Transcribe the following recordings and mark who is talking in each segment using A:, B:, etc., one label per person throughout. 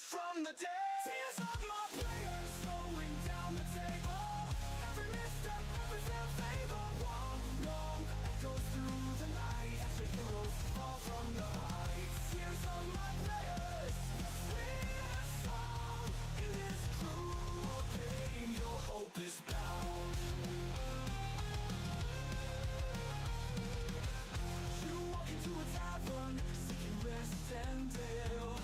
A: from the dead. Tears of my players slowing down the table. Every misstep, every fair favor. Long echoes through the night as the heroes fall from the heights. Tears of my players, the sweetest song in this cruel game. Your hope is bound. You walk into a tavern, seeking rest and ale,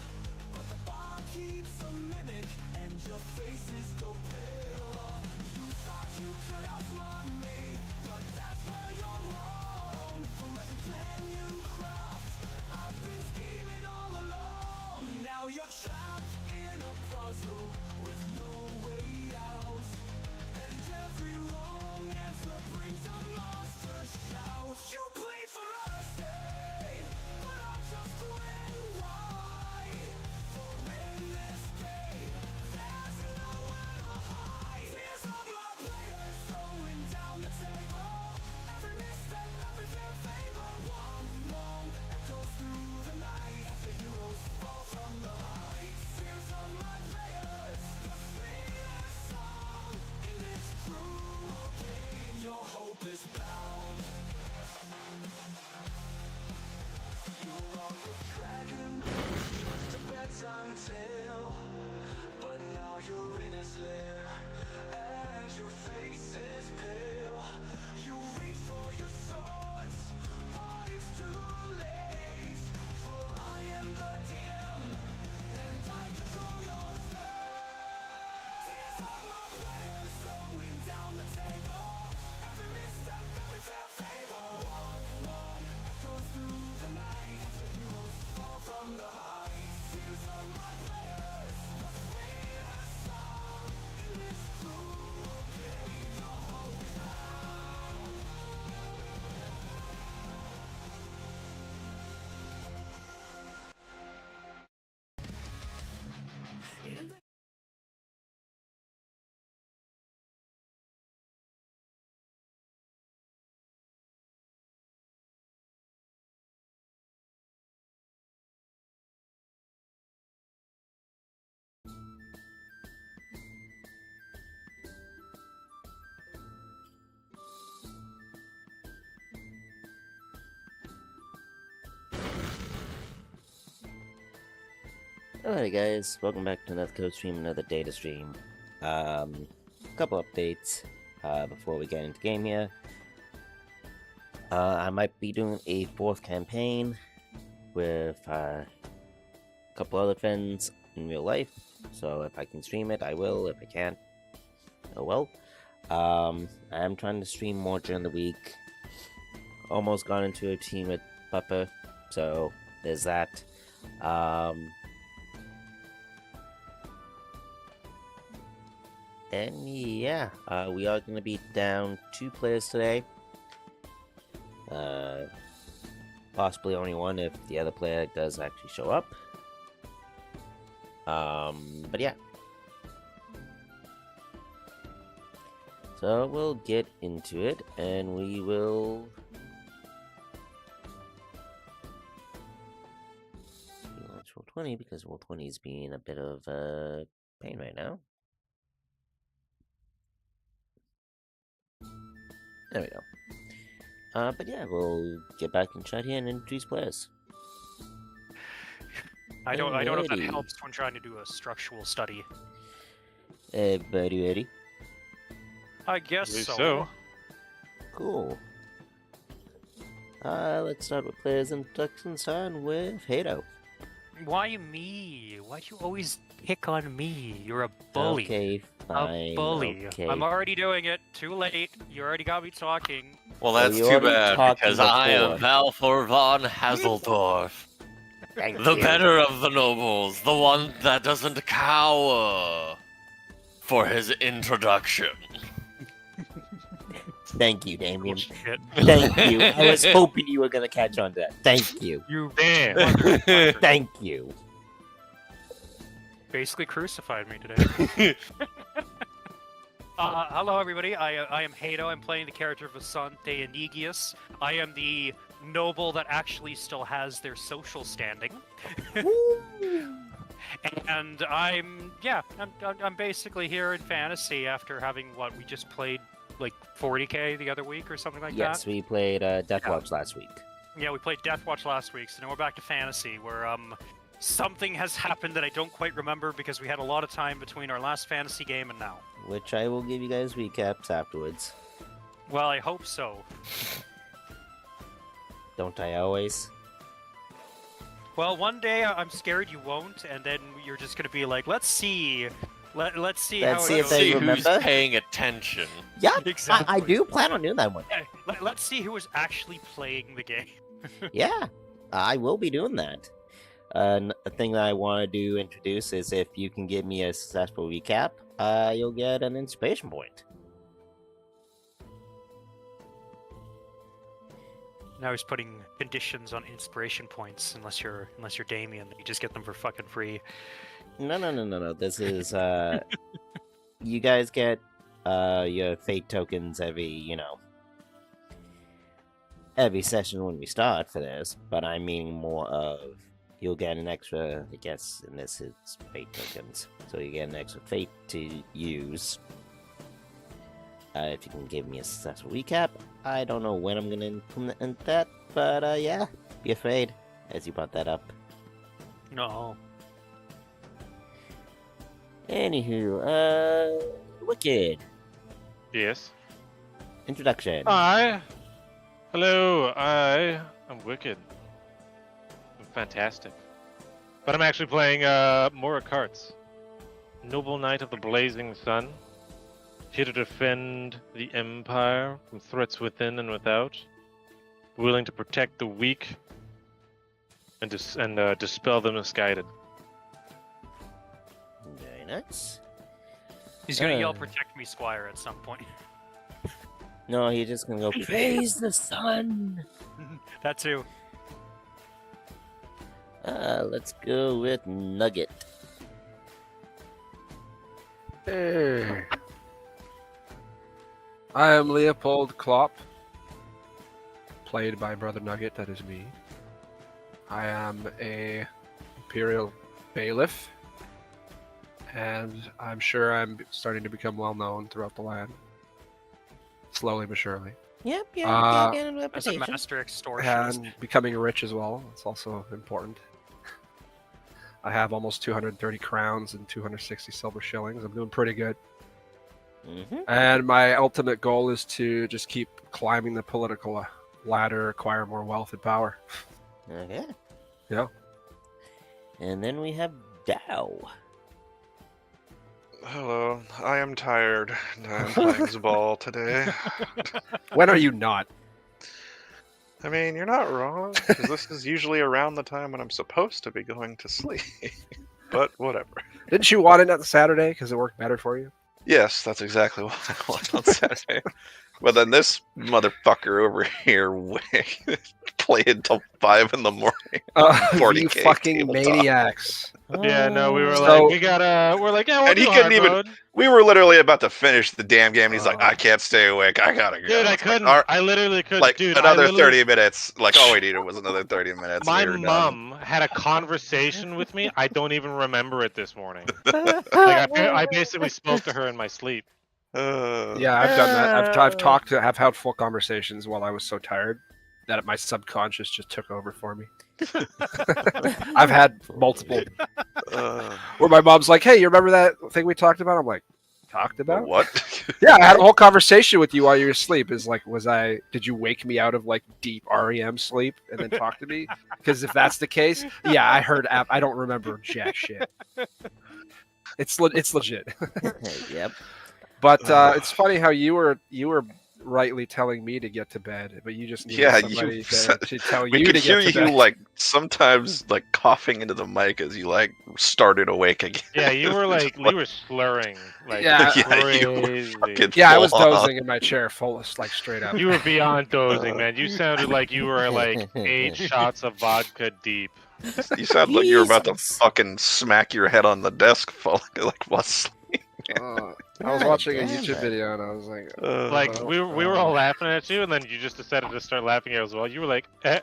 A: but the bar keeps a mimic, and your faces go pale. You thought you could outrun me, but that's where you're wrong. For every plan you craft, I've been scheming all along. Now you're trapped in a puzzle with no way out, and every wrong answer brings a monster shout. You plead for mercy, but I'm just doing right. For in this game, there's nowhere to hide. Tears of my players throwing down the table. Every misstep, every fair favor. Long echoes through the night as the heroes fall from the heights. Tears of my players, the sweetest song in this cruel game. Your hope is bound. You're on the dragon, it's a bedtime tale, but now you're in his lair, and your face is pale. You reach for your swords, but it's too late, for I am the DM, and I control your fate. Tears of my players throwing down the table. Every misstep, every fair favor. Long echoes through the night as the heroes fall from the heights. Tears of my players, the sweetest song in this cruel game. Your hope is bound. In the
B: Alright guys, welcome back to another code stream, another data stream. Couple updates before we get into game here. I might be doing a 4th campaign with a couple other friends in real life, so if I can stream it, I will. If I can't, oh well. I'm trying to stream more during the week. Almost got into a team with Pupper, so there's that. And yeah, we are going to be down 2 players today. Possibly only one if the other player does actually show up. But yeah. So we'll get into it, and we will... Launch Roll20 because Roll20 is being a bit of a pain right now. There we go. But yeah, we'll get back in chat here and introduce players.
C: I don't know if that
B: Alrighty.
C: helps when trying to do a structural study.
B: Everybody ready?
C: I guess
D: Believe
C: so.
D: so.
B: Cool. Let's start with players' introductions, starting with Hato.
C: Why me? Why do you always pick on me? You're a bully.
B: Okay, fine.
C: A bully.
B: Okay.
C: I'm already doing it. Too late. You already got me talking.
D: Well,
B: Well,
D: that's
B: you
D: too
B: already
D: bad,
B: talked
D: because I am
B: before.
D: Valfor von Haseldorf.
B: Thank
D: The
B: you.
D: better of the nobles, the one that doesn't cower for his introduction.
B: Thank you, Damien.
C: Bullshit.
B: Thank you. I was hoping you were gonna catch on to that. Thank you.
C: You
D: Damn.
C: motherfucker.
B: Thank you.
C: Basically crucified me today. Hello, everybody. I am Hato. I'm playing the character of his son, Deanigius. I am the noble that actually still has their social standing. And I'm basically here in fantasy after having we just played like 40k the other week or something like
B: Yes,
C: that.
B: we played Deathwatch last week.
C: Yeah, we played Deathwatch last week, so now we're back to fantasy where something has happened that I don't quite remember because we had a lot of time between our last fantasy game and now.
B: Which I will give you guys recaps afterwards.
C: Well, I hope so.
B: Don't I always?
C: Well, one day I'm scared you won't, and then you're just gonna be like, let's see. Let's see
B: Let's
C: how
B: see
C: it
B: if
C: goes.
B: they
D: See who's
B: remember?
D: paying attention.
B: Yeah,
C: Exactly.
B: I do plan on doing that one.
C: Hey, let's see who is actually playing the game.
B: Yeah, I will be doing that. A thing that I want to introduce is if you can give me a successful recap, you'll get an inspiration point.
C: Now he's putting conditions on inspiration points, unless you're Damien, you just get them for fucking free.
B: No. This is you guys get your fate tokens every session when we start for this, but I'm meaning more of you'll get an extra, I guess in this it's fate tokens, so you get an extra fate to use. If you can give me a successful recap, I don't know when I'm gonna implement that, but yeah, be afraid as you brought that up.
C: No.
B: Anywho, Wicked
E: Yes.
B: introduction.
E: Hello, I am Wicked. I'm fantastic. But I'm actually playing Mora Karts. Noble Knight of the Blazing Sun. Here to defend the Empire from threats within and without. Willing to protect the weak and dispel the misguided.
B: Very nice.
C: He's gonna yell,
B: Uh.
C: "Protect me, Squire," at some point.
B: No, he's just gonna go, praise the sun!
C: That too.
B: Let's go with Nugget.
F: Hey. I am Leopold Klopp, played by Brother Nugget, that is me. I am a Imperial Bailiff, and I'm sure I'm starting to become well known throughout the land. Slowly but surely.
B: Yep,
F: Uh,
B: getting a
C: As a
B: reputation.
C: master extortionist.
F: And becoming rich as well, it's also important. I have almost 230 crowns and 260 silver shillings. I'm doing pretty good.
B: Mm-hmm.
F: And my ultimate goal is to just keep climbing the political ladder, acquire more wealth and power.
B: Okay.
F: Yeah.
B: And then we have Dow.
G: Hello, I am tired. And I'm playing Zabal today.
F: When are you not?
G: I mean, you're not wrong, because this is usually around the time when I'm supposed to be going to sleep. But whatever.
F: Didn't you want it on Saturday because it worked better for you?
G: Yes, that's exactly what I want on Saturday. But then this motherfucker over here played until 5 in the morning.
F: You
G: 40K
F: fucking
G: tabletop.
F: maniacs.
E: Yeah, no, we were
F: So-
E: like, we're like, yeah, we'll
G: And he
E: do
G: couldn't
E: hard
G: even-
E: mode.
G: We were literally about to finish the damn game, and he's like,
F: Oh.
G: I can't stay awake. I gotta go.
E: Dude, I
G: It's like,
E: couldn't.
G: "All right,"
E: I literally couldn't.
G: like,
E: Dude, I
G: another
E: literally-
G: 30 minutes. Like, all we needed was another 30 minutes.
E: My
G: we were done.
E: mom had a conversation with me. I don't even remember it this morning. Like, I basically spoke to her in my sleep.
F: Yeah, I've done that. I've had full conversations while I was so tired that my subconscious just took over for me. I've had multiple
G: uh,
F: where my mom's like, "Hey, you remember that thing we talked about?" I'm like, "Talked about?"
G: what?
F: Yeah, I had a whole conversation with you while you were asleep. Is like, did you wake me out of like deep REM sleep and then talk to me? Because if that's the case, yeah, I heard. I don't remember jack shit. It's legit.
B: Yep.
F: But it's funny how you were rightly telling me to get to bed, but you just needed
G: Yeah,
F: somebody
G: you
F: to tell
G: We
F: you
G: could
F: to
G: hear
F: get to
G: you
F: bed.
G: like sometimes like coughing into the mic as you like started awake again.
E: Yeah, you were like, you were slurring. Like,
F: Yeah.
G: Yeah, you were
E: crazy.
G: fucking
F: Yeah, I was
G: full on.
F: dozing in my chair, like straight up.
E: You were beyond dozing, man. You sounded like you were like 8 shots of vodka deep.
G: You sound like you were about to
B: Jesus.
G: fucking smack your head on the desk, falling like what's
F: I was watching a
B: Damn
F: YouTube
B: it.
F: video and I was like,
E: Like we were all laughing at you, and then you just decided to start laughing at us as well. You were like,
F: I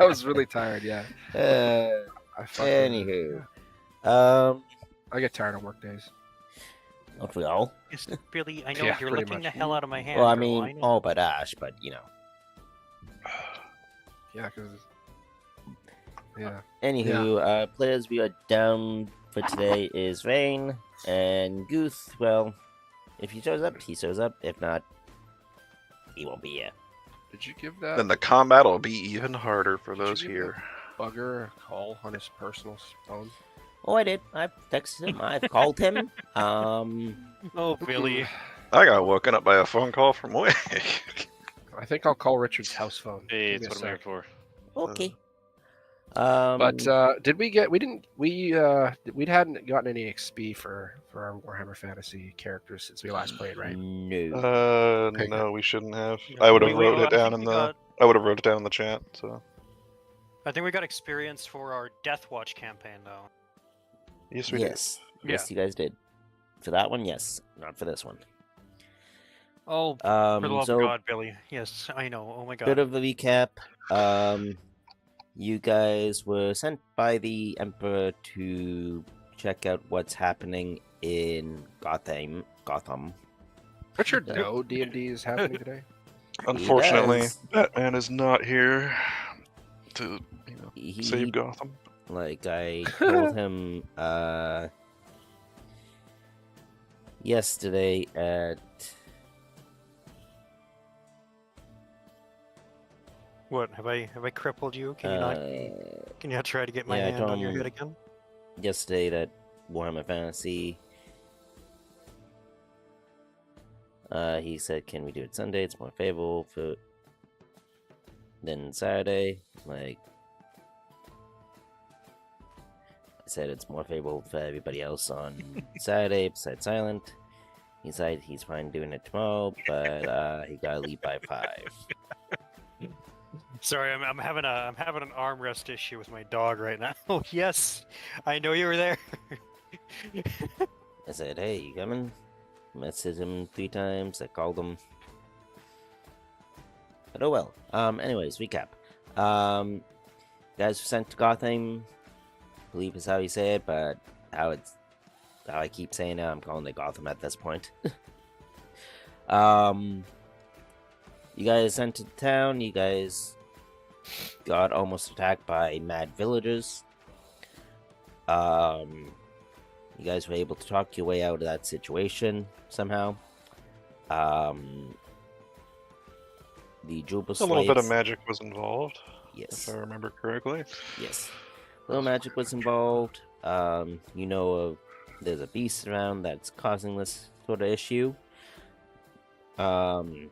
F: was really tired. Yeah. I fucking,
B: Anywho,
F: I get tired on work days.
B: don't we all?
C: Yes, Billy, I know
F: Yeah,
C: you're
F: pretty
C: licking
F: much.
C: the hell out of my hand.
B: Well, I
C: bro,
B: mean,
C: know.
B: all but Ash, but
F: Yeah, because yeah.
B: Anywho, players we are down for today is Vayne and Goose. Well, if he shows up, he shows up. If not, he won't be here.
F: Did you give that
G: Then the combat will be even harder for
F: Did you
G: those
F: give
G: here.
F: bugger a call on his personal phone?
B: Oh, I did. I've texted him. I've called him.
C: Oh, Billy.
G: I got woken up by a phone call from Wick.
F: I think I'll call Richard's house phone.
E: Hey,
F: Give
E: it's
F: me a
E: what I'm here
F: sec.
E: for.
B: Okay.
F: But did we get? We hadn't gotten any XP for our Warhammer Fantasy characters since we last played, right?
B: No.
F: Okay,
G: No, we shouldn't have.
C: No,
G: I would have
C: we-
G: wrote
C: I
G: it down
C: think
G: in
C: we
G: the.
C: got-
G: I would have wrote it down in the chat. So
C: I think we got experience for our Death Watch campaign, though.
G: yes, we did.
B: Yes. Yes, you guys did. For that one, yes. Not for this one.
C: Oh, for the love
B: So
C: of God, Billy. Yes, I know. Oh my God.
B: bit of a recap. You guys were sent by the Emperor to check out what's happening in Gotham.
F: Richard,
B: Yeah.
F: no D&D is happening today.
G: Unfortunately,
B: does.
G: Batman is not here to
B: He,
G: save Gotham.
B: like I told him yesterday at
C: What have I crippled you? Can you not? Can you not try to get my
B: yeah, I
C: hand
B: told
C: on your
B: him-
C: head again?
B: yesterday that Warhammer Fantasy. He said, "Can we do it Sunday? It's more favorable for than Saturday." Like I said, it's more favorable for everybody else on Saturday besides Silent. He said he's fine doing it tomorrow, but he gotta leave by 5.
C: Sorry, I'm having an armrest issue with my dog right now. Oh yes, I know you were there.
B: I said, "Hey, you coming?" Messaged him 3 times. I called him. But oh well. Anyways, recap. Guys were sent to Gotham. I believe is how you say it, but how I keep saying it, I'm calling it Gotham at this point. You guys sent to town. You guys got almost attacked by mad villagers. You guys were able to talk your way out of that situation somehow. The Jubal
G: A little bit of
B: slaves-
G: magic was involved,
B: Yes.
G: if I remember correctly.
B: Yes. Little magic was involved. You know, there's a beast around that's causing this sort of issue. It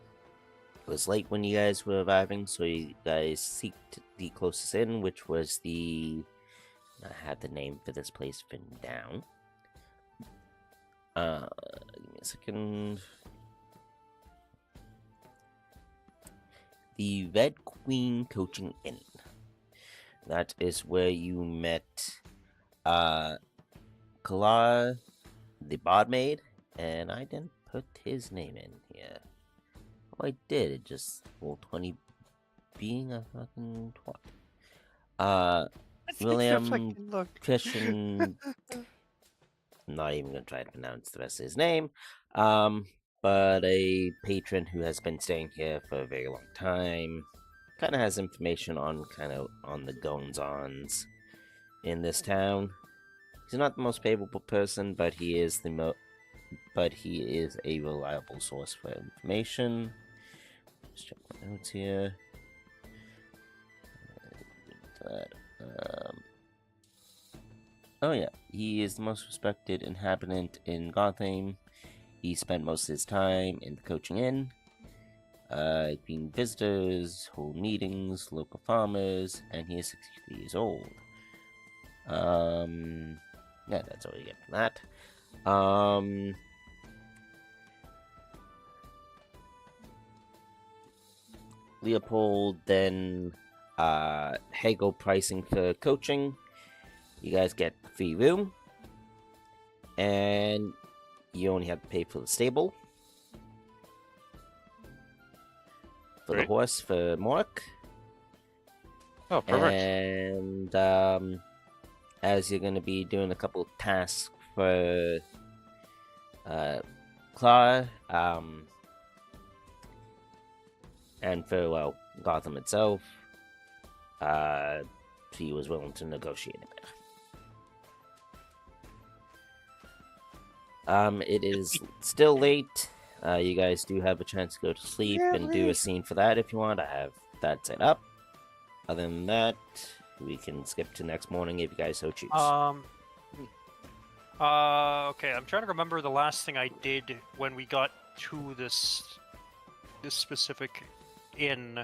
B: was late when you guys were arriving, so you guys seeked the closest inn, which was the... I had the name for this place written down. Give me a second. The Red Queen Coaching Inn. That is where you met Kalar, the barmaid, and I didn't put his name in here. Oh, I did. It just rolled 20 being a fucking twat. William Christian. I'm not even gonna try to pronounce the rest of his name. But a patron who has been staying here for a very long time. Kind of has information on the goings-ons in this town. He's not the most favorable person, but he is he is a reliable source for information. Let's check my notes here. Oh yeah, he is the most respected inhabitant in Gotham. He spent most of his time in the coaching inn, being visitors, hold meetings, local farmers, and he is 63 years old. Yeah, that's all you get from that. Leopold then haggle pricing for coaching. You guys get free room, and you only have to pay for the stable, for the
E: Great.
B: horse for Mork,
E: Oh, perfect.
B: and as you're going to be doing a couple tasks for Claw, and for, well, Gotham itself, he was willing to negotiate a bit. It is still late. You guys do have a chance to go to sleep and do a scene for that if you want. I have that set up. Other than that, we can skip to next morning if you guys so choose.
C: Okay, I'm trying to remember the last thing I did when we got to this specific inn.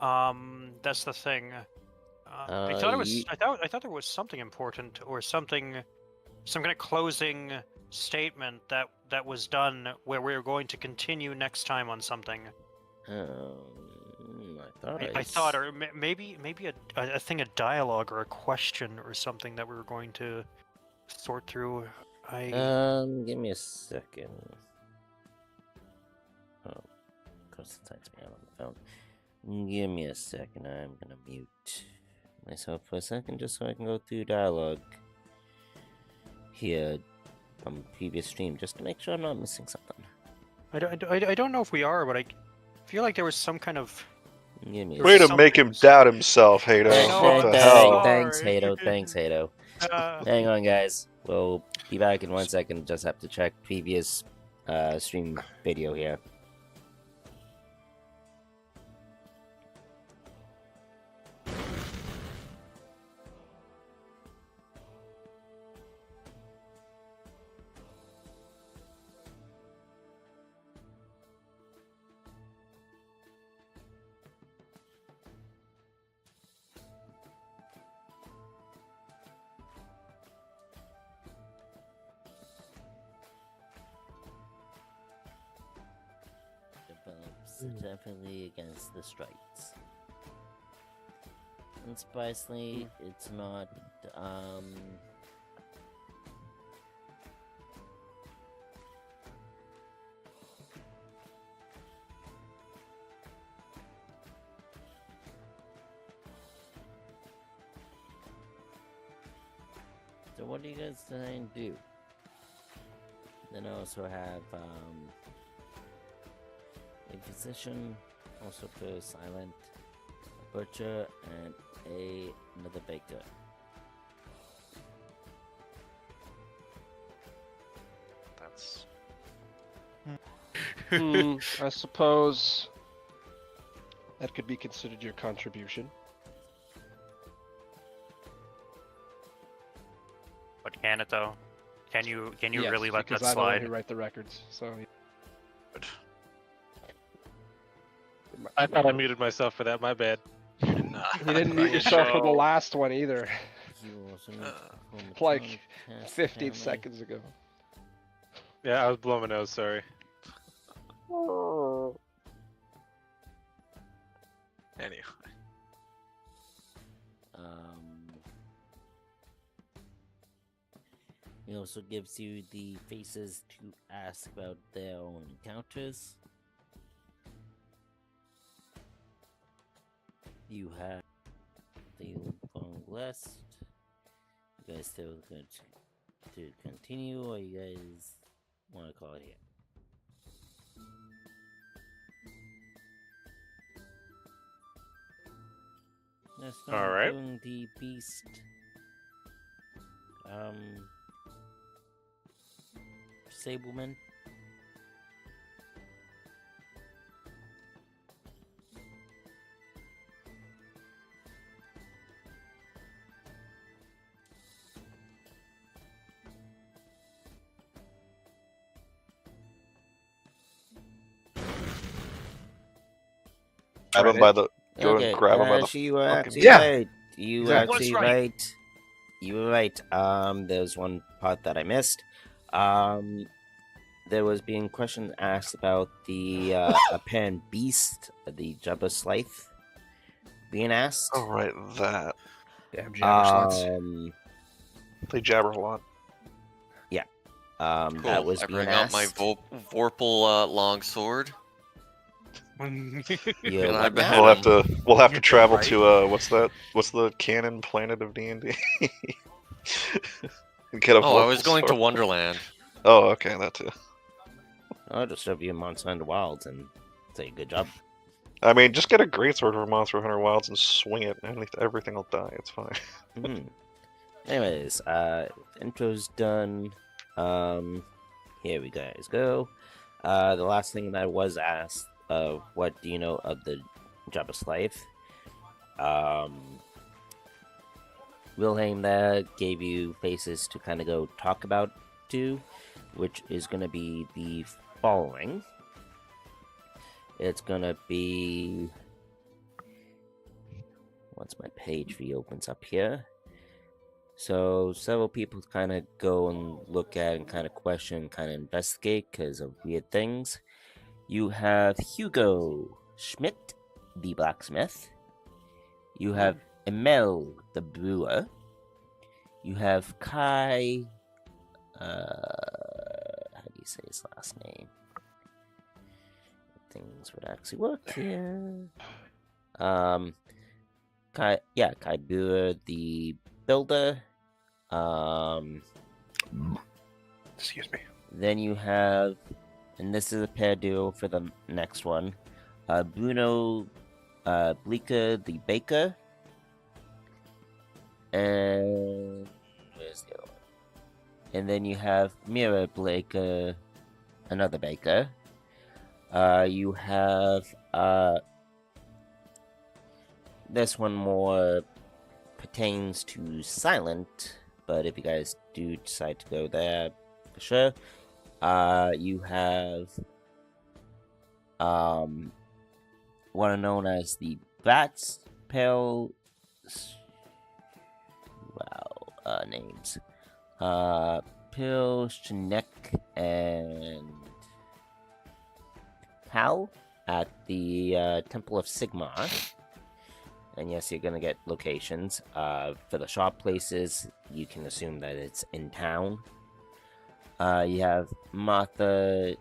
C: That's the thing. I thought it was. I thought there was something important or something, some kind of closing statement that was done where we were going to continue next time on something. I thought, or maybe a thing, a dialogue or a question or something that we were going to sort through.
B: Give me a second. Oh, Constantine's me out on the phone. Give me a second. I'm gonna mute myself for a second just so I can go through dialogue here from previous stream just to make sure I'm not missing something.
C: I don't know if we are, but I feel like there was some kind of.
B: Give me a
G: Way to
B: second.
G: make him doubt himself, Hato. What the hell?
B: Thanks,
C: Sorry.
B: Hato. Thanks, Hato. Hang on, guys. We'll be back in 1 second. Just have to check previous stream video here. Definitely against the strikes. Unsurprisingly, it's not, So what do you guys trying to do? Then I also have, a physician, also for silent, a butcher, and another baker.
G: That's
F: I suppose that could be considered your contribution.
C: But can it though? Can you
F: Yes,
C: really let that
F: because I'm the one
C: slide?
F: who write the records, so
G: good.
E: I thought I muted myself for that. My bad.
G: You did not.
F: you didn't mute yourself for the last one either.
B: You also need to perform a
F: Like
B: contest
F: 15
B: family.
F: seconds ago.
E: Yeah, I was blowing my nose. Sorry.
G: Anyway.
B: It also gives you the faces to ask about their own encounters. You have the long list. You guys still going to continue, or you guys want to call it here? Let's start
E: All right.
B: doing the beast. Sableman.
G: Grab him by the. Go and grab him by the.
B: You were
G: fucking-
B: actually
F: Yeah.
B: right. You were
F: Exactly.
B: actually
C: What's right?
B: right. You were right. There's one part that I missed. There was being questions asked about the apparent beast, the Jabba Slythe, being asked.
G: Oh right, that.
F: Damn jabber sluts.
G: They jabber a lot.
D: Cool.
B: That was
D: I
B: being
D: bring out my
B: asked.
D: Vorpal longsword.
B: Yeah,
D: Can I
B: what
D: behead
B: now?
G: We'll have to travel
C: Right.
G: to what's that? What's the canon planet of D&D? Get a
D: Oh, I was
G: local
D: going to
G: store.
D: Wonderland.
G: Oh, okay, that too.
B: I'll just shove you in Monster Hunter Wilds and say good job.
G: I mean, just get a greatsword for Monster Hunter Wilds and swing it, and everything will die. It's fine.
B: Anyways, intro's done. Here we guys go. The last thing that I was asked, what do you know of the Jabba's life? Wilhelm there gave you faces to kind of go talk about to, which is going to be the following. It's going to be... Once my page reopens up here. So several people kind of go and look at and kind of question, kind of investigate because of weird things. You have Hugo Schmidt, the blacksmith. You have Emil, the brewer. You have Kai. How do you say his last name? Things would actually work here. Kai Brewer, the builder.
F: Excuse me.
B: Then you have, and this is a pair duo for the next one, Bruno Bleeker, the baker. And where's the other one? And then you have Mira Blaker, another baker. You have this one more pertains to Silent, but if you guys do decide to go there, for sure. You have what are known as the Bats Pale. Wow, names. Pil, Shinek, and Hal at the Temple of Sigmar. And yes, you're gonna get locations. For the shop places, you can assume that it's in town. You have Martha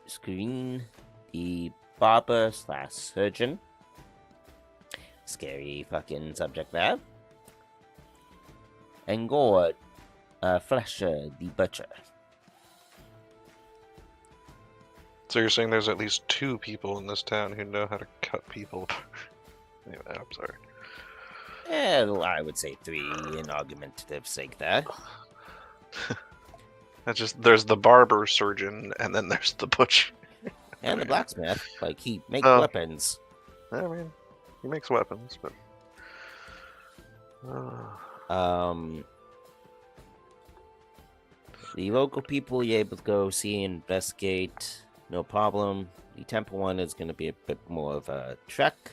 B: Screen, the barber / surgeon. Scary fucking subject there. And Gord, Flesher, the butcher.
G: So you're saying there's at least 2 people in this town who know how to cut people? Anyway, I'm sorry.
B: I would say 3 in argumentative sake there.
G: That's just, there's the barber surgeon, and then there's the butcher.
B: And the blacksmith. Like, he makes
G: Oh.
B: weapons.
G: I mean, he makes weapons, but...
B: The local people you're able to go see and investigate, no problem. The temple one is going to be a bit more of a trek.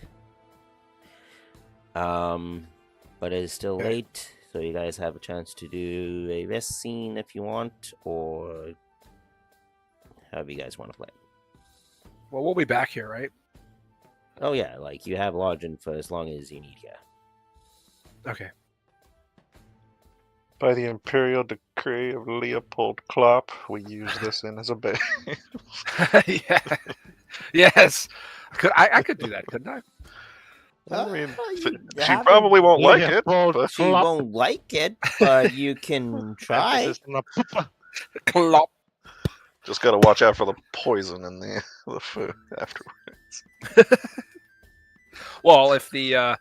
B: But it is still late, so you guys have a chance to do a rest scene if you want, or however you guys want to play.
F: Well, we'll be back here, right?
B: Oh yeah, like you have lodging for as long as you need here.
F: Okay.
G: By the imperial decree of Leopold Klopp, we use this in as a base.
F: Yeah. Yes. I could do that, couldn't I?
G: I mean,
B: you
G: she
B: have
G: probably won't like it,
E: Leopold
G: but
B: She won't like it, but you can try.
F: Clop.
G: just gotta watch out for the poison in the food afterwards.
F: Well, if the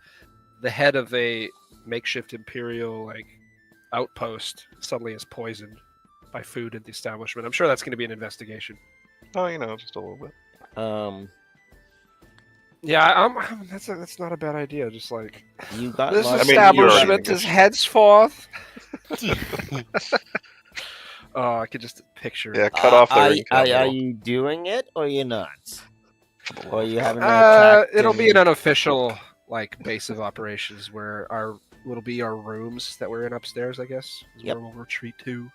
F: head of a makeshift imperial outpost suddenly is poisoned by food at the establishment, I'm sure that's going to be an investigation.
G: Oh, just a little bit.
F: Yeah, that's not a bad idea. Just like
B: You got
F: this
B: lodging.
F: establishment
G: you're
F: is henceforth. Oh, I could just picture.
G: Yeah, cut off their
B: Are
G: income.
B: you doing it or you're not? Or you haven't attacked
F: It'll be an
B: and-
F: unofficial base of operations where it'll be our rooms that we're in upstairs. I guess is
B: Yep.
F: where we'll retreat to.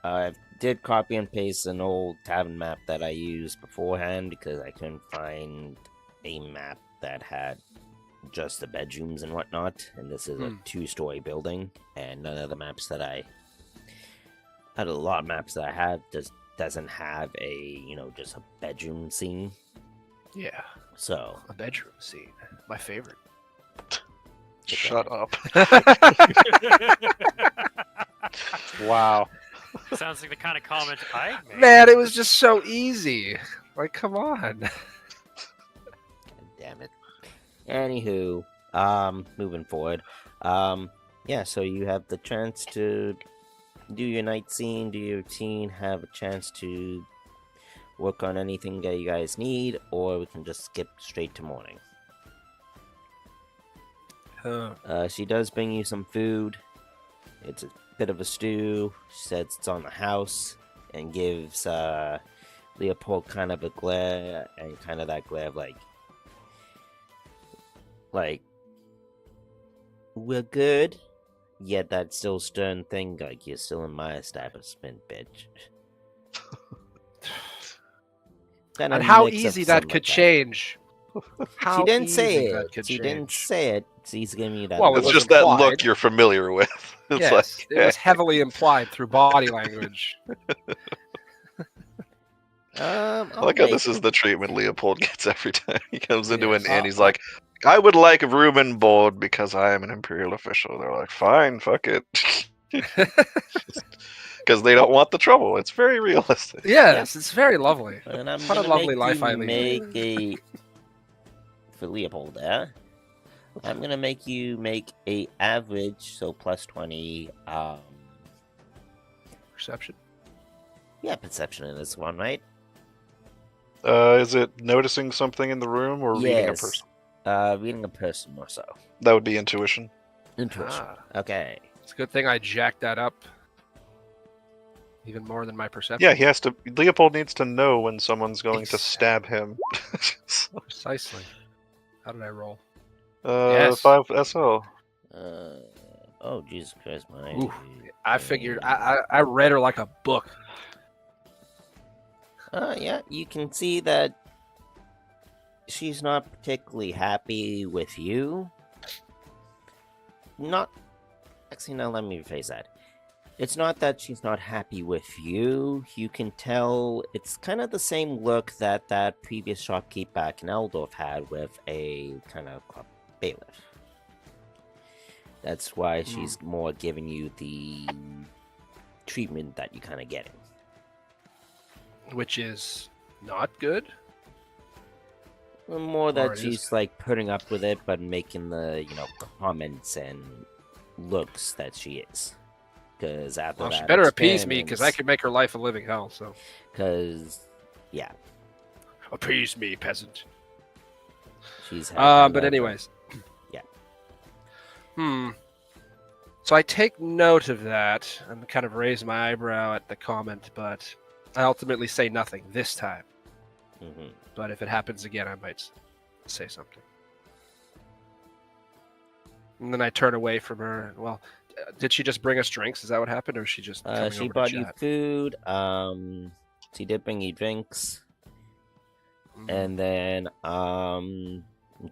B: I did copy and paste an old tavern map that I used beforehand because I couldn't find a map that had just the bedrooms and whatnot. And this is a 2-story building, and none of the maps that I had, a lot of maps that I have doesn't have a just a bedroom scene.
F: Yeah,
B: So
F: a bedroom scene, my favorite.
G: Shut up.
F: wow.
C: Sounds like the kind of comment I'd make.
F: Man, it was just so easy. Like, come on.
B: God damn it. Anywho, moving forward. Yeah, so you have the chance to do your night scene, do your routine, have a chance to work on anything that you guys need, or we can just skip straight to morning. She does bring you some food. It's a bit of a stew. She says it's on the house, and gives Leopold kind of a glare, and kind of that glare of like we're good, yet that still stern thing, like you're still in my establishment, bitch. Kinda
F: And how
B: mix up
F: easy that
B: something
F: could
B: like
F: change. How
B: She didn't say
F: easy
B: it.
F: that could
B: She didn't
F: change.
B: say it. She's giving you that.
F: Well, it
G: It's
F: was
G: just that
F: implied.
G: look you're familiar with. It's
F: Yes,
G: like,
F: it was heavily implied through body language.
B: I'll
G: I like how
B: make-
G: this is the treatment Leopold gets every time he comes into
F: Yes.
G: an inn. He's like, I would like room and board because I am an imperial official. They're like, fine, fuck it. Because they don't want the trouble. It's very realistic.
F: Yes, it's very lovely.
B: And I'm
F: What a
B: gonna
F: lovely
B: make
F: life
B: you
F: I lead.
B: make a for Leopold there. I'm gonna make you make a average, so plus 20.
F: Perception.
B: Yeah, perception in this one, right?
G: Is it noticing something in the room or reading a
B: Yes.
G: person?
B: Reading a person or so.
G: That would be intuition.
B: Intuition.
F: Ah,
B: Okay.
F: it's a good thing I jacked that up. Even more than my perception.
G: Yeah, he has to. Leopold needs to know when someone's going to
F: Exactly.
G: stab him.
F: Precisely. How did I roll?
G: 5 SL.
B: Oh Jesus Christ, my.
F: Ooh, I figured. I read her like a book.
B: Yeah, you can see that she's not particularly happy with you. Not. Actually, no, let me rephrase that. It's not that she's not happy with you. You can tell it's kind of the same look that that previous shopkeep back in Eldorf had with a kind of bailiff. That's why she's more giving you the treatment that you're kind of getting.
F: Which is not good.
B: More
F: Or
B: that
F: it
B: she's
F: is.
B: like putting up with it, but making the comments and looks that she is. Because after
F: Well,
B: that,
F: she better appease me because I
B: experience-
F: could make her life a living hell. So
B: Because yeah,
F: appease me, peasant.
B: she's. had kind
F: But
B: of a-
F: anyways.
B: Yeah.
F: So I take note of that and kind of raise my eyebrow at the comment, but I ultimately say nothing this time.
B: Mhm.
F: But if it happens again, I might say something. And then I turn away from her. Well, did she just bring us drinks? Is that what happened, or is she just coming
B: She
F: over to
B: brought you
F: chat?
B: food. She did bring you drinks, and then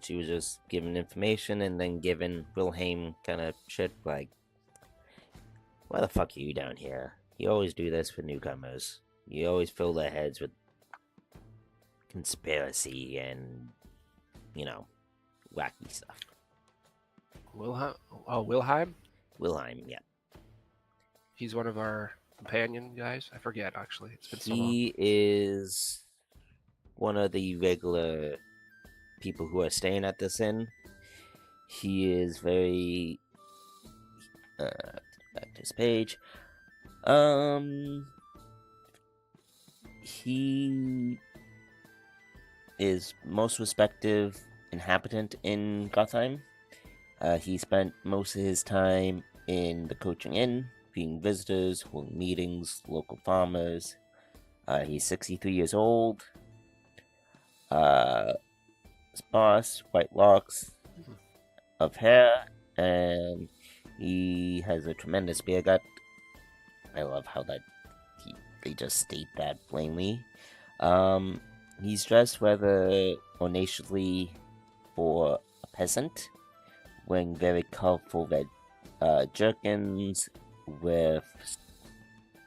B: she was just giving information, and then giving Wilhelm kind of shit like, "Why the fuck are you down here? You always do this for newcomers. You always fill their heads with conspiracy and wacky stuff."
F: Wilhelm? Oh, Wilhelm?
B: Wilhelm, yeah.
F: He's one of our companion guys. I forget, actually. It's been so long.
B: He is one of the regular people who are staying at this inn. He is very back to his page. He is most respective inhabitant in Gothheim. He spent most of his time in the coaching inn, feeding visitors, holding meetings, local farmers. He's 63 years old. Sparse, white locks of hair, and he has a tremendous beer gut. I love how that they just state that plainly. He's dressed rather ornately for a peasant, wearing very colorful red jerkins with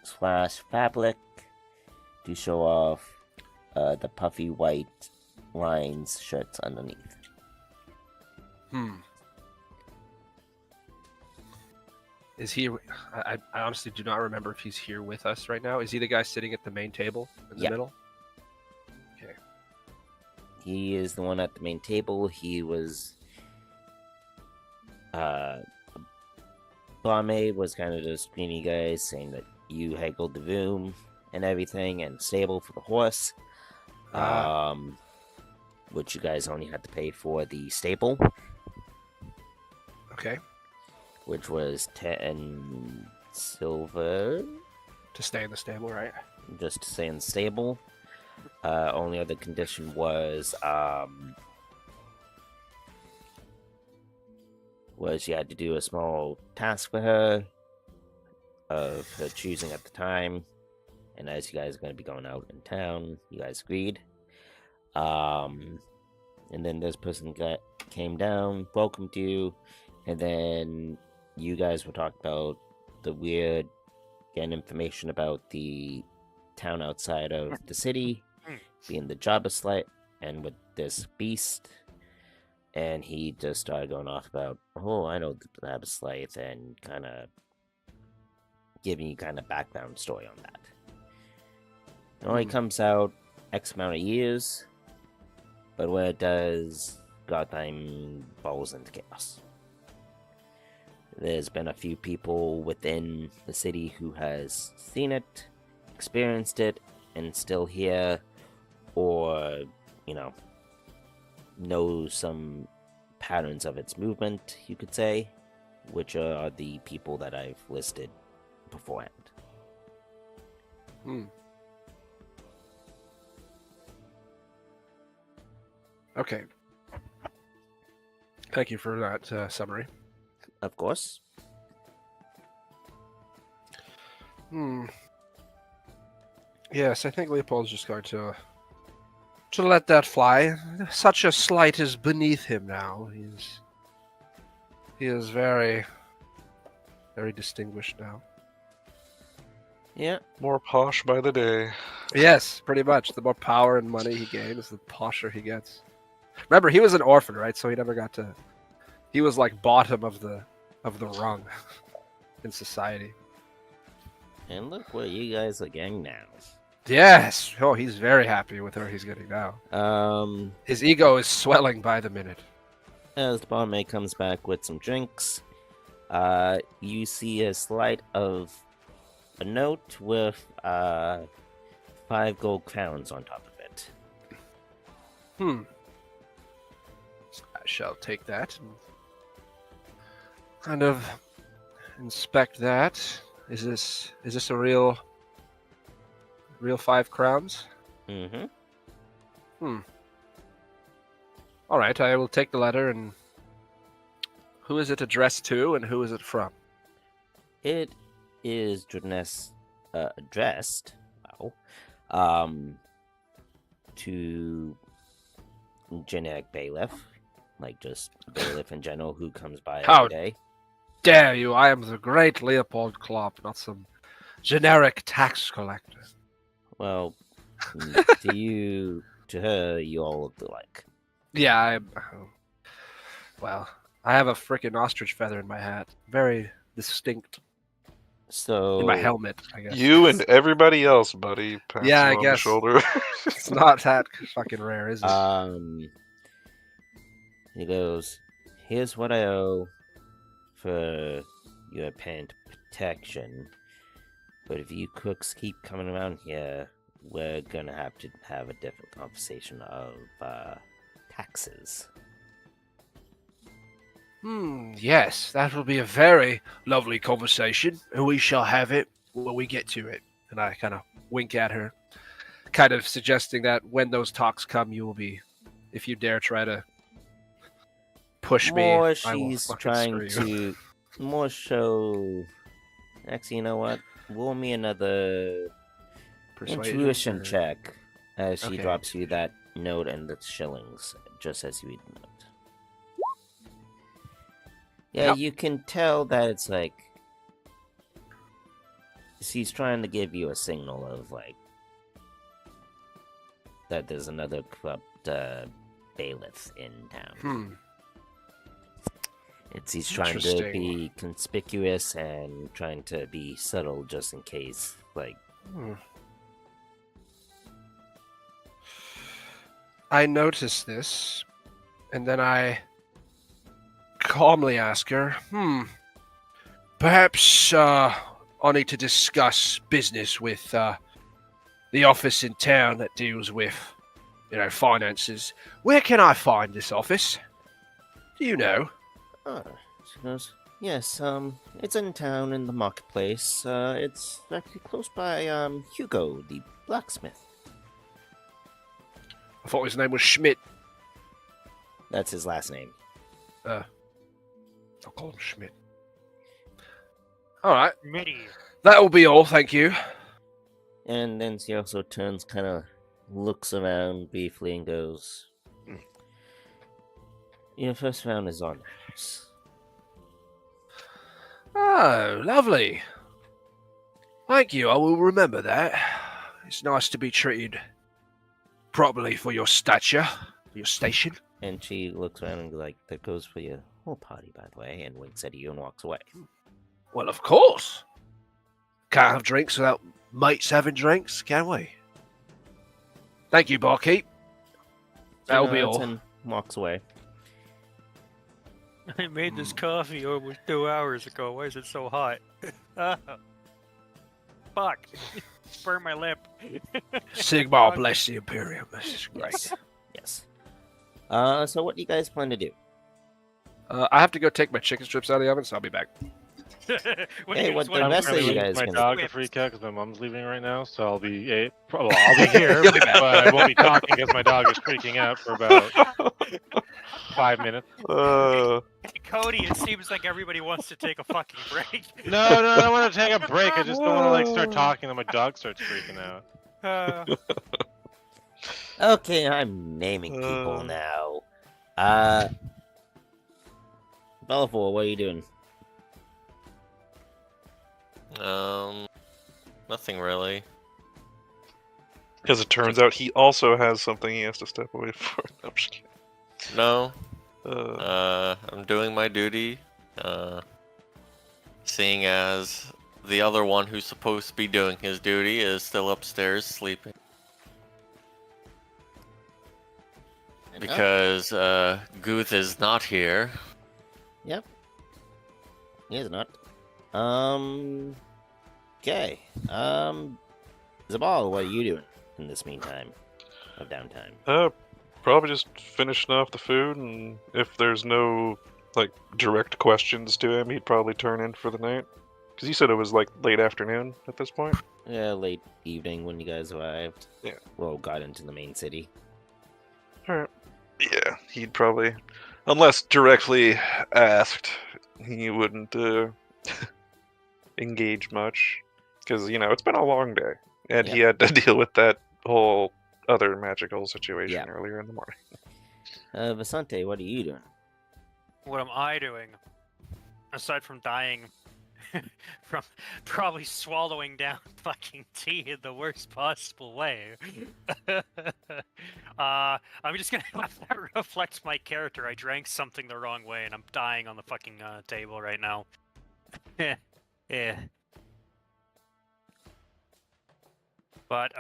B: slash fabric to show off the puffy white lines shirts underneath.
F: Is he? I honestly do not remember if he's here with us right now. Is he the guy sitting at the main table in the
B: Yeah.
F: middle? Okay.
B: He is the one at the main table. He was. Barmaid was kind of just greeting you guys, saying that you haggled the room and everything, and stable for the horse. Which you guys only had to pay for the stable,
F: Okay.
B: which was 10 silver,
F: To stay in the stable, right?
B: just to stay in the stable. Only other condition was you had to do a small task for her of her choosing at the time, and as you guys are going to be going out in town, you guys agreed. And then this person came down, welcomed you, and then you guys were talking about the weird, getting information about the town outside of the city, being the Jabba Slight, and with this beast. And he just started going off about, oh, I know the Jabba Slight, and kind of giving you kind of background story on that. It only comes out X amount of years, but when it does, Gotham falls into chaos. There's been a few people within the city who has seen it, experienced it, and still here, or, know some patterns of its movement, you could say, which are the people that I've listed beforehand.
F: Okay. Thank you for that summary.
B: Of course.
F: Yes, I think Leopold's just going to let that fly. Such a slight is beneath him now. He is very, very distinguished now.
B: Yeah.
G: More posh by the day.
F: Yes, pretty much. The more power and money he gains, the posher he gets. Remember, he was an orphan, right? So he never got to. He was like bottom of the rung in society.
B: And look where you guys are getting now.
F: Yes. Oh, he's very happy with where he's getting now. His ego is swelling by the minute.
B: As the barmaid comes back with some drinks, you see a slide of a note with 5 gold crowns on top of it.
F: I shall take that and kind of inspect that. Is this a real 5 crowns?
B: Mm-hmm.
F: All right, I will take the letter. And who is it addressed to, and who is it from?
B: It is addressed, to generic bailiff, like just bailiff in general who comes by
F: How
B: every day.
F: Dare you? I am the great Leopold Klopp, not some generic tax collector.
B: Well, to her, you all look alike.
F: Yeah, well, I have a freaking ostrich feather in my hat. Very distinct.
B: So
F: In my helmet, I guess.
G: You and everybody else, buddy. Pats
F: Yeah,
G: him
F: I
G: on
F: guess.
G: the shoulder.
F: It's not that fucking rare, is it?
B: He goes, here's what I owe for your parent protection, but if you crooks keep coming around here, we're gonna have to have a different conversation of taxes.
F: Yes, that will be a very lovely conversation, and we shall have it when we get to it. And I kind of wink at her, kind of suggesting that when those talks come, you will be, if you dare try to push me,
B: More
F: I will
B: she's
F: fucking
B: trying
F: screw
B: to more show. Actually, you know what? Roll me another
F: Persuasion
B: intuition
F: or-
B: check as she
F: Okay.
B: drops you that note and the shillings, just as you read the note. Yeah,
F: Yep.
B: you can tell that it's like she's trying to give you a signal of like that there's another corrupt bailiff in town. He's trying to
F: Interesting.
B: be conspicuous and trying to be subtle just in case. Like,
F: I notice this, and then I calmly ask her, perhaps I need to discuss business with the office in town that deals with, finances. Where can I find this office? Do you know?
B: oh, she goes, yes, it's in town in the marketplace. It's actually close by, Hugo, the blacksmith.
F: I thought his name was Schmidt.
B: That's his last name.
F: I'll call him Schmidt. All right,
C: Mitty.
F: that will be all. Thank you.
B: And then she also turns, kind of looks around briefly and goes, your first round is honors.
F: Oh, lovely. Thank you. I will remember that. It's nice to be treated properly for your stature, for your station.
B: And she looks around and like, that goes for your whole party, by the way, and winks at you and walks away.
F: Well, of course. Can't have drinks without mates having drinks, can we? Thank you, barkeep. That'll be
B: nods
F: all.
B: and walks away.
C: I made this coffee almost 2 hours ago. Why is it so hot? Fuck. Burn my lip.
F: Sigmar bless the Imperium. This is great.
B: Yes. So what do you guys plan to do?
F: I have to go take my chicken strips out of the oven, so I'll be back.
B: Hey, what the
E: I'm
B: rest of
E: gonna
B: you
E: leave
B: guys
E: my
B: can-
E: dog to freak out because my mom's leaving right now, so I'll be here, but I won't be talking because my dog is freaking out for about 5 minutes.
C: Cody, it seems like everybody wants to take a fucking break.
E: No, I don't want to take a break. I just don't want to start talking and my dog starts freaking out.
B: Okay, I'm naming people now. Belfour, what are you doing?
D: Nothing really.
G: Because it turns out he also has something he has to step away for. No, I'm just kidding.
D: No.
G: Uh,
D: I'm doing my duty. Seeing as the other one who's supposed to be doing his duty is still upstairs sleeping. Because Guth is not here.
B: Yep. He is not. Okay. Zabal, what are you doing in this meantime of downtime?
G: probably just finishing off the food, and if there's no direct questions to him, he'd probably turn in for the night. Because you said it was late afternoon at this point.
B: Yeah, late evening when you guys arrived.
G: Yeah.
B: Well, got into the main city.
G: Alright. Yeah, he'd probably, unless directly asked, he wouldn't engage much. Because, it's been a long day. And he had to deal with that whole other magical situation earlier in the morning.
B: Vasante, what are you doing?
C: What am I doing? Aside from dying from probably swallowing down fucking tea in the worst possible way. I'm just gonna let that reflect my character. I drank something the wrong way and I'm dying on the fucking table right now. Yeah. But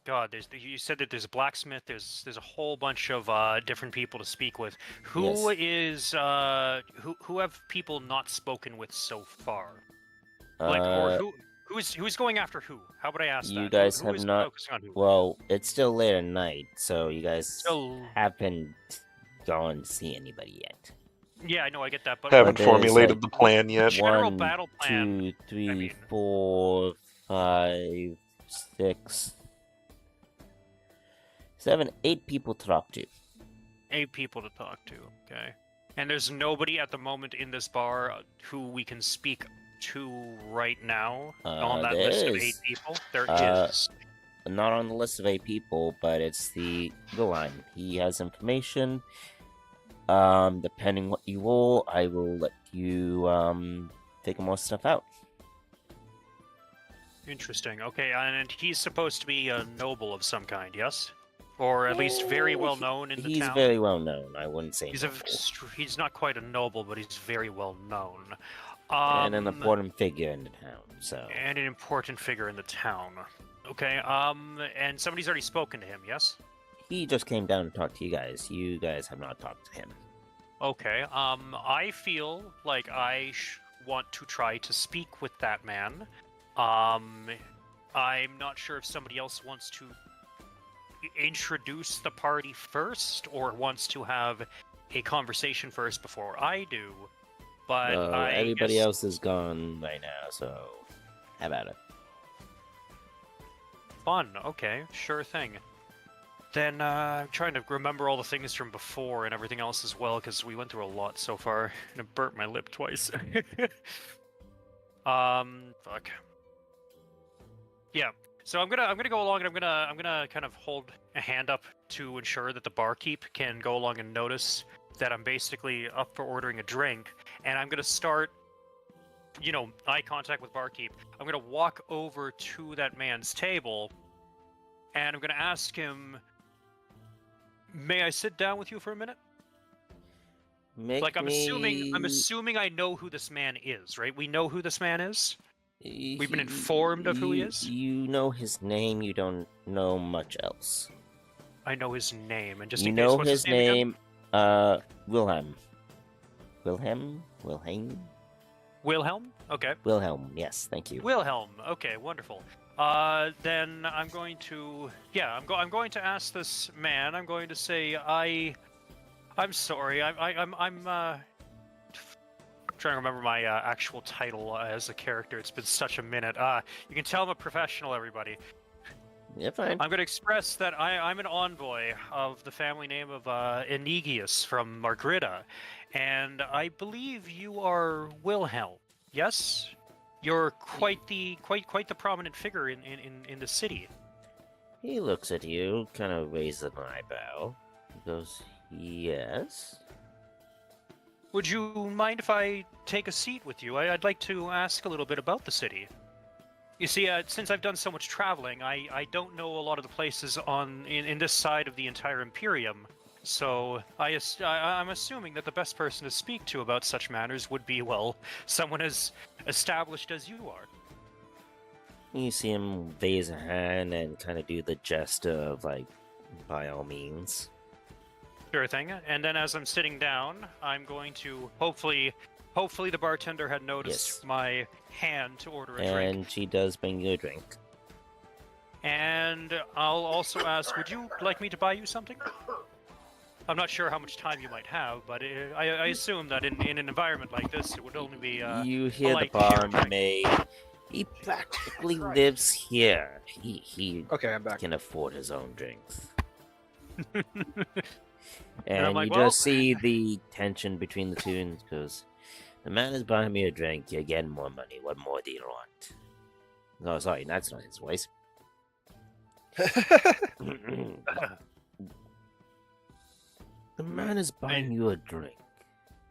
C: God, you said that there's a blacksmith. There's a whole bunch of different people to speak with. Who is who have people not spoken with so far? Or who's going after who? How would I ask that?
B: You guys
C: Who
B: have
C: is
B: not.
C: focusing on who?
B: Well, it's still late at night, so you guys
C: Still-
B: haven't gone to see anybody yet.
C: Yeah, I know, I get that, but
G: Haven't
B: there's,
G: formulated the plan yet.
C: General
B: 1,
C: battle plan,
B: 2, 3,
C: mean-
B: 4, 5, 6, 7, 8 people to talk to.
C: 8 people to talk to. Okay, and there's nobody at the moment in this bar who we can speak to right now on that
B: there
C: list of
B: is.
C: 8 people. There is.
B: Not on the list of 8 people, but it's the line. He has information. Depending what you roll, I will let you figure more stuff out.
C: Interesting. Okay, and he's supposed to be a noble of some kind, yes? or at least very well known in the
B: He's
C: town.
B: very well known. I wouldn't say
C: He's
B: noble.
C: he's not quite a noble, but he's very well known.
B: And an important figure in the town. So.
C: And an important figure in the town. Okay. And somebody's already spoken to him. Yes.
B: He just came down to talk to you guys. You guys have not talked to him.
C: Okay. I feel like I want to try to speak with that man. I'm not sure if somebody else wants to introduce the party first or wants to have a conversation first before I do. But
B: everybody
C: guess...
B: else is gone right now, so how about it?
C: Fun. Okay, sure thing. Then I'm trying to remember all the things from before and everything else as well, because we went through a lot so far, and it burnt my lip twice. Fuck. Yeah. So I'm gonna go along, and I'm gonna kind of hold a hand up to ensure that the barkeep can go along and notice that I'm basically up for ordering a drink, and I'm gonna start, eye contact with barkeep. I'm gonna walk over to that man's table, and I'm gonna ask him, "May I sit down with you for a minute?" I'm assuming I know who this man is, right? We know who this man is. We've been informed of who he is.
B: You know his name. You don't know much else.
C: I know his name, and just
B: you
C: in
B: know
C: case, what's
B: his
C: name?
B: Wilhelm. Wilhelm.
C: Okay.
B: Wilhelm. Yes, thank you.
C: Wilhelm. Okay, wonderful. Then I'm going to, I'm going to ask this man. I'm going to say, I'm sorry. I'm trying to remember my actual title as a character. It's been such a minute. You can tell I'm a professional, everybody.
B: Yeah, fine.
C: I'm going to express that I'm an envoy of the family name of Enigius from Margrida, and I believe you are Wilhelm. Yes, you're quite the prominent figure in the city.
B: He looks at you, kind of raises an eyebrow. He goes, "Yes."
C: Would you mind if I take a seat with you? I'd like to ask a little bit about the city. You see, since I've done so much traveling, I don't know a lot of the places in this side of the entire Imperium. So I'm assuming that the best person to speak to about such matters would be, well, someone as established as you are.
B: You see him raise a hand and kind of do the gesture of, like, by all means.
C: Sure thing. And then as I'm sitting down, I'm going to hopefully the bartender had noticed my hand to order a drink.
B: And she does bring you a drink.
C: And I'll also ask, would you like me to buy you something? I'm not sure how much time you might have, but I assume that in an environment like this, it would only be
B: you hear the
C: polite to share a
B: barmaid. He practically lives here. He
F: Okay, I'm back.
B: can afford his own drinks. And
C: I'm like,
B: you
C: well...
B: just see the tension between the two, and goes, "The man is buying me a drink. You're getting more money. What more do you want?" Oh, sorry, that's not his voice. The man is buying you a drink.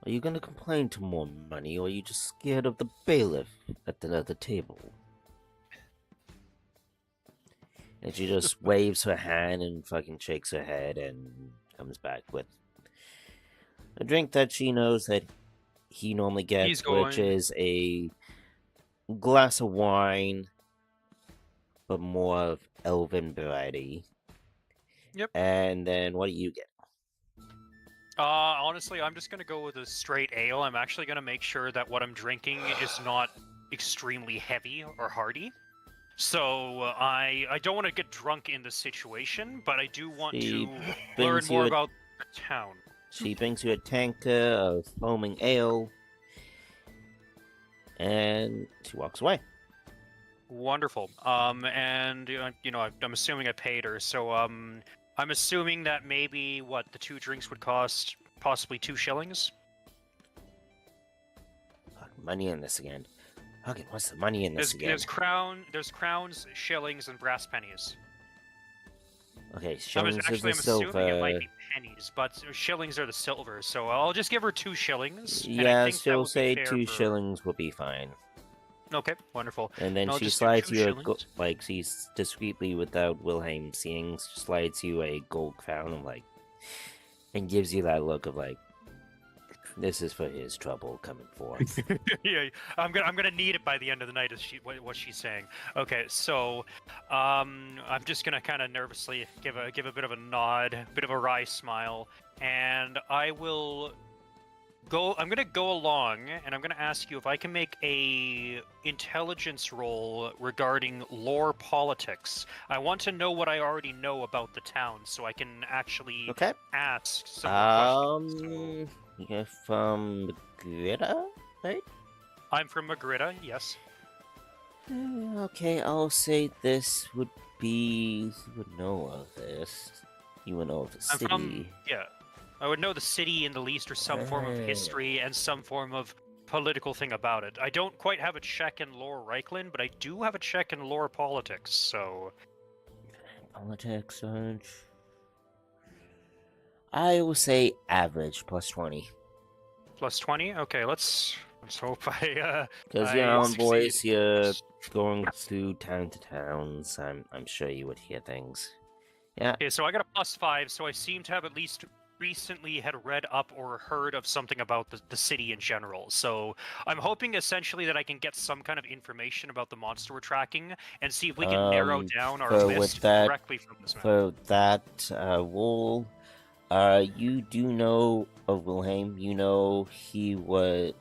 B: Are you gonna complain to more money, or are you just scared of the bailiff at the other table? And she just waves her hand and fucking shakes her head and comes back with a drink that she knows that he normally gets, which is a glass of wine, but more of elven variety.
C: Yep.
B: And then what do you get?
C: Honestly, I'm just gonna go with a straight ale. I'm actually gonna make sure that what I'm drinking is not extremely heavy or hearty. So I don't want to get drunk in the situation, but I do want to learn more about the town.
B: She brings you a tanker of foaming ale, and she walks away.
C: Wonderful. And I'm assuming I paid her, so I'm assuming that maybe the 2 drinks would cost possibly 2 shillings.
B: Money in this again. Okay, what's the money in this again?
C: There's crowns, shillings, and brass pennies.
B: Okay, shillings is the
C: I'm
B: silver.
C: assuming it might be pennies, but shillings are the silver, so I'll just give her 2 shillings.
B: Yeah, she'll say 2 shillings will be fine.
C: Okay, wonderful.
B: And then
C: I'll
B: she
C: just do
B: slides
C: 2
B: you
C: shillings.
B: like she's discreetly, without Wilhelm seeing, slides you a gold crown of like, and gives you that look of like, this is for his trouble coming forth.
C: Yeah, I'm gonna need it by the end of the night. Is what she's saying? Okay, so I'm just gonna kind of nervously give a bit of a nod, bit of a wry smile, and I will go. I'm gonna go along, and I'm gonna ask you if I can make a intelligence roll regarding lore politics. I want to know what I already know about the town, so I can actually
B: Okay.
C: ask some more questions. So,
B: You're from Greta, right?
C: I'm from Magrita, yes.
B: Okay, I'll say this would be. You would know of this. You would know of the
C: I'm
B: city.
C: from, yeah. I would know the city in the least, or some form of history and some form of political thing about it. I don't quite have a check in lore Reichland, but I do have a check in lore politics, so...
B: Politics, I will say average, plus 20.
C: Plus 20? Okay, let's hope I,
B: Because
C: I
B: you're on
C: succeed.
B: voice, you're going through town to town, so I'm sure you would hear things. Yeah.
C: Okay, so I got a plus 5, so I seem to have at least recently had read up or heard of something about the city in general. So I'm hoping essentially that I can get some kind of information about the monster we're tracking and see if we can narrow down our
B: so
C: list
B: with that-
C: directly from this map.
B: For that role, you do know of Wilhelm. You know he was,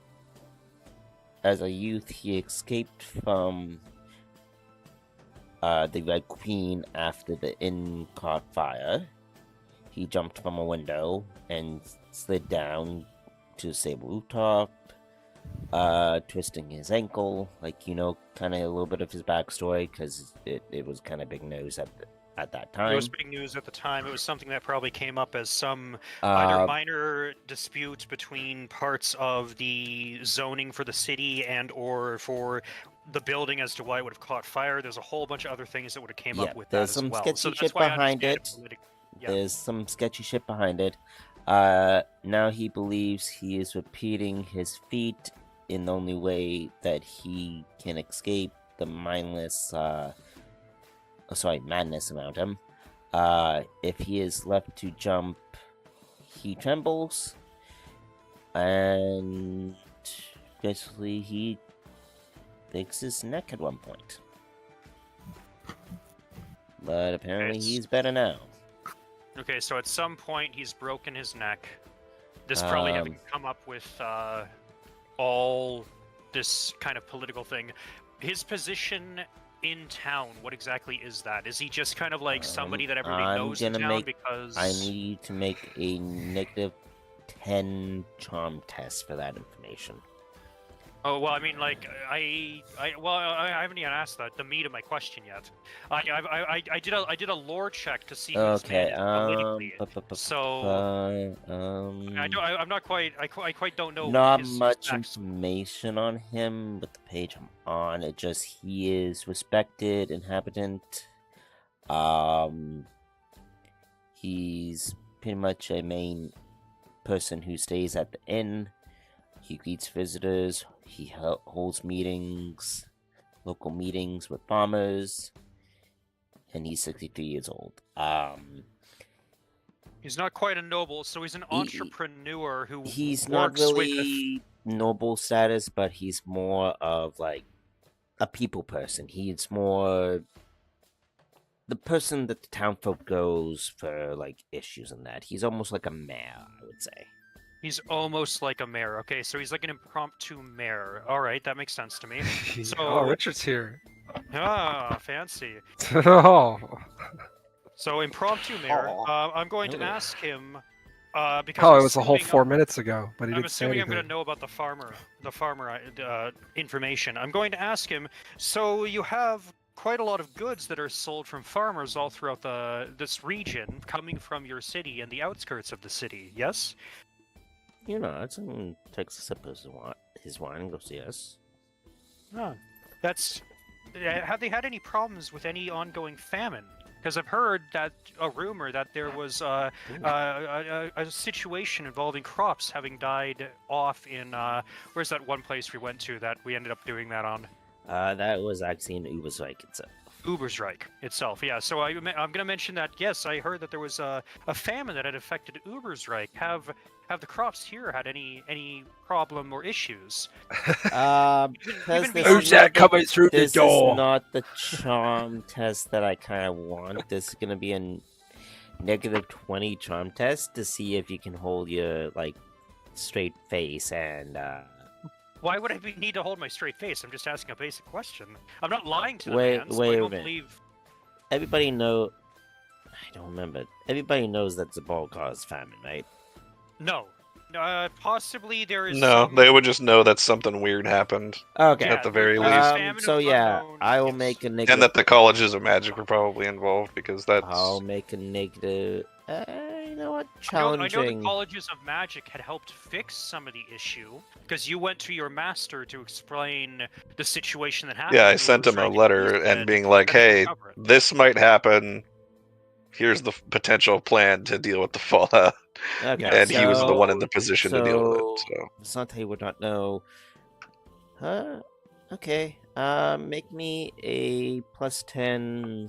B: as a youth, he escaped from the Red Queen after the inn caught fire. He jumped from a window and slid down to a stable rooftop, twisting his ankle. Like, you know, kind of a little bit of his backstory, because it was kind of big news at that time.
C: It was big news at the time. It was something that probably came up as some either minor dispute between parts of the zoning for the city and or for the building as to why it would have caught fire. There's a whole bunch of other things that would have came up with that
B: there's
C: as
B: some
C: well.
B: sketchy
C: So that's
B: shit
C: why I
B: behind
C: understand
B: it.
C: Yeah.
B: There's some sketchy shit behind it. Now he believes he is repeating his feat in the only way that he can escape the madness around him. If he is left to jump, he trembles, and basically he breaks his neck at one point. But apparently he's better now.
C: Okay, so at some point he's broken his neck. This probably having
B: Um,
C: come up with all this kind of political thing. His position in town, what exactly is that? Is he just kind of like somebody that everybody
B: I'm
C: knows in
B: gonna
C: town
B: make-
C: because...
B: I need you to make a negative 10 charm test for that information.
C: Oh, well, I mean, like, I haven't even asked the meat of my question yet. I did a lore check to see who this
B: Okay,
C: man is politically. So I'm not quite. I quite don't know.
B: not
C: his
B: much
C: specs.
B: information on him with the page I'm on. It just he is respected inhabitant. He's pretty much a main person who stays at the inn. He greets visitors. He holds meetings, local meetings with farmers, and he's 63 years old.
C: He's not quite a noble, so he's an
B: He-
C: entrepreneur who
B: He's not
C: works with
B: really noble status, but he's more of like a people person. He's more the person that the townfolk goes for like issues and that. He's almost like a mayor, I would say.
C: He's almost like a mayor. Okay, so he's like an impromptu mayor. All right, that makes sense to me. So,
F: Oh, Richard's here.
C: ah, fancy.
F: Oh,
C: So impromptu mayor.
F: Aw.
C: I'm going to
B: Hello.
C: ask him because
F: oh,
C: I'm
F: it was a whole
C: assuming
F: 4 minutes ago, but he
C: I'm
F: didn't say
C: assuming I'm going
F: anything.
C: to know about the farmer information. I'm going to ask him. So you have quite a lot of goods that are sold from farmers all throughout this region, coming from your city and the outskirts of the city. Yes.
B: You know, it's in Texas sip his wine and goes, yes.
C: Oh, that's. Have they had any problems with any ongoing famine? Because I've heard that a rumor that there was a situation involving crops having died off in where's that one place we went to that we ended up doing that on?
B: That was actually an Uberstrike itself.
C: Ubersreich itself, yeah. So I'm going to mention that, yes, I heard that there was a famine that had affected Ubersreich. Have the crops here had any problem or issues?
B: Because
C: Even
B: this
C: beyond
B: is
F: Who's that
B: not the,
F: coming through the
B: this
F: door?
B: is not the charm test that I kind of want. This is gonna be a -20 charm test to see if you can hold your like straight face and
C: Why would I need to hold my straight face? I'm just asking a basic question. I'm not lying to the
B: Wait-
C: man, so
B: wait
C: I
B: a
C: don't
B: minute.
C: believe.
B: everybody know. I don't remember. Everybody knows that Zabal caused famine, right?
C: No. Possibly there is.
G: No,
C: some...
G: they would just know that something weird happened,
B: Okay.
C: Yeah,
G: at the very
C: there's
G: least.
C: famine
B: So
C: of
B: yeah,
C: unknown,
B: I will
C: yes.
B: make a
G: and
B: negative.
G: that the colleges of magic were probably involved because that's
B: I'll make a negative. You know what?
C: I know the
B: Challenging.
C: colleges of magic had helped fix some of the issue because you went to your master to explain the situation that happened.
G: yeah. I
C: to
G: sent him a
C: Ubersreich,
G: letter
C: he
G: and
C: said
G: being like,
C: that he would
G: "Hey,
C: cover it."
G: this might happen. Here's the potential plan to deal with the fallout."
B: Okay,
G: And he was the one in
C: so-
G: the position to deal with it. So
B: Sante would not know. Okay. Make me a +10.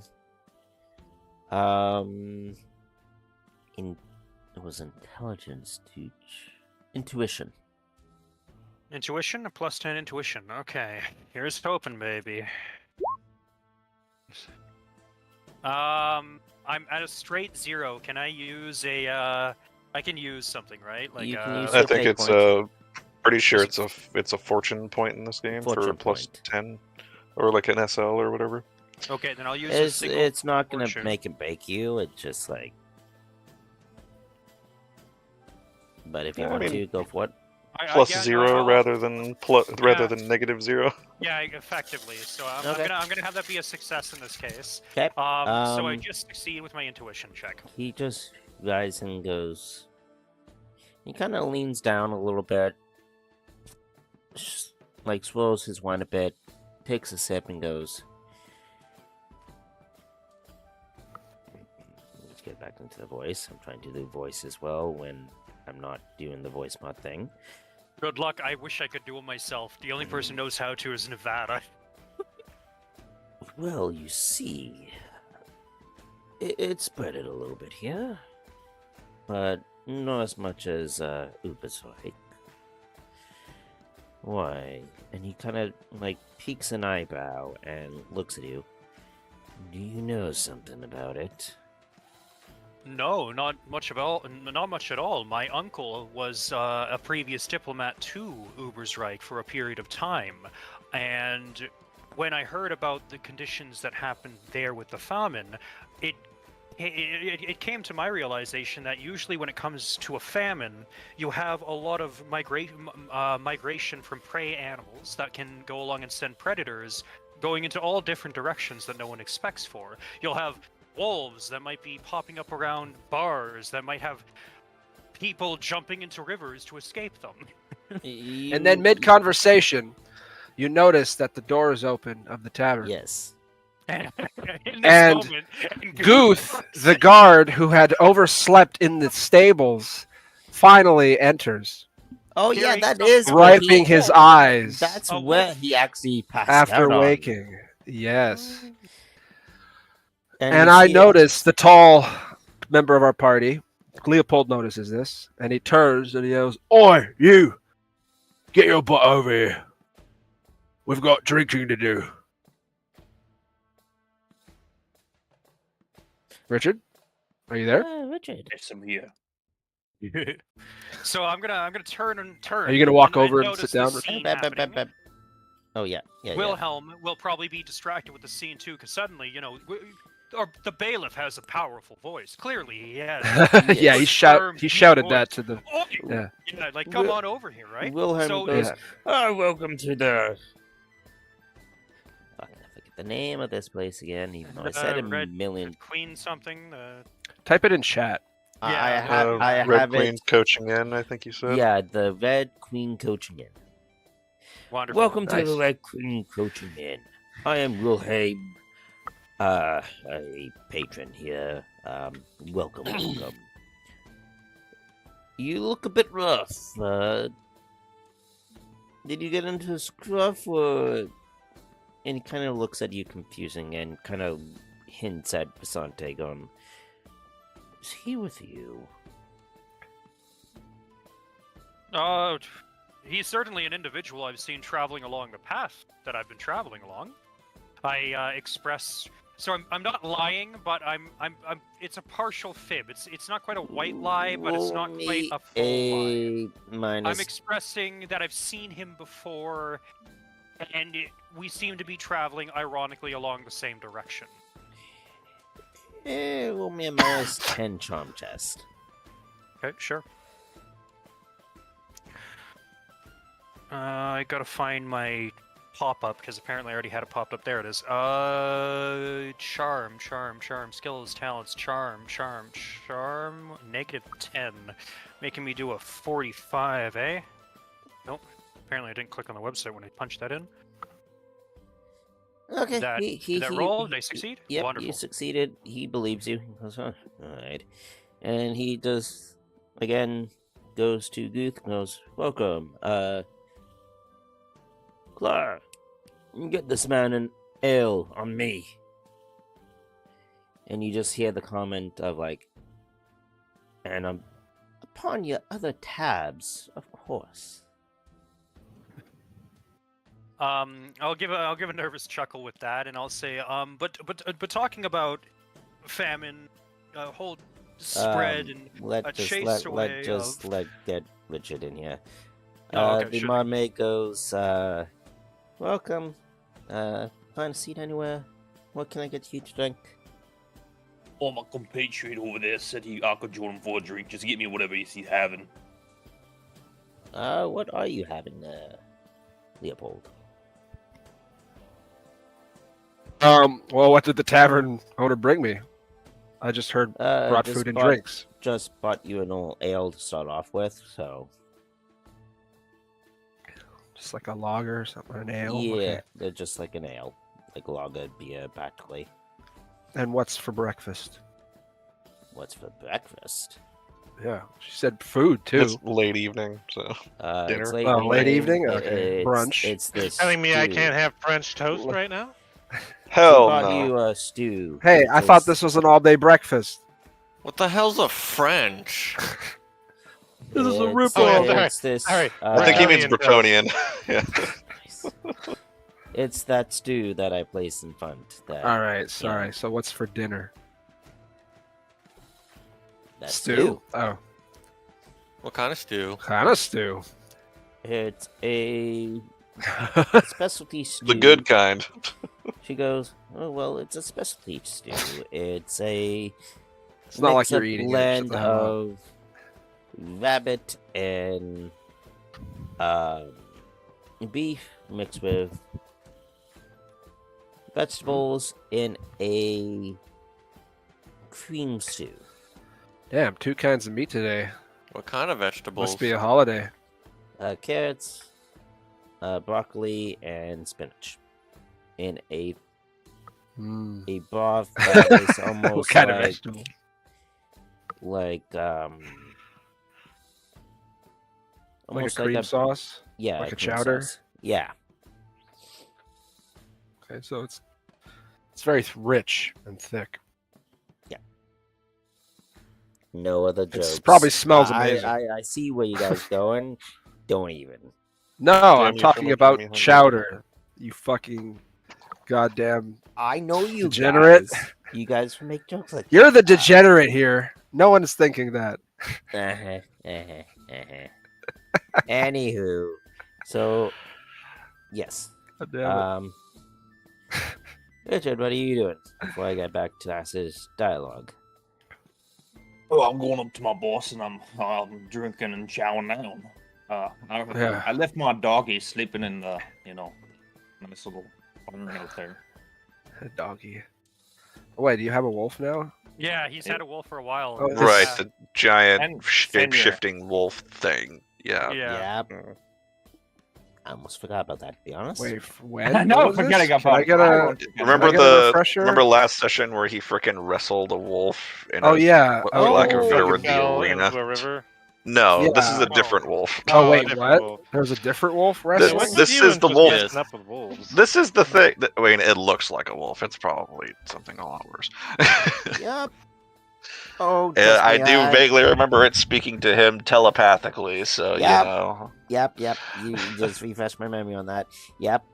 B: It was intelligence to intuition.
C: Intuition, a +10 intuition. Okay, here's hoping, baby. I'm at a straight 0. Can I use a? I can use something, right? Like
B: You can use
G: I
B: your
G: think
B: fate
G: it's
B: points.
G: pretty sure
C: Is
G: it's a fortune point in this game for a
B: Fortune point.
G: +10, or like an SL or whatever.
C: Okay, then I'll use a single.
B: It's not gonna
C: fortune.
B: make and break you. It's just like. But if you
G: Yeah, I
B: want
G: mean-
B: to, go for it.
G: +0 rather than
C: Yeah.
G: than -0.
C: Yeah, effectively. So
B: Okay.
C: I'm gonna have that be a success in this case.
B: Okay.
C: So I
B: Um,
C: just succeed with my intuition check.
B: He just rises and goes. He kind of leans down a little bit, like swirls his wine a bit, takes a sip, and goes. Let's get back into the voice. I'm trying to do voice as well when I'm not doing the voice mod thing.
C: Good luck. I wish I could do it myself. The only person who knows how to is Nevada.
B: Well, you see, it's spread it a little bit here, but not as much as Ubersreich. Why? And he kind of like peeks an eyebrow and looks at you. Do you know something about it?
C: No, not much at all. My uncle was a previous diplomat to Ubersreich for a period of time, and when I heard about the conditions that happened there with the famine, it came to my realization that usually when it comes to a famine, you have a lot of migration from prey animals that can go along and send predators going into all different directions that no one expects for. You'll have wolves that might be popping up around bars that might have people jumping into rivers to escape them.
F: And then mid-conversation, you notice that the door is open of the tavern.
B: Yes.
C: In this
F: And
C: moment,
F: Guth, the guard who had overslept in the stables, finally enters,
B: Oh yeah,
C: Hearing
B: that
C: some-
B: is where
F: wiping
B: he,
F: his eyes
B: That's
C: A
B: where
C: wolf.
B: he actually passed
F: after
B: out on.
F: waking. Yes.
B: And
F: And
B: you
F: I
B: see it-
F: noticed the tall member of our party, Leopold, notices this, and he turns and he yells, "Oi, you! Get your butt over here. We've got drinking to do." Richard, are you there?
B: Richard.
H: Yes, I'm here.
C: So I'm gonna turn.
F: Are you gonna walk
C: and
F: over and
C: notice
F: sit down?
C: the scene
B: Bep, bep,
C: happening.
B: bep, bep. Oh yeah, yeah, yeah.
C: Wilhelm will probably be distracted with the scene too, because suddenly, or the bailiff has a powerful voice. Clearly, he has.
F: Yeah, he
C: Firm, deep
F: shouted
C: voice.
F: that to the.
C: Oh,
F: Yeah.
C: yeah, like come
B: Wil-
C: on over here, right?
B: Wilhelm
C: So
B: goes,
F: Yeah.
B: "Oh, welcome to the." Fuck, I forget the name of this place again, even though I said a
C: Red
B: million.
C: Queen something.
F: Type it in chat.
B: I
C: Yeah,
B: have, I
G: Red
B: have
G: Queen
B: it.
G: coaching in, I think you said.
B: Yeah, the Red Queen Coaching Inn.
C: Wonderful.
B: Welcome to the
F: Nice.
B: Red Queen Coaching Inn. I am Wilhelm, a patron here. Welcome, welcome. You look a bit rough. Did you get into a scruff, or and he kind of looks at you confusing and kind of hints at Basante going, is he with you?
C: He's certainly an individual I've seen traveling along the path that I've been traveling along. I express. So I'm not lying, but I'm. It's a partial fib. It's not quite a white lie, but it's not quite a full lie. I'm expressing that I've seen him before, and we seem to be traveling, ironically, along the same direction.
B: Roll me a minus 10 charm test.
C: Okay, sure. I gotta find my pop-up, because apparently I already had it popped up. There it is. Charm, skills, talents, charm, negative 10. Making me do a 45, eh? Nope. Apparently I didn't click on the website when I punched that in.
B: Okay,
C: Did that roll? Did I succeed?
B: Yep,
C: Wonderful.
B: you succeeded. He believes you. He goes, oh, alright. And he does, again, goes to Guth and goes, welcome, Clara, get this man an ale on me. And you just hear the comment of like, and upon your other tabs, of course.
C: I'll give a nervous chuckle with that, and I'll say, but talking about famine, whole spread and a chase away.
B: Let get Richard in here.
C: Oh, okay,
B: the
C: sure.
B: barmaid goes, welcome. Find a seat anywhere. What can I get you to drink?
H: Oh, my compatriot over there said I could join him for a drink. Just get me whatever he's having.
B: What are you having, Leopold?
F: Well, what did the tavern owner bring me? I just heard brought
B: Just
F: food and
B: bought-
F: drinks.
B: Just bought you an old ale to start off with, so
F: Just like a lager or something, an ale.
B: yeah,
F: Okay.
B: they're just like an ale, like lager beer, practically.
F: And what's for breakfast?
B: What's for breakfast?
F: Yeah, she said food too.
G: It's late evening, so Dinner?
B: It's late,
F: Oh, late evening?
B: It-
F: Okay, brunch.
B: It's this.
E: Telling me I
B: stew.
E: can't have French toast right now?
B: She
G: hell
B: bought
G: no.
B: you a stew.
F: Hey,
B: It's
F: I
B: a
F: thought this was an all-day breakfast.
D: What the hell's a French?
F: This is a
B: It's-
F: rip-off.
E: Oh, yeah,
B: It's this.
E: sorry.
G: I think he means
E: Bretonian
G: Bretonian. Yeah.
B: Nice. It's that stew that I placed in front. That
F: All right, sorry. So what's for dinner?
B: that
F: Stew. Oh,
D: What kind of stew?
F: kind of stew.
B: It's a specialty stew.
G: The good kind.
B: She goes, oh well, it's a specialty stew. It's a
F: It's not like
B: mix
F: you're
B: of
F: eating it.
B: blend
F: Shut the hell up.
B: of rabbit and beef mixed with vegetables in a cream stew.
F: Damn, 2 kinds of meat today.
D: What kind of vegetables?
F: Must be a holiday.
B: Carrots, broccoli, and spinach in a
F: Mm.
B: a broth that is almost
F: What kind of
B: like
F: vegetable?
B: like
F: Like a
B: almost
F: cream
B: a
F: sauce?
B: yeah,
F: like a
B: cream
F: chowder?
B: sauce. Yeah,
F: Okay, so it's very rich and thick.
B: no other jokes.
F: probably smells amazing.
B: I see where you guys going. Don't even.
F: No,
G: Damn
F: I'm
G: you for
F: talking
G: making
F: about
G: me hungry.
F: chowder. You fucking goddamn.
B: I know you
F: Degenerate.
B: guys. You guys make jokes like
F: You're the
B: that.
F: degenerate here. No one's thinking that.
B: Anywho, so yes.
F: God damn it.
B: Richard, what are you doing before I get back to Ass's dialogue?
H: Oh, I'm going up to my boss and I'm drinking and chowing down.
F: Yeah.
H: I left my doggy sleeping in the, nice little barn out there.
F: Doggy. Oh, wait, do you have a wolf now?
C: Yeah, he's had a wolf for a while.
F: Oh,
G: Right,
C: Yeah.
G: the giant
H: And
G: shape-shifting wolf thing. Yeah.
C: Yeah.
B: I almost forgot about that, to be honest.
F: Wait, when?
H: No,
F: What was
H: forgetting
F: this? Can
H: about
F: I get a?
G: Remember
F: Can I get a
G: the
F: refresher?
G: remember last session where he frickin' wrestled a wolf in
F: Oh
G: a
F: yeah.
G: for
F: Oh,
G: lack of a better
E: Fucking
G: word, the
E: fell
G: arena.
E: into a river.
G: No, this is
F: Yeah.
G: a different wolf.
F: Oh, wait,
E: different
F: what?
E: wolf.
F: There's a different wolf
G: This-
E: Yeah,
F: wrestling?
E: what's
G: this
E: with you
G: is
E: and
G: the
E: just
G: wolf.
E: messing up with wolves?
G: This is the thing. I mean, it looks like a wolf. It's probably something a lot worse.
B: Yep. Oh,
G: Yeah,
B: trust
G: I
B: me,
G: do vaguely remember it speaking to him telepathically, so
B: Yep.
G: you know.
B: Yep. You just refresh my memory on that. Yep.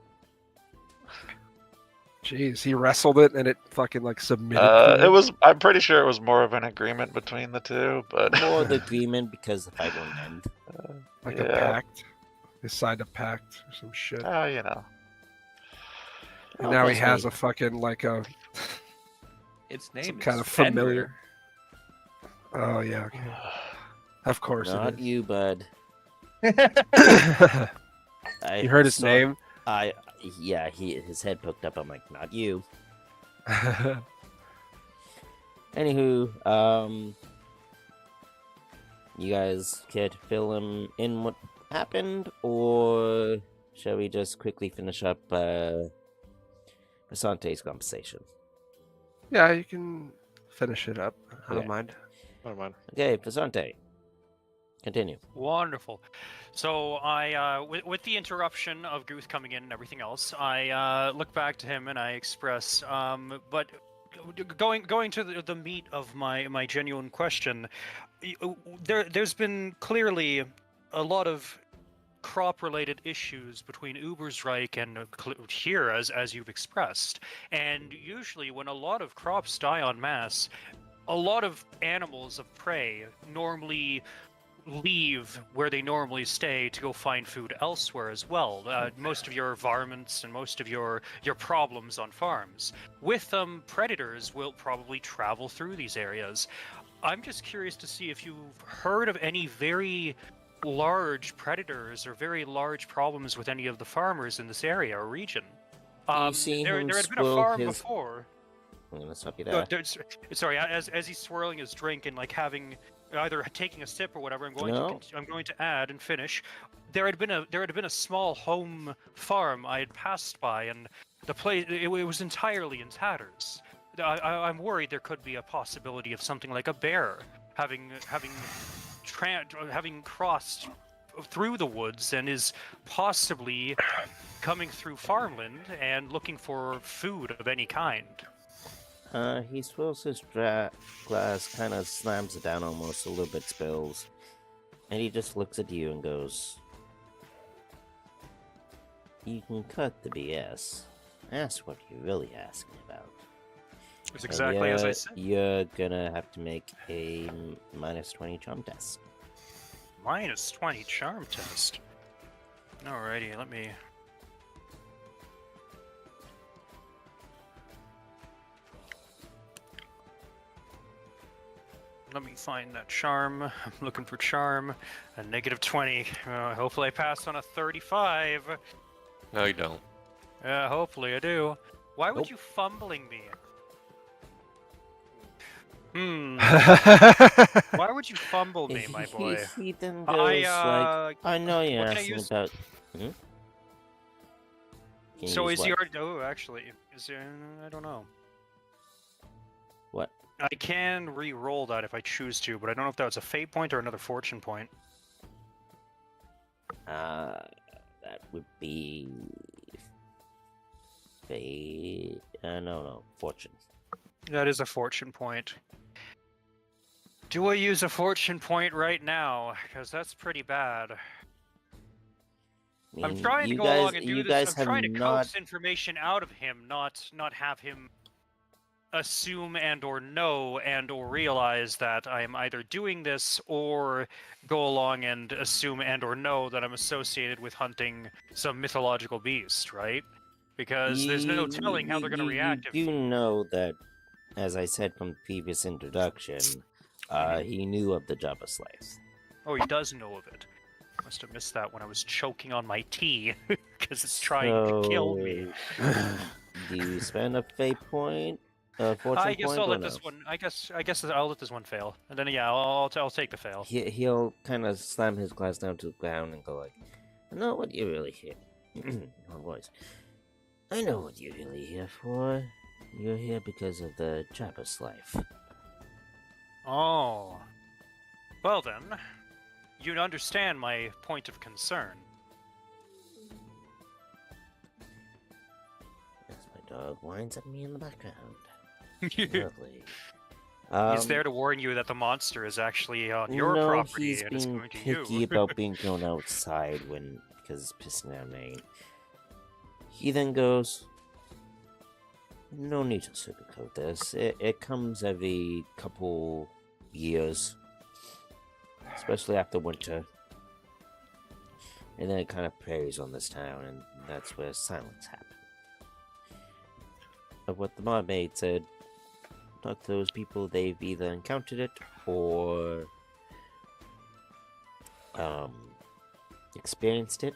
F: Jeez, he wrestled it and it fucking like submitted to
G: It
F: him.
G: was. I'm pretty sure it was more of an agreement between the two, but
B: More the agreement because the fight won't end.
F: Like a
G: yeah.
F: pact. They signed a pact or some shit.
G: You know.
F: And
B: Oh,
F: now he
B: trust
F: has
B: me.
F: a fucking like a
H: Its name
F: some
H: is
F: kind of
H: Fender.
F: familiar. Oh yeah, okay. Of course
B: Not
F: it
B: you, bud.
F: is.
B: I
F: You heard his
B: saw-
F: name?
B: Yeah, his head poked up. I'm like, not you. Anywho, you guys care to fill him in what happened, or shall we just quickly finish up Basante's conversation?
F: Yeah, you can finish it up. I don't
B: Okay.
F: mind.
E: Never mind.
B: Okay, Basante, continue.
C: Wonderful. So I, with the interruption of Guth coming in and everything else, I look back to him and I express, but going to the meat of my genuine question, there's been clearly a lot of crop-related issues between Ubersreich and here, as you've expressed, and usually when a lot of crops die en masse, a lot of animals of prey normally leave where they normally stay to go find food elsewhere as well. Most of your varmints and most of your problems on farms. With them, predators will probably travel through these areas. I'm just curious to see if you've heard of any very large predators or very large problems with any of the farmers in this area or region.
B: You've seen
C: there
B: him
C: had been a
B: swirl
C: farm
B: his-
C: before.
B: I'm gonna stop you
C: No,
B: there.
C: sorry, as he's swirling his drink and like having either taking a sip or whatever, I'm going to add and finish. There had been a small home farm I had passed by, and the place it was entirely in tatters. I'm worried there could be a possibility of something like a bear having crossed through the woods and is possibly coming through farmland and looking for food of any kind.
B: He swirls his glass, kind of slams it down almost, a little bit spills. And he just looks at you and goes, "You can cut the BS. Ask what you're really asking about."
C: It's exactly as I said.
B: You're gonna have to make a -20 charm test.
C: -20 charm test. Alrighty, let me find that charm. I'm looking for charm. A -20. Hopefully I pass on a 35.
D: No, you don't.
C: Hopefully I do. Why would
B: Nope.
C: you fumbling me? Why would you fumble me, my boy?
B: He then goes like, "I know you're
C: what can I
B: asking
C: use?
B: about." Hmm? Can you
C: So
B: use
C: is he
B: what?
C: already? Oh, actually, is there? I don't know.
B: What?
C: I can re-roll that if I choose to, but I don't know if that was a fate point or another fortune point.
B: That would be fate. No, fortune.
C: That is a fortune point. Do I use a fortune point right now? Because that's pretty bad.
B: I
C: I'm
B: mean,
C: trying to
B: you
C: go
B: guys,
C: along and
B: you
C: do
B: guys
C: this. I'm
B: have
C: trying to
B: not.
C: coax information out of him, not have him assume and or know and or realize that I am either doing this or go along and assume and or know that I'm associated with hunting some mythological beast, right? Because there's no telling how they're going to react.
B: You do know that, as I said from the previous introduction, he knew of the Jabba Slice.
C: Oh, he does know of it. Must have missed that when I was choking on my tea because it's trying to kill me.
B: Do you spend a fate point, fortune
C: I guess
B: point,
C: I'll
B: or
C: let
B: no?
C: this one. I guess I'll let this one fail, and then yeah, I'll take the fail.
B: He'll kind of slam his glass down to the ground and go like, "I know what you're really here." My voice. "I know what you're really here for. You're here because of the Jabba's life."
C: Oh, well then, you understand my point of concern.
B: As my dog whines at me in the background.
C: He's
B: Lovely.
C: there to warn you that the monster is actually on your
B: no,
C: property
B: he's
C: and is
B: being
C: going to
B: picky
C: you.
B: about being thrown outside because it's pissing down rain. He then goes, no need to sugarcoat this. It comes every couple years, especially after winter. And then it kind of preys on this town, and that's where silence happens. But what the mermaid said, talk to those people, they've either encountered it or experienced it.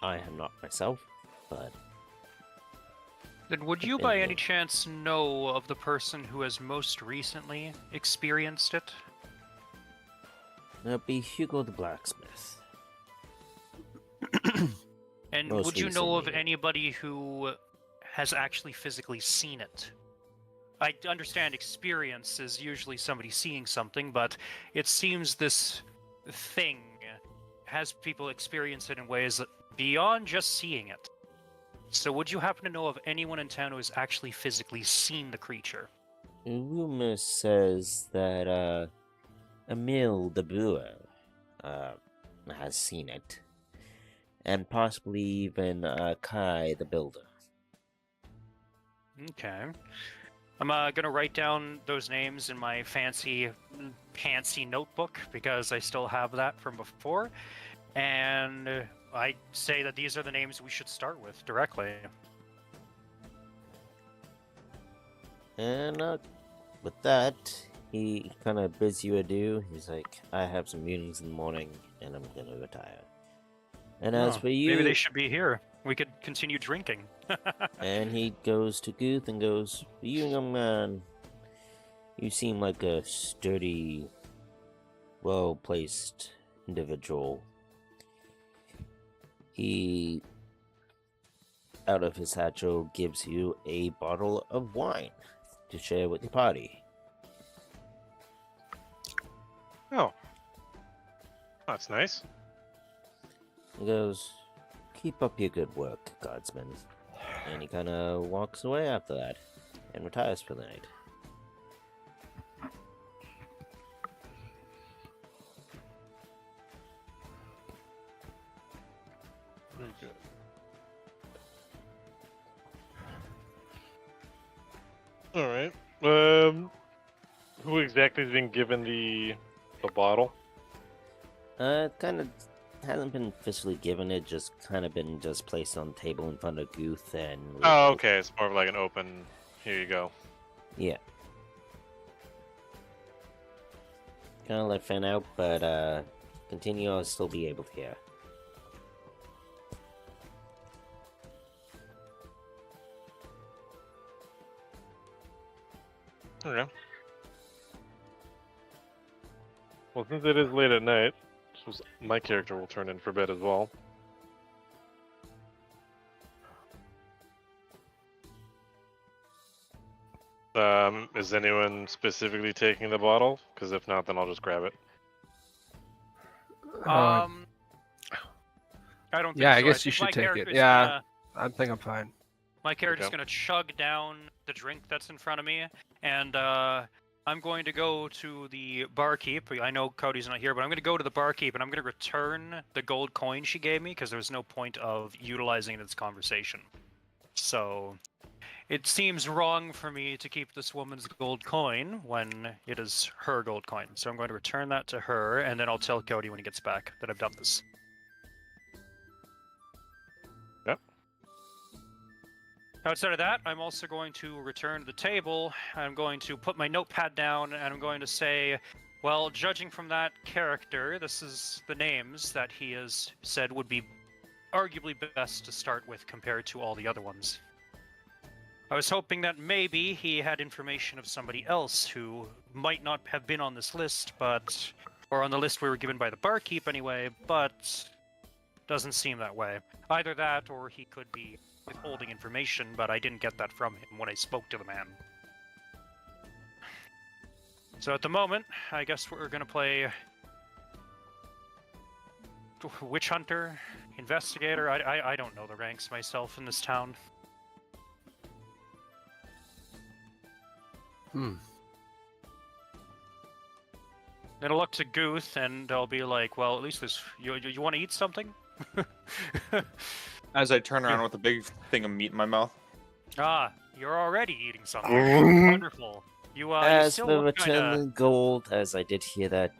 B: I have not myself, but
C: Then would you by any chance know of the person who has most recently experienced it?
B: that'd be Hugo the blacksmith.
C: And
B: Most
C: would you know of
B: recently.
C: anybody who has actually physically seen it? I understand experience is usually somebody seeing something, but it seems this thing has people experience it in ways that beyond just seeing it. So would you happen to know of anyone in town who has actually physically seen the creature?
B: Rumor says that Emil the brewer has seen it, and possibly even Kai the builder.
C: Okay. I'm gonna write down those names in my fancy notebook because I still have that from before, and I say that these are the names we should start with directly.
B: And with that, he kind of bids you adieu. He's like, I have some meetings in the morning, and I'm gonna retire. And as
C: Oh,
B: for you,
C: maybe they should be here. We could continue drinking.
B: and he goes to Guth and goes, you young man, you seem like a sturdy, well-placed individual. He, out of his satchel, gives you a bottle of wine to share with the party.
E: Oh. That's nice.
B: He goes, keep up your good work, guardsman. And he kind of walks away after that and retires for the night.
E: Very good. Alright. Who exactly has been given the bottle?
B: Kind of hasn't been officially given it, just kind of been just placed on the table in front of Guth and...
E: Oh, okay. It's more of like an open, here you go.
B: Yeah. Kind of let Finn out, but continue, I'll still be able to hear.
E: Okay. Well, since it is late at night, so my character will turn in for bed as well. Is anyone specifically taking the bottle? Because if not, then I'll just grab it.
C: I don't think
F: yeah,
C: so.
F: I guess
C: think
F: you should
C: my
F: take it.
C: character's
F: Yeah,
C: gonna-
F: I think I'm fine.
C: My character's
E: Okay.
C: gonna chug down the drink that's in front of me, and I'm going to go to the barkeep. I know Cody's not here, but I'm going to go to the barkeep and I'm going to return the gold coin she gave me because there was no point of utilizing it in this conversation. So it seems wrong for me to keep this woman's gold coin when it is her gold coin. So I'm going to return that to her, and then I'll tell Cody when he gets back that I've done this.
E: Yep.
C: Outside of that, I'm also going to return to the table. I'm going to put my notepad down, and I'm going to say, well, judging from that character, this is the names that he has said would be arguably best to start with compared to all the other ones. I was hoping that maybe he had information of somebody else who might not have been on this list, but... or on the list we were given by the barkeep anyway, but... doesn't seem that way. Either that, or he could be withholding information, but I didn't get that from him when I spoke to the man. So at the moment, I guess we're gonna play witch hunter, investigator. I don't know the ranks myself in this town.
F: Hmm.
C: Then I'll look to Guth and I'll be like, well, at least this. You want to eat something?
I: As I turn around with a big thing of meat in my mouth.
C: Ah, you're already eating something. Wonderful. You
B: As
C: still
B: for
C: look
B: return
C: kinda...
B: the gold, as I did hear that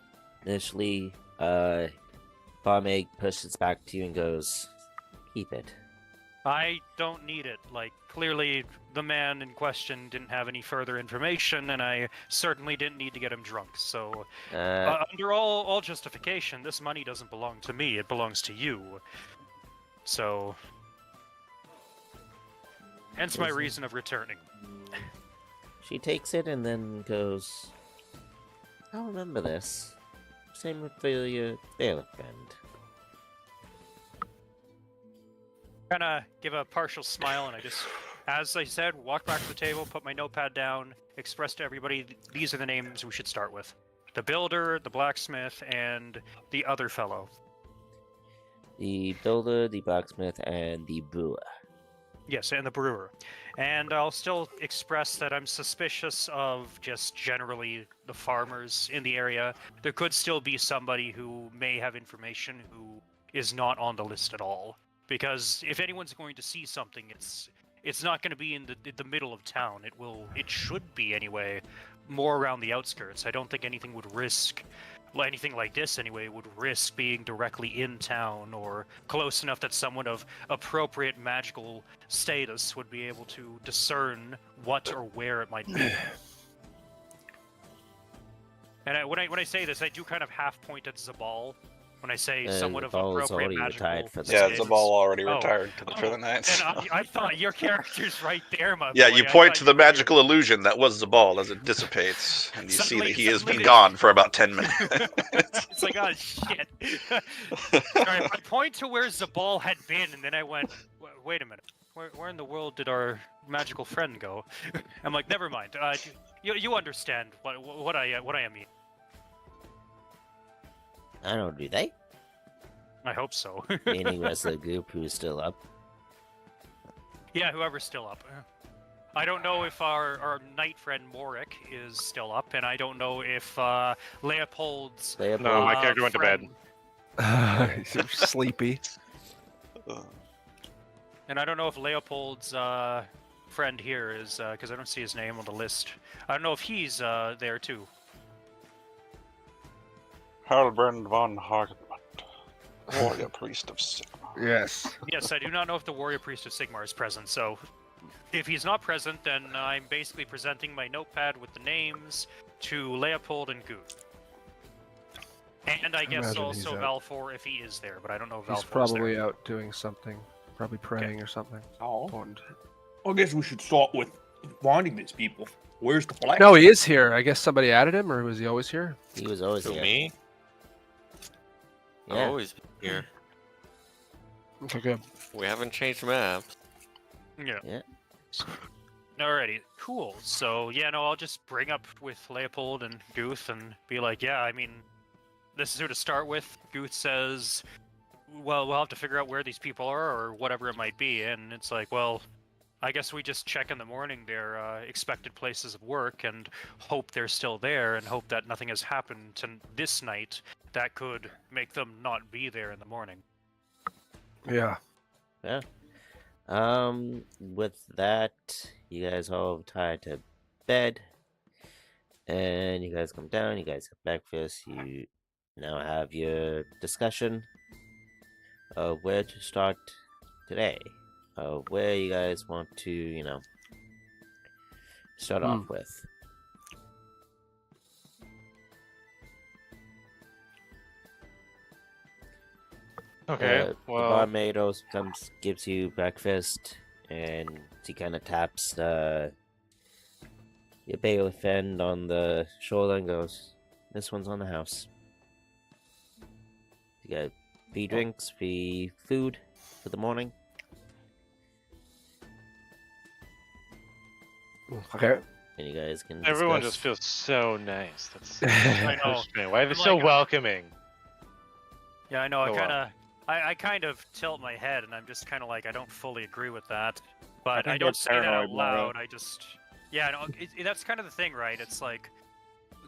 B: initially, Barmaid pushes back to you and goes, "Keep it."
C: I don't need it. Like, clearly the man in question didn't have any further information, and I certainly didn't need to get him drunk. So, under all justification, this money doesn't belong to me. It belongs to you. So, hence my reason of returning.
B: She takes it and then goes, "I'll remember this. Same with your bailiff friend."
C: Kind of give a partial smile, and I just, as I said, walk back to the table, put my notepad down, express to everybody, these are the names we should start with. The builder, the blacksmith, and the other fellow.
B: The builder, the blacksmith, and the brewer.
C: Yes, and the brewer. And I'll still express that I'm suspicious of just generally the farmers in the area. There could still be somebody who may have information who is not on the list at all. Because if anyone's going to see something, it's not going to be in the middle of town. It should be anyway, more around the outskirts. I don't think anything would risk, anything like this anyway, would risk being directly in town or close enough that someone of appropriate magical status would be able to discern what or where it might be. And when I say this, I do kind of half point at Zabal. When I say somewhat of
B: Zabal is
C: appropriate
B: already
C: magical
B: retired for the
G: Yeah,
C: status.
G: Zabal already
C: Oh.
G: retired for the night.
C: And I thought your character's right there, my
G: Yeah,
C: boy.
G: you
C: I
G: point
C: thought
G: to
C: you
G: the
C: were-
G: magical illusion that was Zabal as it dissipates, and you see
C: Suddenly-
G: that he has
C: suddenly
G: been
C: they-
G: gone for about 10 minutes.
C: It's like, oh shit. Sorry, I point to where Zabal had been, and then I went, wait a minute. Where in the world did our magical friend go? I'm like, never mind. You understand what I mean.
B: I don't know, do they?
C: I hope so.
B: Meaning rest of the group who's still up.
C: Yeah, whoever's still up. I don't know if our knight friend Morik is still up, and I don't know if Leopold's
E: No, my character went to bed.
C: friend-
F: Sleepy.
C: And I don't know if Leopold's friend here is, because I don't see his name on the list. I don't know if he's there too.
G: Halbrand von Hagenmund, warrior priest of Sigmar.
F: Yes.
C: Yes, I do not know if the warrior priest of Sigmar is present, so if he's not present, then I'm basically presenting my notepad with the names to Leopold and Guth. And I guess
F: imagine he's
C: also
F: out.
C: Valfor if he is there, but I don't know if
F: He's
C: Valfor's
F: probably
C: there.
F: out doing something. Probably praying or something.
H: Oh,
F: Important.
H: I guess we should start with finding these people. Where's the black?
F: No, he is here. I guess somebody added him, or was he always here?
B: He was always
D: To
B: here.
D: me? I've
B: Yeah.
D: always been here.
F: Okay, good.
D: We haven't changed maps.
C: Yeah.
B: Yeah.
C: Alrighty, cool. So yeah, no, I'll just bring up with Leopold and Guth and be like, yeah, I mean, this is who to start with. Guth says, well, we'll have to figure out where these people are or whatever it might be, and it's like, well, I guess we just check in the morning their expected places of work and hope they're still there and hope that nothing has happened to this night that could make them not be there in the morning.
F: Yeah.
B: Yeah. With that, you guys all tied to bed, and you guys come down. You guys have breakfast. You now have your discussion of where to start today. Where you guys want to, start off with.
E: Okay,
B: The
E: well,
B: barmaid also gives you breakfast, and she kind of taps your bailiff friend on the shoulder and goes, "This one's on the house. You got free drinks, free food for the morning."
F: Okay.
B: And you guys can.
E: everyone
B: discuss.
E: just feels so nice. That's
C: I know.
E: interesting. Why are they
C: I'm
E: so
C: like,
E: welcoming?
C: Yeah, I know.
E: Oh, wow.
C: I kind of tilt my head, and I'm just kind of like, I don't fully agree with that. But
I: think
C: I
I: they're
C: don't say that out
I: paranoid, Mario.
C: loud. I just, yeah, no, that's kind of the thing, right? It's like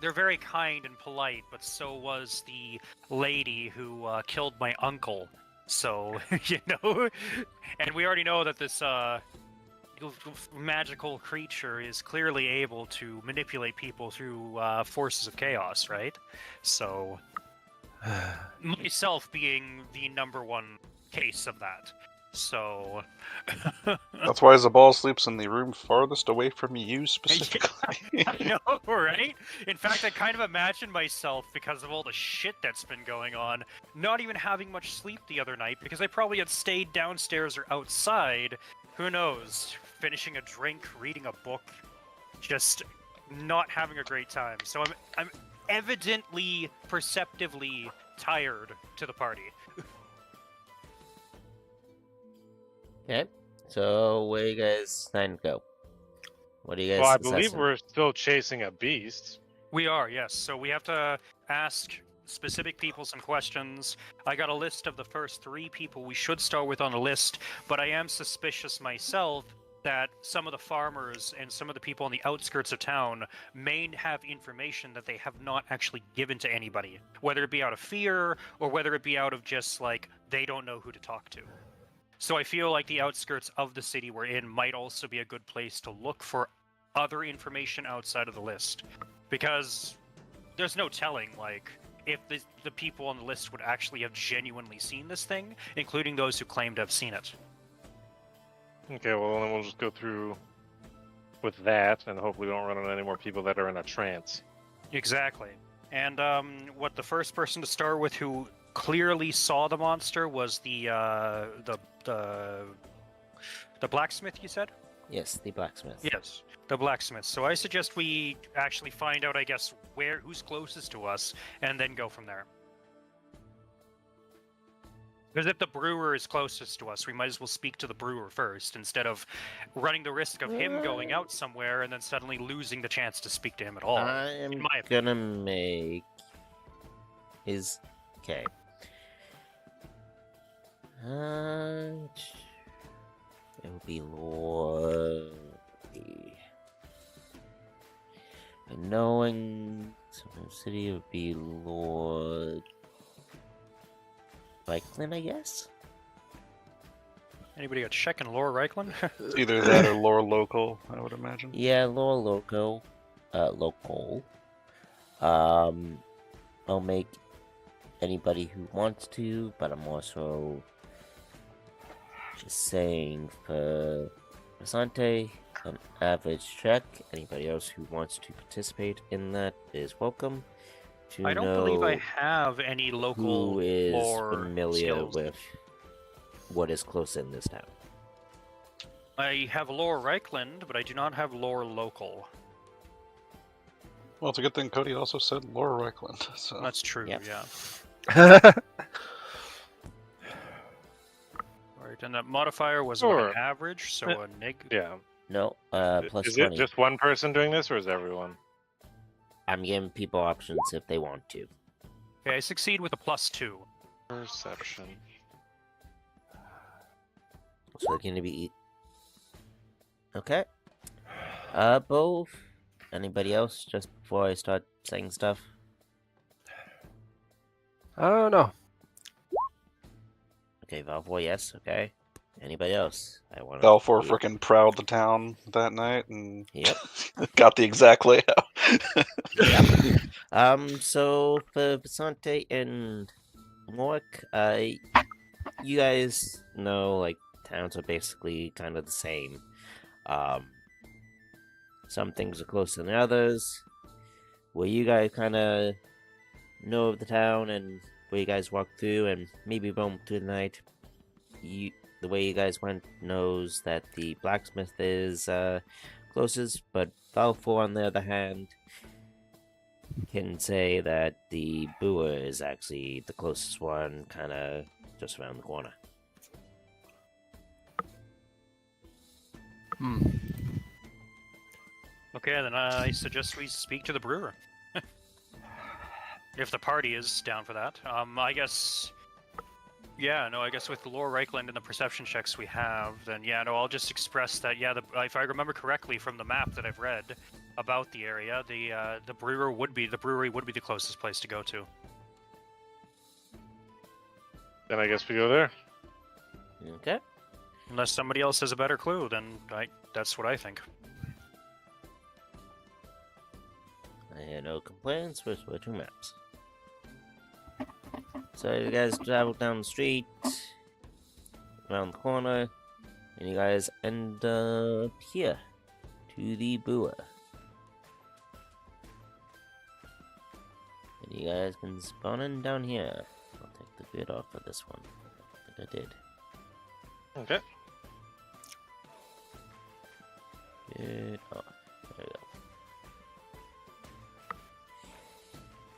C: they're very kind and polite, but so was the lady who killed my uncle. So you know, and we already know that this magical creature is clearly able to manipulate people through forces of chaos, right? So myself being the number one case of that. So
G: That's why Zabal sleeps in the room farthest away from you specifically.
C: I know, right? In fact, I kind of imagine myself, because of all the shit that's been going on, not even having much sleep the other night because I probably had stayed downstairs or outside. Who knows? Finishing a drink, reading a book, just not having a great time. So I'm evidently, perceptively tired to the party.
B: Okay. So where you guys plan to go? What do you guys?
E: Well, I believe
B: assessing?
E: we're still chasing a beast.
C: We are, yes. So we have to ask specific people some questions. I got a list of the first 3 people we should start with on the list, but I am suspicious myself that some of the farmers and some of the people on the outskirts of town may have information that they have not actually given to anybody, whether it be out of fear or whether it be out of just like they don't know who to talk to. So I feel like the outskirts of the city we're in might also be a good place to look for other information outside of the list, because there's no telling, like, if the people on the list would actually have genuinely seen this thing, including those who claim to have seen it.
E: Okay, well then we'll just go through with that, and hopefully we don't run into any more people that are in a trance.
C: Exactly. And what the first person to start with who clearly saw the monster was the blacksmith, you said?
B: Yes, the blacksmith.
C: Yes, the blacksmith. So I suggest we actually find out, I guess, who's closest to us, and then go from there. Because if the brewer is closest to us, we might as well speak to the brewer first, instead of running the risk of him going out somewhere and then suddenly losing the chance to speak to him at all.
B: I am
C: my
B: gonna make his okay. It will be Lord. And knowing some city would be Lord Reichland, I guess.
C: Anybody got check in Laura Reichland?
G: Either that or lore local, I would imagine.
B: Yeah, Lord Local. Local. I'll make anybody who wants to, but I'm also just saying for Asante, an average check. Anybody else who wants to participate in that is welcome. To
C: I don't believe I have any local
B: who is
C: lore
B: familiar
C: skills.
B: with what is close in this town.
C: I have lore Reichland, but I do not have lore local.
G: Well, it's a good thing Cody also said Laura Reichland. So.
C: That's true,
B: Yep.
C: yeah. Alright, and that modifier was what, an
E: Sure.
C: average, so a neg.
E: Yeah.
B: No, plus
E: Is
B: 20.
E: it just one person doing this, or is everyone?
B: I'm giving people options if they want to.
C: Okay, I succeed with a +2.
E: Perception.
B: So they're gonna be. Okay. Both. Anybody else? Just before I start saying stuff.
F: I don't know.
B: Okay, Valvor, yes. Okay. Anybody else? I want.
G: Balfour frickin' prowled the town that night and
B: Yep.
G: got the exact layout.
B: So for Basante and Mork, you guys know, like, towns are basically kind of the same. Some things are closer than others. Where you guys kind of know of the town and where you guys walk through and maybe roam through the night, the way you guys went knows that the blacksmith is closest, but Balfour, on the other hand, can say that the brewer is actually the closest one, kind of just around the corner.
C: Okay, then I suggest we speak to the brewer. If the party is down for that. I guess Yeah, no, I guess with the lore Reichland and the perception checks we have, then yeah, no, I'll just express that. Yeah, if I remember correctly from the map that I've read about the area, the brewery would be the closest place to go to.
E: Then I guess we go there.
B: Okay.
C: Unless somebody else has a better clue, then that's what I think.
B: I hear no complaints. We're switching maps. So you guys travel down the street, around the corner, and you guys end up here, to the brewer. And you guys can spawn in down here. I'll take the grid off for this one. I think I did.
E: Okay.
B: Grid off. There we go.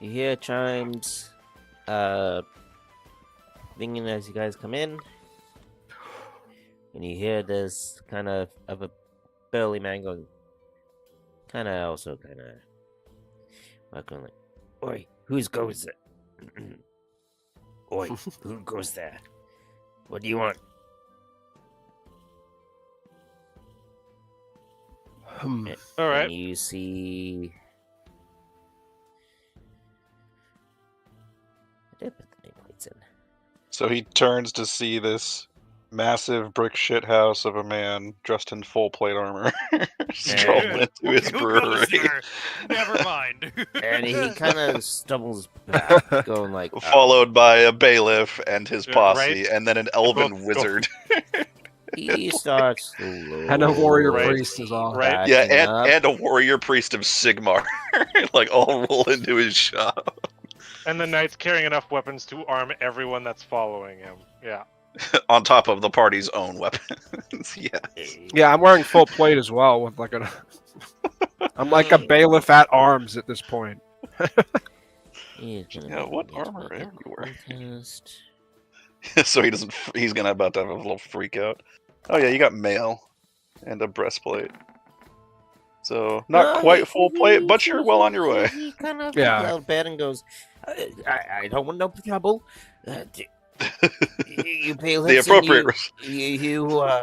B: You hear chimes ringing as you guys come in, and you hear this kind of a burly man going, kind of like, "Oi, whose goes it? Oi, who goes there? What do you want?"
E: All right.
B: And you see. I did put the nameplates in.
G: So he turns to see this massive brick shit house of a man dressed in full plate armor stroll into his
C: Who goes
G: brewery.
C: there? Never mind.
B: And he kind of stumbles back, going like,
G: Followed by a bailiff and his
E: Yeah,
G: posse,
E: right.
G: and then an
E: both
G: elven
E: go-
G: wizard.
B: he starts slowly
F: And a warrior
E: Right.
F: priest is all.
E: Right.
G: Yeah,
B: backing up.
G: and a warrior priest of Sigmar, like all roll into his shop.
E: And the knight's carrying enough weapons to arm everyone that's following him. Yeah.
G: On top of the party's own weapons. Yeah.
F: Yeah, I'm wearing full plate as well with like a. I'm like a bailiff at arms at this point.
B: He's gonna
G: Yeah,
B: make
G: what
B: me
G: armor
B: make a
G: everywhere?
B: contest.
G: So he doesn't. He's gonna about to have a little freak out. Oh yeah, you got mail and a breastplate. So not quite full plate, but you're well on your way.
B: He kind of
F: Yeah.
B: felt out bad and goes, I don't want no trouble. You pay
G: The appropriate.
B: you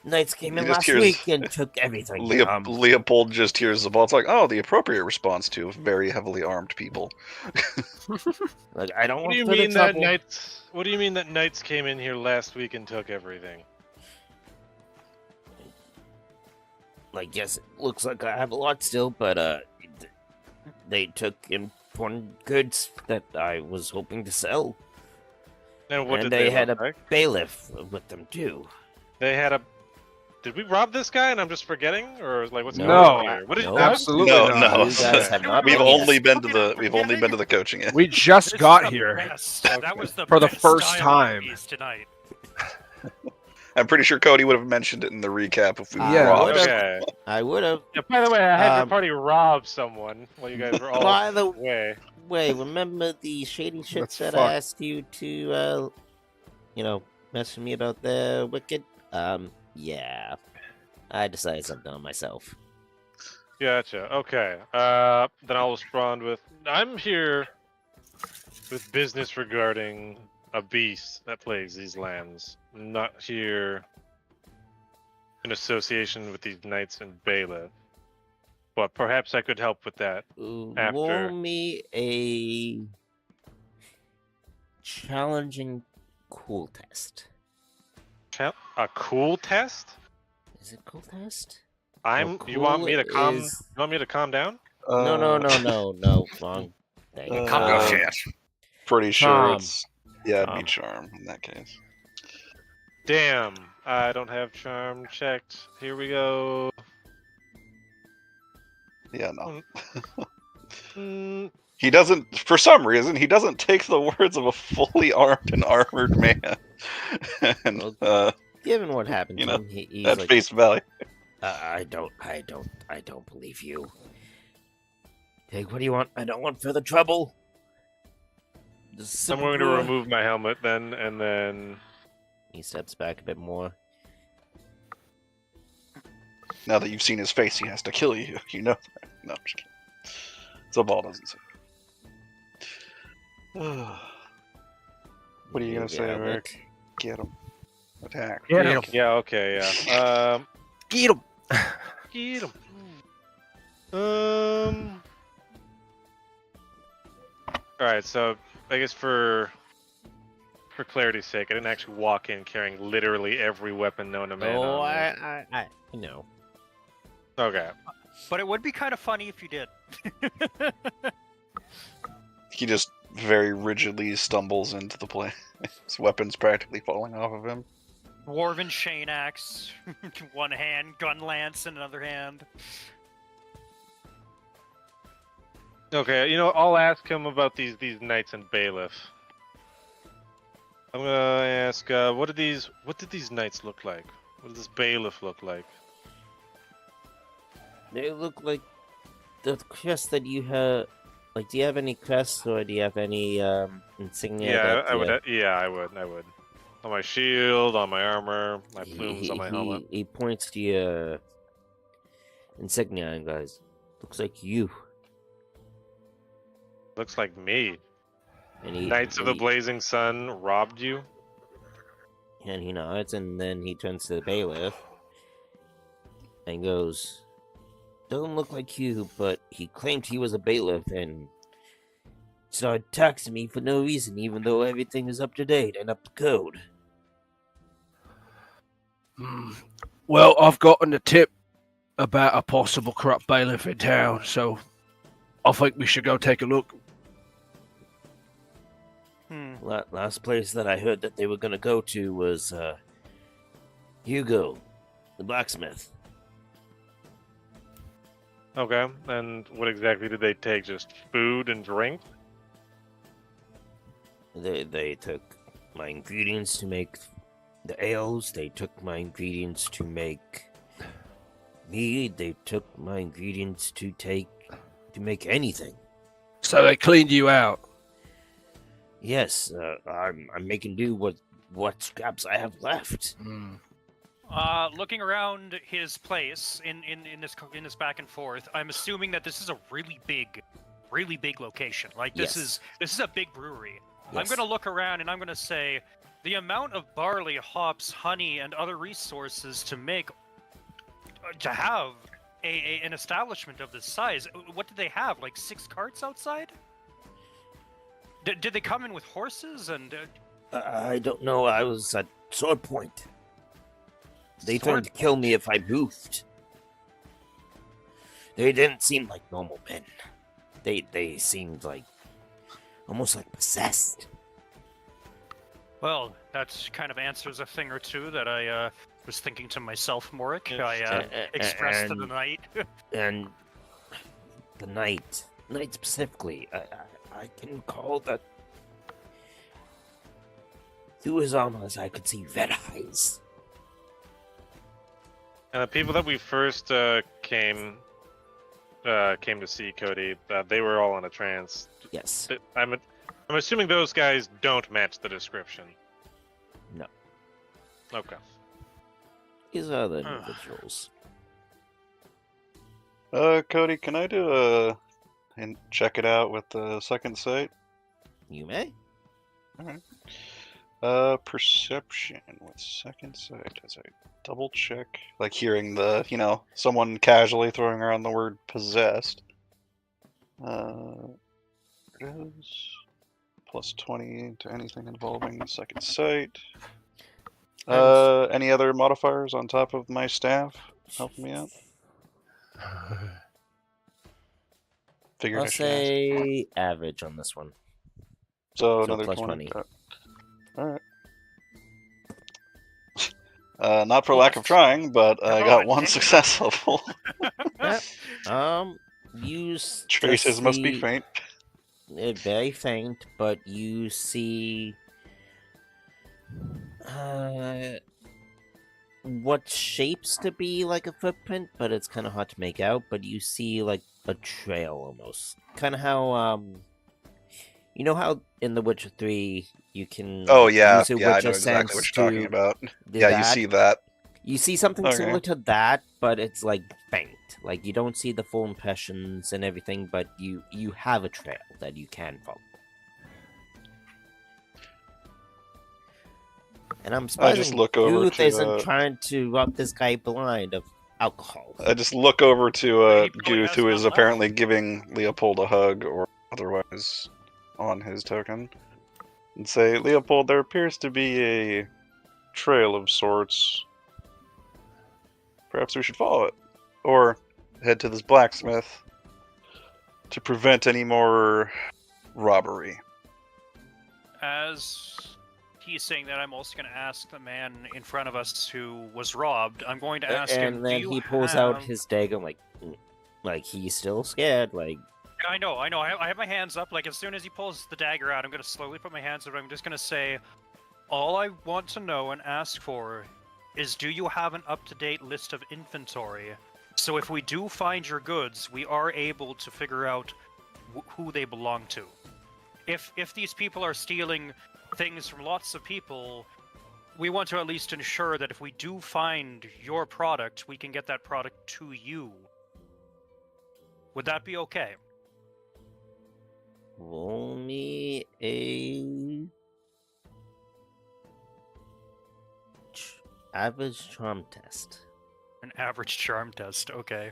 B: knights came in
G: He just
B: last
G: hears
B: week and took everything.
G: Leopold just hears the ball. It's like, oh, the appropriate response to very heavily armed people.
B: Like, I don't
E: What
B: want
E: do you
B: further
E: mean that
B: trouble.
E: knights? What do you mean that knights came in here last week and took everything?
B: Like, yes, it looks like I have a lot still, but they took important goods that I was hoping to sell.
E: And what
B: And
E: did
B: they
E: they
B: had
E: look
B: a
E: like?
B: bailiff with them too.
E: They had a. Did we rob this guy and I'm just forgetting, or like what's
B: No.
E: going on here? What did
B: No.
E: what?
F: Absolutely
G: No,
F: not.
G: no.
B: You guys have not
G: We've
B: been
G: only
B: yet.
G: been to the coaching end.
F: We just
C: This
F: got
C: is the
F: here.
C: best. That was the
F: For the
C: best
F: first
C: dialogue
F: time.
C: piece tonight.
G: I'm pretty sure Cody would have mentioned it in the recap if we
F: Yeah.
G: robbed.
B: Would've.
E: Okay.
B: I would have.
E: Yeah, by the way, I had your
B: Um,
E: party rob someone while you guys were all
B: By the
E: away.
B: way, remember the shady shit
F: That's
B: that
F: fucked.
B: I asked you to, mess with me about the wicked? Yeah. I decided something on myself.
E: Gotcha. Okay. Then I'll respond with, I'm here with business regarding a beast that plagues these lands. I'm not here in association with these knights and bailiff, but perhaps I could help with that. After.
B: Roll me a challenging cool test.
E: A cool test?
B: Is it cool test?
E: I'm.
B: Well,
E: You want me to
B: cool
E: calm?
B: is-
E: You want me to calm down?
B: No, wrong thing.
G: Calm
I: your
G: Um,
I: shit.
G: Pretty sure
B: Charm.
G: it's it'd be
B: Charm.
G: charm in that case.
E: Damn, I don't have charm checked. Here we go.
G: Yeah, no.
E: Mm,
G: He doesn't, for some reason, he doesn't take the words of a fully armed and armored man. And
B: Given what happened
G: you
B: to
G: know,
B: him, he's
G: at
B: like,
G: face value.
B: I don't believe you. Hey, what do you want? I don't want further trouble. Just
E: I'm going to
B: simple-
E: remove my helmet then, and then.
B: He steps back a bit more.
G: Now that you've seen his face, he has to kill you. You know that. No, I'm just kidding. So ball doesn't say. What are you gonna
B: Get
G: say,
B: out of
G: Eric?
B: it.
G: Get him. Attack.
F: Get him.
E: Yeah, okay, yeah.
F: Get him.
E: Get him. Alright, so I guess for clarity's sake, I didn't actually walk in carrying literally every weapon known to man
B: Oh,
E: on me.
B: I know.
E: Okay.
C: But it would be kind of funny if you did.
G: He just very rigidly stumbles into the play. His weapon's practically falling off of him.
C: Dwarven chain axe, one hand, gun lance in another hand.
E: Okay, you know, I'll ask him about these knights and bailiff. I'm gonna ask, what did these knights look like? What does this bailiff look like?
B: They look like the crest that you have. Like, do you have any crests or do you have any insignia?
E: Yeah,
B: that,
E: I would. Yeah, I would. On my shield, on my armor, my
B: He-
E: plumes,
B: he,
E: on my helmet.
B: He points to your insignia and goes, "Looks like you."
E: Looks like me.
B: And he
E: Knights of the Blazing Sun robbed you?
B: And he nods, and then he turns to the bailiff and goes, "Doesn't look like you, but he claimed he was a bailiff and started taxing me for no reason, even though everything is up to date and up to code."
F: Well, I've gotten a tip about a possible corrupt bailiff in town, so I think we should go take a look.
B: Last place that I heard that they were gonna go to was Hugo, the blacksmith.
E: Okay, and what exactly did they take? Just food and drink?
B: They took my ingredients to make the ales. They took my ingredients to make mead. They took my ingredients to make anything.
F: So they cleaned you out.
B: Yes, I'm making do with what scraps I have left.
C: Looking around his place in this back and forth, I'm assuming that this is a really big location. Like this
B: Yes.
C: is a big brewery. I'm
B: Yes.
C: gonna look around and I'm gonna say the amount of barley, hops, honey, and other resources to make to have an establishment of this size. What did they have? Like 6 carts outside? Did they come in with horses and?
B: I don't know. I was at sword point. They
C: Sword
B: threatened to kill me if I moved. They didn't seem like normal men. They seemed like almost like possessed.
C: Well, that kind of answers a thing or two that I was thinking to myself, Morik. I expressed to the
B: and-
C: knight.
B: And the knight specifically, I can recall that through his armors I could see red eyes.
E: And the people that we first came to see, Cody, they were all in a trance.
B: Yes.
E: I'm assuming those guys don't match the description.
B: No.
E: Okay.
B: These are the individuals.
G: Cody, can I do and check it out with the second sight?
B: You may.
G: Perception with second sight as I double check, like hearing the, someone casually throwing around the word possessed. It is plus 20 to anything involving second sight. Any other modifiers on top of my staff helping me out? Figured
B: I'll
G: I should ask.
B: say average on this one.
G: So
B: so
G: another
B: plus
G: 20.
B: 20.
G: Alright. Not for lack of trying, but I got
C: on,
G: one
C: take it.
G: success level.
B: You
G: Traces must be
B: see-
G: faint.
B: Very faint, but you see what shapes to be like a footprint, but it's kind of hard to make out. But you see like a trail almost, kind of how you know how in The Witcher 3 you can
G: Oh yeah,
B: use a
G: yeah, I
B: Witcher
G: know exactly
B: sense
G: what you're talking
B: to
G: about.
B: do
G: Yeah, you
B: that.
G: see that.
B: You see something
G: Okay.
B: similar to that, but it's like faint. Like you don't see the full impressions and everything, but you have a trail that you can follow. And I'm
G: I
B: surprised
G: just look over
B: Youth isn't
G: to.
B: trying to rob this guy blind of alcohol.
G: I just look over to
C: He probably
G: Guth,
C: has
G: who is
C: none left.
G: apparently giving Leopold a hug or otherwise on his token, and say, "Leopold, there appears to be a trail of sorts. Perhaps we should follow it, or head to this blacksmith to prevent any more robbery."
C: As he's saying that, I'm also going to ask the man in front of us who was robbed. I'm going to ask him.
B: And then
C: do
B: he
C: you
B: pulls out
C: have-
B: his dagger, like he's still scared. Like,
C: I know. I have my hands up. Like, as soon as he pulls the dagger out, I'm going to slowly put my hands up. I'm just going to say, all I want to know and ask for is, do you have an up-to-date list of inventory? So if we do find your goods, we are able to figure out who they belong to. If these people are stealing things from lots of people, we want to at least ensure that if we do find your product, we can get that product to you. Would that be okay?
B: roll me a average charm test.
C: An average charm test, okay.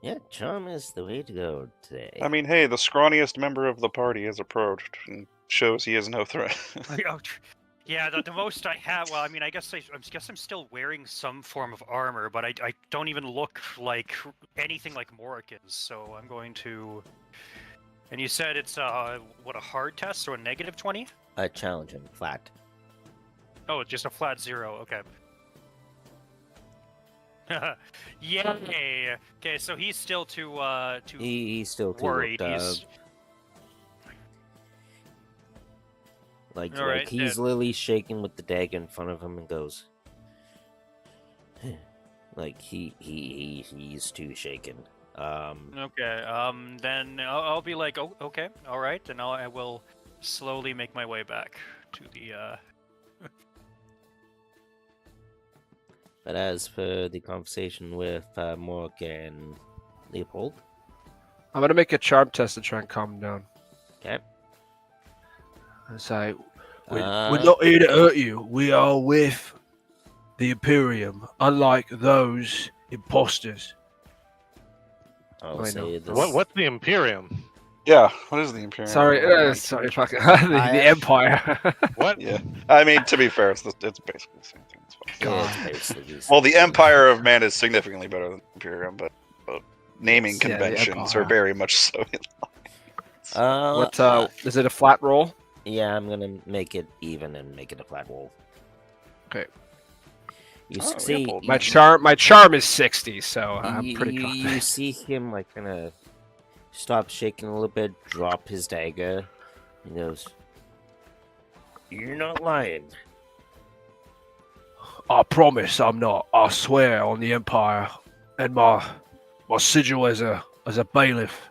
B: Yeah, charm is the way to go today.
G: I mean, hey, the scrawniest member of the party has approached and shows he is no threat.
C: Yeah, the most I have. Well, I mean, I guess I'm still wearing some form of armor, but I don't even look like anything like Morikins. So I'm going to. And you said it's a hard test, so a -20?
B: Challenging, flat.
C: Oh, just a flat 0. Okay. Yay! Okay, so he's still too
B: He's still too
C: worried.
B: worked
C: He's
B: up. Like
C: Alright,
B: he's
C: then.
B: literally shaking with the dagger in front of him and goes, like he's too shaken.
C: okay. Then I'll be like, oh, okay, all right, and I will slowly make my way back to the.
B: But as for the conversation with Mork and Leopold,
F: I'm gonna make a charm test to try and calm him down.
B: okay.
F: I say, we're
B: Uh,
F: not here to hurt you. We are with the Imperium, unlike those imposters.
B: I'll
F: I
B: say
F: know.
B: this.
E: What's the Imperium?
G: Yeah, what is the Imperium?
F: Sorry, fucking the Empire.
E: What?
G: Yeah, I mean, to be fair, it's basically the same thing. It's fine.
B: Yeah, it's basically the
G: Well, the
B: same thing.
G: Empire of Man is significantly better than the Imperium, but naming
F: Yes, yeah, the
G: conventions are
F: Empire.
G: very much so.
F: What? Is it a flat roll?
B: Yeah, I'm gonna make it even and make it a flat roll.
F: Okay.
B: You
G: Oh,
B: see,
G: Leopold.
F: My charm is 60, so I'm pretty
B: you
F: confident.
B: see him like kind of stop shaking a little bit, drop his dagger, and goes, "You're not lying."
F: I promise I'm not. I swear on the Empire and my sigil as a bailiff.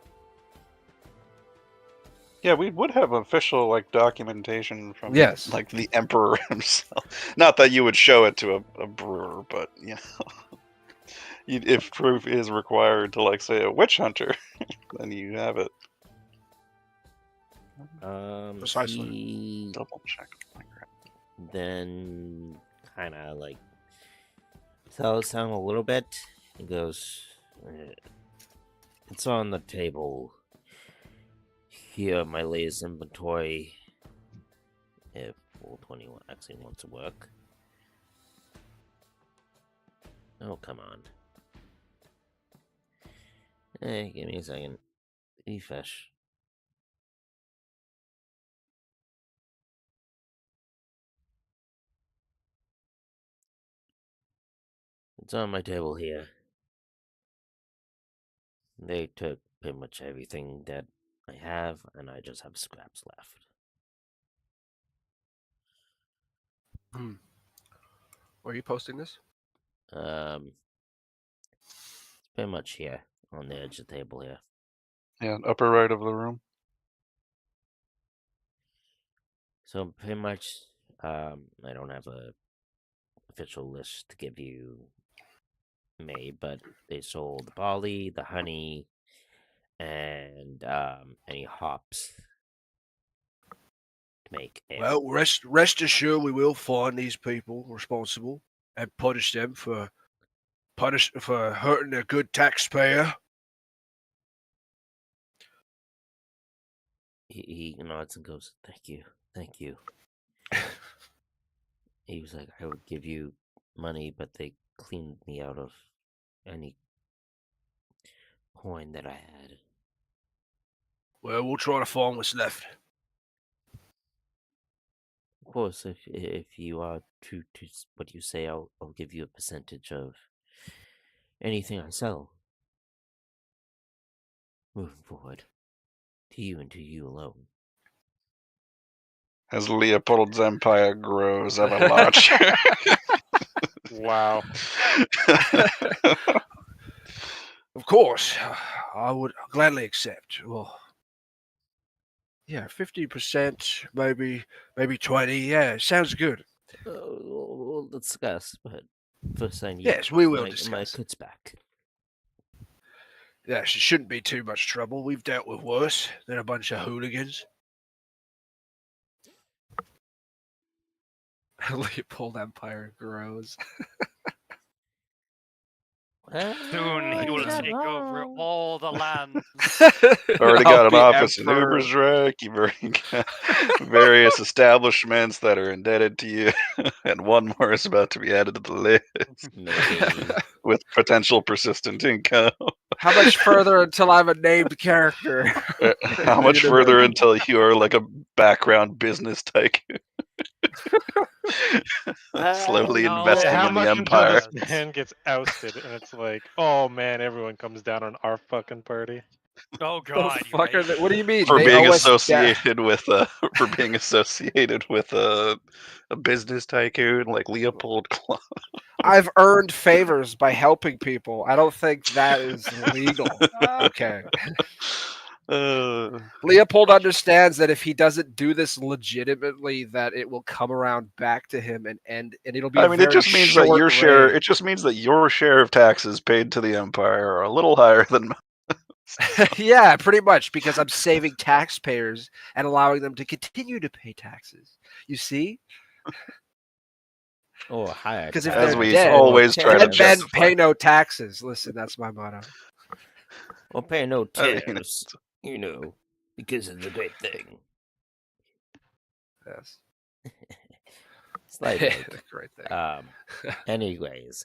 G: Yeah, we would have official documentation from
F: Yes.
G: the Emperor himself. Not that you would show it to a brewer, but if proof is required to say a witch hunter, then you have it.
F: Precisely.
B: He
G: Double check.
B: then kind of tells him a little bit. He goes, "It's on the table. Here, my latest inventory. If 421 actually wants to work. Oh, come on. Hey, give me a second. Refresh. It's on my table here. They took pretty much everything that I have, and I just have scraps left.
F: Where are you posting this?
B: It's pretty much here on the edge of the table here.
G: Yeah, upper right of the room.
B: So pretty much, I don't have a official list to give you, May, but they sold the barley, the honey, and any hops to make ale.
F: Well, rest assured, we will find these people responsible and punish them for hurting a good taxpayer.
B: He nods and goes, "Thank you, thank you." He was like, "I would give you money, but they cleaned me out of any coin that I had."
F: Well, we'll try to find what's left.
B: Of course, if you are true to what you say, I'll give you a percentage of anything I sell. Moving forward, to you and to you alone.
G: As Leopold's empire grows ever larger.
E: Wow.
F: Of course, I would gladly accept. Well, yeah, 50%, maybe 20. Yeah, sounds good.
B: We'll discuss, but first I need
F: Yes, we will
B: my
F: discuss.
B: goods back.
F: Yes, it shouldn't be too much trouble. We've dealt with worse than a bunch of hooligans. Leopold Empire grows.
C: Soon he will take over all the lands.
G: Already
F: I'll
G: got an
F: be
G: office in
F: emperor.
G: Ubersreich. You've already got various establishments that are indebted to you, and one more is about to be added to the list
B: Maybe.
G: with potential persistent income.
F: How much further until I'm a named character?
G: How much further until you are like a background business tycoon? Slowly
C: no,
G: investing
E: How
G: in the
E: much until
G: empire.
E: this man gets ousted and it's like, oh man, everyone comes down on our fucking party.
C: Oh
F: The
C: god, you're
F: fuck are
C: right.
F: they, what do you mean?
G: For
F: They
G: being
F: owe us
G: associated with a business tycoon like Leopold Klein.
F: I've earned favors by helping people. I don't think that is legal. Okay. Leopold understands that if he doesn't do this legitimately, that it will come around back to him and it'll be.
G: I mean, it just means that your share. It just means that your share of taxes paid to the empire are a little higher than mine.
F: Yeah, pretty much, because I'm saving taxpayers and allowing them to continue to pay taxes. You see?
B: Or higher.
F: Because if
B: tax,
F: they're
G: we
F: dead,
G: always try to
F: dead men
G: justify.
F: pay no taxes. Listen, that's my motto.
B: or pay no
G: I mean,
B: tariffs, because of the great thing.
F: Yes.
B: Slight joke.
F: Great thing.
B: Anyways,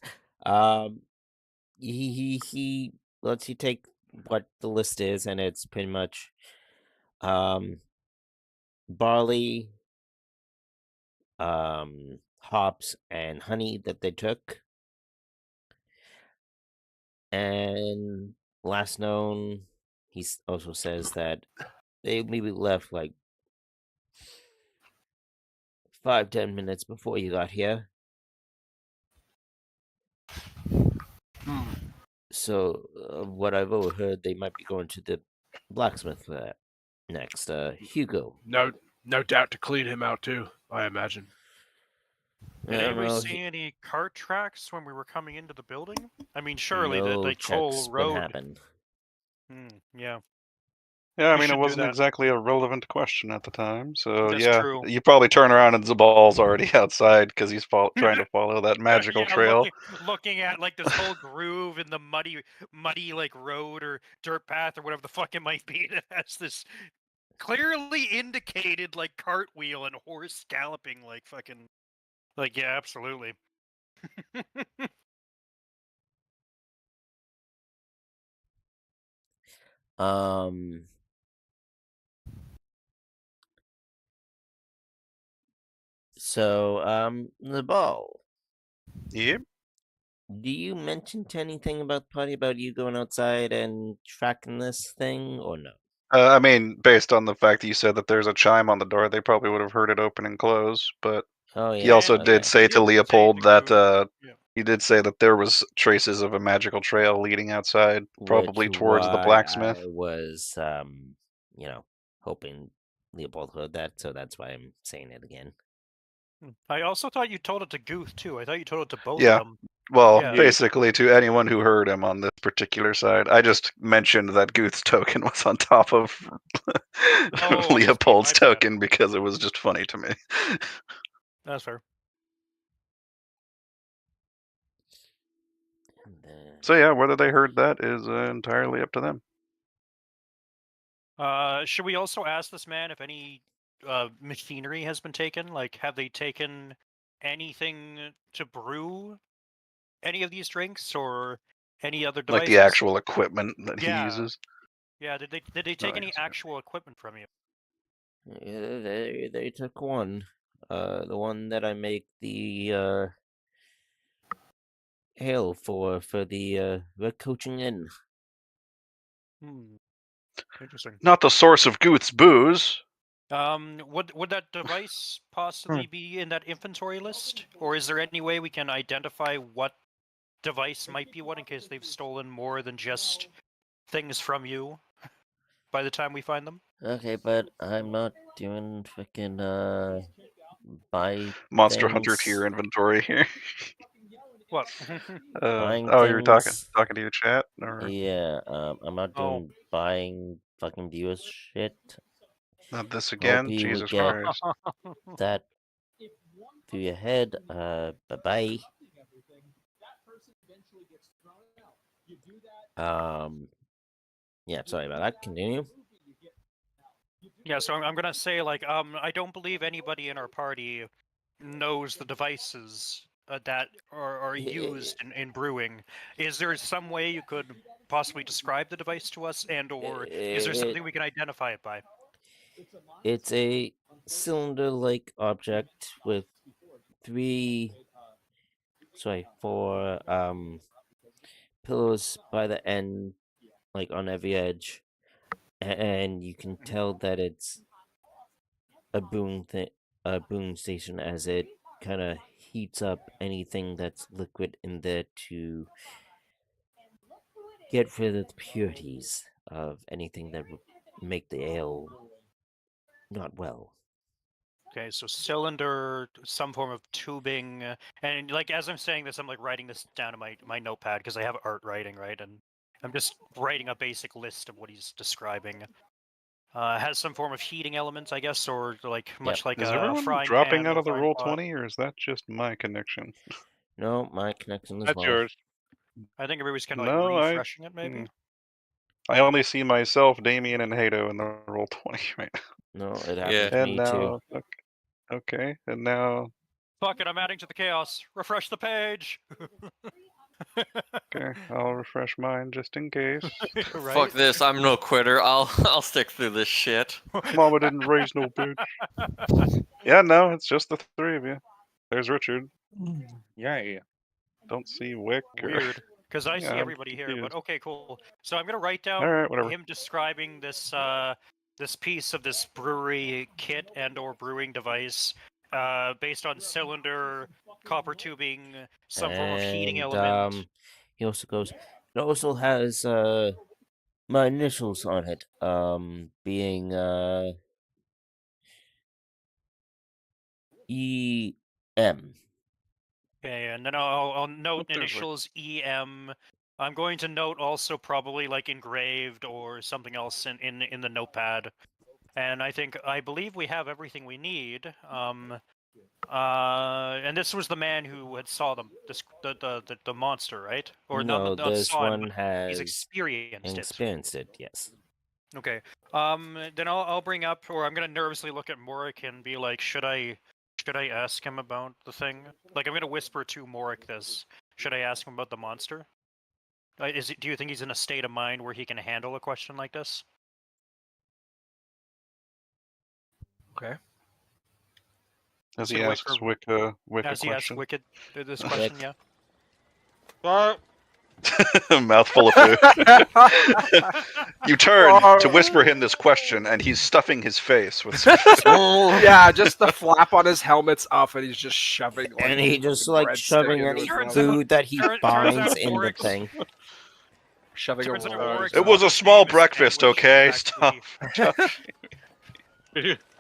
B: he lets you take what the list is, and it's pretty much barley, hops, and honey that they took. And last known, he also says that they maybe left like 5-10 minutes before you got here. So, what I've overheard, they might be going to the blacksmith for that next. Hugo.
F: No doubt to clean him out too, I imagine.
C: Did
B: I don't
C: anybody
B: know,
C: see any cart tracks when we were coming into the building? I mean,
B: no
C: surely the whole
B: checks been
C: road.
B: happened.
C: Yeah,
G: yeah, I
C: We
G: mean,
C: should
G: it
C: do
G: wasn't
C: that.
G: exactly a relevant question at the time. So
C: That's
G: yeah,
C: true.
G: you probably turn around and Zabal's already outside because he's trying to follow that magical
C: Yeah,
G: trail.
C: looking at like this whole groove in the muddy like road or dirt path or whatever the fuck it might be that has this clearly indicated like cartwheel and horse galloping like fucking like yeah, absolutely.
B: Um. So, the ball.
G: Yep.
B: Do you mention to anything about the party about you going outside and tracking this thing, or no?
G: I mean, based on the fact that you said that there's a chime on the door, they probably would have heard it open and close. But
B: Oh yeah.
G: he also
C: And
G: did say
C: he
G: to
C: did say
G: Leopold
C: the
G: that
C: yeah.
G: he did say that there was traces of a magical trail leading outside, probably
B: Which
G: towards the
B: why
G: blacksmith.
B: I was, hoping Leopold heard that, so that's why I'm saying it again.
C: I also thought you told it to Gooth too. I thought you told it to both
G: Yeah.
C: of them.
G: Well,
C: Yeah.
G: basically to anyone who heard him on this particular side. I just mentioned that Guth's token was on top of
C: Oh, I see,
G: Leopold's
C: my bad.
G: token because it was just funny to me.
C: That's fair.
B: And then,
G: So yeah, whether they heard that is entirely up to them.
C: Should we also ask this man if any machinery has been taken? Like, have they taken anything to brew any of these drinks or any other devices?
G: Like the actual equipment that he
C: Yeah.
G: uses.
C: Yeah. Did they take any actual equipment from you?
B: yeah, they took one. The one that I make the ale for the rec coaching in.
C: Interesting.
G: Not the source of Guth's booze.
C: Would that device possibly be in that inventory list, or is there any way we can identify what device might be one in case they've stolen more than just things from you by the time we find them?
B: Okay, but I'm not doing freaking buy
G: Monster
B: things.
G: Hunter tier inventory here.
C: What?
B: Buying
G: oh, you were talking
B: things.
G: to your chat, or
B: Yeah, I'm not doing buying fucking viewers shit.
G: not this again?
B: Hope you would
G: Jesus
B: get
G: Christ!
B: that through your head. Bye bye. Yeah, sorry about that. Continue.
C: Yeah, so I'm gonna say like I don't believe anybody in our party knows the devices that are used in brewing. Is there some way you could possibly describe the device to us, and or is there something we can identify it by?
B: It's a cylinder-like object with four pillows by the end, like on every edge, and you can tell that it's a boom station, as it kind of heats up anything that's liquid in there to get rid of the purities of anything that would make the ale not well.
C: Okay, so cylinder, some form of tubing, and like as I'm saying this, I'm like writing this down in my notepad because I have art writing, right? And I'm just writing a basic list of what he's describing. Has some form of heating elements, I guess, or like much like
G: Is
C: a
G: everyone
C: frying
G: dropping
C: pan
G: out
C: or
G: of the
C: frying
G: roll
C: pot.
G: 20, or is that just my connection?
B: No, my connection as
E: That's
B: well.
E: yours.
C: I think everybody's kind of
G: No,
C: like refreshing it, maybe.
G: I only see myself, Damien, and Hato in the roll 20 right now.
B: No, it happened
D: Yeah.
B: to
G: And
B: me
G: now,
B: too.
G: okay, and now,
C: Fuck it, I'm adding to the chaos. Refresh the page.
G: okay, I'll refresh mine just in case.
C: Right?
D: Fuck this, I'm no quitter. I'll stick through this shit.
G: Mama didn't raise no bitch. Yeah, no, it's just the three of you. There's Richard.
I: Yeah.
G: Don't see Wick.
C: Weird, because I see
G: Yeah, I'm
C: everybody here.
G: confused.
C: But okay, cool. So I'm gonna write down
G: All right, whatever.
C: him describing this this piece of this brewery kit and/or brewing device, based on cylinder, copper tubing, some form of heating element.
B: He also goes. It also has my initials on it. Being EM.
C: Okay, and then I'll note
G: There's Wick.
C: initials EM. I'm going to note also probably like engraved or something else in the notepad. And I believe we have everything we need. And this was the man who had saw the monster, right? Or
B: No,
C: not
B: this
C: saw him,
B: one
C: but
B: has
C: he's experienced it.
B: experienced it. Yes.
C: Okay. Then I'll bring up, or I'm gonna nervously look at Morik and be like, should I ask him about the thing? Like, I'm gonna whisper to Morik this. Should I ask him about the monster? Do you think he's in a state of mind where he can handle a question like this?
F: Okay.
G: As
C: So
G: he
C: Wick
G: asks
C: or-
G: Wick a
C: As he asked
G: question.
C: Wicked this question, yeah.
G: Mouthful of food. You turn to whisper him this question, and he's stuffing his face with some
F: Yeah, just the flap on his helmet's up, and he's just shoving. Like,
B: And he just like
F: breadstick
B: shoving
F: into
B: any
F: his mouth.
B: food that he
C: turns
B: finds
C: out
B: in the
C: Morik's-
B: thing.
F: Shoving a
C: Turns out
F: roll.
C: Morik's
G: It was a
C: not
G: small
C: famous
G: breakfast,
C: sandwich,
G: okay?
C: he's actually-
G: Stop.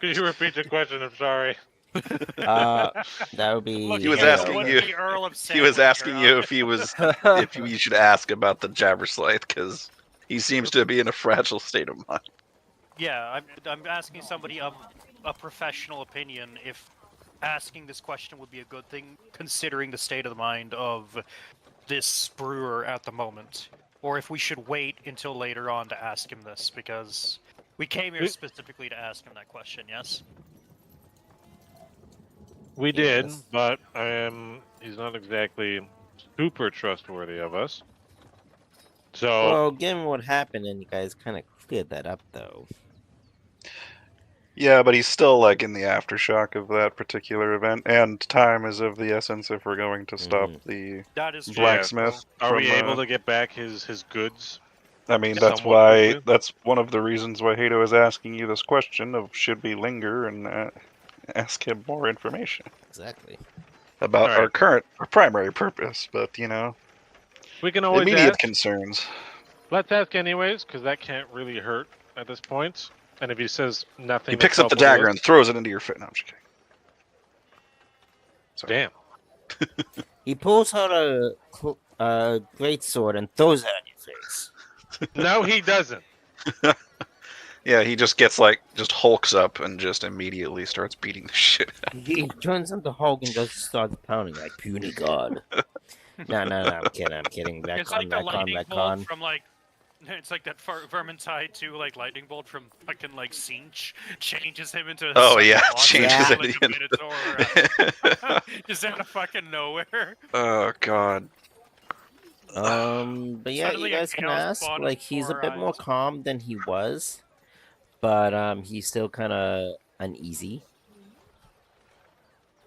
E: Could you repeat the question? I'm sorry.
B: That would be.
G: He was
C: Look,
G: asking
C: what
G: you-
C: the Earl of
G: He was
C: Sandwich
G: asking
C: here,
G: you if he was if you should ask about the Jabberslith because he seems to be in a fragile state of mind.
C: Yeah, I'm asking somebody of a professional opinion if asking this question would be a good thing, considering the state of the mind of this brewer at the moment, or if we should wait until later on to ask him this, because we came here specifically to ask him that question. Yes.
E: We did,
B: Yes.
E: but he's not exactly super trustworthy of us. So
B: Well, given what happened, and you guys kind of cleared that up, though.
G: Yeah, but he's still like in the aftershock of that particular event, and time is of the essence if we're going to stop the
C: That is true.
G: blacksmith.
E: are we
G: from,
E: able to get back his goods?
G: I mean, that's
E: somewhat
G: why.
E: quickly?
G: That's one of the reasons why Hato is asking you this question of should we linger and ask him more information
B: Exactly.
G: about
E: All right.
G: our primary purpose. But
E: We can always
G: immediate
E: ask.
G: concerns.
E: Let's ask anyways, because that can't really hurt at this point. And if he says nothing,
G: He picks
E: that's
G: up the
E: helpful to
G: dagger
E: us-
G: and throws it into your face. No, I'm just kidding. Sorry.
E: Damn.
B: He pulls out a great sword and throws it at your face.
E: No, he doesn't.
G: Yeah, he just just hulks up and just immediately starts beating the shit out.
B: He turns into Hulk and just starts pounding like puny god. No, I'm kidding.
C: It's like the lightning bolt from like. It's like that Vermintide 2, like lightning bolt from fucking like Sinch changes him into.
G: Oh
C: some
G: yeah,
C: boss
G: changes
C: like
G: it
C: a
G: in.
C: Minotaur, just out of fucking nowhere.
G: Oh god.
B: But yeah,
C: Suddenly
B: you
C: a
B: guys can
C: chaos
B: ask.
C: spawn
B: Like,
C: with
B: he's a
C: 4
B: bit more
C: eyes.
B: calm than he was, but he's still kind of uneasy.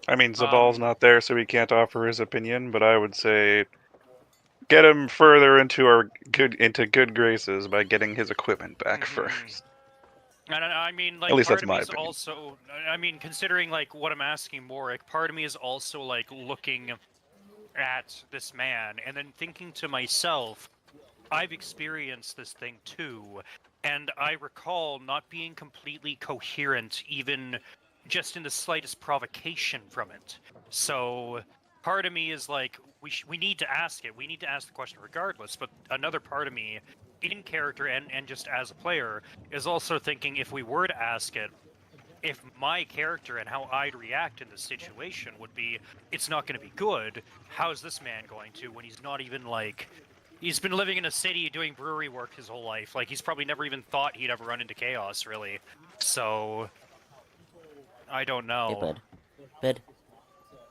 G: I mean, Zabal's not there, so he can't offer his opinion. But I would say, get him further into good graces by getting his equipment back
C: Mhm.
G: first.
C: And I mean, like,
G: At least
C: part
G: that's
C: of
G: my
C: me is
G: opinion.
C: also, I mean, considering like what I'm asking Morik, part of me is also like looking at this man and then thinking to myself, I've experienced this thing too, and I recall not being completely coherent, even just in the slightest provocation from it. So part of me is like, we need to ask it. We need to ask the question regardless. But another part of me, in character and just as a player, is also thinking if we were to ask it, if my character and how I'd react in this situation would be, it's not going to be good. How's this man going to when he's not even like, he's been living in a city doing brewery work his whole life. Like, he's probably never even thought he'd ever run into chaos, really. So, I don't know.
B: Hey, bud.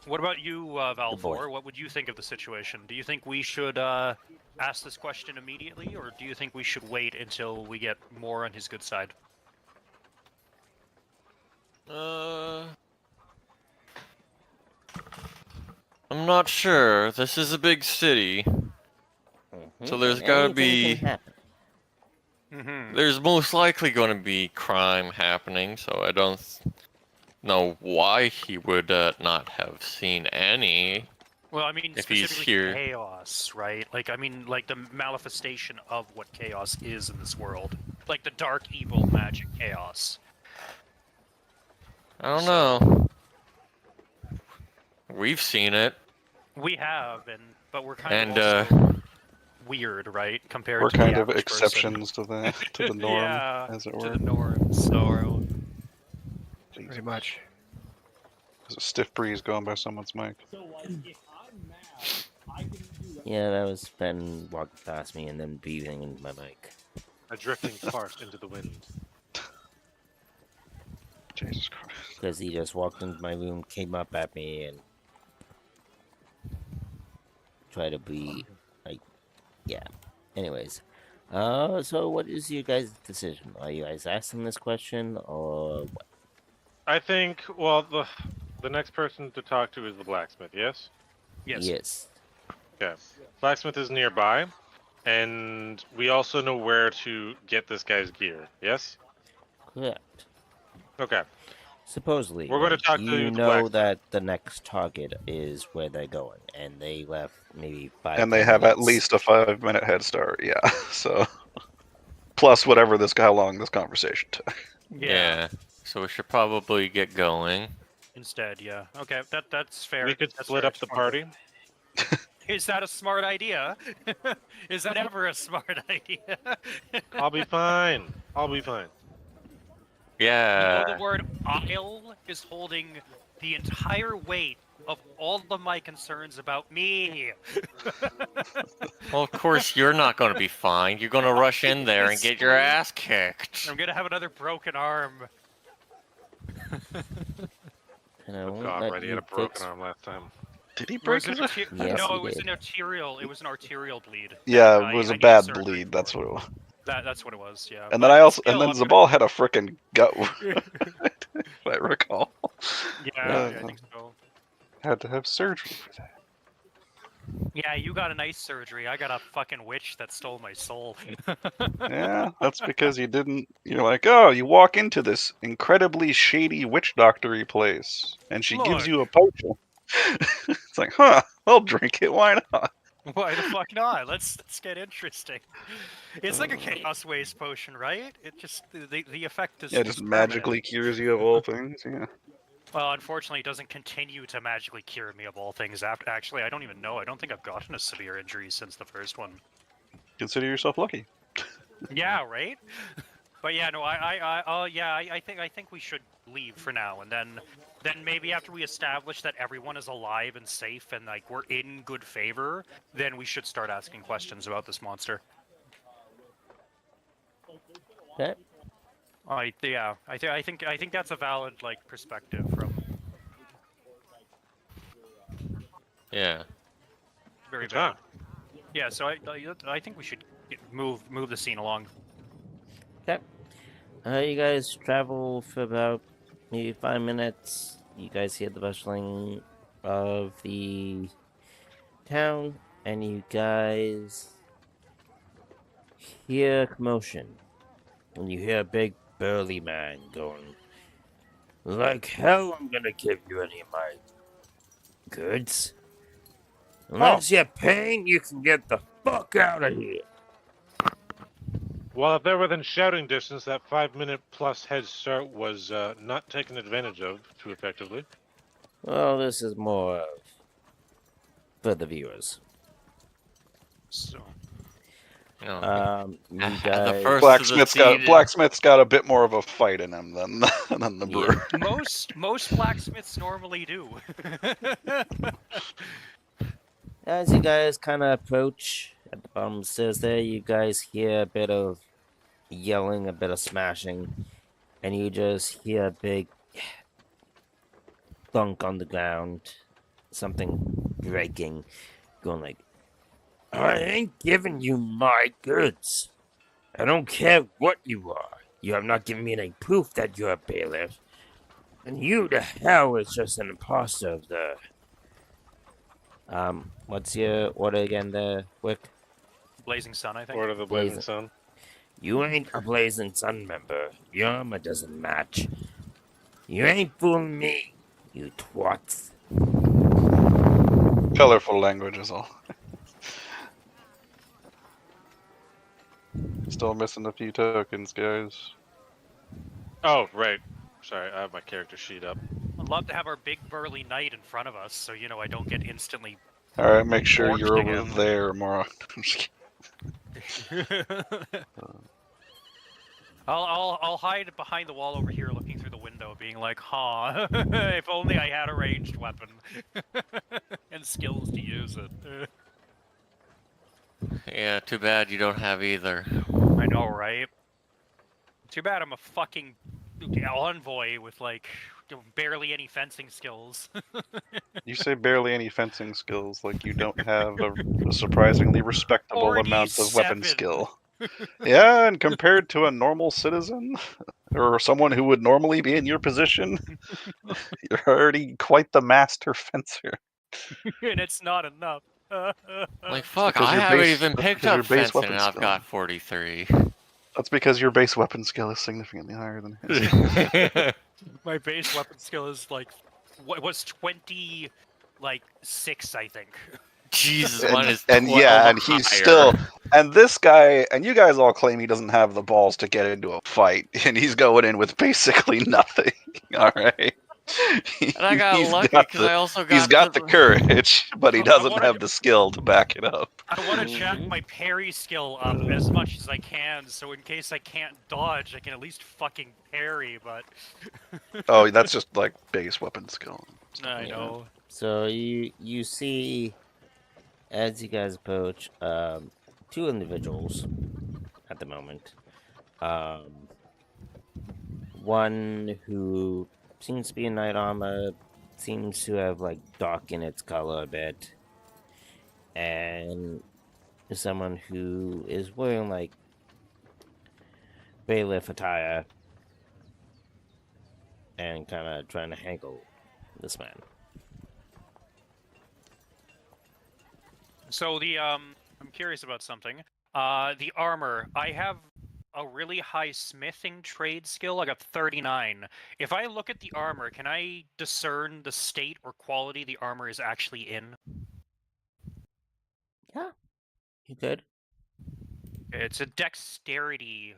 C: What about you,
B: boy.
C: Valfor? What would you think of the situation? Do you think we should ask this question immediately, or do you think we should wait until we get more on his good side?
D: I'm not sure. This is a big city. So there's gotta
B: Anything
D: be-
B: can happen.
C: Mm-hmm.
D: There's most likely going to be crime happening, so I don't know why he would not have seen any.
C: Well, I mean,
D: If he's
C: specifically
D: here.
C: chaos, right? Like, I mean, like the manifestation of what chaos is in this world. Like the dark, evil, magic chaos.
D: I don't know. We've seen it.
C: We have, but we're kind
D: And,
C: of also weird, right? Compared
G: We're
C: to the
G: kind of
C: average person.
G: exceptions to the norm,
C: Yeah,
G: as it
C: to
G: were.
C: the norm. So,
F: Very much.
G: There's a stiff breeze going by someone's mic.
B: Yeah, that was Ben walking past me and then breathing into my mic.
E: A drifting fart into the wind.
G: Jesus Christ.
B: Because he just walked into my room, came up at me, and tried to be like, yeah. Anyways, so what is your guys' decision? Are you guys asking this question, or what?
E: I think, well, the next person to talk to is the blacksmith, yes?
C: yes.
B: Yes.
E: Okay. Blacksmith is nearby, and we also know where to get this guy's gear, yes?
B: Correct.
E: Okay.
B: Supposedly,
E: We're gonna
B: like,
E: talk to
B: you
E: the
B: know
E: blacksmith.
B: that the next target is where they're going, and they left maybe 5.
G: And they
B: 10
G: have at
B: minutes.
G: least a 5-minute head start, yeah. So, plus whatever how long this conversation took.
D: Yeah. So we should probably get going.
C: Instead, yeah. Okay, that's fair.
E: We could
C: That's
E: split
C: fair.
E: up the party.
C: Is that a smart idea? Is that ever a smart idea?
E: I'll be fine. I'll be fine.
C: You know,
D: Yeah.
C: the word "I'll" is holding the entire weight of all of my concerns about me.
D: Well, of course you're not going to be fine. You're going to rush in there and get your ass kicked.
C: I'm gonna have another broken arm.
B: And I
E: Oh
B: won't
E: god,
B: let
E: right, he
B: you
E: had a broken
B: fix-
E: arm last time.
G: Did he
C: Was
G: break
C: it
G: his?
B: Yes,
C: no,
B: he
C: it was
B: did.
C: an arterial. It was an arterial bleed.
G: Yeah,
C: that
G: it was
C: I
G: a
C: needed
G: bad
C: surgery
G: bleed.
C: for.
G: That's what it was.
C: That's what it was. Yeah.
G: And
C: But
G: then
C: still,
G: then
C: I'm gonna-
G: Zabal had a frickin' gut wound, if I recall.
C: Yeah, I think so.
G: Had to have surgery for that.
C: Yeah, you got a nice surgery. I got a fucking witch that stole my soul.
G: Yeah, that's because you didn't. You're like, oh, you walk into this incredibly shady witch doctory place, and she gives
C: Look.
G: you a potion. It's like, huh? I'll drink it. Why not?
C: Why the fuck not? Let's get interesting. It's like a chaos waste potion, right? It just the effect is
G: Yeah, it just
C: is permanent.
G: magically cures you of all things. Yeah.
C: Well, unfortunately, it doesn't continue to magically cure me of all things. After actually, I don't even know. I don't think I've gotten a severe injury since the first one.
G: Consider yourself lucky.
C: Yeah, right. But yeah, no, I think we should leave for now, and then maybe after we establish that everyone is alive and safe and like we're in good favor, then we should start asking questions about this monster.
B: Okay.
C: I think that's a valid like perspective from
D: Yeah.
C: very
E: Good job.
C: valid. Yeah, so I think we should move the scene along.
B: You guys travel for about maybe 5 minutes. You guys hear the bustling of the town, and you guys hear commotion. And you hear a big burly man going, "Like hell, I'm gonna give you any of my goods. Unless you're paying, you can get the fuck out of here."
E: Well, if they're within shouting distance, that 5-minute plus head start was not taken advantage of too effectively.
B: Well, this is more of for the viewers.
C: So
D: No.
B: You
D: The
B: guys.
D: first-
G: Blacksmith's got a bit more of a fight in him than the
B: Yeah.
G: brewer.
C: most blacksmiths normally do.
B: As you guys kind of approach at the bottom of the stairs there, you guys hear a bit of yelling, a bit of smashing, and you just hear a big thunk on the ground, something breaking, going like, "I ain't giving you my goods. I don't care what you are. You have not given me any proof that you're a bailiff. And you to hell is just an imposter of the... What's your order again there, Wick?
C: Blazing Sun, I think.
E: Order of the Blazing
B: Blazing.
E: Sun.
B: You ain't a Blazing Sun member. Your armor doesn't match. You ain't fooling me, you twats.
G: Colorful language is all. Still missing a few tokens, guys.
E: Oh, right. Sorry, I have my character sheet up.
C: I'd love to have our big burly knight in front of us, so I don't get instantly.
G: All right, make sure
C: Orcs
G: you're
C: to
G: over
C: him.
G: there, Mara. I'm just kidding.
C: I'll hide behind the wall over here, looking through the window, being like, "Huh, if only I had a ranged weapon and skills to use it."
D: Yeah, too bad you don't have either.
C: I know, right? Too bad I'm a fucking envoy with like barely any fencing skills.
G: You say barely any fencing skills, like you don't have a surprisingly respectable amount of weapon
C: 47.
G: skill. Yeah, and compared to a normal citizen, or someone who would normally be in your position, you're already quite the master fencer.
C: And it's not enough.
D: Like, fuck,
G: because
D: I
G: your
D: haven't
G: base-
D: even
G: that's
D: picked
G: because your
D: up
G: base
D: fencing
G: weapon
D: and I've
G: skill.
D: got 43.
G: That's because your base weapon skill is significantly higher than his.
C: My base weapon skill is like what was 26, I think.
D: Jesus, mine is
G: and
D: 12
G: yeah, and he's
D: higher.
G: still, and this guy, and you guys all claim he doesn't have the balls to get into a fight, and he's going in with basically nothing. All right.
D: And I got
G: He's
D: lucky
G: got
D: because I also got
G: He's got the courage, but he
C: I
G: doesn't
C: wanna-
G: have the skill to back it up.
C: I want to jack my parry skill up as much as I can, so in case I can't dodge, I can at least fucking parry. But
G: Oh, that's just like base weapon skill.
C: I
B: Yeah.
C: know.
B: So you see, as you guys approach, two individuals at the moment. One who seems to be in knight armor, seems to have like darkened its color a bit, and someone who is wearing like bailiff attire and kind of trying to haggle this man.
C: So I'm curious about something. The armor. I have a really high smithing trade skill. I got 39. If I look at the armor, can I discern the state or quality the armor is actually in?
B: Yeah, you could.
C: It's a dexterity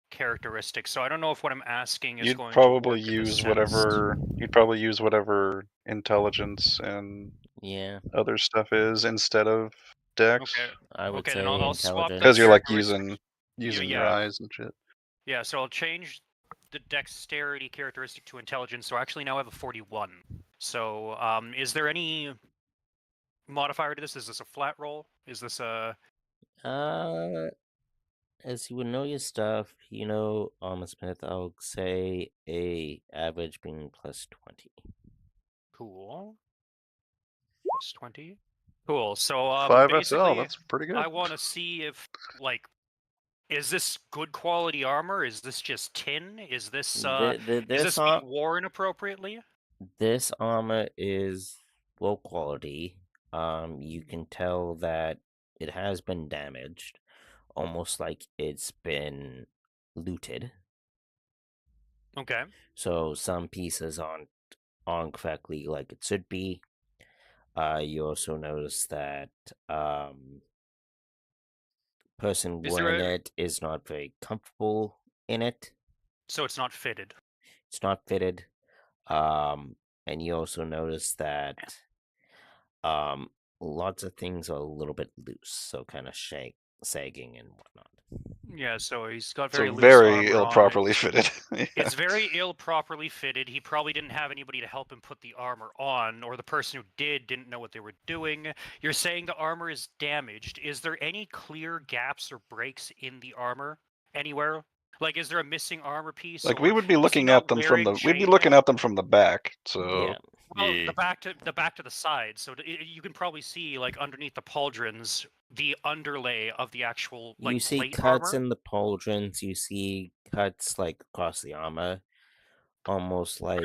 C: characteristic, so I don't know if what I'm asking is
G: You'd
C: going
G: probably
C: to work in this
G: use
C: sense.
G: whatever. You'd probably use whatever intelligence and
B: Yeah,
G: other stuff is instead of dex.
C: Okay.
B: I would
C: Okay,
B: say
C: then I'll swap that
B: intelligence.
G: Because you're like
C: characteristic.
G: using your
C: yeah.
G: eyes and shit.
C: Yeah, so I'll change the dexterity characteristic to intelligence. So actually now I have a 41. So is there any modifier to this? Is this a flat roll? Is this a
B: As you would know your stuff, armor smith, I'll say a average being plus 20.
C: cool? Plus 20. Cool. So
G: 5 SL,
C: basically,
G: that's pretty good.
C: I want to see if is this good quality armor? Is this just tin? Is this is this being worn appropriately?
B: This armor is low quality. You can tell that it has been damaged, almost like it's been looted.
C: Okay.
B: So some pieces aren't on correctly like it should be. You also notice that person wearing it is not very comfortable in it.
C: So it's not fitted.
B: It's not fitted. And you also notice that lots of things are a little bit loose, so kind of sagging and whatnot.
C: Yeah, so he's got very loose
G: very
C: armor
G: ill
C: on.
G: properly fitted. Yeah.
C: It's very ill properly fitted. He probably didn't have anybody to help him put the armor on, or the person who didn't know what they were doing. You're saying the armor is damaged. Is there any clear gaps or breaks in the armor anywhere? Like, is there a missing armor piece?
G: Like
C: or
G: we would be
C: is he
G: looking
C: not
G: at them from
C: wearing
G: the. We'd be looking
C: chainmail?
G: at them from the back. So
B: Yeah.
C: Well,
D: Yeah.
C: the back to the side, so you can probably see like underneath the pauldrons the underlay of the actual like
B: you see
C: plate
B: cuts
C: armor.
B: in the pauldrons. You see cuts like across the armor, almost like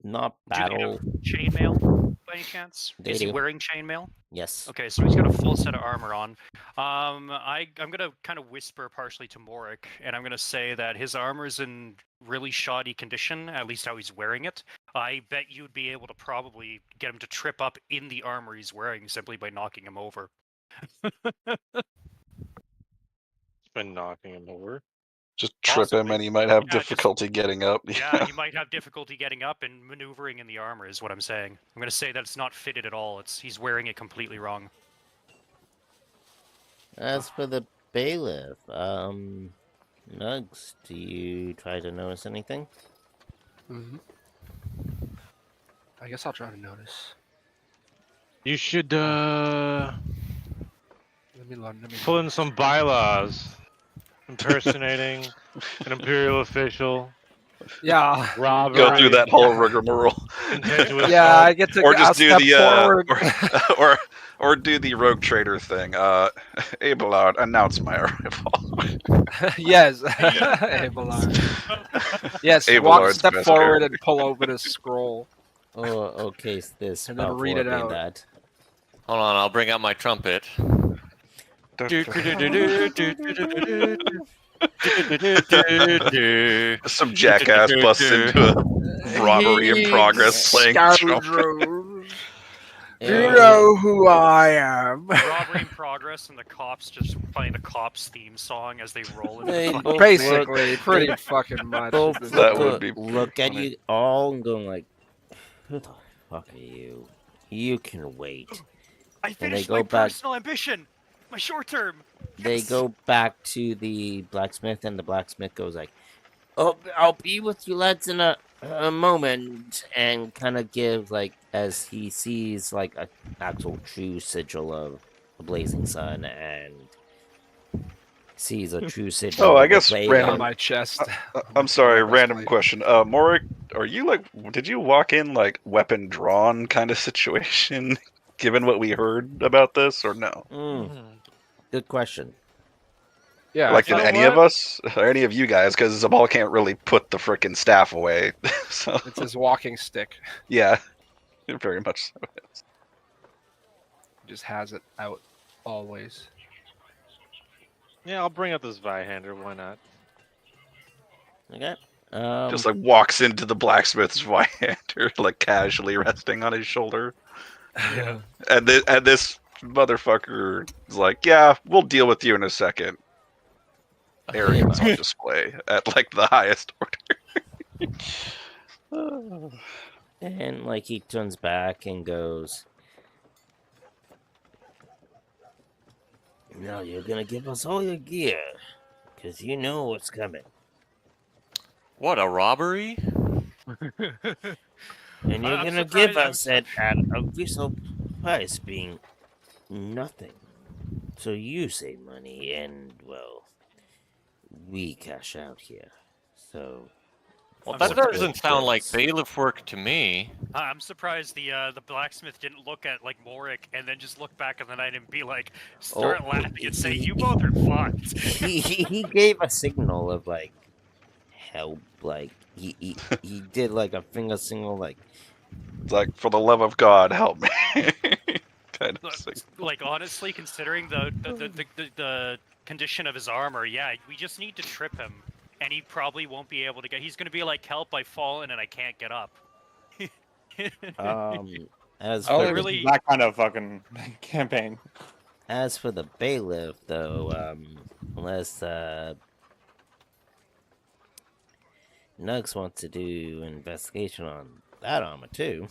B: not
C: Do they have
B: battle.
C: chainmail by any chance?
B: They
C: Is he
B: do.
C: wearing chainmail?
B: Yes.
C: Okay, so he's got a full set of armor on. I'm gonna kind of whisper partially to Morik, and I'm gonna say that his armor's in really shoddy condition, at least how he's wearing it. I bet you'd be able to probably get him to trip up in the armor he's wearing simply by knocking him over.
E: Been knocking him over.
G: just trip him,
C: Possibly.
G: and he might have
C: Yeah, just-
G: difficulty getting up.
C: Yeah, he might have difficulty getting up and maneuvering in the armor, is what I'm saying. I'm gonna say that it's not fitted at all. He's wearing it completely wrong.
B: As for the bailiff, Nugs, do you try to notice anything?
F: Mm-hmm. I guess I'll try to notice.
E: You should
F: Let me
E: pull in some bylaws. Impersonating an imperial official.
F: Yeah.
E: Robbery.
G: Go through that whole rigmarole.
E: Contentious
F: Yeah,
E: assault.
F: I get to.
G: Or
F: I'll
G: just do
F: step
G: the
F: forward.
G: or do the rogue trader thing. Abelard, announce my arrival.
F: Yes. Abelard. Yes.
G: Abelard's
F: Step
G: best
F: forward
G: character.
F: and pull open a scroll.
B: Oh, okay. This
F: And then
B: about
F: read it
B: forwarding
F: out.
B: that.
D: Hold on, I'll bring out my trumpet.
G: Some jackass busts into a robbery in progress playing trumpet.
F: Scoundrels.
B: Yeah.
F: You know who I am.
C: Robbery in progress, and the cops just playing the cops theme song as they roll into
B: They
C: the
B: both
F: Basically,
B: look-
F: pretty fucking much.
B: Both
G: That
B: look,
G: would be
B: look at
G: funny.
B: you all and going like, Who the fuck are you? You can wait.
C: I finished
B: go
C: my
B: back-
C: personal ambition. My short term.
B: They
C: Yes!
B: go back to the blacksmith, and the blacksmith goes like, "Oh, I'll be with you lads in a moment," and kind of gives like as he sees like a actual true sigil of a blazing sun and sees a true sigil.
G: Oh, I
B: of a
G: guess
B: blazing-
G: random-
F: On my chest.
G: I'm sorry,
F: Breastplate.
G: random question. Morik, are you like, did you walk in like weapon drawn kind of situation, given what we heard about this, or no?
B: Good question.
F: Yeah,
G: Like,
F: I
G: did
F: thought
G: any of us, or any of you guys, because Zabal can't really put the frickin' staff away. So,
F: it's his walking stick.
G: yeah, very much so.
F: He just has it out always.
E: Yeah, I'll bring up this Vihander. Why not?
B: Okay.
G: Just like walks into the blacksmith's Vihander, like casually resting on his shoulder.
E: Yeah.
G: And this motherfucker is like, yeah, we'll deal with you in a second. Arrogance on display at like the highest order.
B: And like he turns back and goes, "Now you're gonna give us all your gear, cause you know what's coming,
D: What, a robbery?
B: and you're
C: I'm
B: gonna
C: surprised-
B: give us it at a reasonable price, being nothing. So you save money, and well, we cash out here. So
D: Well,
C: I'm
D: that
C: surprised-
D: doesn't sound like bailiff work to me.
C: I'm surprised the blacksmith didn't look at like Morik and then just look back at the night and be like, start
B: Oh,
C: laughing and say,
B: he-
C: "You both are fucked."
B: he gave a signal of like help, like he did like a finger signal, like
G: It's like, for the love of God, help me. Kind of thing.
C: Like honestly, considering the condition of his armor, yeah, we just need to trip him, and he probably won't be able to get. He's gonna be like, "Help! I've fallen and I can't get up."
B: as
I: I don't
B: for
I: think
C: really-
I: this is that kind of fucking campaign.
B: as for the bailiff, though, unless Nugs wants to do an investigation on that armor too.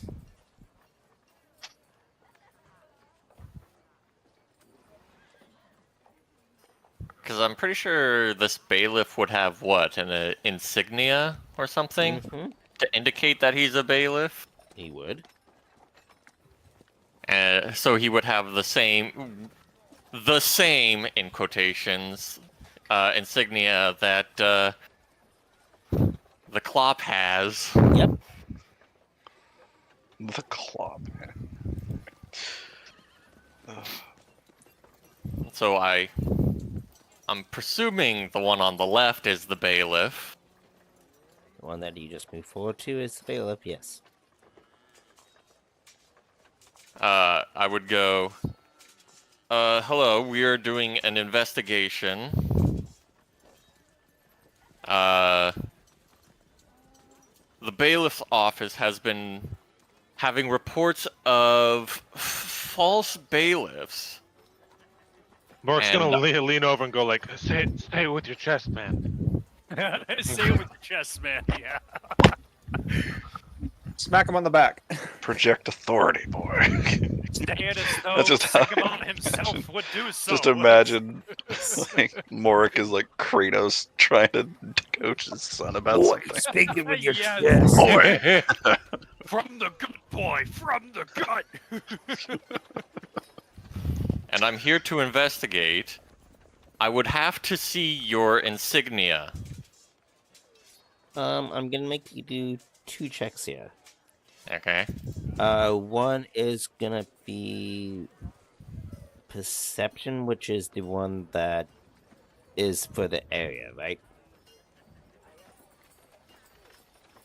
D: Because I'm pretty sure this bailiff would have what, an insignia or something
B: Mhm.
D: to indicate that he's a bailiff.
B: He would.
D: So he would have the same in quotations insignia that the Klopp has.
B: Yep.
G: The club.
D: So I'm presuming the one on the left is the bailiff.
B: The one that you just moved forward to is the bailiff. Yes.
D: I would go, hello, we are doing an investigation. The bailiff's office has been having reports of false bailiffs.
E: Mork's
D: And-
E: gonna lean over and go like, say it with your chest, man.
C: Say it with your chest, man. Yeah.
I: Smack him on the back.
G: Project authority, boy.
C: Stannis, though,
G: That's just how I
C: Sagamon himself would do so.
G: Just imagine, like, Morik is like Kratos trying to coach his son about something.
B: Speak it with your
C: Yes.
B: chest.
G: Boy.
C: From the gut, boy, from the gut.
D: And I'm here to investigate. I would have to see your insignia.
B: I'm gonna make you do 2 checks here.
D: Okay.
B: One is gonna be perception, which is the one that is for the area, right?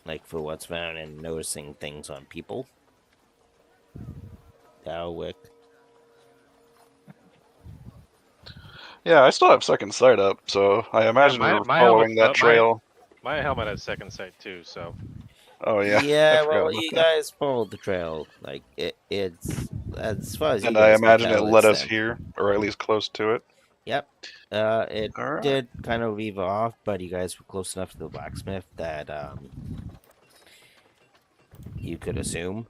B: Like for what's around and noticing things on people. That'll work.
G: Yeah, I still have second sight up, so I imagine
E: my-
G: we're
E: my
G: following
E: helmet-
G: that
E: my-
G: trail.
E: My helmet has second sight too, so
G: Oh yeah. I
B: Yeah,
G: forgot
B: well,
G: about
B: you
G: that.
B: guys followed the trail. Like it's as far as you
G: And
B: guys
G: I
B: can
G: imagine it
B: tell,
G: led
B: it's
G: us
B: them.
G: here, or at least close to it.
B: Yep. It
G: All right.
B: did kind of weave off, but you guys were close enough to the blacksmith that you could assume.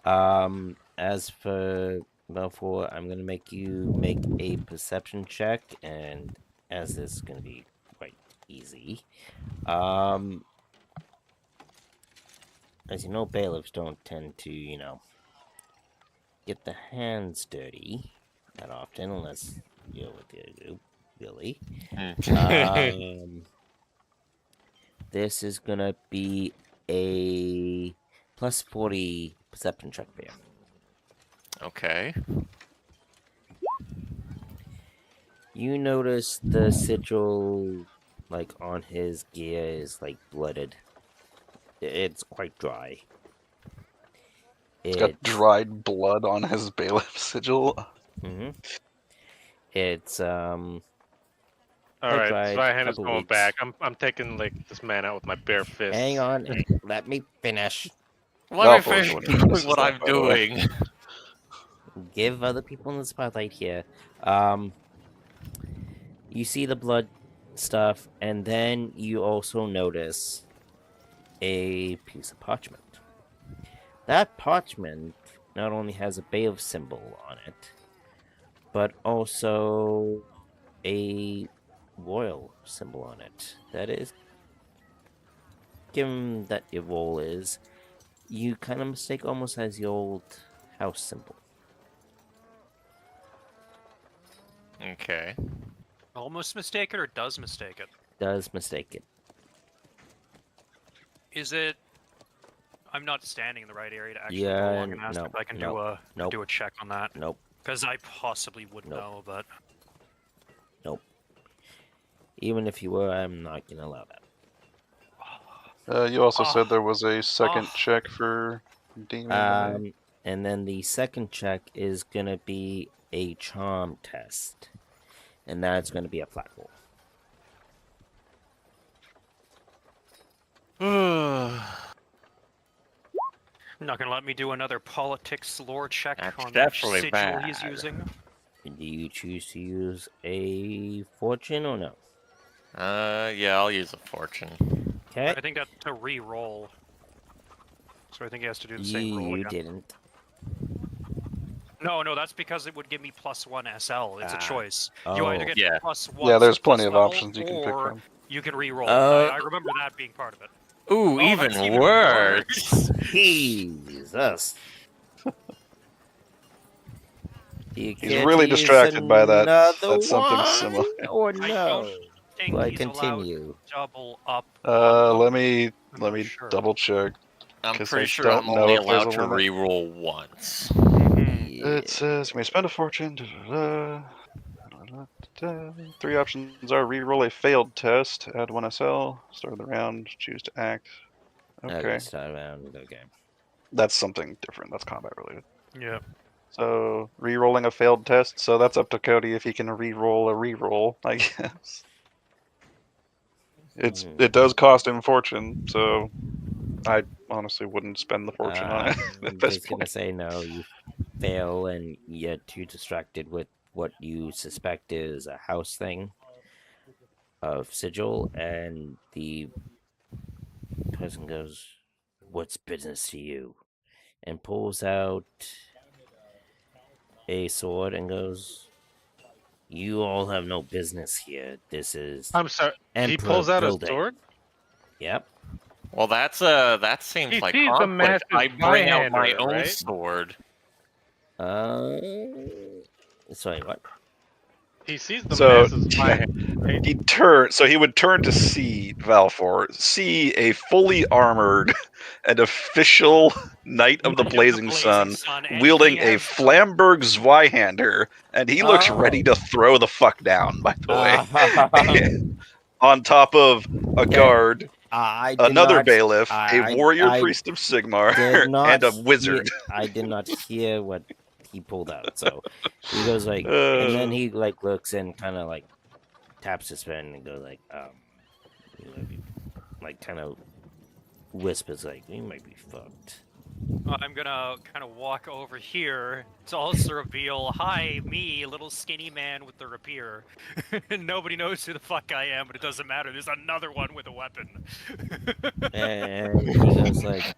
B: As for Belfour, I'm gonna make you make a perception check, and as this is gonna be quite easy, as you know, bailiffs don't tend to, get the hands dirty that often, unless you're with the group, Billy. This is gonna be a plus 40 perception check for you.
D: Okay.
B: You notice the sigil, like, on his gear is, like, blooded. It's quite dry.
G: It's got dried blood on his bailiff sigil.
B: Mm-hmm. It's,
E: All
B: quite
E: right,
B: dry,
E: Zweihan is
B: couple
E: going
B: weeks.
E: back. I'm taking like this man out with my bare fist.
B: Hang on, let me finish.
D: Let me
G: Balfour's
D: finish
G: the one who notices
D: doing what
G: that,
D: I'm
G: by the way.
D: doing.
B: Give other people in the spotlight here. You see the blood stuff, and then you also notice a piece of parchment. That parchment not only has a bailiff symbol on it, but also a royal symbol on it. That is, given that your role is, you kind of mistake almost as the old house symbol.
D: Okay.
C: Almost mistake it or does mistake it?
B: Does mistake it.
C: Is it? I'm not standing in the right area to actually
B: Yeah,
C: go along and ask
B: no,
C: if I can
B: no, nope.
C: do a check on that.
B: Nope.
C: Because I possibly would
B: Nope.
C: know, but
B: Nope. Even if you were, I'm not gonna allow that.
G: You also said there was a second check for demon. right?
B: And then the second check is gonna be a charm test, and that's gonna be a flat roll.
C: not gonna let me do another politics lore check
D: That's
C: on which
D: definitely
C: sigil he's
D: bad.
C: using.
B: Do you choose to use a fortune or no?
D: Yeah, I'll use a fortune.
B: Okay.
C: I think that's to re-roll. So I think he has to do the same roll
B: You
C: again.
B: didn't.
C: No, that's because it would give me +1 SL. It's a choice. You either get
D: Yeah.
C: +1.
G: Yeah, there's
C: success
G: plenty of
C: level,
G: options you can pick
C: or
G: from.
C: you can re-roll.
B: Uh,
C: I remember that being part of it.
D: Ooh,
C: Oh, that's
D: even worse.
B: Jesus. You
G: He's
B: can't
G: really
B: use
G: distracted by that.
B: another
G: That's something
B: one,
G: similar.
B: or
C: I
B: no?
C: don't think
B: Will I
C: he's allowed
B: continue?
C: to double up. on them.
G: Let me
C: I'm
G: let
C: not
G: me
C: sure.
G: double check.
D: I'm
G: 'Cause
D: pretty
G: I
D: sure
G: don't
D: I'm
G: know
D: only
G: if there's
D: allowed
G: a
D: to
G: limit.
D: re-roll once.
G: It says, may spend a fortune. 3 options are re-roll a failed test, add 1 SL, start of the round, choose to act. Okay,
B: Start around. Okay.
G: that's something different. That's combat related.
C: Yeah.
G: So re-rolling a failed test. So that's up to Cody if he can re-roll a re-roll, I guess. It does cost him fortune, so I honestly wouldn't spend the fortune on it
B: I'm
G: at this
B: just gonna
G: point.
B: say no. You fail, and you're too distracted with what you suspect is a house thing of sigil, and the person goes, "What's business to you?" and pulls out a sword and goes, "You all have no business here. This is
E: I'm sorry. He
B: Emperor
E: pulls out
B: building."
E: a sword.
B: Yep.
D: Well, that seems
E: He
D: like
E: sees the
D: conflict.
E: massive
D: I bring out my
E: Zweihander,
D: own
E: right?
D: sword.
B: Sorry, what?
E: He sees the
G: So
E: massive Zweihander, right?
G: he would turn to see Valfor, see a fully armored and official Knight of the Blazing Sun
C: and
G: wielding
C: he
G: a
C: has-
G: Flamberg Zweihander, and he looks ready to throw the fuck down, by the way. On top of a guard,
B: I did
G: another
B: not,
G: bailiff, a warrior
B: I
G: priest of Sigmar,
B: did not
G: and a
B: hear-
G: wizard.
B: I did not hear what he pulled out. So he goes like, and then he like looks and kind of like taps his pen and goes like, like kind of whispers like, "We might be fucked."
C: I'm gonna kind of walk over here to also reveal, hi, me, little skinny man with the rapier. Nobody knows who the fuck I am, but it doesn't matter. There's another one with a weapon.
B: And he goes like,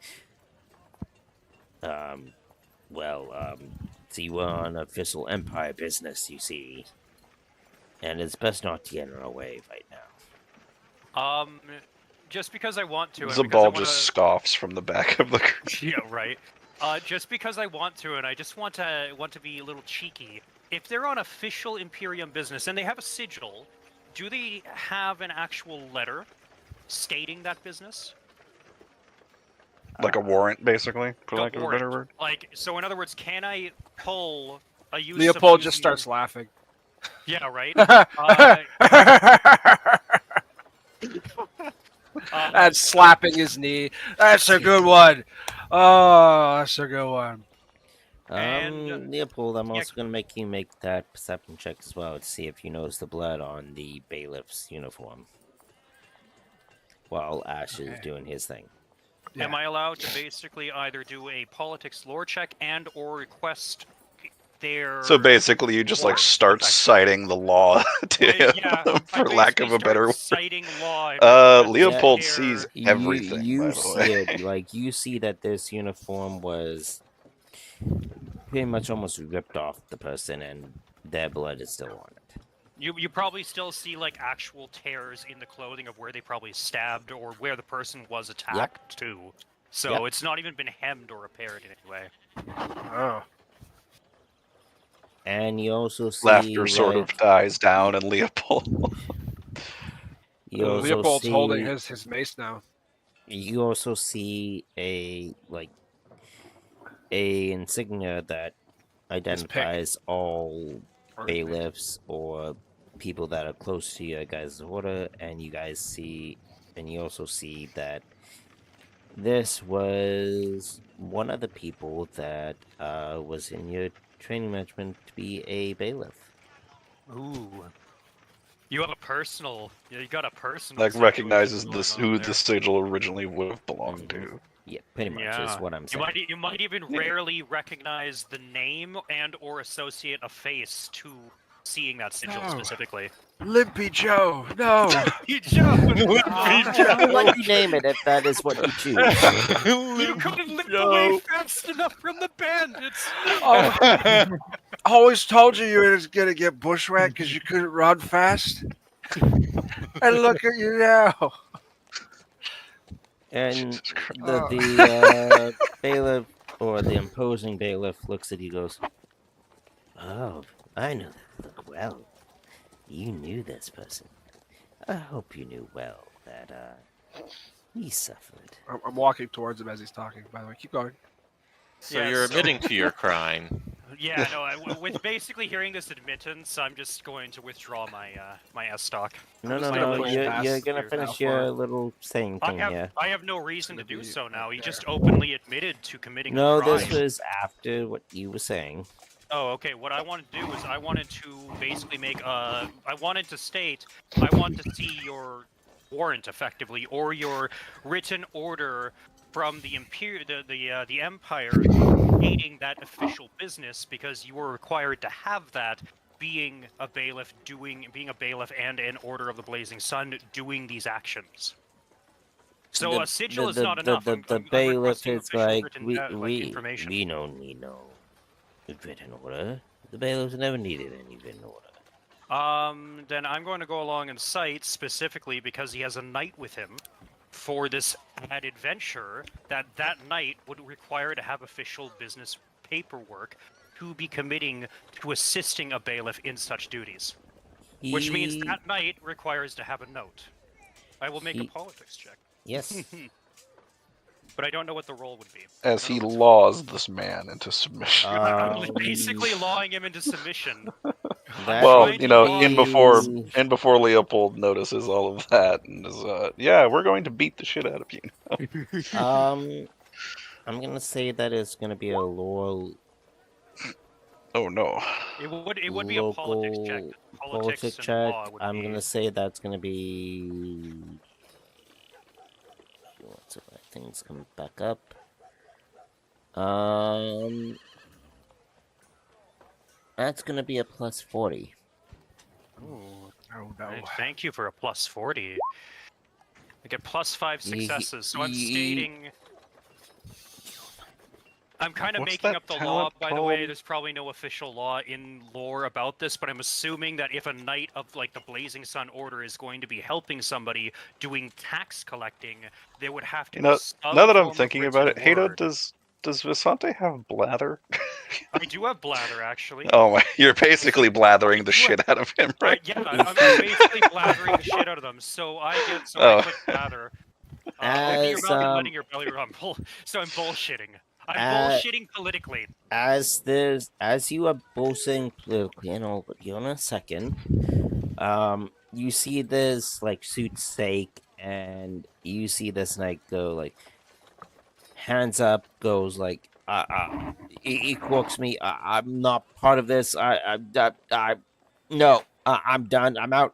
B: See, we're on official Empire business, you see. And it's best not to get in our way right now.
C: Just because I want to, and
G: Zabal
C: because I want
G: just
C: to.
G: scoffs from the back of the curtain.
C: Yeah, right. Just because I want to, and I just want to be a little cheeky. If they're on official Imperium business and they have a sigil, do they have an actual letter stating that business?
G: Like a warrant, basically, for
C: A
G: lack of a better
C: warrant.
G: word.
C: Like, so in other words, can I pull a use?
F: Leopold just starts laughing.
C: Yeah, right.
F: And slapping his knee. That's a good one. Oh, that's a good one.
C: And,
B: Leopold, I'm
C: yeah.
B: also going to make you make that perception check as well to see if you notice the blood on the bailiff's uniform. While Ash is doing his thing.
F: Yeah.
C: Am I allowed to basically either do a politics lore check and or request their...
G: So basically, you just like
C: warrant
G: start
C: protection?
G: citing the law to him,
C: Yeah,
G: for
C: I
G: lack
C: basically
G: of a better word.
C: start citing law. And
G: Leopold
C: their-
G: sees everything.
B: You
G: by the
B: see
G: way.
B: it, like, you see that this uniform was pretty much almost ripped off the person and their blood is still on it.
C: You probably still see like actual tears in the clothing of where they probably stabbed or where the person was attacked too. So
B: Yep.
C: it's not even been hemmed or repaired in any way.
F: Oh.
B: And you also see
G: Laughter sort of
B: like,
G: dies down, and Leopold.
B: you also
F: Leopold's
B: see,
F: holding his mace now.
B: You also see a insignia that identifies all bailiffs or people that are close to your guys' order, and you also see that this was one of the people that was in your training management to be a bailiff.
C: Ooh. You got a personal
G: Like
C: situation
G: recognizes
C: going
G: this
C: on
G: who
C: there.
G: the sigil originally would have belonged to.
B: Yeah, pretty much is what I'm
C: You
B: saying.
C: might even rarely recognize the name and or associate a face to seeing that sigil
F: No.
C: specifically.
F: Limpy Joe, no.
B: I'll let you name it if that is what you choose.
C: You couldn't lift away fast enough from the bandits.
F: Oh, I always told you were gonna get bushwhacked because you couldn't run fast. And look at you now.
B: And
G: Jesus Christ.
B: the bailiff or the imposing bailiff looks at you and goes, "Oh, I know that look well. You knew this person. I hope you knew well that he suffered."
F: I'm walking towards him as he's talking, by the way. Keep going.
D: So
C: Yeah,
D: you're
C: so-
D: admitting to your crime.
C: Yeah, no. With basically hearing this admittance, I'm just going to withdraw my S stock.
B: No,
F: just
B: no,
F: gonna
B: no.
F: push
B: You're
F: past
B: gonna
F: here
B: finish
F: now
B: your
F: for-
B: little saying thing here.
C: I have no reason to do
F: Maybe
C: so now. He
F: there.
C: just openly admitted to committing
B: No,
C: a crime.
B: this was after what you were saying.
C: Oh, okay. What I wanted to do is I wanted to basically I wanted to state I want to see your warrant effectively or your written order from the the Empire stating that official business because you were required to have that being a bailiff and an Order of the Blazing Sun doing these actions. So a sigil is not enough.
B: The
C: I'm
B: bailiff
C: requesting
B: is
C: official
B: like,
C: written, information.
B: we don't need no written order. The bailiffs never needed any written order.
C: Then I'm going to go along and cite specifically because he has a knight with him for this added venture that knight would require to have official business paperwork to be committing to assisting a bailiff in such duties. Which means
B: He-
C: that knight requires to have a note. I will make a
B: He-
C: politics check,
B: Yes.
C: but I don't know what the role would be.
G: As
C: I
G: he
C: don't know
G: laws this man into submission.
C: I'm basically lawing him into submission.
B: That
G: Well,
C: trying
G: you
C: to
G: know,
C: law
G: in before Leopold notices all of that and is, yeah, we're going to beat the shit out of you.
B: I'm gonna say that it's gonna be a lore
G: Oh no.
C: It would be a politics check. Politics and
B: check.
C: law would
B: I'm
C: be...
B: gonna say that's gonna be. Once my things come back up. That's gonna be a plus 40.
F: Oh no.
C: Thank you for a plus 40. I get plus 5 successes, so I'm stating... I'm kind of
G: What's
C: making
G: that
C: up the law,
G: talent
C: by the way.
G: called?
C: There's probably no official law in lore about this, but I'm assuming that if a knight of like the Blazing Sun Order is going to be helping somebody doing tax collecting, there would have to
G: You
C: be
G: know,
C: some
G: now that I'm
C: form of
G: thinking about it,
C: written
G: Hado,
C: word.
G: does Visante have blather?
C: I do have blather, actually.
G: Oh my, you're basically blathering the shit out of him, right?
C: Yeah, I'm basically blathering the shit out of them, so I
G: Oh.
C: click blather. Open your
B: As
C: mouth and letting your belly rumble. So I'm bullshitting. I'm
B: Uh,
C: bullshitting politically.
B: as you are boasting politically, and I'll let you in a second. You see this like suit's sake, and you see this knight go like hands up, goes like, he quirks me. I'm not part of this. No, I'm done. I'm out.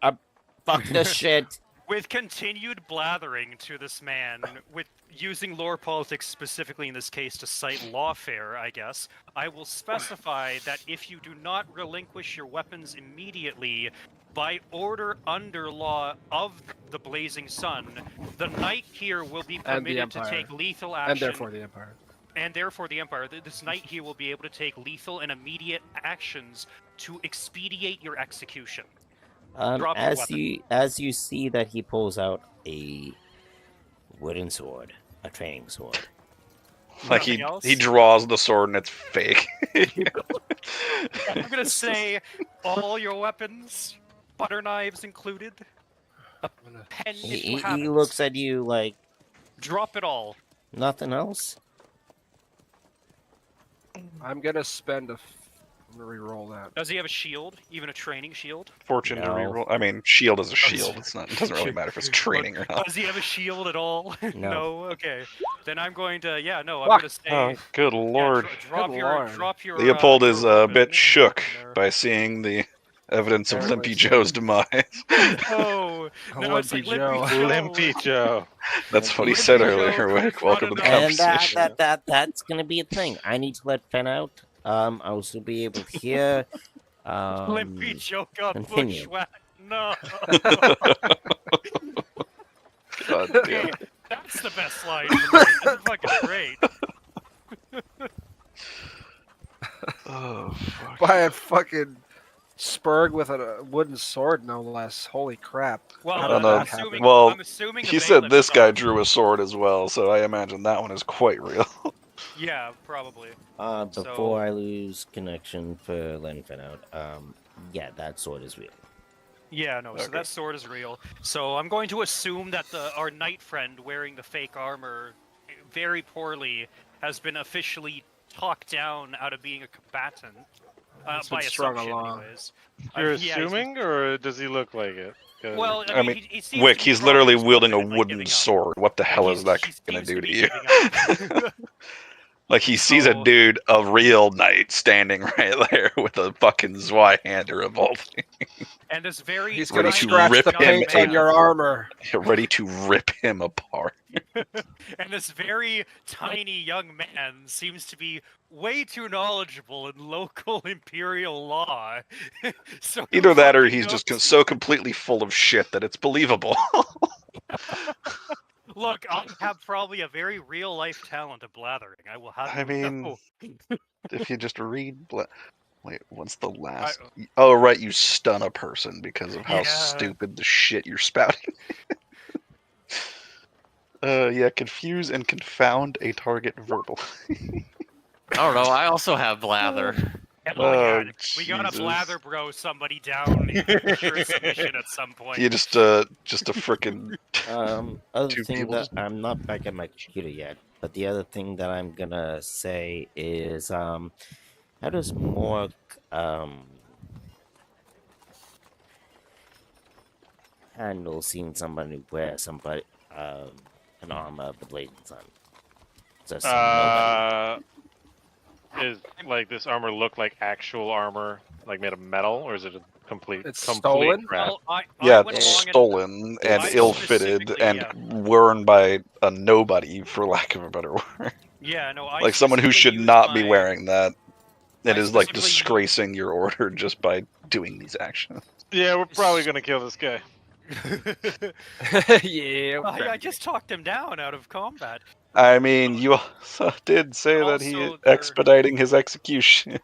B: Fuck this shit.
C: With continued blathering to this man, with using lore politics specifically in this case to cite lawfare, I guess, I will specify that if you do not relinquish your weapons immediately, by order under law of the Blazing Sun, the knight here will be
F: And the
C: permitted to
F: Empire.
C: take lethal action.
F: And therefore the Empire.
C: And therefore the Empire. This knight here will be able to take lethal and immediate actions to expedite your execution. Drop your weapon.
B: As you see that he pulls out a wooden sword, a training sword.
G: Like
C: Nothing
G: he
C: else?
G: he draws the sword and it's fake.
C: I'm gonna say all your weapons, butter knives included, a pen if you have
B: He
C: it.
B: looks at you like
C: Drop it all.
B: nothing else.
F: I'm gonna spend I'm gonna re-roll that.
C: Does he have a shield? Even a training shield?
G: Fortune to
B: No.
G: reroll. I mean, shield is a shield. It doesn't really matter if it's training or not.
C: Does he have a shield at all?
B: No.
C: Okay. Then I'm going to I'm
F: Fuck.
C: gonna say
G: Oh, good lord.
C: drop
F: Good
C: your
F: lord.
C: drop your
G: Leopold
C: your
G: is a
C: weapon
G: bit
C: and
G: shook
C: weapon there.
G: by seeing the evidence of
F: Apparently
G: Limpy
F: so.
G: Joe's demise.
C: Oh, now it's like
F: Limpy Joe.
C: Limpy Joe.
E: Limpy Joe.
G: That's what he
C: Limpy
G: said
C: Joe
G: earlier, Wick.
C: confronted
G: Welcome to the
C: us.
B: And
G: conversation.
B: that's gonna be a thing. I need to let Fen out. I will still be able to hear.
C: Limpy Joe got
B: continue.
C: bushwhacked. No.
G: God
C: Okay,
G: damn.
C: that's the best line. Of the night. That's fucking great.
G: Oh, fuck.
F: By a fucking Spurg with a wooden sword, no less. Holy crap.
C: Well,
F: How
G: don't
F: did
G: know.
F: that happen?
G: Well,
C: I'm assuming the
G: He said
C: bailiff
G: this guy
C: sucked.
G: drew a sword as well, so I imagine that one is quite real.
C: Yeah, probably.
B: Before I lose connection for letting Fen out, yeah, that sword is real.
C: Yeah, no. So
G: Okay.
C: that sword is real. So I'm going to assume that our knight friend wearing the fake armor, very poorly, has been officially talked down out of being a combatant.
F: It's
C: By
F: been strung
C: assumption,
F: along.
C: anyways.
E: You're
C: Yeah, he's been-
E: assuming, or does he look like it? 'Cause-
C: Well,
G: I mean,
C: he seems
G: Wick,
C: to be
G: he's literally
C: drawing
G: wielding a
C: something and, like,
G: wooden
C: giving up.
G: sword. What the hell is that
C: He
G: gonna
C: seems
G: do
C: be
G: to you?
C: giving up.
G: Like he sees a
C: So-
G: dude, a real knight, standing right there with a fucking Zweihander of all things,
C: And this very
F: He's
G: Ready
F: gonna
G: to
C: tiny
F: scratch
G: rip
F: the
C: young
F: paint
C: man,
F: on your armor.
G: ready to rip him apart.
C: and this very tiny young man seems to be way too knowledgeable in local imperial law. So who
G: Either that or
C: fucking
G: he's just
C: knows?
G: so completely full of shit that it's believable.
C: Look, I have probably a very real life talent of blathering. I will have
G: I
C: you
G: mean,
C: know.
G: if you just read. Wait, what's the last? Oh, right, you stun a person because of how
C: Yeah.
G: stupid the shit you're spouting. Yeah, confuse and confound a target verbal.
D: I don't know. I also have blather.
C: Oh, yeah,
G: Oh,
C: we gotta
G: Jesus.
C: blather bro somebody down in for a submission at some point.
G: You just a frickin'
B: Other
G: Two
B: thing
G: people
B: that
G: just-
B: I'm not back at my computer yet, but the other thing that I'm gonna say is, how does Mork, handle seeing somebody wear an armor of the Blazing Sun? Does nobody?
E: Is like this armor look like actual armor, like made of metal, or is it a complete
F: It's
E: complete
F: stolen?
E: crap?
C: Well, I
G: Yeah,
C: went
G: it's
C: along and-
G: stolen and
C: I
G: ill-fitted
C: specifically,
G: and worn by a nobody, for lack of a better word.
C: Yeah, no, I
G: Like someone who should
C: specifically
G: not
C: used
G: be
C: my-
G: wearing that. It
C: I
G: is like
C: specifically-
G: disgracing your order just by doing these actions.
E: Yeah, we're probably gonna kill this guy.
F: Yeah.
C: I just talked him down out of combat.
G: I mean, you also did say that he
C: Also, they're-
G: expediting his execution,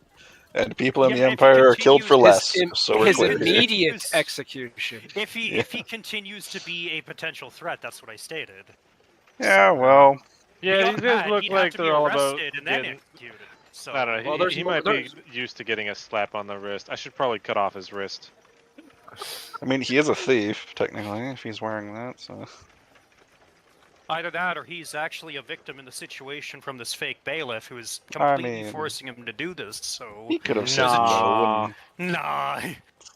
G: and people in
C: Yeah,
G: the
C: if he
G: Empire are killed for
C: continues-
G: less. So we're
F: his
G: clear.
F: immediate
C: Continues-
F: execution.
C: If he
G: Yeah.
C: if he continues to be a potential threat, that's what I stated.
G: Yeah,
C: So,
G: well,
E: Yeah,
C: beyond
E: these guys
C: that,
E: look
C: he'd have
E: like
C: to be
E: they're all about
C: arrested and then
E: getting.
C: executed. So
E: I don't know.
F: Well,
E: He,
F: there's
E: he
F: more-
E: might be
F: there's-
E: used to getting a slap on the wrist. I should probably cut off his wrist.
G: I mean, he is a thief technically if he's wearing that. So
C: either that, or he's actually a victim in the situation from this fake bailiff who is
G: I
C: completely
G: mean-
C: forcing him to do this. So
G: he could have said
E: Nah.
G: no. And
C: nah.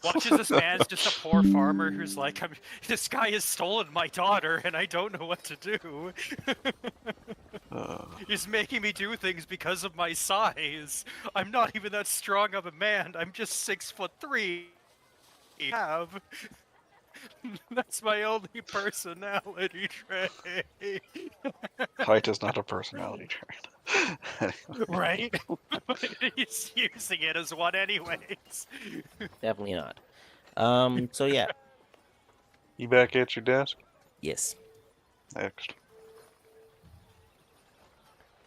C: Watches this man's just a poor farmer who's like, this guy has stolen my daughter and I don't know what to do. He's making me do things because of my size. I'm not even that strong of a man. I'm just 6'3". Have. That's my only personality trait.
G: height is not a personality trait.
C: Right? He's using it as one anyways.
B: Definitely not. So yeah,
G: You back at your desk?
B: yes.
G: Next.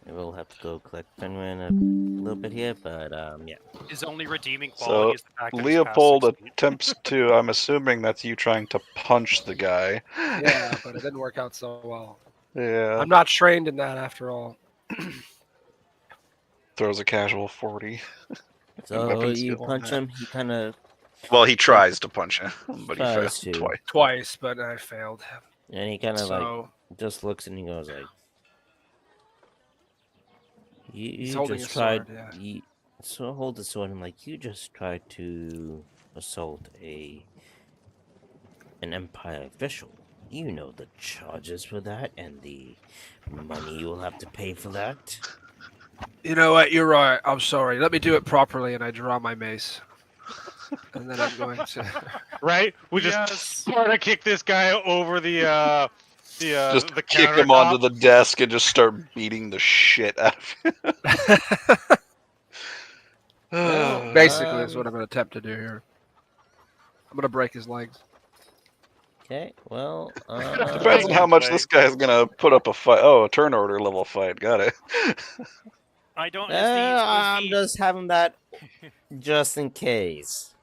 B: I will have to go collect Fenrir in a little bit here, but yeah.
C: His only redeeming
G: So
C: quality is the fact that
G: Leopold
C: he's past 6 feet.
G: attempts to. I'm assuming that's you trying to punch the guy.
F: Yeah, but it didn't work out so well.
G: Yeah.
F: I'm not trained in that after all.
G: Throws a casual 40.
B: So
G: Weapon
B: you
G: skill.
B: punch him, he kind of,
G: Well, he tries to punch him, but he
B: Tries
G: failed
B: to.
G: twice.
F: Twice, but I failed.
B: and he kind of like
F: So
B: just looks and he goes like,
F: he's
B: you
F: holding
B: just
F: a
B: tried,
F: sword, yeah.
B: so hold the sword and like, you just tried to assault an Empire official. You know the charges for that and the money you will have to pay for that.
F: you know what? You're right. I'm sorry. Let me do it properly, and I draw my mace. And then I'm going to.
E: Right? We just
C: Yes.
E: sort of kick this guy over the
G: Just
E: the
G: kick him onto
E: countertop.
G: the desk and just start beating the shit out of him.
B: Well,
F: Basically, that's what I'm going to attempt to do here. I'm going to break his legs.
B: Okay, well,
G: Depends on how much this guy's gonna put up a fight. Oh, a turn order level fight. Got it.
C: I don't.
B: I'm just having that just in case.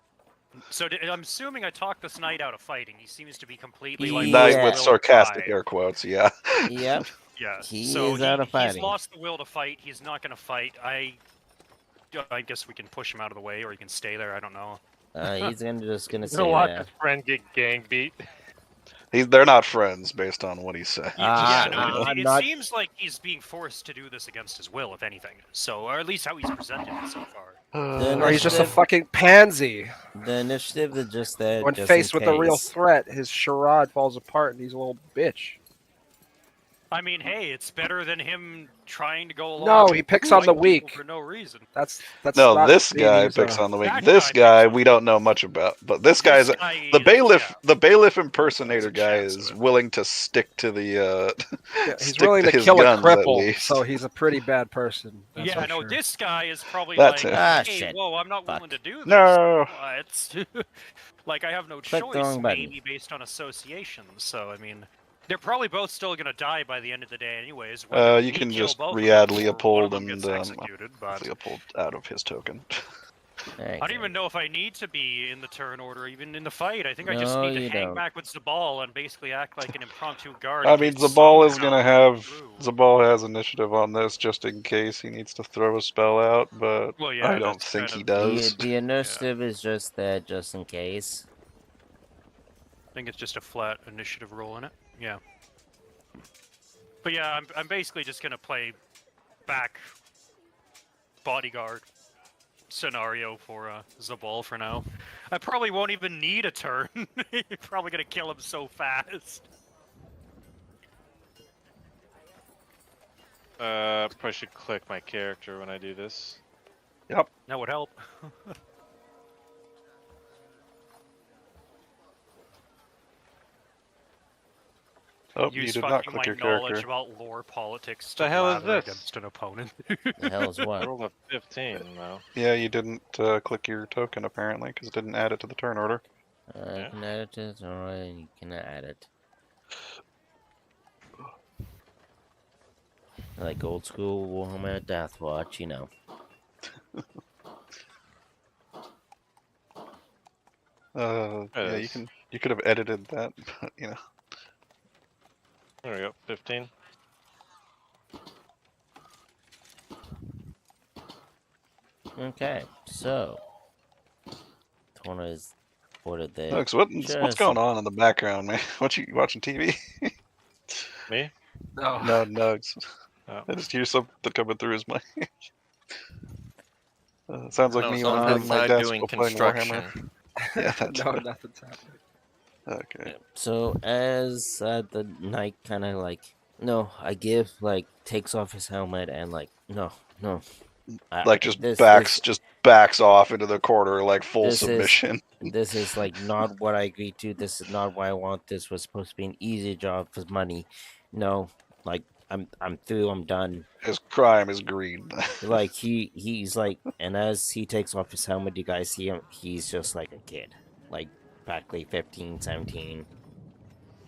C: I'm assuming I talked this knight out of fighting. He seems to be completely like.
B: Yeah.
G: Knight with
C: will
G: sarcastic
C: to
G: air quotes. Yeah.
B: Yep.
C: Yeah.
B: He
C: so
B: is out of
C: He's
B: fighting.
C: lost the will to fight. He's not going to fight. I guess we can push him out of the way, or he can stay there. I don't know.
B: He's just gonna
E: You
B: say
E: know what?
B: that.
E: His friend get gang beat.
G: They're not friends based on what he said.
B: Ah,
C: Yeah, no,
B: I'm
C: it
B: not-
C: seems like he's being forced to do this against his will, if anything. So, or at least how he's presented it so far.
F: Or he's just a
B: initiative-
F: fucking pansy.
B: The initiative is just there.
F: When
B: just
F: faced
B: in
F: with a real
B: case.
F: threat, his charade falls apart, and he's a little bitch.
C: I mean, hey, it's better than him trying to go along.
F: No, he picks on the
C: fighting people
F: weak.
C: for no reason.
F: That's
G: No,
F: not
G: this
F: being
G: guy
F: used
G: picks
F: a-
G: on the weak.
C: That
G: This
C: guy
G: guy
C: picks on
G: we
C: the
G: don't know much about, but this guy's
C: This guy
G: the
C: is-
G: bailiff.
C: yeah.
G: The bailiff impersonator
C: There's a
G: guy
C: chance
G: is
C: of it.
G: willing to stick to the.
F: Yeah, he's
G: stick
F: willing to
G: his
F: kill a
G: guns, at
F: cripple,
G: least.
F: so he's a pretty bad person. That's
C: Yeah,
F: for
C: no,
F: sure.
C: this guy is probably
G: That's
C: like,
G: it.
B: Ah,
C: hey,
B: shit.
C: whoa, I'm not
B: Fuck.
C: willing to do this.
G: No.
C: But, like, I have no
B: Click the
C: choice,
B: wrong button.
C: maybe based on association. So, I mean, they're probably both still gonna die by the end of the day, anyways. whether
G: You
C: we
G: can
C: kill
G: just
C: both of
G: re-add
C: them or
G: Leopold
C: one of them
G: and
C: gets executed. But
G: Leopold out of his token.
C: I don't even know if I need to be in the turn order, even in the fight. I think I just
B: No,
C: need to
B: you
C: hang
B: don't.
C: back with Zabal and basically act like an impromptu guard.
G: I
C: in
G: mean,
C: case
G: Zabal is
C: somehow
G: gonna
C: they
G: have
C: through.
G: Zabal has initiative on this just in case he needs to throw a spell out, but
C: Well, yeah,
G: I don't
C: that's
G: think
C: kind
G: he
C: of-
G: does.
B: The initiative is just there just in case.
C: I think it's just a flat initiative roll in it. Yeah. But yeah, I'm basically just gonna play back bodyguard scenario for Zabal for now. I probably won't even need a turn. You're probably gonna kill him so fast.
E: Probably should click my character when I do this.
C: That would help.
G: Oh, you
C: Use
G: did not
C: fucking
G: click
C: my
G: your
C: knowledge
G: character.
C: about lore politics to
E: The hell is
C: lather
E: this?
C: against an opponent.
B: The hell is
E: I
B: what?
E: rolled a 15 though.
G: Yeah, you didn't click your token apparently because it didn't add it to the turn order.
B: You can add it to it, or you can add it. Like old school Warhammer Death Watch, you know.
G: Yeah,
E: Yes.
G: you could have edited that, but you know.
E: There we go. 15.
B: Okay, so Torna is ordered there.
G: Alex, what's going on in the background, man? What you watching TV?
E: Me?
F: No.
G: No, Nugs.
E: Oh.
G: I just hear something coming through his mic. Sounds like
D: No,
G: me
D: someone's
G: when I'm at my
D: outside
G: desk
D: doing
G: while playing
D: construction.
G: Warhammer. Yeah, that's
F: No, nothing's happening.
G: okay.
B: So as the knight kind of like, no, I give, like, takes off his helmet and like, no,
G: Like just
B: this
G: backs off into the corner, like full
B: This is-
G: submission.
B: this is like not what I agreed to. This is not what I want. This was supposed to be an easy job for money. No, like I'm through. I'm done.
G: His crime is greed.
B: Like he's like, and as he takes off his helmet, you guys see him. He's just like a kid, like practically 15, 17.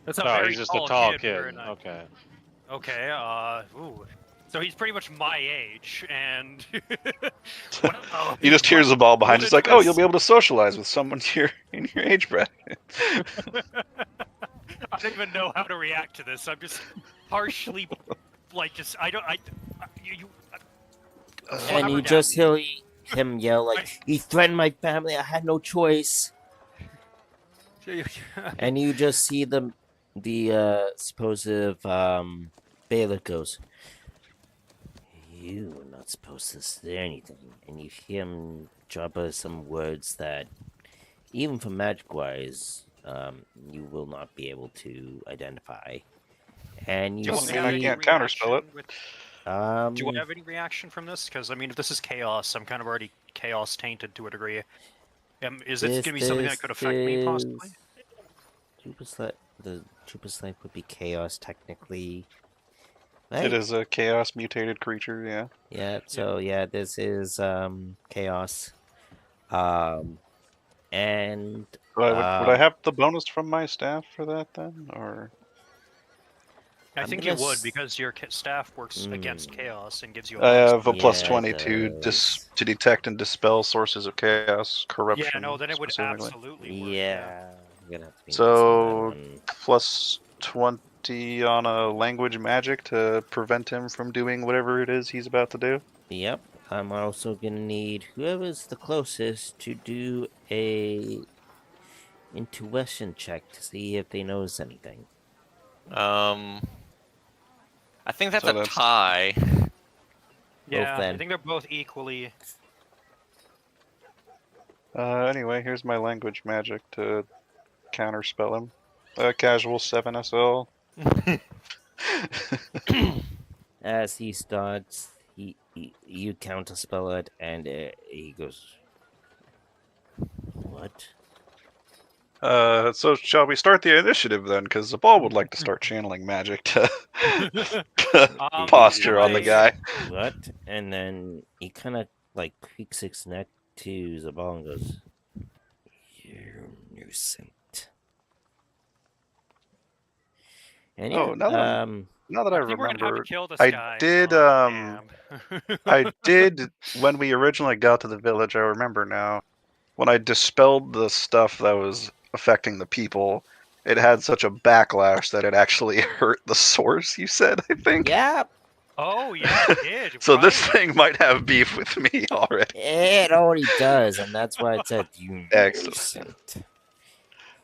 C: That's a
E: Oh,
C: very
E: he's just a tall kid.
C: for a knight.
E: Okay.
C: Okay, ooh. So he's pretty much my age, and what,
G: He just hears the ball behind.
C: what
G: He's
C: a
G: like, "Oh, you'll
C: twist.
G: be able to socialize with someone in your age bracket."
C: I don't even know how to react to this. I'm just partially, like, just I don't I you.
B: And you just hear him yell like, "He threatened my family. I had no choice." And you just see the supposed Baylor goes, "You were not supposed to say anything." And you hear him drop some words that, even for magic wise, you will not be able to identify. And you
G: Doesn't
B: see,
G: mean I can't counterspell it.
C: Do I have any reaction from this? Because I mean, if this is chaos, I'm kind of already chaos tainted to a degree. Is it going to be something that could affect me possibly?
B: The Trooper Slave would be chaos technically.
G: It
B: Right?
G: is a chaos mutated creature. Yeah.
B: Yeah, so yeah, this is chaos. And
G: Would I have the bonus from my staff for that then, or?
C: I
B: I'm
C: think
B: gonna
C: you would
B: s-
C: because your staff works against chaos and gives you.
G: I
C: A
G: have a plus
B: Yeah,
G: 22
B: it does.
G: to detect and dispel sources of chaos, corruption.
C: Yeah, no, then it would
G: specifically.
C: absolutely work.
B: Yeah, I'm gonna have to be
G: So
B: on that one.
G: plus 20 on a language magic to prevent him from doing whatever it is he's about to do.
B: Yep, I'm also gonna need whoever's the closest to do a intuition check to see if they notice anything.
D: I think that's
G: So
D: a
G: that's-
D: tie.
C: Yeah, I
B: then.
C: think they're both equally.
G: Anyway, here's my language magic to counterspell him. Casual 7 SL.
B: As he starts, you counterspell it, and he goes, "What?"
G: So shall we start the initiative then? Because the ball would like to start channeling magic to posture on the
C: I-
G: guy.
B: What? And then he kind of like creaks his neck to Zabal and goes, "You nuisance." And yeah,
G: Oh, now that I
C: think we're gonna have to
G: remember,
C: kill this
G: I
C: guy.
G: did,
C: Oh, damn.
G: I did when we originally got to the village. I remember now, when I dispelled the stuff that was affecting the people, it had such a backlash that it actually hurt the source. You said, I think.
B: yeah,
C: Oh yeah, it did.
G: So this
C: right.
G: thing might have beef with me already.
B: it already does, and that's why it said you
G: Excellent.
B: nuisance.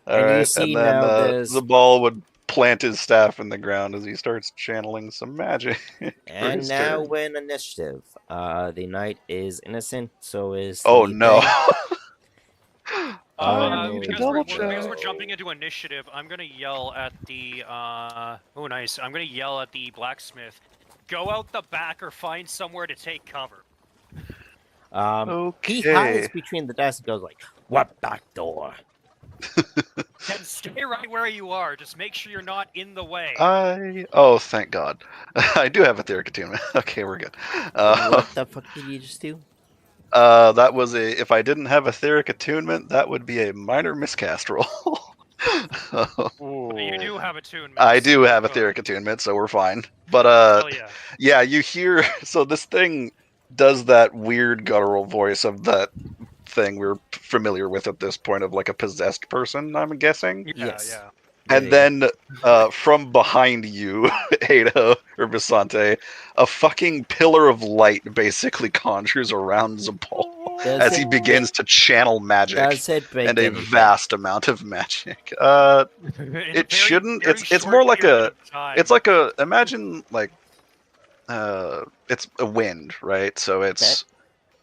G: All
B: And you
G: right,
B: see
G: and then
B: now there's-
G: the ball would plant his staff in the ground as he starts channeling some magic. for
B: And
G: his
B: now
G: turn.
B: we're in initiative. The knight is innocent, so is
G: Oh
B: the
G: no!
B: thing.
G: I need to
C: Because
G: double
C: we're
G: check.
C: jumping into initiative, I'm gonna yell at the oh nice. I'm gonna yell at the blacksmith. Go out the back or find somewhere to take cover.
B: He
G: Okay.
B: hides between the desks and goes like, "What back door?"
C: And stay right where you are. Just make sure you're not in the way.
G: Oh, thank God. I do have a etheric attunement. Okay, we're good.
B: What the fuck did you just do?
G: That was if I didn't have etheric attunement, that would be a minor miscast roll.
C: But you do have attunement.
G: I do
C: so
G: have
C: we're
G: etheric
C: good.
G: attunement, so we're fine. But
C: Hell yeah.
G: yeah, you hear. So this thing does that weird guttural voice of that thing we're familiar with at this point of like a possessed person. I'm guessing.
C: Yeah,
B: Yes.
C: yeah.
G: And then from behind you, Ada or Basante, a fucking pillar of light basically conjures around Zabal
B: Does
G: as
B: it
G: he begins to channel magic
B: Does it break
G: and a
B: anything?
G: vast amount of magic.
C: In a
G: It
C: very,
G: shouldn't.
C: very
G: It's
C: short
G: more like
C: period
G: a.
C: of time.
G: It's like a. Imagine like. It's a wind, right? So it's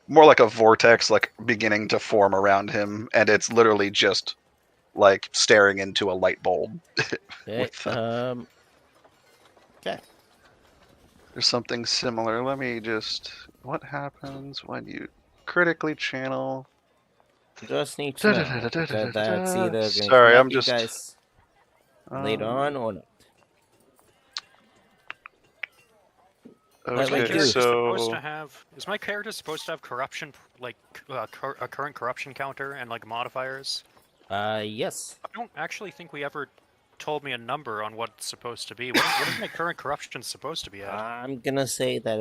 G: more like a vortex, like beginning to form around him, and it's literally just like staring into a light bulb.
B: Okay.
G: with,
B: Okay.
G: There's something similar. Let me just. What happens when you critically channel?
B: Just need to know because that's either going to
G: Sorry,
B: come
G: I'm
B: up you
G: just.
B: guys later on or not.
C: Is my
B: like
G: Okay,
C: character supposed
G: so
C: to have? Is my character supposed to have corruption, like a current corruption counter and like modifiers?
B: Yes.
C: I don't actually think we ever told me a number on what it's supposed to be. What is my current corruption supposed to be at?
B: I'm gonna say that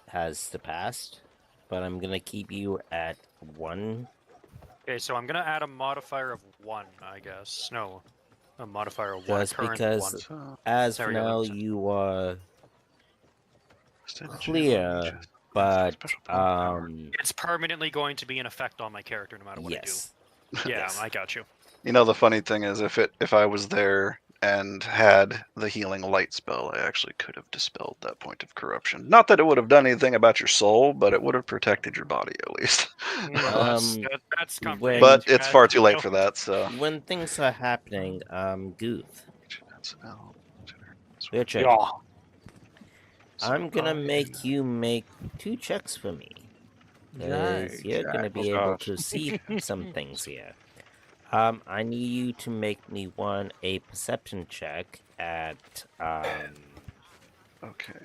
B: has the past, but I'm gonna keep you at 1.
C: Okay, so I'm gonna add a modifier of 1, I guess. No, a modifier of 1.
B: Just
C: Current
B: because,
C: 1.
B: as
C: There
B: for
C: we go,
B: now,
C: that's it.
B: you are
G: Extended
B: clear,
G: channel,
B: but
G: special point power.
C: It's permanently going to be an effect on my character no matter what
B: yes.
C: I do. Yeah,
B: Yes.
C: I got you.
G: You know, the funny thing is, if I was there and had the healing light spell, I actually could have dispelled that point of corruption. Not that it would have done anything about your soul, but it would have protected your body at least.
C: That's comforting.
B: when-
G: But
C: Too
G: it's
C: bad
G: far
C: you
G: too late
C: don't.
G: for that. So.
B: When things are happening, Gooth, Richard,
I: Yeah.
B: I'm gonna make you make 2 checks for me. Because you're gonna be able to see some things here. I need you to make me a perception check at
G: Okay.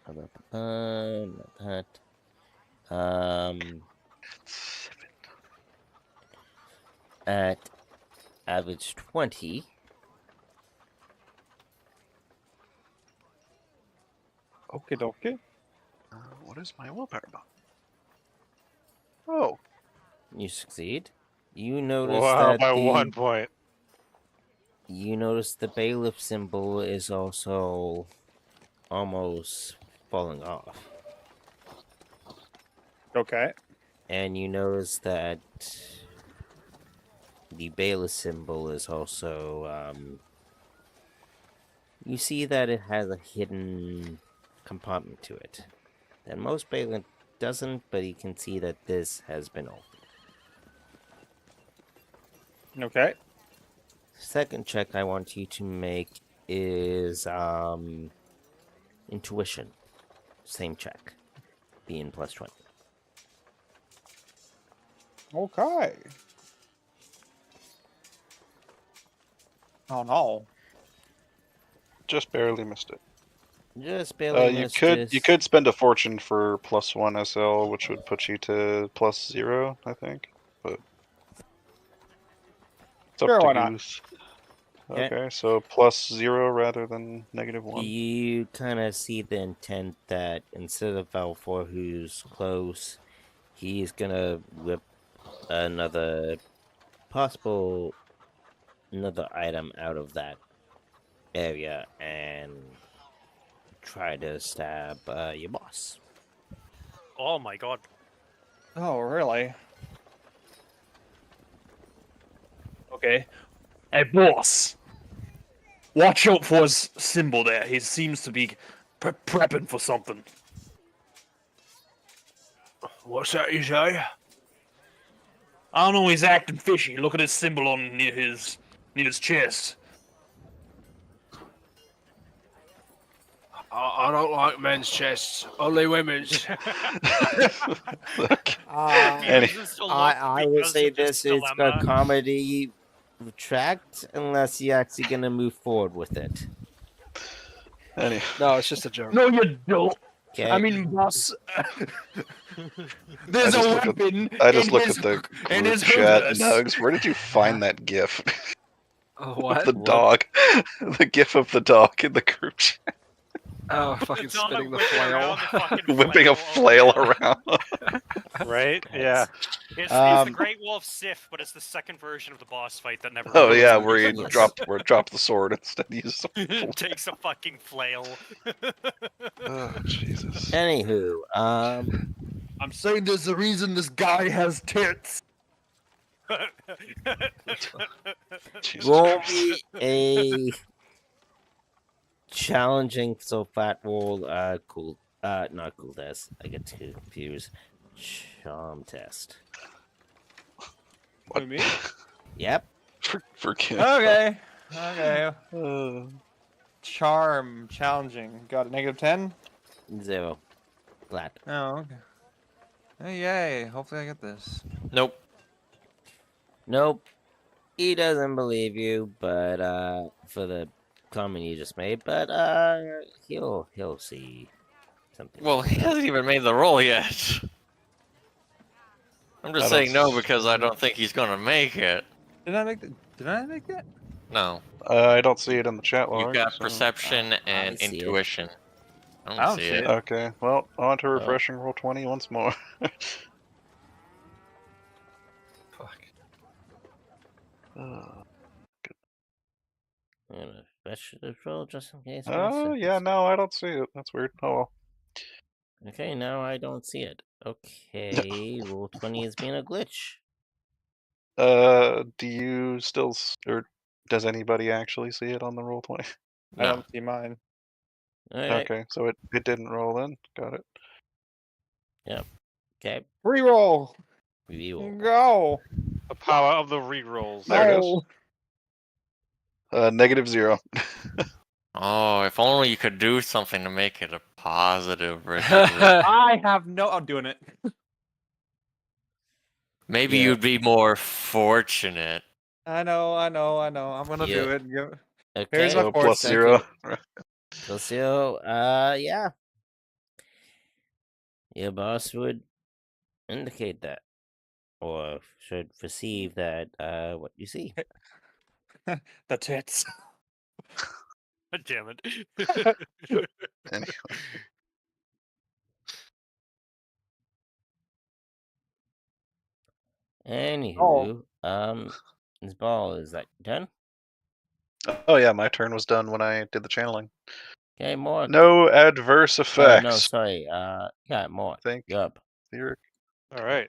B: not that. At average 20.
I: Okay, dokie.
G: What is my willpower about? Oh,
B: You succeed. You notice
E: Wow,
B: that
E: by
B: the
E: 1 point.
B: you notice the bailiff symbol is also almost falling off.
I: Okay.
B: And you notice that the bailiff symbol is also you see that it has a hidden compartment to it. And most bailiff doesn't, but you can see that this has been opened.
I: Okay.
B: Second check I want you to make is intuition. Same check. Being plus 20.
I: Okay. Oh no.
G: just barely missed it.
B: Just barely
G: You
B: missed
G: could
B: this.
G: you could spend a fortune for +1 SL, which would put you to +0, I think. But it's up
I: Sure,
G: to
I: why not?
G: Goose.
B: Okay.
G: Okay, so +0 rather than -1.
B: You kind of see the intent that instead of Valfor, who's close, he's gonna whip another item out of that area and try to stab your boss.
C: Oh my god.
I: Oh, really? Okay. Hey, boss. Watch out for his symbol there. He seems to be prepping for something. What's that you say? I don't know. He's acting fishy. Look at his symbol on near his chest. I don't like men's chests. Only women's.
G: Any-
B: I would say this is a comedy retract unless you're actually gonna move forward with it.
G: Any-
F: No, it's just a joke.
I: No, you don't.
B: Okay.
I: I mean, boss. There's
G: just
I: a
G: look at-
I: weapon.
G: I just
I: in
G: looked
I: his,
G: at the
I: in
G: group
I: his
G: chat.
I: hoovers.
G: Nugs, where did you find that GIF
F: Oh,
G: of
F: what?
G: the dog? The GIF of the dog in the group chat,
F: Oh,
C: The
F: fucking
C: dog
F: spinning the
C: whipping
F: flail.
C: around the fucking
G: whipping a
C: flail.
G: flail around.
E: Right? Yeah.
C: It's the
B: Um,
C: Great Wolf Sif, but it's the second version of the boss fight that never.
G: Oh
C: really
G: yeah,
C: was
G: where he
C: released.
G: dropped the sword instead. He used the flail.
C: Takes a fucking flail.
G: Oh Jesus.
B: Anywho,
I: I'm saying there's a reason this guy has tits.
G: Jesus
B: roll
G: Christ.
B: me a challenging so fat roll. Cool. Not cool test. I get too confused. Charm test.
G: What?
I: Me?
B: Yep.
G: Forgive.
I: Okay. Okay.
G: Uh,
I: Charm. Challenging. Got a -10?
B: 0. Flat.
I: Oh, okay. Hey, yay. Hopefully I get this.
D: Nope.
B: Nope. He doesn't believe you, but for the comment you just made, but he'll see something.
D: Well, he hasn't even made the roll yet. I'm
G: I
D: just
G: don't
D: saying no
G: s-
D: because I don't think he's gonna make it.
I: Did I make the, Did I make that?
D: No.
G: I don't see it in the chat log.
D: You've got
G: so-
D: perception and
B: see it.
D: intuition. I
I: I
D: don't
I: don't
D: see
I: see
D: it.
I: it.
G: Okay, well, on to refreshing roll 20 once more.
F: Fuck.
B: I'm gonna vegetable roll just in case.
G: Oh, yeah, no, I don't see it. That's weird. Oh, well.
B: Okay, now I don't see it. Okay, roll 20 has been a glitch.
G: Do you still, or does anybody actually see it on the roll 20?
I: I
D: No.
I: don't see mine.
B: Alright,
G: Okay, so it didn't roll in. Got it.
B: okay,
I: Reroll.
B: review.
I: Go.
E: The power of the rerolls.
G: There it is.
I: No.
G: -0.
D: Oh, if only you could do something to make it a positive versus.
I: I have no. I'm doing it.
D: Maybe
B: Yeah.
D: you'd be more fortunate.
I: I know. I'm gonna
B: Yeah.
I: do it. Give-
B: Okay,
I: Here's my
G: So
I: fourth
G: +0.
B: plus 0, yeah. Your boss would indicate that. Or should perceive that, what you see.
I: The tits.
C: Damn it.
G: Anyway.
B: Anywho, this ball, is that done?
G: Oh yeah, my turn was done when I did the channeling.
B: Okay, more.
G: No adverse
B: No,
G: effects.
B: sorry, yeah, more.
G: Thank
B: Yup.
G: you.
E: All right.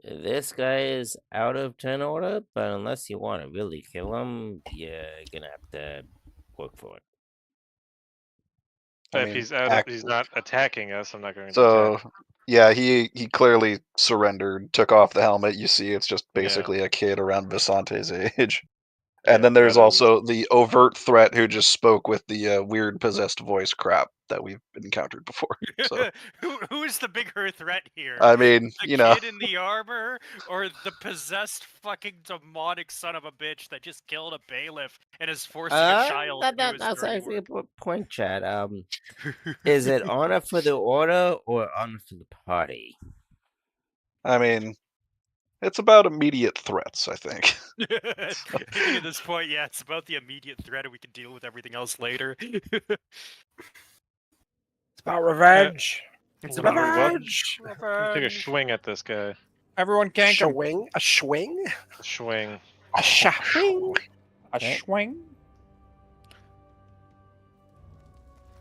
B: This guy is out of turn order, but unless you want to really kill him, you're gonna have to work for it.
G: I
E: If
G: mean,
E: he's out, he's not attacking us. I'm not going to.
G: So
E: attack.
G: yeah, he clearly surrendered, took off the helmet. You see, it's just
E: Yeah.
G: basically a kid around Visante's age. And
E: Yeah,
G: then there's
E: got it.
G: also the overt threat who just spoke with the weird possessed voice crap that we've encountered before. So
C: Who is the bigger threat here?
G: I mean,
C: The
G: you know,
C: kid in the armor, or the possessed fucking demonic son of a bitch that just killed a bailiff and is forcing a child to do his
B: That's
C: dirty
B: actually a
C: work?
B: point, Chad. Is it honor for the order or honor for the party?
G: I mean, it's about immediate threats. I think.
C: I think at this point, yeah, it's about the immediate threat, and we can deal with everything else later.
F: It's about revenge.
C: It's
E: What do
C: about
E: we want?
C: revenge.
E: Let me take a swing at this guy.
I: Everyone
F: A
I: can't go.
F: swing? A swing?
E: Swing.
F: A swing?
I: A
B: Okay.
I: swing.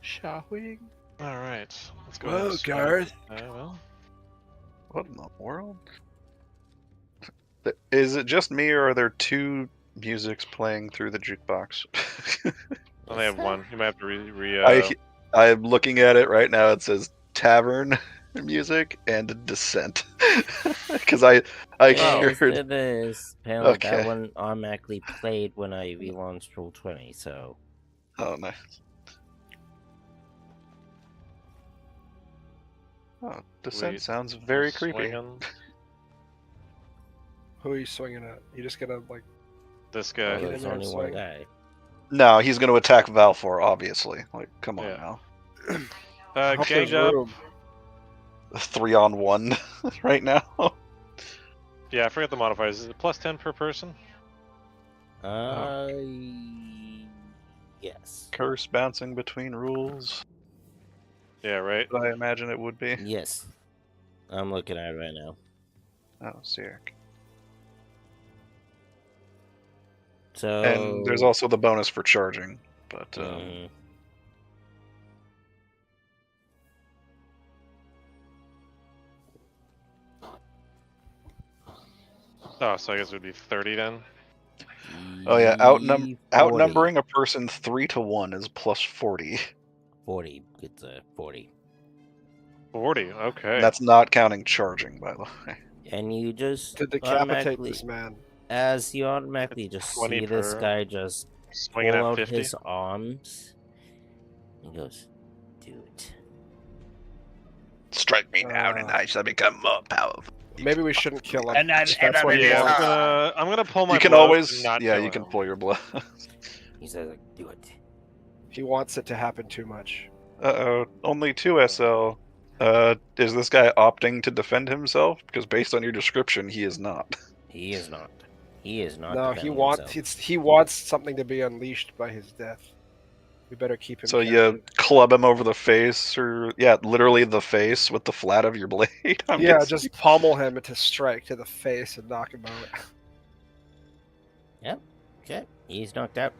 F: Swing?
E: All right. Let's go. ahead
F: Whoa,
E: and swing.
F: Garth.
E: Well,
G: What in the world? Is it just me, or are there two musics playing through the jukebox?
E: I only have one. You might have to re
G: I'm looking at it right now. It says tavern music and descent. Because I
B: Yes,
G: heard.
B: it is. Apparently, that
G: Okay.
B: one automatically played when I relaunched Roll20, so.
G: Oh, nice. Oh, descent
E: Wait,
G: sounds very creepy.
E: swinging.
F: Who are you swinging at? You just gotta, like,
E: This
B: Oh,
E: guy.
F: Get in
B: there's
F: there and
B: only one
F: swing.
B: guy.
G: No, he's going to attack Valfor, obviously. Like, come on
E: Yeah.
G: now.
F: I hope there's
E: Gang up.
F: room.
G: 3-on-1 right now.
E: Yeah, I forget the modifiers. Is it +10 per person?
B: Yes.
G: Curse bouncing between rules.
E: Yeah, right.
G: I imagine it would be.
B: Yes. I'm looking at it right now.
G: Oh, sick.
B: So.
G: And there's also the bonus for charging, but
E: Oh, so I guess it would be 30 then.
G: oh yeah,
B: 40.
G: outnumbering a person 3-to-1 is +40.
B: 40. It's a 40.
E: 40. Okay.
G: That's not counting charging, by the way.
B: And you just
F: To decapitate
B: automatically,
F: this man.
B: as you automatically
E: It's
B: just
E: 20
B: see this
E: per-
B: guy just
E: Swinging
B: pull
E: at
B: out
E: 50.
B: his arms. He goes, "Do it."
G: Strike me down and I shall become more powerful.
F: Maybe we shouldn't kill him.
I: And then-
F: That's
I: and then
F: what he
E: Yeah,
F: wants.
E: I'm gonna pull my.
G: You can
E: blood
G: always,
E: and not
G: yeah,
E: kill
G: you can
E: him.
G: pull your blood.
B: He says, like, "Do it."
F: He wants it to happen too much.
G: Uh-oh, only 2 SL. Is this guy opting to defend himself? Because based on your description, he is not.
B: He is not. He is not.
F: No, he
B: defending
F: wants
B: himself.
F: he wants something to be unleashed by his death. We better keep him.
G: So you
F: captive.
G: club him over the face, or yeah, literally the face with the flat of your blade. I'm
F: Yeah,
G: guessing.
F: just pummel him to strike to the face and knock him out.
B: Okay, he's knocked out.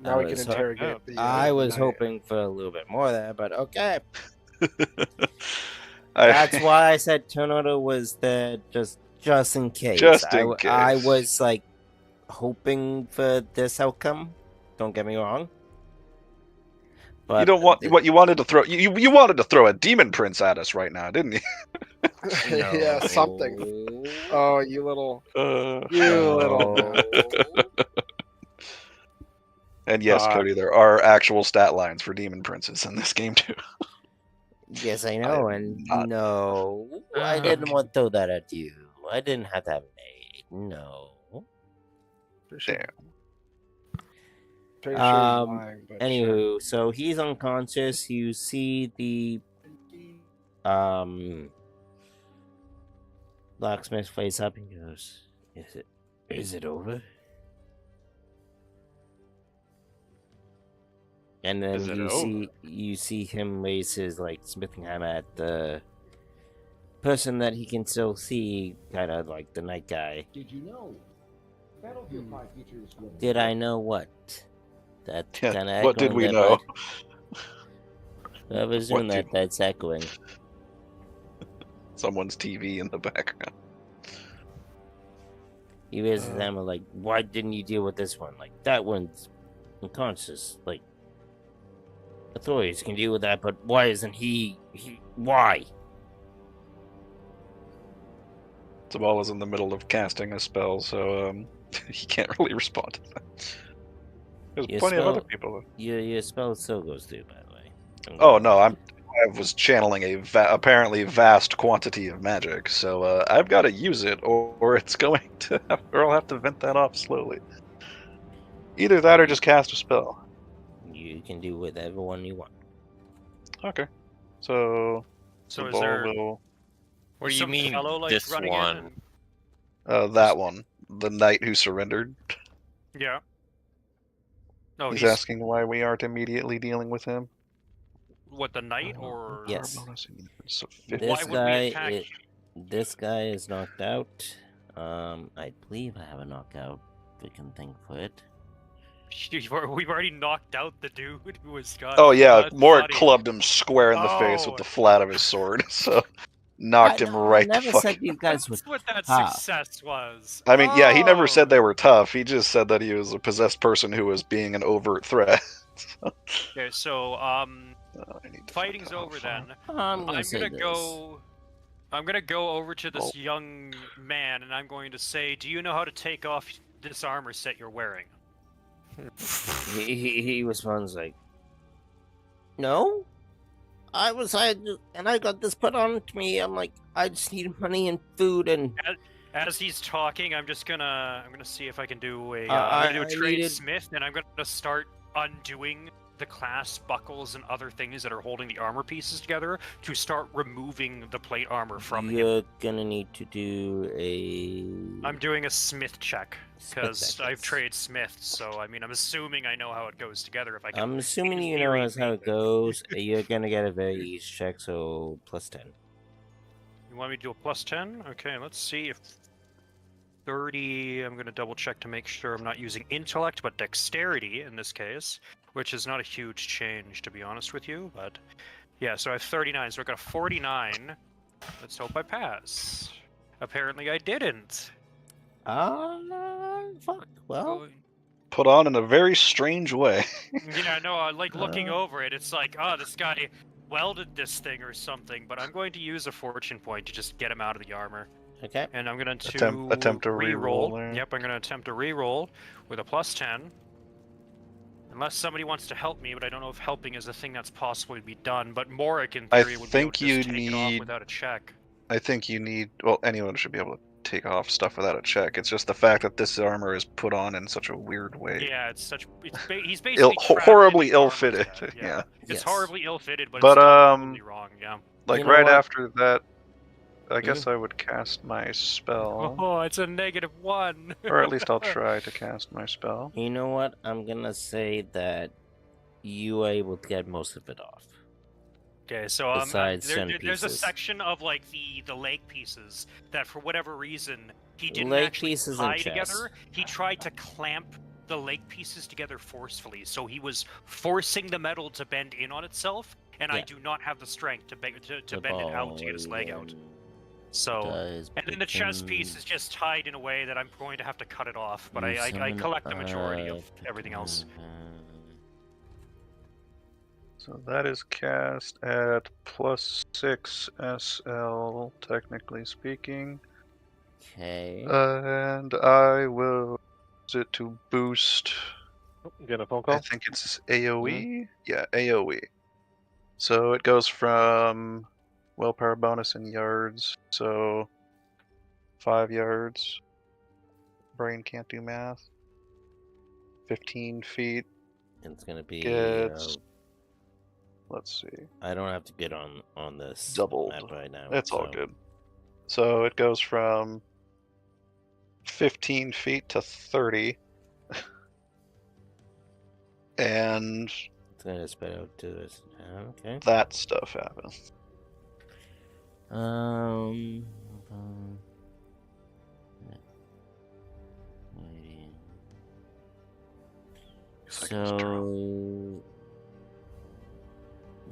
F: Now we
B: I
F: can
B: was
F: interrogate the.
B: I was
F: knight.
B: hoping for a little bit more there, but okay.
G: I-
B: That's why I said Tornado was there just in case.
G: Just in
B: I
G: case.
B: was like hoping for this outcome. Don't get me wrong. But
G: you don't want what you wanted to throw. You wanted to throw a demon prince at us right now, didn't you?
F: Yeah, something.
B: No.
F: Oh, you little.
G: Uh,
F: You little.
G: and yes, Cody, there are actual stat lines for demon princes in this game too.
B: Yes, I know, and
G: not-
B: no, I didn't want to throw that at you. I didn't have that made. No.
G: Damn.
F: Pretty sure he's lying, but sure.
B: Anywho, so he's unconscious. You see the blacksmith face up and goes, Is it over? And then
E: Is it
B: you see him raise his like smithing hammer at the person that he can still see, kind of like the night guy.
J: Did you know? Battlefield 5 features what?
B: Did I know what? That
G: Yeah,
B: kind of
G: what did we know?
B: I was doing
G: What
B: that.
G: did-
B: That's echoing.
G: Someone's TV in the background.
B: He raises his hammer like, why didn't you deal with this one? Like, that one's unconscious. Like, authorities can deal with that, but why isn't he why?
G: Zabal is in the middle of casting a spell, so he can't really respond to that. There's
B: Your
G: plenty of other
B: spell-
G: people.
B: Your spell still goes through, by the way.
G: Oh no, I was channeling a apparently vast quantity of magic, so I've got to use it, or it's going to, or I'll have to vent that off slowly. Either that, or just cast a spell.
B: You can do whatever one you want.
G: Okay, so
C: So
G: the
C: is
G: ball
C: there
G: will
D: What do you
C: some
D: mean
C: fellow, like,
D: this
C: running in
D: one?
C: and-
G: that one, the knight who surrendered.
C: Yeah. No,
G: He's
C: he's
G: asking why we aren't immediately dealing with him.
C: what, the knight or
B: Yes.
G: So
B: This
C: Why would we
B: guy,
C: attack
B: this guy is knocked out. I believe I have a knockout. If we can think for it.
C: We've already knocked out the dude who was got.
G: Oh yeah, Morik
C: body.
G: clubbed him square in the face with
C: Oh.
G: the flat of his sword, so knocked him right
B: I
G: the
B: never
G: fuck.
B: said you guys were
C: That's what that
B: tough.
C: success was.
G: I mean, yeah, he never
C: Oh.
G: said they were tough. He just said that he was a possessed person who was being an overt threat.
C: Okay, so
G: I need to
C: fighting's
G: find out
C: over
G: how
C: then.
B: I'm gonna
C: I'm
B: say
C: gonna
B: this.
C: go. I'm gonna go over to this
G: Oh.
C: young man and I'm going to say, "Do you know how to take off this armor set you're wearing?"
B: He responds like, "No, I got this put on to me. I'm like, I just need money and food and
C: As he's talking, I'm gonna see if I can do a.
B: I
C: I'm gonna do a trade
B: needed-
C: smith, and I'm gonna start undoing the clasp, buckles, and other things that are holding the armor pieces together to start removing the plate armor from him.
B: You're gonna need to do a.
C: I'm doing a smith check
B: Smith
C: because
B: check,
C: I've
B: yes.
C: traded smiths, so I mean, I'm assuming I know how it goes together. If I can,
B: I'm assuming
C: in
B: you know
C: theory,
B: how
C: make
B: it goes. You're gonna get a very easy check, so +10.
C: You want me to do a +10? Okay, let's see if 30. I'm going to double check to make sure I'm not using intellect, but dexterity in this case, which is not a huge change, to be honest with you. But yeah, so I have 39, so I got a 49. Let's hope I pass. Apparently, I didn't.
B: Fuck. Well,
G: Put on in a very strange way.
C: Yeah, no, like looking over it, it's like, oh, this guy welded this thing or something. But I'm going to use a fortune point to just get him out of the armor.
B: okay.
C: And I'm going to
G: Attempt a
C: re-roll.
G: re-roll there.
C: Yep, I'm going to attempt a re-roll with a +10. Unless somebody wants to help me, but I don't know if helping is a thing that's possible to be done. But Morik, in
G: I
C: theory, would be able
G: think
C: to just
G: you
C: take it off
G: need-
C: without a check.
G: I think you need. Well, anyone should be able to take off stuff without a check. It's just the fact that this armor is put on in such a weird way.
C: Yeah, it's such. He's basically trapped in
G: horribly
C: his armor
G: ill-fitted.
C: set,
G: Yeah.
C: It's
B: Yes.
C: horribly ill-fitted, but
G: But,
C: it's still totally wrong. Yeah.
G: Like
B: You know
G: right
B: what?
G: after that, I guess I would cast my spell,
C: Oh, it's a -1.
G: or at least I'll try to cast my spell.
B: You know what? I'm gonna say that you are able to get most of it off.
C: Okay, so
B: Besides some
C: there's a
B: pieces.
C: section of like the leg pieces that for whatever reason he didn't
B: Leg
C: actually
B: pieces and
C: tie
B: chest.
C: together. He tried to clamp the leg pieces together forcefully, so he was forcing the metal to bend in on itself, and I
B: Yeah.
C: do not have the strength to bend
B: The
C: it out to get his leg out.
B: ball
C: So,
B: does
C: and then the chest
B: become-
C: piece is just tied in a way that I'm going to have to cut it off. But
B: you
C: I
B: summon
C: collect the majority of everything else.
G: So that is cast at +6 SL, technically speaking.
B: Okay.
G: And I will use it to boost.
E: Get a phone
G: I
E: call?
G: think it's AoE. Yeah, AoE. So it goes from willpower bonus in yards. So 5 yards. Brain can't do math. 15 feet.
B: It's gonna be.
G: Gets. Let's see.
B: I don't have to get on this
G: Doubled.
B: map right now.
G: It's all
B: so-
G: good. So it goes from 15 feet to 30. And
B: It's gonna spread out to this. Okay.
G: that stuff happens.
B: Um. So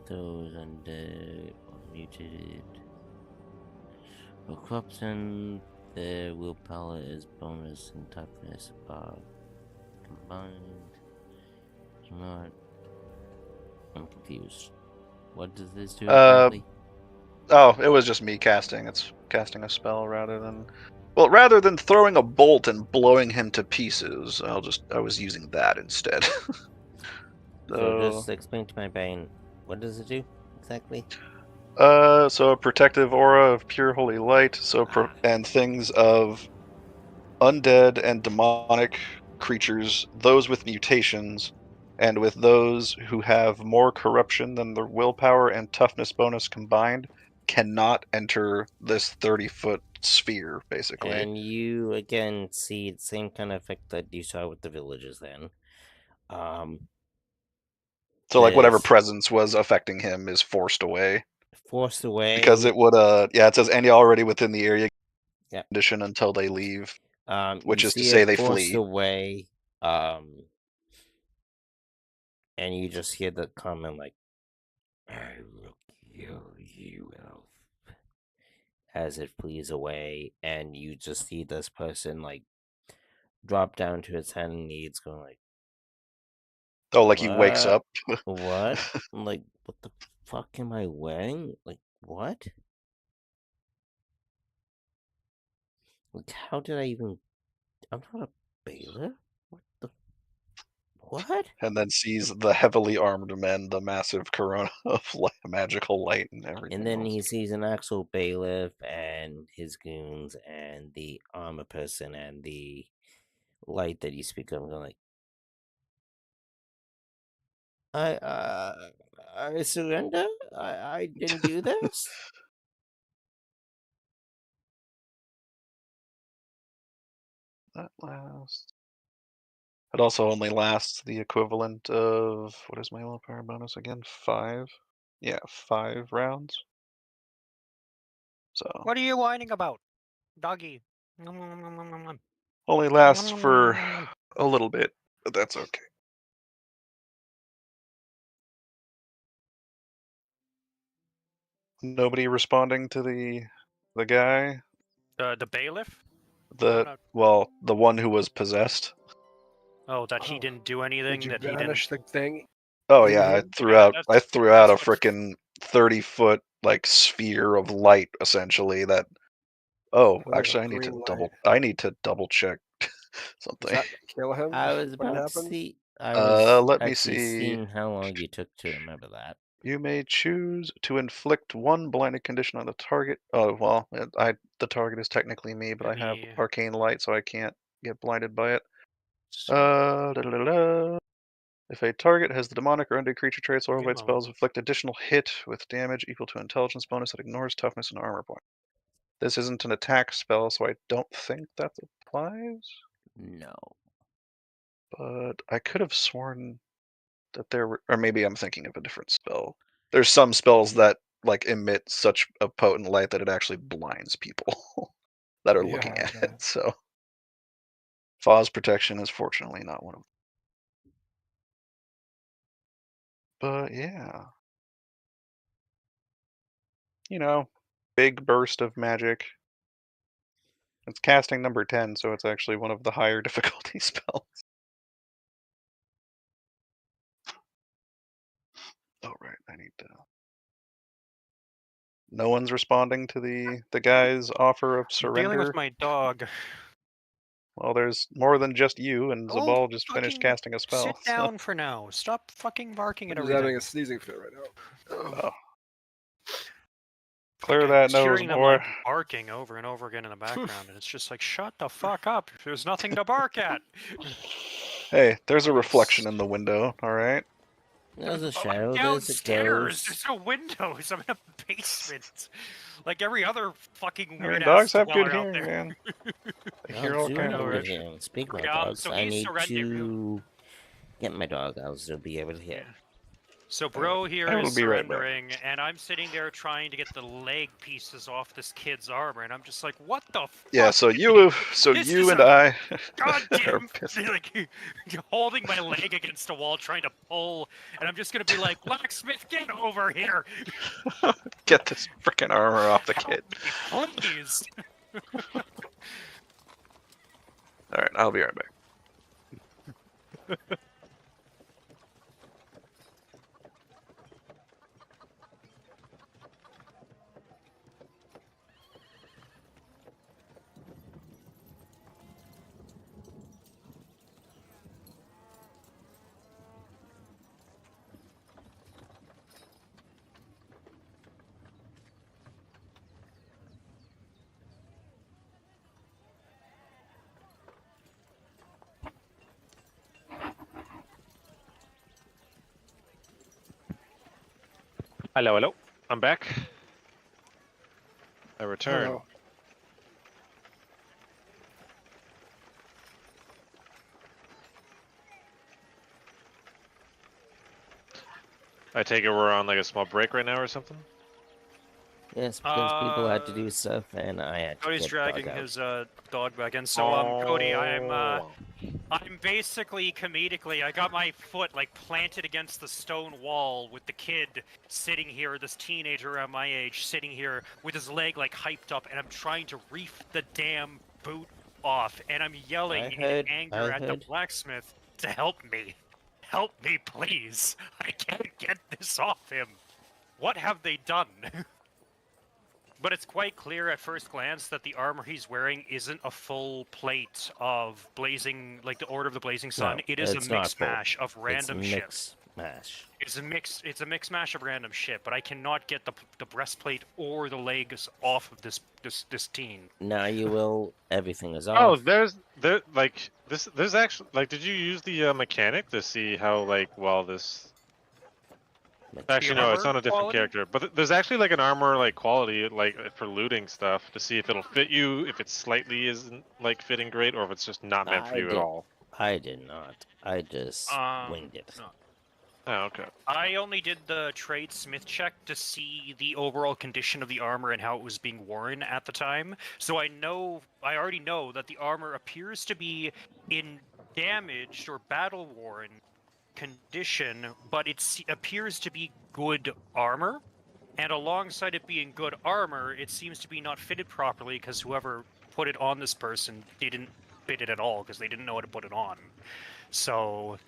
B: those undead or mutated or corruption, their willpower is bonus and toughness above combined. You know what? I'm confused. What does this do exactly?
G: Oh, it was just me casting. It's casting a spell rather than throwing a bolt and blowing him to pieces. I was using that instead.
B: So just explain to my brain, what does it do exactly?
G: So a protective aura of pure holy light. And things of undead and demonic creatures, those with mutations, and with those who have more corruption than their willpower and toughness bonus combined, cannot enter this 30-foot sphere, basically.
B: And you again see the same kind of effect that you saw with the villages then.
G: So like whatever
B: Yes.
G: presence was affecting him is forced away.
B: Forced away.
G: Because it would it says any already within the area
B: Yeah.
G: condition until they leave. Which
B: you
G: is to
B: see
G: say
B: it
G: they
B: forced
G: flee.
B: away. And you just hear the comment like, "I will kill you, elf," as it flees away, and you just see this person like drop down to his hand and knees, going like,
G: Oh, like he wakes
B: "What?
G: up.
B: What? Like, what the fuck am I wearing? Like, what? Like, how did I even? I'm not a bailiff. What the? What?
G: And then sees the heavily armed men, the massive corona of magical light and everything.
B: And then
G: else.
B: he sees an actual bailiff and his goons and the armor person and the light that you speak of. I'm going like, I surrender. I didn't do this.
G: That lasts. It also only lasts the equivalent of what is my willpower bonus again? 5. Yeah, 5 rounds. So
C: What are you whining about, doggy? Nom, nom, nom, nom, nom, nom.
G: only lasts for a little bit, but that's okay. Nobody responding to the guy?
C: The bailiff?
G: The the one who was possessed.
C: Oh, that he
F: Oh.
C: didn't do anything.
F: Did you
C: That he
F: banish
C: didn't.
F: the thing?
G: Oh
F: in
G: yeah,
F: him?
G: I threw out a
C: that's what-
G: freaking 30-foot like sphere of light essentially that oh,
F: Like a
G: actually
F: green
G: I need to double check
F: Does
G: something.
F: that kill him?
B: I was
F: when it
B: about to
F: happened?
B: see. I was
G: Let me
B: actually
G: see.
B: seeing how long you took to remember that.
G: You may choose to inflict one blinded condition on the target. Oh well, the target is technically me, but I have
C: Me.
G: arcane light, so I can't get blinded by it.
C: So,
G: If a target has the demonic or undead creature traits, or
C: Leave me
G: light
C: alone.
G: spells inflict additional hit with damage equal to intelligence bonus that ignores toughness and armor point. This isn't an attack spell, so I don't think that applies.
B: No.
G: But I could have sworn that there were, or maybe I'm thinking of a different spell. There's some spells that like emit such a potent light that it actually blinds people that are looking
F: Yeah,
G: at
F: okay.
G: it. So Foz protection is fortunately not one of them. But yeah. You know, big burst of magic. It's casting number 10, so it's actually one of the higher difficulty spells. Oh right, I need to. No one's responding to the guy's offer of
C: I'm dealing with
G: surrender.
C: my dog.
G: Well, there's more than just you, and
C: Oh,
G: Zabal just finished
C: fucking
G: casting a spell.
C: Sit down for now. Stop fucking barking at
F: He's
C: everything.
F: having a sneezing fit right now.
G: Oh. Clear
C: Like,
G: that
C: I'm
G: nose,
C: hearing them
G: boy.
C: like barking over and over again in the background, and it's just like, shut the fuck up. There's nothing to bark at.
G: Hey, there's a
C: Fucking
G: reflection in the window, alright?
B: There's a
C: I'm
B: shadow. There's a
C: downstairs.
B: ghost.
C: There's no windows. I'm in a basement. Like every other fucking
G: I mean,
C: weird
G: dogs
C: ass
G: have good
C: dweller out
G: hearing,
C: there.
G: man. They hear all
B: Dogs do
G: kinds
B: have
G: of
C: know,
B: good
G: weird
C: right?
G: shit.
B: hearing. Speaking of
C: Okay,
B: dogs,
C: so
B: I
C: he's
B: need
C: surrendering.
B: to get my dog. I'll still be able to hear.
C: Yeah. So bro here
G: I
C: is
G: will be right back.
C: surrendering, and I'm sitting there trying to get the leg pieces off this kid's armor, and I'm just like, what the fuck?
G: Yeah, so
C: This
G: you
C: is
G: and
C: a
G: I are
C: goddamn
G: pissed.
C: like holding my leg against a wall trying to pull, and I'm just gonna be like, blacksmith, get over here.
G: Get this freaking armor off the kid.
C: Help me, please.
G: Alright, I'll be right back.
E: Hello, hello. I'm back. I return.
F: Hello.
E: I take it we're on like a small break right now or something?
B: Yes, because people had to do stuff, and I had to
C: Cody's
B: get the
C: dragging
B: dog out.
C: his dog back in. So Cody, I'm basically comedically, I got my foot like planted against the stone wall with the kid sitting here, this teenager around my age sitting here with his leg like hyped up, and I'm trying to reef the damn boot off, and I'm yelling in anger at the blacksmith to help me. Help me, please. I can't get this off him. What have they done? But it's quite clear at first glance that the armor he's wearing isn't a full plate of blazing, like the Order of the Blazing Sun.
B: No,
C: it is a
B: it's not
C: mix
B: full.
C: mash of random
B: It's a
C: shit.
B: mix mash.
C: It's a mix mash of random shit. But I cannot get the breastplate or the legs off of this teen.
B: Now you will. Everything is
E: Oh,
B: off.
E: there's actually like, did you use the mechanic to see how like well this Actually, no, it's
C: armor
E: on a different
C: quality?
E: character. But there's actually like an armor like quality like for looting stuff to see if it'll fit you, if it slightly isn't like fitting great, or if it's just not meant for
B: I
E: you at
B: did.
E: all.
B: I did not. I just
C: Um,
B: winged it.
C: no.
E: Oh, okay.
C: I only did the trade smith check to see the overall condition of the armor and how it was being worn at the time. So I already know that the armor appears to be in damaged or battle worn condition, but it appears to be good armor. And alongside it being good armor, it seems to be not fitted properly because whoever put it on this person didn't fit it at all because they didn't know how to put it on. So,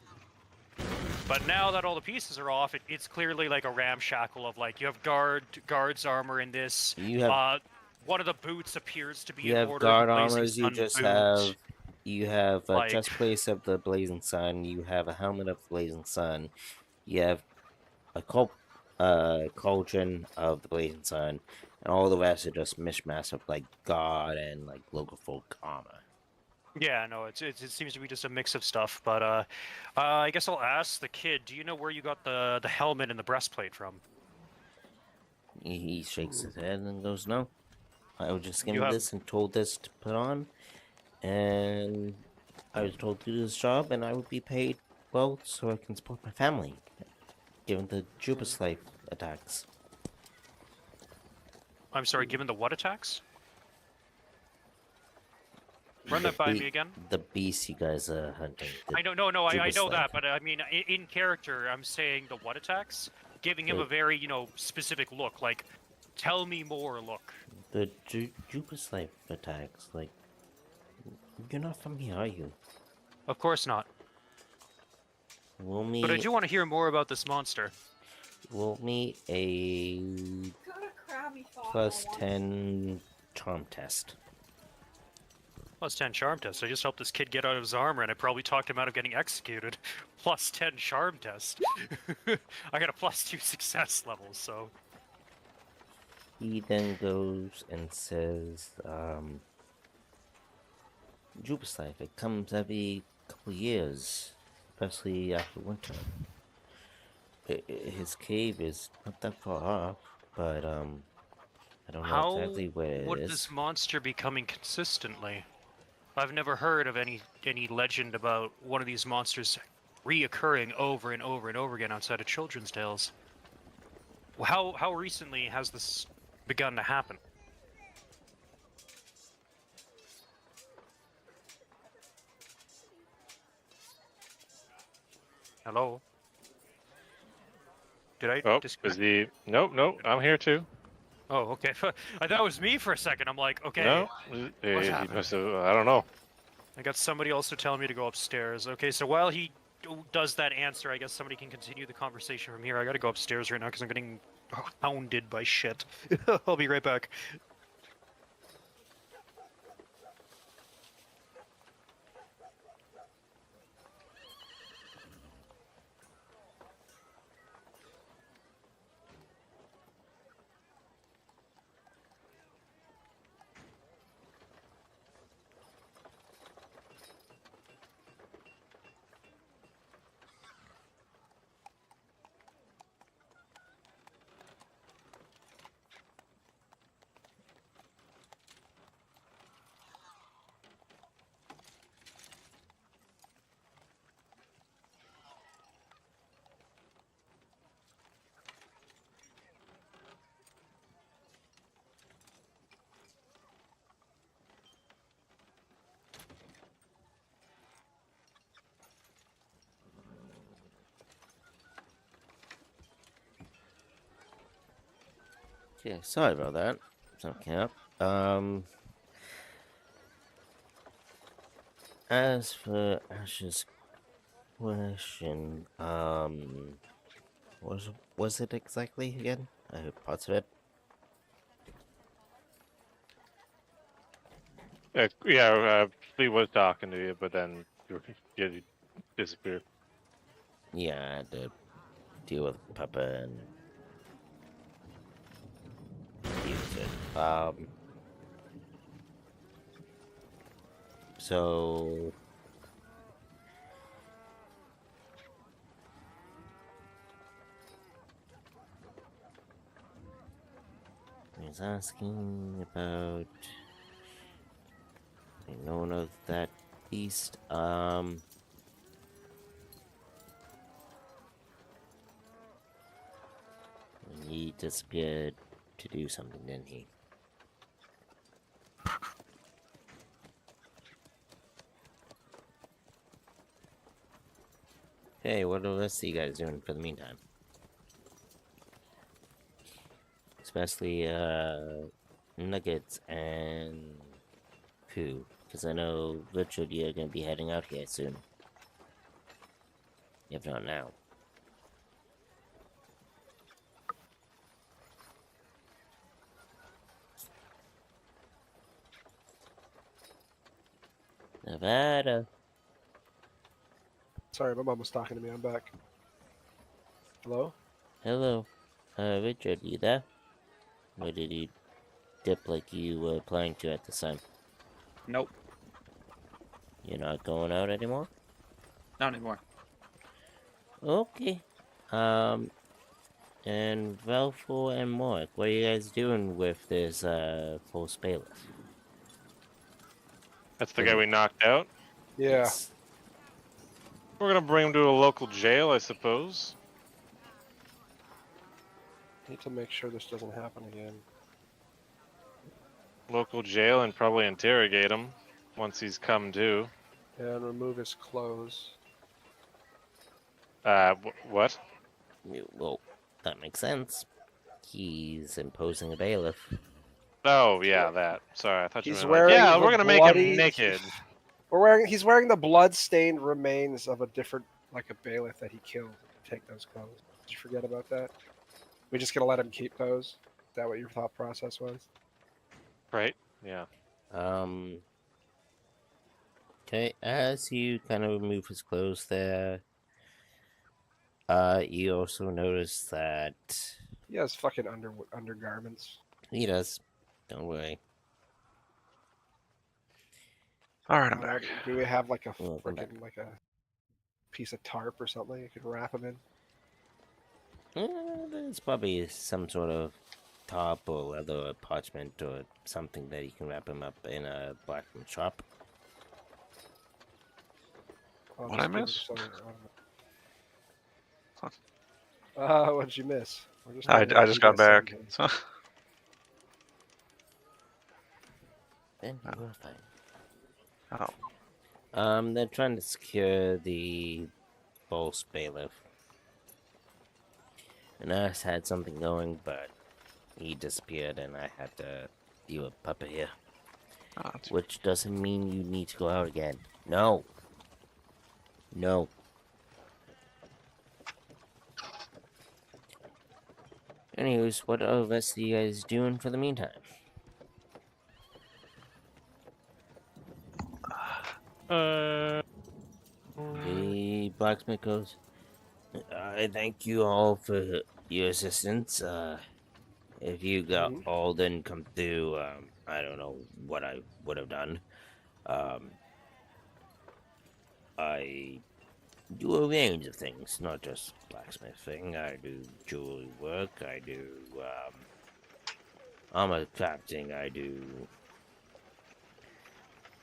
C: but now that all the pieces are off, it's clearly like a ramshackle of like you have guards armor in this.
B: You have
C: One of the boots appears to be
B: you
C: an
B: have
C: Order of
B: guard
C: the Blazing
B: armors. You
C: Sun
B: just
C: boot.
B: have a
C: Like-
B: chest plate of the Blazing Sun. You have a helmet of the Blazing Sun. You have a cauldron of the Blazing Sun, and all the rest are just mishmash of like god and like local folk armor.
C: Yeah, no, it seems to be just a mix of stuff. But I guess I'll ask the kid. Do you know where you got the helmet and the breastplate from?
B: He shakes his head and goes, "No, I was just
C: You
B: given
C: have-
B: this and told this to put on, and I was told to do this job, and I would be paid well so I can support my family, given the Jupiter's life attacks."
C: I'm sorry, given the what attacks? Run
B: The
C: that by
B: be-
C: me again.
B: The beast you guys are hunting.
C: I know, no, I
B: Jupiter's
C: know
B: life.
C: that, but I mean, in character, I'm saying the what attacks, giving him a
B: Wait.
C: very, specific look, like, tell me more look.
B: The Jupiter's life attacks. Like, you're not from here, are you?
C: Of course not.
B: We'll meet.
C: But I do want to hear more about this monster.
B: We'll meet a plus 10 charm test.
C: Plus 10 charm test. I just helped this kid get out of his armor, and I probably talked him out of getting executed. Plus 10 charm test. I got a plus 2 success level, so.
B: He then goes and says, Jupiter's life, it comes every couple years, especially after winter. His cave is not that far off, but I don't know
C: How
B: exactly where it
C: would
B: is.
C: this monster be coming consistently? I've never heard of any legend about one of these monsters reoccurring over and over and over again outside of children's tales. How recently has this begun to happen? Hello? Did I
E: Oh,
C: disconnect?
E: is he? Nope, nope. I'm here too.
C: Oh, okay. I thought it was me for a second. I'm like, okay.
E: No, he
C: happened?
E: must have. I don't know.
C: I got somebody also telling me to go upstairs. Okay, so while he does that answer, I guess somebody can continue the conversation from here. I gotta go upstairs right now because I'm getting hounded by shit. I'll be right back.
B: Okay, sorry about that. Something up. As for Ash's question, was it exactly again? I heard parts of it.
E: Yeah, Flea was talking to you, but then you disappeared.
B: Yeah, I had to deal with Peppa and deal with it. So was asking about known of that beast. He disappeared to do something, didn't he? Hey, what are the rest of you guys doing for the meantime? Especially, Nuggets and Pooh. Because I know Richard, you're going to be heading out here soon. If not now. Nevada.
F: Sorry, my mom was talking to me. I'm back. Hello?
B: Hello. Richard, you there? Or did you dip like you were planning to at the time?
K: Nope,
B: You're not going out anymore?
K: not anymore.
B: Okay. And Valfor and Mark, what are you guys doing with this, false bailiff?
E: That's the guy we knocked out.
F: Yeah.
B: Yes.
E: We're gonna bring him to a local jail, I suppose.
F: Need to make sure this doesn't happen again.
E: Local jail and probably interrogate him once he's come to.
F: And remove his clothes.
E: What?
B: Well, that makes sense. He's imposing a bailiff.
E: Oh, yeah, that. Sorry, I thought you
F: He's
E: meant like,
F: wearing
E: yeah,
F: the
E: we're gonna make
F: bloody-
E: him naked.
F: He's wearing the blood-stained remains of a different, like a bailiff that he killed. Take those clothes. Did you forget about that? We just gonna let him keep those? Is that what your thought process was?
E: Right? Yeah.
B: Okay, as you kind of remove his clothes there, you also notice that
F: He has fucking undergarments.
B: he does. Don't worry.
G: All right, I'm back.
F: Do we have like a
B: Welcome back.
F: freaking like a piece of tarp or something you could wrap him in?
B: There's probably some sort of top or leather or parchment or something that you can wrap him up in a blacksmith shop.
F: I'll
G: What'd
F: just
G: I
F: give him
G: miss?
F: some- What'd you miss? We're just
G: I
F: talking about
G: just got back.
F: D&D
G: So,
B: Then you're fine.
G: oh,
B: They're trying to secure the false bailiff. And I had something going, but he disappeared and I had to deal with Papa here.
G: oh, that's-
B: Which doesn't mean you need to go out again. No. No. Anyways, what are the rest of you guys doing for the meantime? The blacksmith goes, I thank you all for your assistance. If you got all didn't come through, I don't know what I would have done. I do a range of things, not just blacksmithing. I do jewelry work, I do armor crafting, I do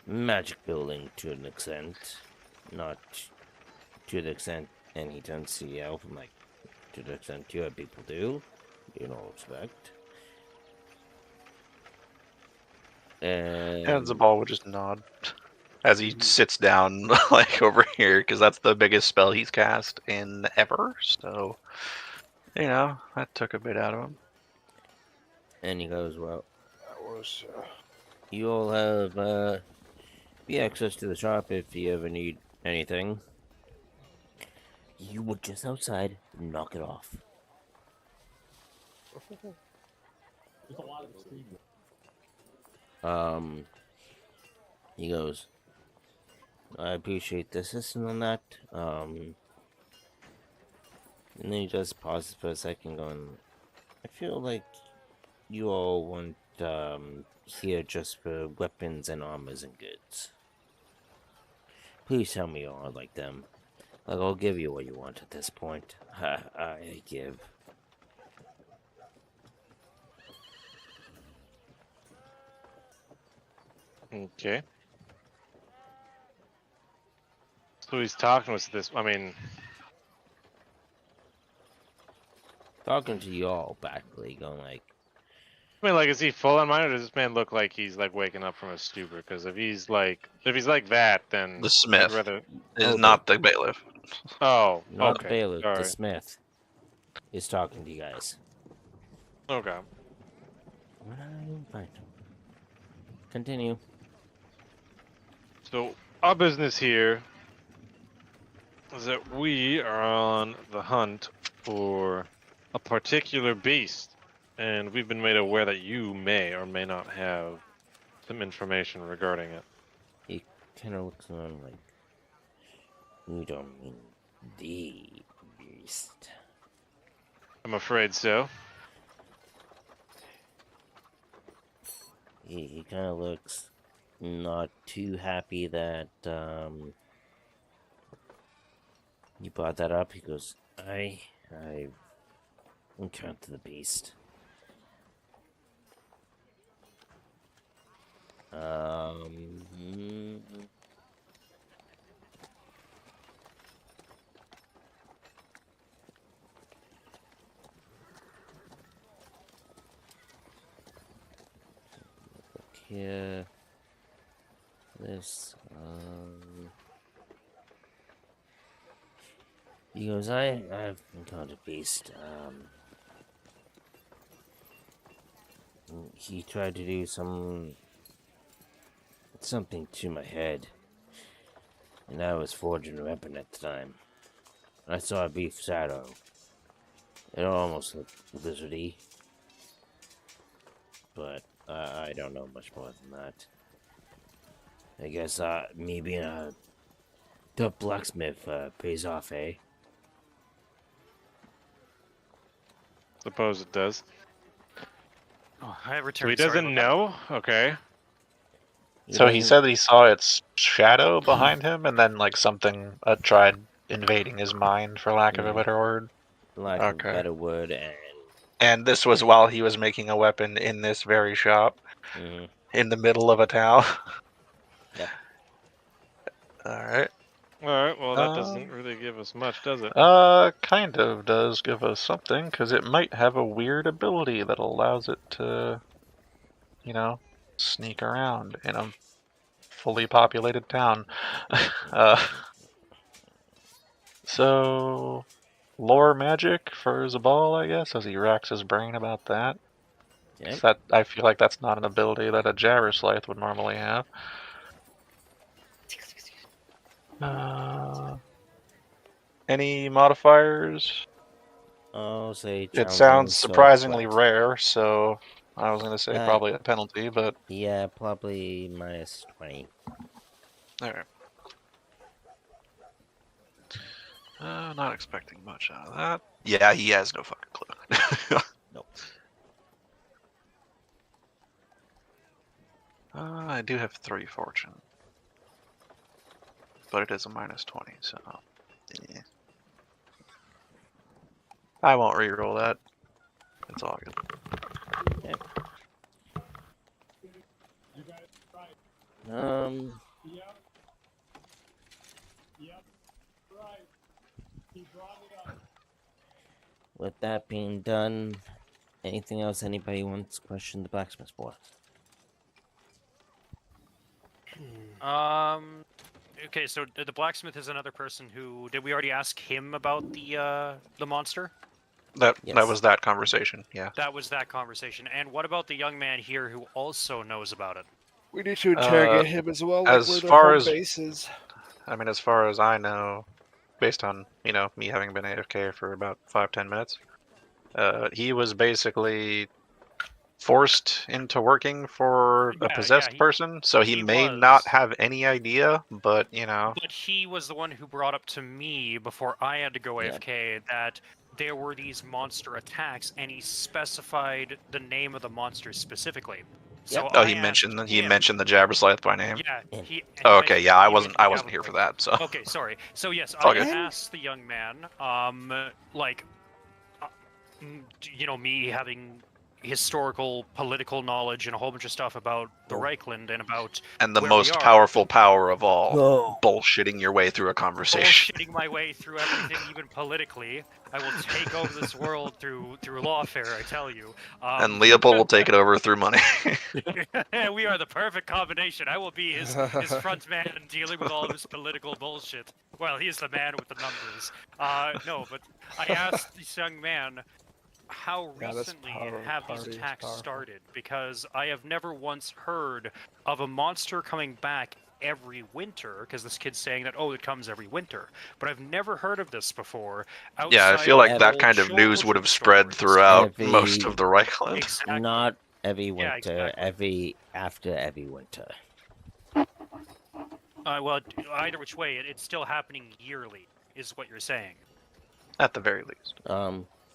B: magic building to an extent. Not to the extent, and he turns to the elf, I'm like, to the extent you other people do, you know, respect. And
G: and Zabal would just nod as he sits down, like over here, because that's the biggest spell he's cast in ever. So, you know, that took a bit out of him.
B: and he goes, well,
F: That was.
B: you all have the access to the shop if you ever need anything. You were just outside, knock it off. He goes, I appreciate the assistance on that. And then he just pauses for a second, going, I feel like you all want here just for weapons and armors and goods. Please tell me you all like them. Like, I'll give you what you want at this point. I give.
E: Okay. So he's talking with this. I mean,
B: Talking to you all, Backley, going like,
E: like, is he full on mine, or does this man look like he's like waking up from a stupor? Because if he's like that, then
G: The
E: I'd
G: Smith
E: rather.
G: is
B: Oh,
G: not the bailiff.
E: Oh,
B: not
E: okay.
B: the bailiff, the
E: Sorry.
B: Smith is talking to you guys.
E: Okay.
B: Fine. Continue.
E: So our business here is that we are on the hunt for a particular beast, and we've been made aware that you may or may not have some information regarding it.
B: He kind of looks around like, you don't mean the beast.
E: I'm afraid so.
B: He kind of looks not too happy that you brought that up. He goes, I encountered the beast. Look here. This, he goes, I've encountered a beast. He tried to do something to my head, and I was forging a weapon at the time. I saw a beef shadow. It almost looked lizardy, but I don't know much more than that. I guess me being a tough blacksmith pays off, eh?
E: Suppose it does.
C: Oh, I returned.
E: So he
C: sorry
E: doesn't
C: about
E: know? Okay.
G: So he said that he saw its shadow behind him, and then like something tried invading his mind, for lack of a better word.
B: Lack of a better word,
G: And this was while he was making a weapon in this very shop, in the middle of a town.
B: Yep.
G: All right.
E: All right. Well, that doesn't really give us much, does it?
G: Kind of does give us something, because it might have a weird ability that allows it to, you know, sneak around in a fully populated town. So, lore magic for Zabal, I guess, as he racks his brain about that.
B: Yep.
G: That I feel like that's not an ability that a Jabberslythe would normally have. Any modifiers?
B: I'll say
G: It
B: challenging,
G: sounds
B: so
G: surprisingly
B: flat.
G: rare, so I was going to say probably a penalty, but...
B: Yeah, probably minus 20.
G: Alright. Not expecting much out of that. Yeah, he has no fucking clue.
B: Nope.
G: I do have 3 fortune. But it is a minus 20, so... Yeah. I won't reroll that. It's all good.
B: Okay. With that being done, anything else anybody wants to question the blacksmith for?
C: Okay, so the blacksmith is another person who did we already ask him about the monster?
G: That was that conversation, yeah.
C: That was that conversation. And what about the young man here who also knows about it?
F: We need to interrogate him as well, like
G: as
F: where their
G: far
F: home
G: as
F: base is.
G: I mean, as far as I know, based on, you know, me having been AFK for about 5-10 minutes, he was basically forced into working for a possessed person, so he may not have any idea, but, you know.
C: But he was the one who brought up to me before I had to go AFK that there were these monster attacks, and he specified the name of the monsters specifically. So
G: Oh, he mentioned the Jabberslythe by name.
C: Yeah.
G: Oh, okay, yeah, I wasn't here for that, so.
C: Okay, sorry. So yes,
G: It's all
C: I
G: good.
C: asked the young man, like, you know, me having historical, political knowledge and a whole bunch of stuff about the Reichland and about
G: And the
C: where we
G: most
C: are.
G: powerful power of all,
B: Whoa.
G: bullshitting your way through a conversation.
C: Bullshitting my way through everything, even politically. I will take over this world through lawfare, I tell you.
G: And Leopold will take it over through money.
C: We are the perfect combination. I will be his front man dealing with all of his political bullshit. Well, he is the man with the numbers. No, but I asked this young man, how
F: Yeah, this
C: recently
F: power
C: have these
F: party is
C: attacks
F: powerful.
C: started? Because I have never once heard of a monster coming back every winter, because this kid's saying that, oh, it comes every winter. But I've never heard of this before.
G: Yeah, I
C: outside
G: feel like
C: of
G: that
C: old
G: kind of news would
C: children's
G: have spread
C: stories.
G: throughout most
B: Every-
G: of the Reichland.
C: Exactly.
B: Not every
C: Yeah,
B: winter,
C: exactly.
B: after every winter.
C: Well, either which way, it's still happening yearly, is what you're saying.
G: At the very least.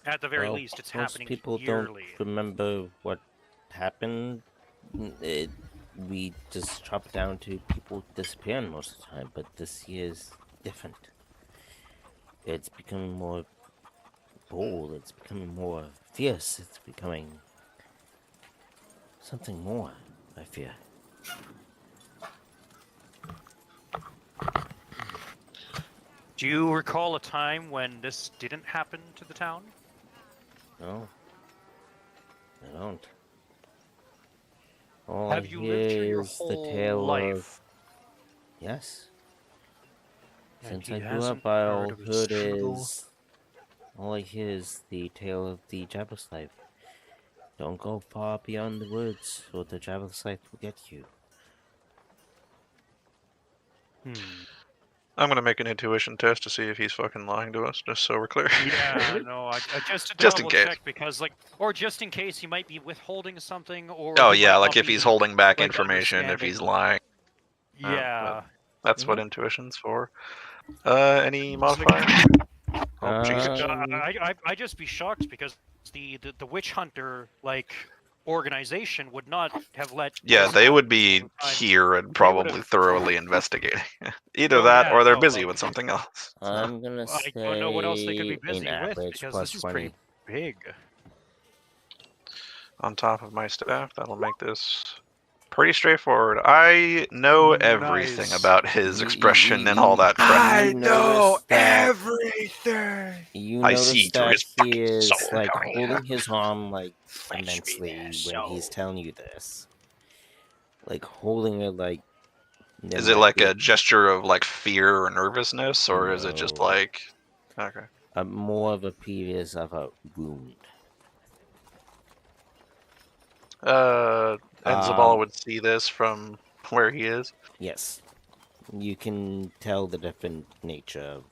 C: At the very
B: Well,
C: least, it's
B: most
C: happening
B: people
C: yearly.
B: don't remember what happened. We just chop it down to people disappearing most of the time, but this year's different. It's becoming more bold, it's becoming more fierce, it's becoming something more, I fear.
C: Do you recall a time when this didn't happen to the town?
B: No, I don't. All
C: Have
B: I
C: you
B: hear
C: lived here your
B: is the
C: whole
B: tale of...
C: life?
B: Yes.
C: And
B: Since
C: he
B: I grew
C: hasn't
B: up, I
C: heard
B: all
C: of his
B: heard
C: true-
B: is... All I hear is the tale of the Jabberslave. Don't go far beyond the woods, or the Jabberslave will get you.
G: I'm gonna make an intuition test to see if he's fucking lying to us, just so we're clear.
C: Yeah, no, I just to
G: Just in
C: double
G: case.
C: check because, like, or just in case he might be withholding something, or
G: Oh
C: he
G: yeah,
C: might
G: like
C: not
G: if he's
C: be,
G: holding back
C: like,
G: information, if he's
C: understanding.
G: lying.
C: Yeah.
G: That's what intuition's for. Any modifier? Oh, Jesus.
C: I'd just be shocked because the witch hunter like organization would not have let.
G: Yeah,
C: this
G: they
C: happen
G: would be
C: all the time.
G: here and
C: They
G: probably
C: would've-
G: thoroughly investigating. Either
C: Oh,
G: that,
C: yeah,
G: or they're
C: no,
G: busy
C: like-
G: with something else.
B: I'm gonna
C: I don't know what else they could be
B: say
C: busy
B: an
C: with
B: average
C: because
B: plus
C: this is
B: 20.
C: pretty big.
G: On top of my staff, that'll make this pretty straightforward. I know everything
F: Nice.
G: about his expression and all that.
B: I
G: Friend.
B: know
F: everything.
B: You
G: I
B: notice
G: see through
B: that
G: his
B: he
G: fucking
B: is
G: soul,
B: like
G: don't you?
B: holding his arm like
F: Fetch me
B: immensely
F: their
B: when he's
F: soul.
B: telling you this. Like holding it like.
G: Is it like a gesture of like fear or nervousness, or is it just
B: No.
G: like okay?
B: More of a previous of a wound?
G: And Zabal would see this from where he is.
B: Yes, you can tell the different nature of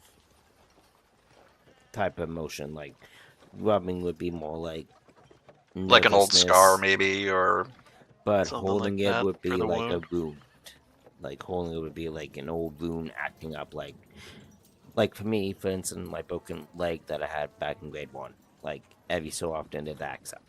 B: type of motion. Like rubbing would be more like
G: Like an old scar,
B: nervousness,
G: maybe, or
B: but
G: something
B: holding
G: like
B: it
G: that
B: would be
G: for the
B: like a
G: wound.
B: wound. Like holding it would be like an old wound acting up like for me, for instance, my broken leg that I had back in grade 1. Like every so often it acts up.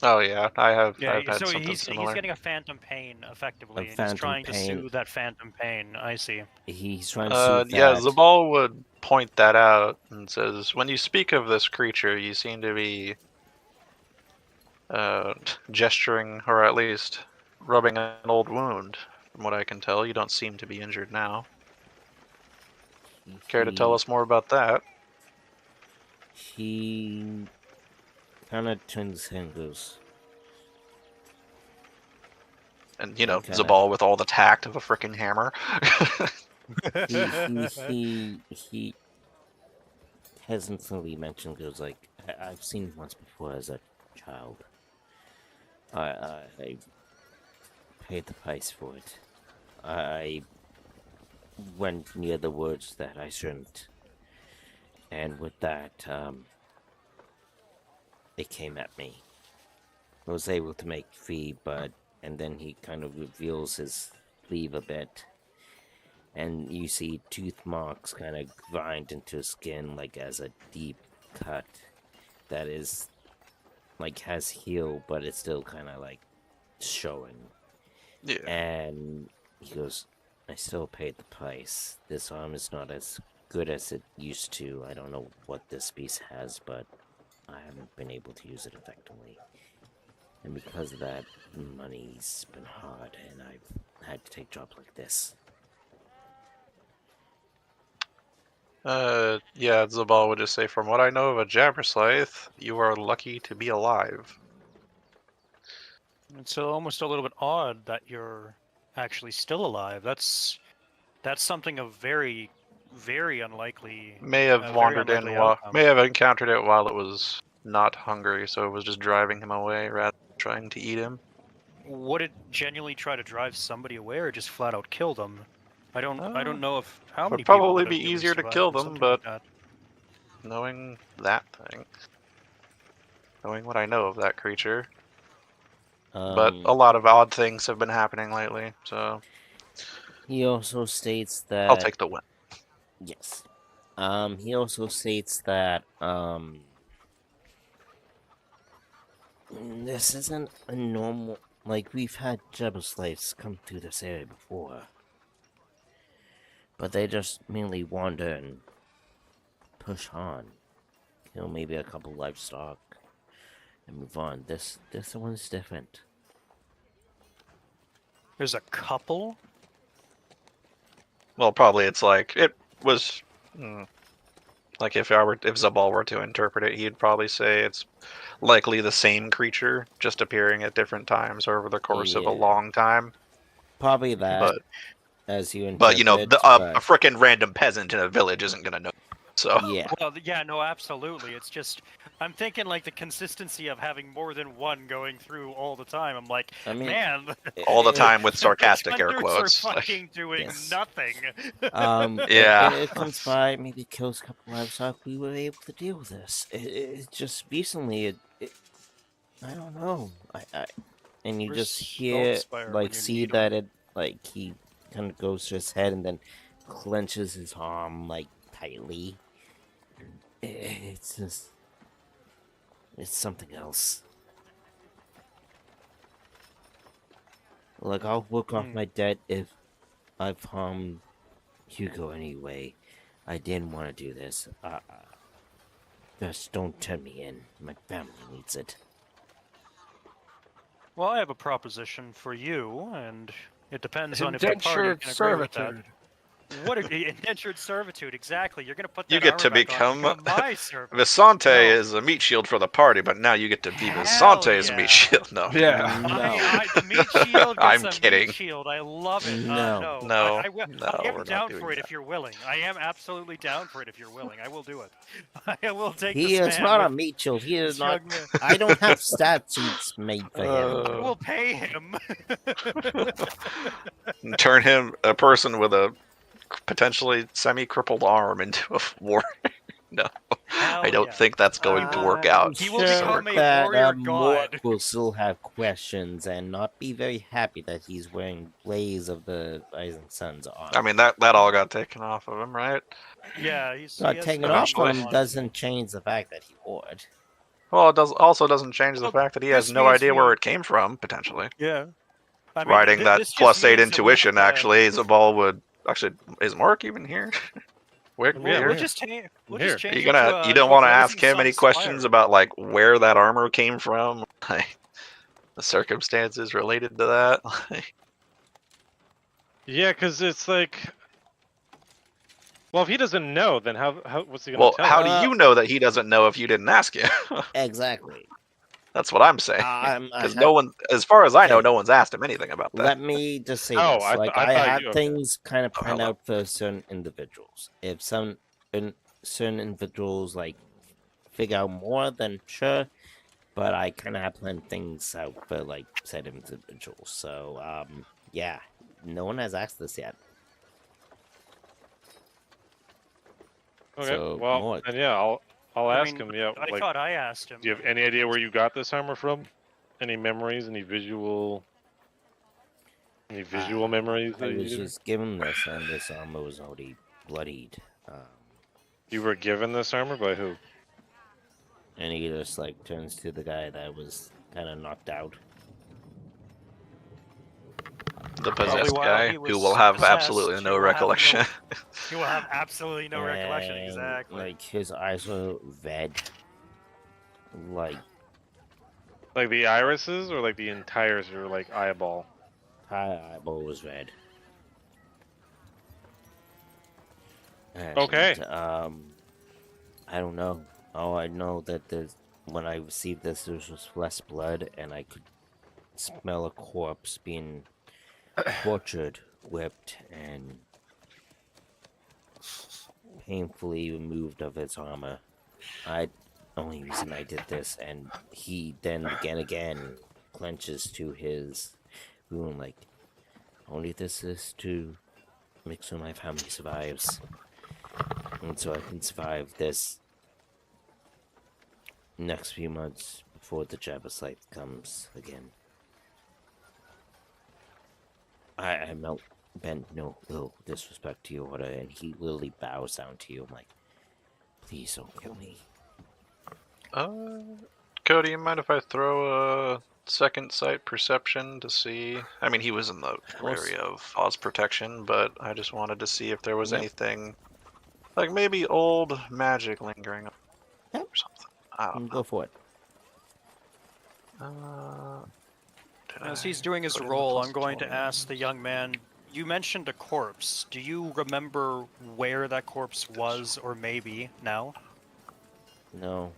G: Oh yeah, I've
C: Yeah,
G: had
C: so
G: something
C: he's
G: similar.
C: getting a phantom pain effectively, and he's
B: phantom
C: trying to
B: pain.
C: soothe that phantom pain. I see.
B: He's trying to soothe
G: Yeah,
B: that.
G: Zabal would point that out and says, when you speak of this creature, you seem to be gesturing, or at least rubbing an old wound. From what I can tell, you don't seem to be injured now. Care to tell us more about that?
B: He kind of turns his head and goes,
G: And, you know,
B: Okay.
G: Zabal with all the tact of a freaking hammer.
B: he hesitantly mentioned, goes like, I've seen it once before as a child. I paid the price for it. I went near the woods that I shouldn't. And with that, it came at me. I was able to make free, and then he kind of reveals his sleeve a bit. And you see tooth marks kind of grind into his skin like as a deep cut that is like has healed, but it's still kind of like showing.
G: Yeah.
B: And he goes, I still paid the price. This arm is not as good as it used to. I don't know what this piece has, but I haven't been able to use it effectively. And because of that, money's been hard, and I've had to take jobs like this.
G: Yeah, Zabal would just say, from what I know of a Jabberslythe, you are lucky to be alive.
C: It's almost a little bit odd that you're actually still alive. That's something of very, very unlikely.
G: May have
C: very
G: wandered
C: unlikely
G: in while,
C: outcome.
G: may have encountered it while it was not hungry, so it was just driving him away rather than trying to eat him.
C: Would it genuinely try to drive somebody away, or just flat out kill them? I don't know if how many
G: Would
C: people
G: probably
C: would
G: be
C: have really
G: easier to
C: survived
G: kill
C: from
G: them,
C: something
G: but
C: like that.
G: knowing that thing, knowing what I know of that creature, but a lot of odd things have been happening lately, so
B: He also states that
G: I'll take the win.
B: Yes. He also states that this isn't a normal, like, we've had Jabberslythes come through this area before, but they just merely wander and push on, kill maybe a couple livestock and move on. This one's different.
C: There's a couple.
G: Well, probably it's like it was. Like if Zabal were to interpret it, he'd probably say it's likely the same creature, just appearing at different times over the course of a
B: Yeah.
G: long time.
B: Probably that,
G: But
B: as you
G: but you know,
B: interpret it,
G: a frickin' random peasant in a village isn't gonna know. So
B: yeah.
C: Well, yeah, no, absolutely. It's just I'm thinking like the consistency of having more than one going through all the time. I'm like,
B: I mean,
C: man,
G: all the time with sarcastic air
C: hunters
G: quotes.
C: are fucking doing
B: Yes.
C: nothing.
G: Yeah.
B: It comes by, maybe kills a couple livestock. We were able to deal with this. It just recently, I don't know. And you
C: Where's
B: just hear,
C: Saltspire when
B: like,
C: you
B: see
C: need 'em?
B: that it, like, he kind of goes to his head and then clenches his arm, like, tightly. It's just, it's something else. Like, I'll work off my debt if I've harmed Hugo anyway. I didn't want to do this. Just don't turn me in. My family needs it.
C: Well, I have a proposition for you, and it depends on if the party
F: Indentured
C: can agree with that.
F: servitude.
C: What indentured servitude? Exactly. You're gonna put that
G: You get
C: armor
G: to
C: back
G: become
C: on. You're my servant.
G: Visante
C: No.
G: is a meat shield for the party, but now you get to be
C: Hell
G: Visante as a
C: yeah.
G: meat shield. No.
F: Yeah.
C: The meat shield gets
G: I'm
C: a
G: kidding.
C: meat shield. I love it.
B: No.
G: No,
C: I will.
G: no,
C: I
G: we're
C: am
G: not
C: down
G: doing
C: for it
G: that.
C: if you're willing. I am absolutely down for it if you're willing. I will do it. I will take
B: He
C: this
B: is
C: man
B: not a
C: with
B: meat shield. He is
C: this
B: not.
C: young man.
B: I don't have stat sheets made for him.
C: I will pay him.
G: Turn him, a person with a potentially semi-crippled arm, into a war. No,
C: Hell
G: I don't
C: yeah.
G: think that's going to work out.
C: He will become a
B: that
C: warrior
B: Mork
C: god.
B: will still have questions and not be very happy that he's wearing Blaze of the Rising Sun's arm.
G: I mean, that all got taken off of him, right?
C: Yeah, he
B: Not
C: has
B: taken
C: some
B: off
G: eventually.
B: him doesn't change the fact that he wore it.
G: Well, it doesn't change the
C: Well,
G: fact that he has
C: this
G: no
C: means
G: idea
C: we-
G: where it came from, potentially.
C: Yeah. I mean,
G: Riding that
C: this just
G: +8
C: means that we
G: intuition,
C: have to-
G: actually, Zabal would... Actually, is Mark even here? Where,
E: Yeah,
G: where?
C: We'll just change. We'll
E: Here.
C: just change.
G: You
C: it to
G: you
C: a-
G: don't
C: to a
G: want to ask
C: Blazing
G: him any
C: Sun
G: questions
C: spire.
G: about like where that armor came from, like the circumstances related to that. Like,
E: Yeah, because it's like, well, if he doesn't know, then how what's he gonna
G: well,
E: tell
G: how
E: us?
G: do you know that he doesn't know if you didn't ask him?
B: Exactly.
G: That's what I'm saying.
B: I
G: Because
B: ha-
G: no one, as far as I know,
B: Okay.
G: no one's asked him anything about that.
B: Let me just say
E: Oh,
B: this:
E: I
B: like,
E: thought
B: I have
E: you- okay.
B: things kind of planned
G: hello.
B: out for certain individuals. If certain individuals like figure out more, then sure. But I kind of have planned things out for like said individuals. So, yeah, no one has asked this yet.
E: Okay,
B: So,
E: well,
B: Mork.
E: and yeah, I'll
C: I
E: ask
C: mean,
E: him. Yeah,
C: I
E: like,
C: thought I asked him.
E: do you have any idea where you got this armor from? Any memories? Any visual memories?
B: I
E: that
B: was
E: you,
B: just given this, and this armor was already bloodied.
E: you were given this armor by who?
B: And he just like turns to the guy that was kind of knocked out.
G: The
C: Probably
G: possessed
C: while
G: guy
C: he
G: who
C: was
G: will have
C: possessed,
G: absolutely
C: he
G: no
C: will have
G: recollection.
C: He will have absolutely no recollection.
B: And,
C: Exactly.
B: Like his eyes were red, like
E: Like the irises, or like the entire sort of like eyeball?
B: Eyeball was red. And,
E: Okay.
B: I don't know. All I know that when I received this, there was less blood, and I could smell a corpse being tortured, whipped, and painfully removed of its armor. Only reason I did this, and he then again clenches to his wound like, only this is to make sure my family survives, and so I can survive this next few months before the Jabba's life comes again. I melt bend no ill disrespect to your order, and he literally bows down to you. I'm like, please don't kill me.
G: Cody, you mind if I throw a second sight perception to see? I mean, he was in the area of Oz protection, but I just wanted to see if there was anything, like maybe old magic lingering or something. I don't know.
B: Go for it.
C: As he's doing his roll, I'm going to ask the young man, you mentioned a corpse. Do you remember where that corpse was, or maybe now?
B: No,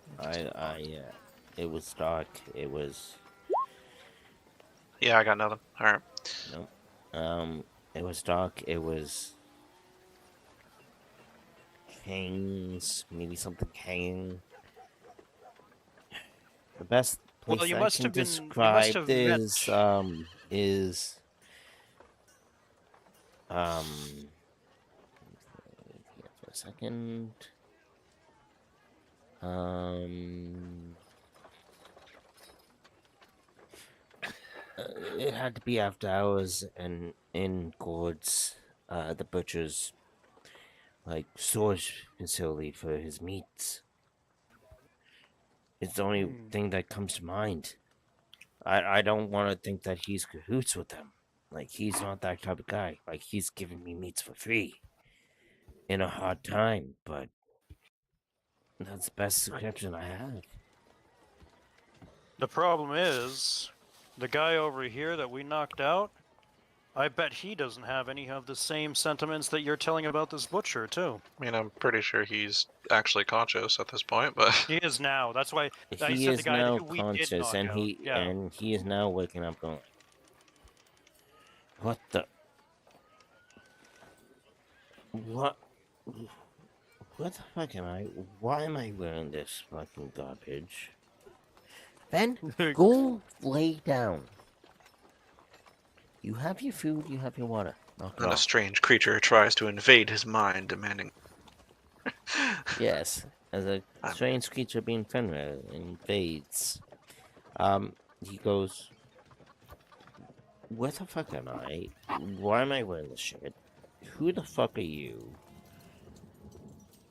B: it was dark. It was.
G: Yeah, I got nothing. All right.
B: No. It was dark. It was hangs, maybe something hanging. The best place
C: Well, you
B: I
C: must
B: can
C: have been.
B: describe
C: You must have
B: is
C: met.
B: for a second. It had to be after hours and in Gord's, the butcher's, like, storage facility for his meats. It's the only thing that comes to mind. I don't want to think that he's cahoots with them. Like, he's not that type of guy. Like, he's giving me meats for free in a hard time, but that's the best description I have.
C: The problem is, the guy over here that we knocked out, I bet he doesn't have any of the same sentiments that you're telling about this butcher, too.
G: I mean, I'm pretty sure he's actually conscious at this point, but
C: He is now. That's why I
B: He
C: said
B: is
C: the guy
B: now
C: who we did
B: conscious,
C: knock
B: and
C: out.
B: he is now waking up going, what the? What? What the fuck am I? Why am I wearing this fucking garbage? Ben, go lay down. You have your food, you have your water. Knock it
G: then a
B: off.
G: strange creature tries to invade his mind, demanding.
B: Yes, as a strange creature being Fenrir invades. He goes, where the fuck am I? Why am I wearing this shit? Who the fuck are you?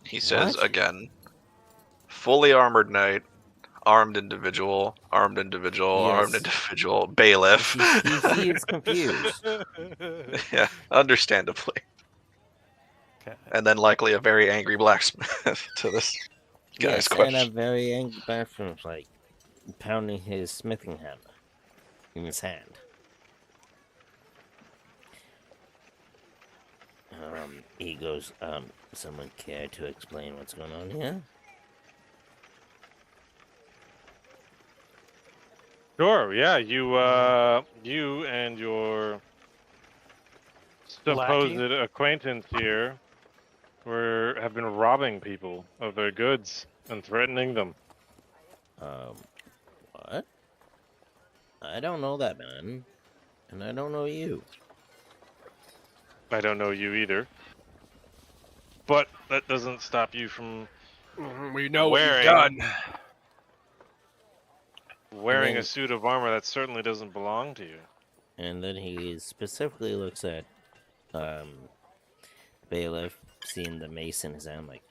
G: He says
B: What?
G: again, fully armored knight, armed individual, armed individual, armed
B: Yes.
G: individual, bailiff.
B: He is confused.
G: Yeah, understandably.
C: Okay.
G: And then likely a very angry blacksmith to this guy's
B: Yes,
G: question.
B: and a very angry bathroom, like, pounding his smithing hammer in his hand. He goes, someone care to explain what's going on here?
E: Sure. Yeah. You and your supposed
C: Lackey?
E: acquaintance here have been robbing people of their goods and threatening them.
B: What? I don't know that man. And I don't know you.
E: I don't know you either. But that doesn't stop you from
F: We know what
E: wearing
F: you've done.
E: wearing
B: mean-
E: a suit of armor that certainly doesn't belong to you.
B: And then he specifically looks at, Bailiff, seeing the mace in his hand, like,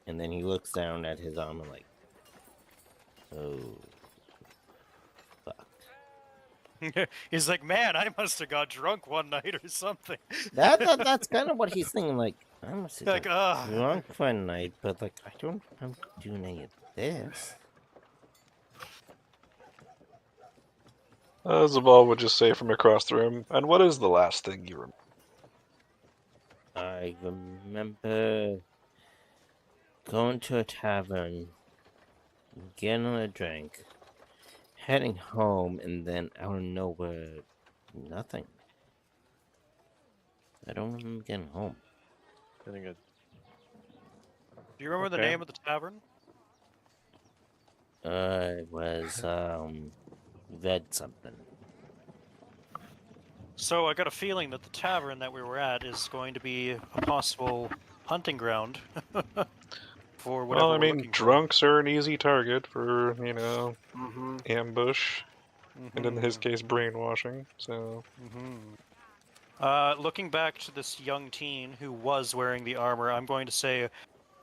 B: and then he looks down at his armor, like, oh, fuck.
C: He's like, man, I must have got drunk one night or something.
B: That's kind of what he's thinking, like, I must have
C: Like,
B: got drunk for a night, but, like, I don't remember doing any of this.
G: Zabal would just say from across the room, and what is the last thing you remember?
B: I remember going to a tavern, getting a drink, heading home, and then out of nowhere, nothing. I don't remember getting home.
E: Very good.
C: Do you remember the
E: Okay.
C: name of the tavern?
B: It was Red something.
C: So I got a feeling that the tavern that we were at is going to be a possible hunting ground for whatever
G: Well, I
C: we're
G: mean,
C: looking for.
G: drunks are an easy target for,
F: Mm-hmm.
G: ambush, and in his
C: Mhm.
G: case, brainwashing. So,
C: Looking back to this young teen who was wearing the armor, I'm going to say,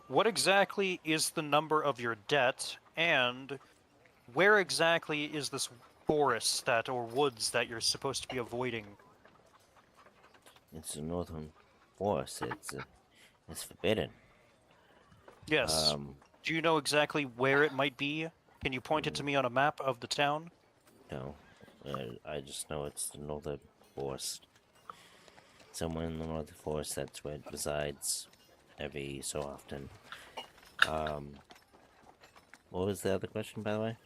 C: what exactly is the number of your debt, and where exactly is this forest or woods that you're supposed to be avoiding?
B: It's the northern forest. It's forbidden.
C: Yes. Do you know exactly where it might be? Can you point it to me on a map of the town?
B: No, I just know it's the northern forest. Somewhere in the northern forest, that's where it resides every so often. What was the other question, by the way?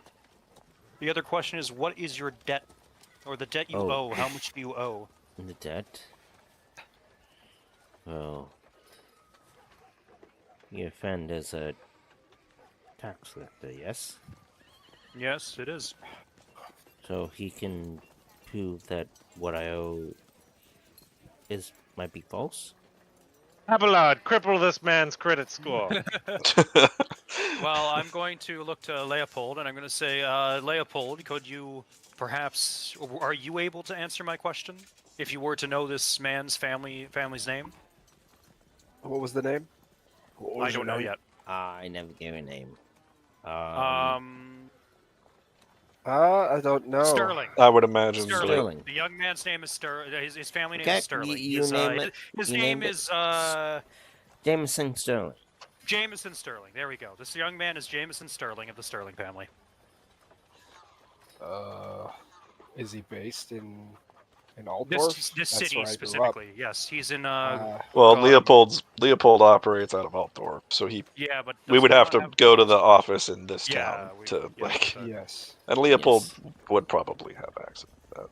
C: The other question is, what is your debt? Or the debt you
B: Oh.
C: owe? How much do you owe?
B: The debt? Well, your friend is a tax collector, yes?
C: Yes, it is.
B: So he can prove that what I owe might be false?
E: Abelard, cripple this man's credit score.
C: Well, I'm going to look to Leopold, and I'm going to say, Leopold, could you perhaps, are you able to answer my question? If you were to know this man's family's name?
F: What was the name? What was
C: I don't
F: your
C: know
F: name?
C: yet.
B: I never gave a name.
F: I don't know.
C: Sterling.
G: I would imagine.
B: Sterling.
C: The young man's name is Sterling. His family name
B: Okay,
C: is Sterling.
B: you
C: his
B: name it.
C: his
B: You
C: name
B: named it.
C: is
B: Jameson Sterling.
C: Jameson Sterling. There we go. This young man is Jameson Sterling of the Sterling family.
F: Is he based in Altdorf?
C: This
F: That's
C: city
F: where I grew up.
C: specifically. Yes, he's in.
G: Well, Leopold operates out of Altdorf, so
C: Yeah, but
G: we would
C: does he
G: have
C: not
G: to go to the office in this
C: Yeah,
G: town to like.
F: Yes.
G: And Leopold would probably have access to that,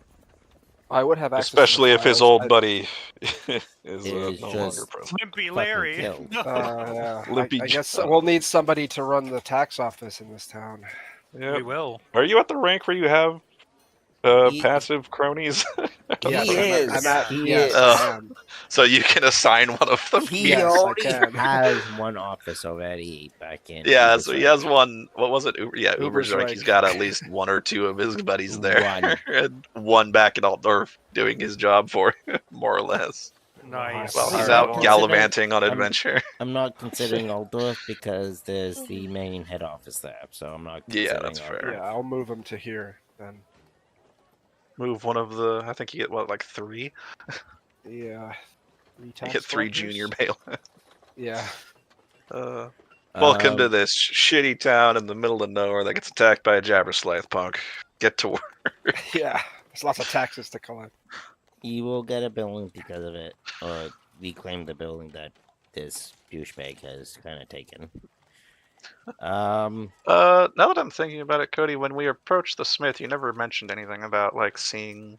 F: I would have access to
G: especially
F: the
G: if his
F: files.
G: old buddy is
B: Is
G: no
B: just
G: longer present.
C: Limpy Larry.
B: killed.
F: Yeah.
G: Limpy
F: I guess
G: Joe.
F: we'll need somebody to run the tax office in this town.
G: Yep.
C: We will.
G: Are you at the rank where you have
B: He-
G: passive cronies?
F: Yes,
B: He is.
F: I'm at,
B: He
F: yes,
B: is.
F: I am.
G: So you can assign one of them.
B: He
F: Yes, I
B: already
F: can.
B: has one office already back in.
G: Yeah,
B: Uber's
G: so he
B: rank.
G: has one. What was it? Yeah, Uber's rank. He's
F: rank.
G: got at least one or two of his buddies there,
B: One.
G: and one back in Altdorf doing his job for him, more or less.
C: Nice.
G: While he's
B: Alright,
G: out
B: consider-
G: gallivanting on
B: I'm-
G: adventure.
B: I'm not considering Altdorf because there's the main head office there, so I'm not considering
G: Yeah, that's
B: Altdorf.
G: fair.
F: Yeah, I'll move him to here then.
G: Move one of the. I think you get what, like 3?
F: Yeah.
G: You get 3 junior bail.
F: Yeah.
G: Welcome to this shitty town in the middle of nowhere that gets attacked by a Jabberslath punk. Get to work.
F: Yeah. There's lots of taxes to collect.
B: You will get a building because of it, or reclaim the building that this douchebag has kind of taken.
G: Now that I'm thinking about it, Cody, when we approached the smith, you never mentioned anything about like seeing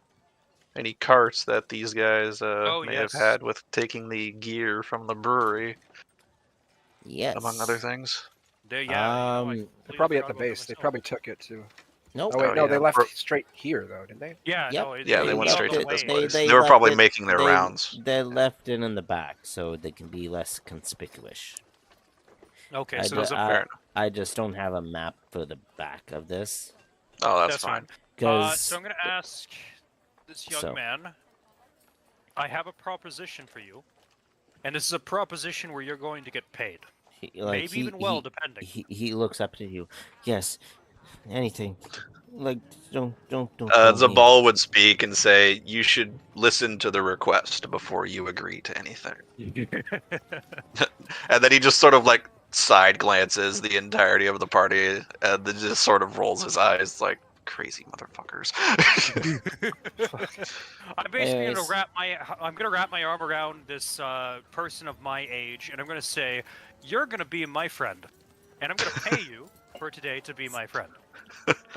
G: any carts that these guys may have had with taking the gear from the brewery.
B: Yes.
G: Among other things.
F: They're probably at the base. They probably took it too.
B: Nope.
F: Oh wait, no, they left
G: Bro-
F: straight here though, didn't they?
C: Yeah,
B: Yep.
C: no,
G: Yeah, they went
C: left
G: straight
C: it
G: to this
C: away.
G: place. They were probably
B: left
G: making their rounds.
B: They left it in the back so they can be less conspicuous.
C: Okay,
B: I
C: so
B: ju-
C: there's a
B: I, I just don't have a map for the back of this.
G: Oh, that's fine.
C: So I'm going to ask this young man. I have a proposition for you, and this is a proposition where you're going to get paid. Maybe even well, depending.
B: He looks up to you. Yes, anything. Like don't. tell me.
G: Zabal would speak and say, "You should listen to the request before you agree to anything." And then he just sort of like side glances the entirety of the party, and then just sort of rolls his eyes, like, Crazy motherfuckers.
C: I'm basically
B: Anyways.
C: gonna wrap my arm around this person of my age, and I'm gonna say, "You're gonna be my friend, and I'm gonna pay you for today to be my friend."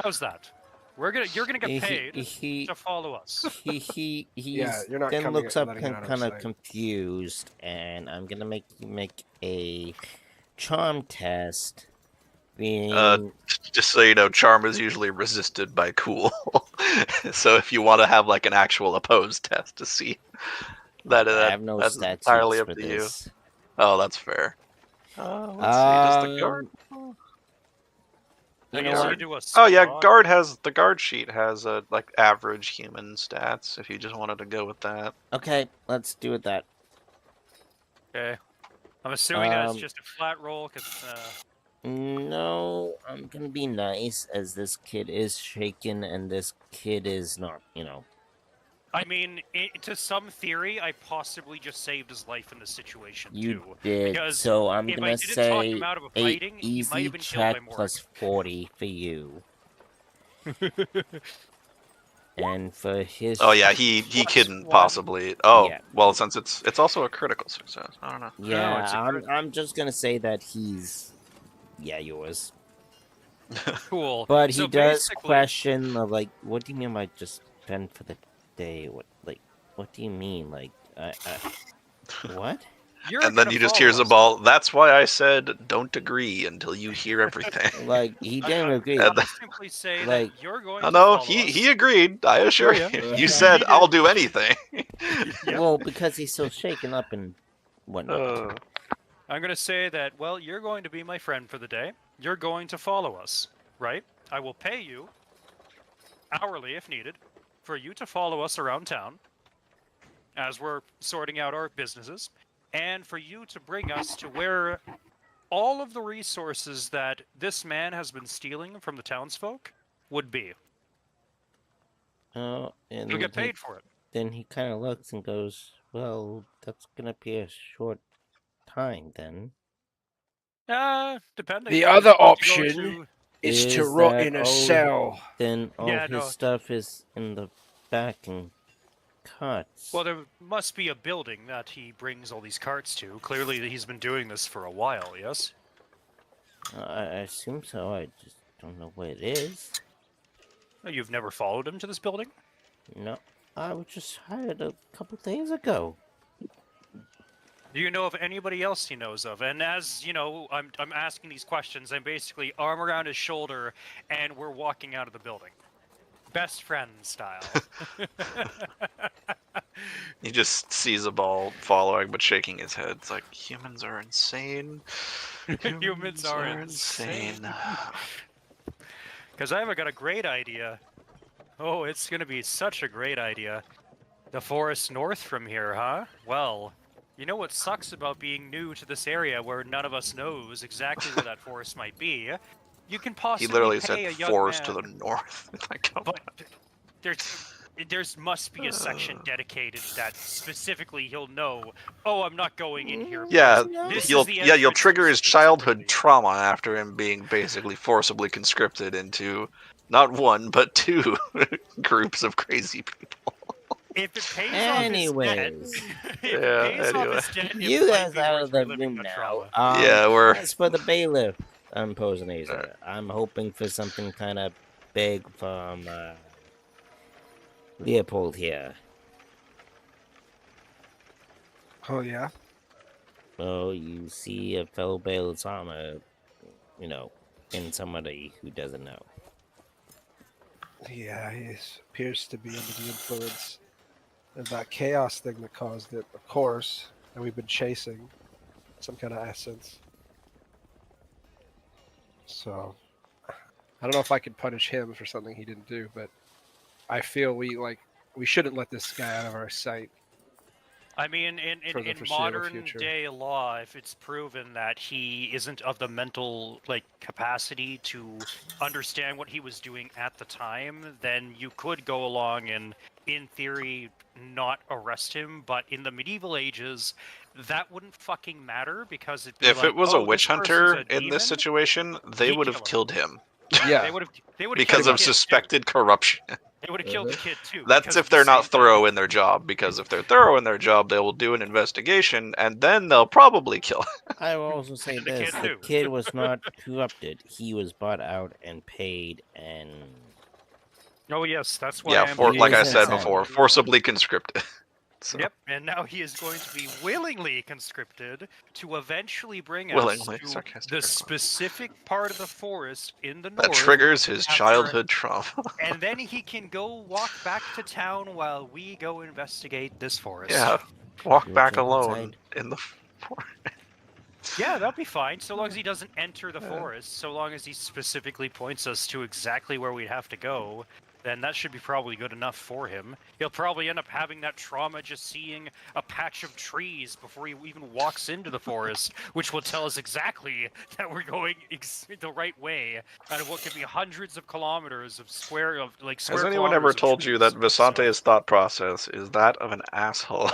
C: How's that? You're gonna get paid to follow us.
B: He's
F: Yeah, you're not
B: then
F: coming
B: looks
F: and
B: up
F: letting it out of
B: kind of
F: sight.
B: confused, and I'm gonna make you make a charm test. Being
G: Just so you know, charm is usually resisted by cool. So if you want to have like an actual opposed test to see that,
B: I have no
G: that's
B: stats
G: entirely up
B: for
G: to
B: this.
G: you. Oh, that's fair. Let's see. Does the guard?
B: You
C: I
B: know
C: guess you
B: what?
C: could do a
G: Oh yeah,
C: spot.
G: the guard sheet has a like average human stats. If you just wanted to go with that.
B: Okay, let's do it that.
C: Okay. I'm assuming that's
B: Um,
C: just a flat roll, because
B: No, I'm gonna be nice, as this kid is shaken and this kid is not,
C: I mean, to some theory, I possibly just saved his life in this situation
B: you
C: too.
B: did.
C: Because
B: So I'm
C: if I
B: gonna
C: didn't talk him
B: say
C: out of a
B: a
C: fighting, he might
B: easy
C: have been killed by
B: check
C: Morg.
B: plus 40 for you. And for his
G: Oh yeah, he
C: Plus
G: couldn't
C: one.
G: possibly. Oh
B: Yeah.
G: well, since it's also a critical success. I don't know.
B: Yeah,
C: it's a
B: I'm just gonna say that he's yours.
C: Cool.
B: But
C: So
B: he does
C: basically-
B: question the, like, what do you mean by just spend for the day? What do you mean? Like, what?
C: You're
G: And then
C: gonna
G: you just
C: follow
G: hear
C: us.
G: Zabal. That's why I said don't agree until you hear everything.
B: Like, he didn't agree.
G: And
C: I'll simply say
B: like-
C: that you're going
G: Oh
C: to
G: no,
C: follow
G: he
C: us.
G: agreed. I assure
C: Yeah,
G: you.
C: yeah.
G: You said
C: He
G: I'll
C: did.
G: do anything.
C: Yep.
B: Well, because he's so shaken up and whatnot.
C: I'm going to say that, well, you're going to be my friend for the day. You're going to follow us, right? I will pay you, hourly if needed, for you to follow us around town as we're sorting out our businesses, and for you to bring us to where all of the resources that this man has been stealing from the townsfolk would be.
B: Oh, and
C: You'll get paid for it.
B: Then he kind of looks and goes, "Well, that's gonna be a short time then."
C: Depending.
F: The
C: If
F: other
C: you want to go
F: option
C: to-
F: is to
B: Is
F: rot
B: that
F: in a
B: all-
F: cell.
B: Then all
C: Yeah,
B: his
C: no.
B: stuff is in the back and cuts.
C: Well, there must be a building that he brings all these carts to. Clearly, he's been doing this for a while, yes?
B: I assume so. I just don't know what it is.
C: You've never followed him to this building?
B: No, I was just hired a couple days ago.
C: Do you know of anybody else he knows of? And as you know, I'm asking these questions. I'm basically arm around his shoulder, and we're walking out of the building, best friend style.
G: He just sees a ball following, but shaking his head. It's like humans are insane.
C: Humans are insane. Because I've got a great idea. Oh, it's gonna be such a great idea. The forest north from here, huh? Well, you know what sucks about being new to this area where none of us knows exactly where that forest might be? You can
G: He
C: possibly
G: literally
C: pay a
G: said
C: young
G: forest
C: man,
G: to the north. Like, oh,
C: but there's must be a section dedicated that specifically he'll know. Oh, I'm not going in here.
G: yeah,
C: because this is
G: you'll
C: the
G: you'll
C: entrance
G: trigger his
C: specifically.
G: childhood trauma after him being basically forcibly conscripted into not one but two groups of crazy people.
C: If it pays
B: Anyways.
C: off his debt, if
G: Yeah,
C: it pays
G: anyway.
C: off his debt, it
B: You
C: might
B: guys
C: be
B: out
C: worth
B: of the
C: reliving
B: room
C: that
B: now.
C: trauma.
G: Yeah, we're-
B: As for the bailiff impersonator, I'm hoping for something kind of big from Leopold here.
F: Oh yeah.
B: Oh, you see a fellow bailiff's armor, in somebody who doesn't know.
F: Yeah, he appears to be under the influence of that chaos thing that caused it, of course, and we've been chasing some kind of essence. So, I don't know if I could punish him for something he didn't do, but I feel we shouldn't let this guy out of our sight.
C: I mean,
F: For the
C: in
F: foreseeable
C: modern
F: future.
C: day law, if it's proven that he isn't of the mental capacity to understand what he was doing at the time, then you could go along and, in theory, not arrest him. But in the medieval ages, that wouldn't fucking matter because
G: If it was a witch hunter in
C: demon,
G: this situation, they
C: he'd
G: would have
C: kill him.
G: killed him.
F: Yeah.
C: They would have. They would
G: because of suspected corruption.
C: They would have killed the kid too.
G: That's
C: because
G: if
C: of the
G: they're not
C: same thing.
G: thorough in their job. Because if they're thorough in their job, they will do an investigation, and then they'll probably kill him.
B: I will also say
C: And the
B: this:
C: kid
B: the
C: too.
B: kid was not corrupted. He was bought out and paid, and
C: Oh yes, that's why
G: Yeah,
C: I'm.
B: He
G: like I
B: is
G: said before,
B: insanity.
G: forcibly conscripted. So,
C: Yep, and now he is going to be willingly conscripted to eventually bring
G: Willingly,
C: us to
G: sarcastic
C: the
G: remark.
C: specific part of the forest in the
G: That
C: north.
G: triggers his
C: after-
G: childhood trauma.
C: And then he can go walk back to town while we go investigate this forest.
G: Yeah, walk
B: You
G: back
B: jump
G: alone
B: inside.
G: in the forest.
C: Yeah, that'll be fine, so long as he doesn't enter the forest, so long as he specifically points us to exactly where we'd have to go, then that should be probably good enough for him. He'll probably end up having that trauma just seeing a patch of trees before he even walks into the forest, which will tell us exactly that we're going the right way out of what could be hundreds of kilometers of square
G: Has anyone ever
C: kilometers of
G: told you that
C: trees, so-
G: Visante's thought process is that of an asshole?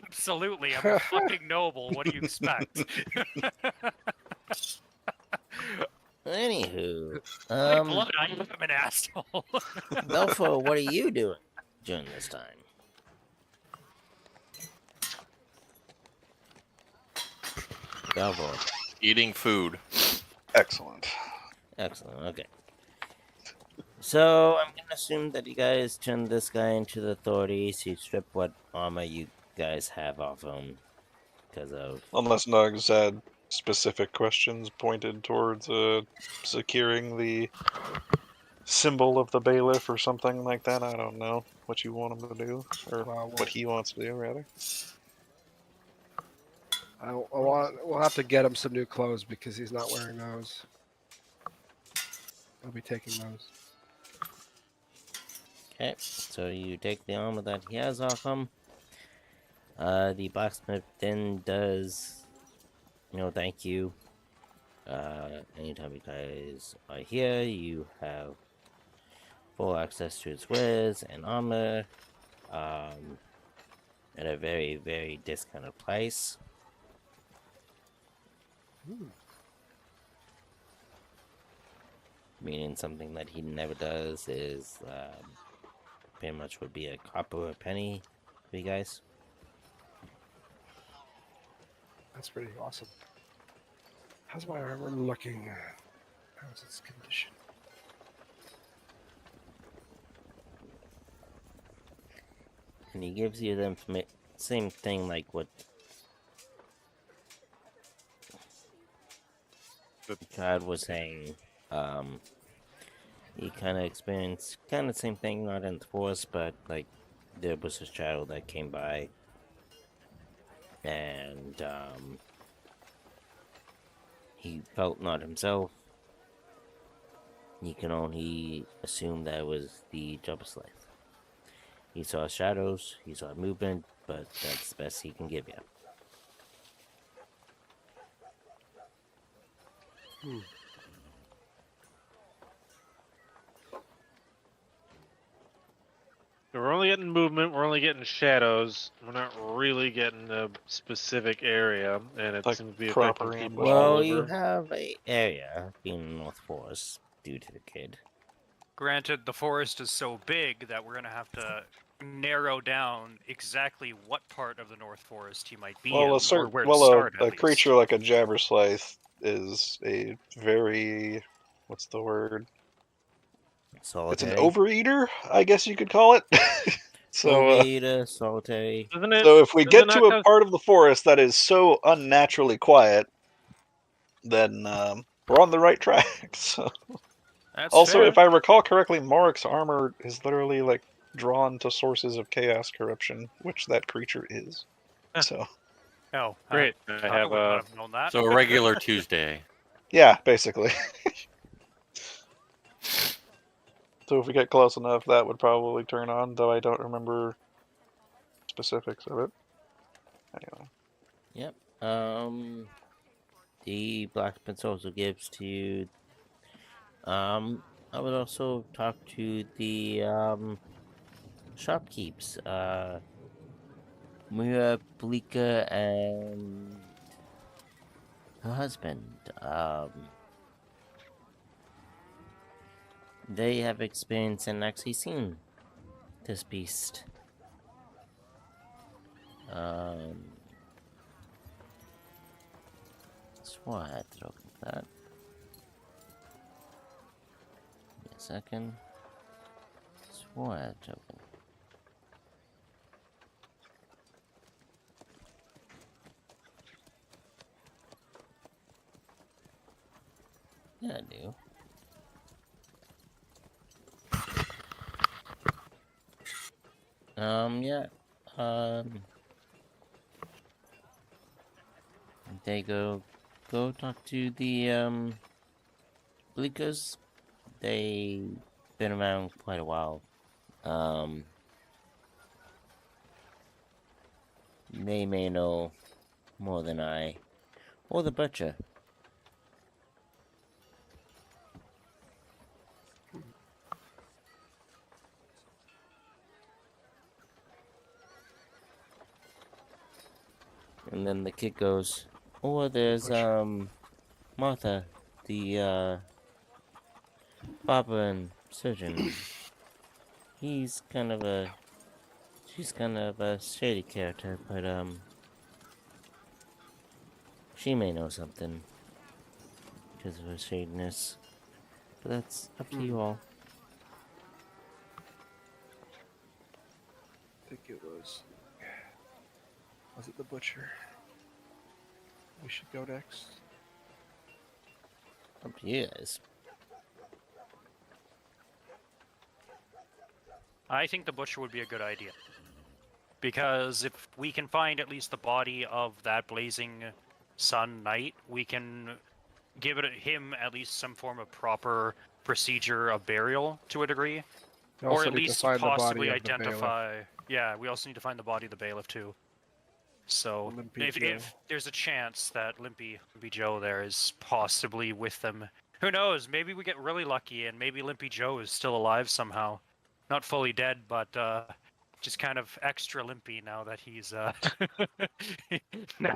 C: Absolutely, I'm a fucking noble. What do you expect?
B: Anywho,
C: My blood, I am an asshole.
B: Belfo, what are you doing during this time? Belfo,
D: Eating food.
G: Excellent.
B: excellent. Okay. So I'm gonna assume that you guys turned this guy into the authorities. You strip what armor you guys have off him because of.
G: Unless Nugs had specific questions pointed towards securing the symbol of the bailiff or something like that. I don't know what you want him to do, or what he wants to do, rather.
F: We'll have to get him some new clothes because he's not wearing those. I'll be taking those.
B: Okay, so you take the armor that he has off him. The blacksmith then does, thank you. Anytime you guys are here, you have full access to its wares and armor, at a very, very discounted price. Meaning something that he never does is pretty much would be a copper a penny for you guys.
F: That's pretty awesome. How's my armor looking? How's its condition?
B: And he gives you the same thing like what God was saying. He kind of experienced kind of the same thing, not in the forest, but like there was a shadow that came by, and he felt not himself. You can only assume that it was the Jubba Slave. He saw shadows, he saw movement, but that's the best he can give you.
E: So we're only getting movement. We're only getting shadows. We're not really getting a specific area, and it
G: Like
E: seems to be
G: proper
E: affecting people
G: ambush.
E: all
B: Well, you
E: over.
B: have a area in North Forest due to the kid.
C: Granted, the forest is so big that we're gonna have to narrow down exactly what part of the North Forest he might be in,
G: Well,
C: or where to start.
G: a
C: At least.
G: creature like a Jabberslythe is a very, what's the word?
B: Solitary.
G: It's an overeater, I guess you could call it. So,
B: Overeater, solitary.
E: Doesn't it?
G: so if we
E: doesn't
G: get
E: it
G: to
E: not
G: a part of the forest that is so unnaturally quiet, then we're on the right track. So.
C: That's
G: Also,
C: fair.
G: if I recall correctly, Morik's armor is literally like drawn to sources of chaos corruption, which that creature is. So,
C: Oh,
E: Great. I have
C: would not
E: a.
C: have known that.
D: So a regular Tuesday.
G: yeah, basically. So if we get close enough, that would probably turn on, though I don't remember specifics of it. Anyway.
B: Yep. The blacksmith also gives to you. I would also talk to the shopkeepers. Mira, Blika, and her husband. they have experienced and actually seen this beast. Swore I had to open that. Give me a second. Swore I had to open. Yeah, I do. Yeah. They go talk to the Bleakers. They've been around quite a while. They may know more than I, or the butcher. And then the kid goes, or there's Martha, the barber and surgeon. She's kind of a shady character, but she may know something because of her shadiness. But that's up to you all.
F: I think it was it the butcher? We should go next.
B: Up to you guys.
C: I think the butcher would be a good idea. Because if we can find at least the body of that blazing sun knight, we can give him at least some form of proper procedure of burial to a degree.
F: We
C: Or
F: also
C: at
F: need to
C: least
F: find the body
C: possibly
F: of the bailiff.
C: identify. Yeah, we also need to find the body of the bailiff too. So
F: Limpy
C: if
F: Joe.
C: there's a chance that Limpy Joe there is possibly with them, who knows? Maybe we get really lucky and maybe Limpy Joe is still alive somehow. Not fully dead, but just kind of extra limpy now that he's now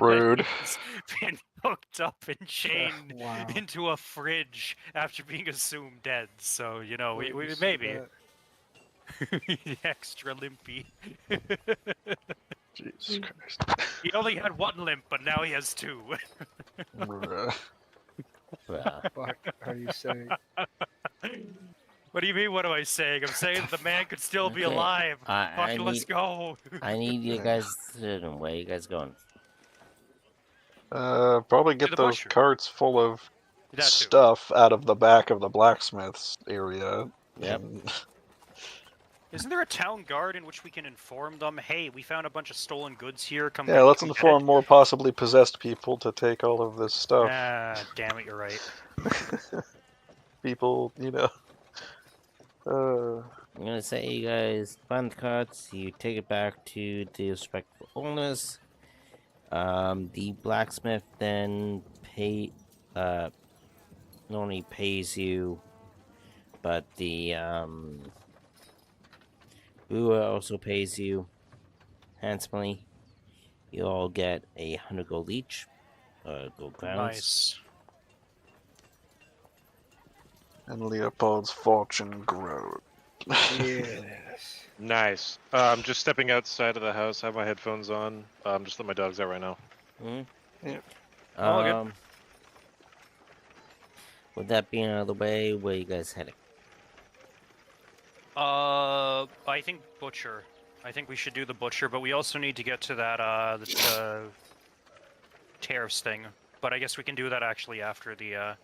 G: Rude.
C: that he's been hooked up and chained
F: Wow.
C: into a fridge after being assumed dead. So you know,
F: Wait,
C: we
F: you said
C: maybe
F: that.
C: extra limpy.
G: Jesus Christ.
C: He only had one limp, but now he has two.
G: Bruh.
F: Fuck are you saying?
C: What do you mean? What am I saying? I'm saying that the man could still be
B: Okay,
C: alive.
B: I
C: Let's
B: need-
C: go.
B: I need you guys to. Where you guys going?
G: Probably
C: To
G: get
C: the
G: those
C: butcher.
G: carts full of
C: That too.
G: stuff out of the back of the blacksmith's area.
B: Yep.
G: And
C: Isn't there a town guard in which we can inform them? Hey, we found a bunch of stolen goods here. Come.
G: yeah, let's
C: come get
G: inform
C: it."
G: more possibly possessed people to take all of this stuff.
C: Ah, damn it, you're right.
G: People, you know.
B: I'm gonna say you guys find the carts, you take it back to the respectful owners. The blacksmith then not only pays you, but the brewer also pays you handsomely. You all get 100 gold each, gold crowns.
C: Nice.
G: And Leopold's fortune grows.
F: Yes.
E: Nice. I'm just stepping outside of the house. I have my headphones on. Just let my dogs out right now.
G: Yeah.
C: All good.
B: With that being out of the way, where you guys heading?
C: I think butcher. I think we should do the butcher, but we also need to get to that the tariffs thing. But I guess we can do that actually after the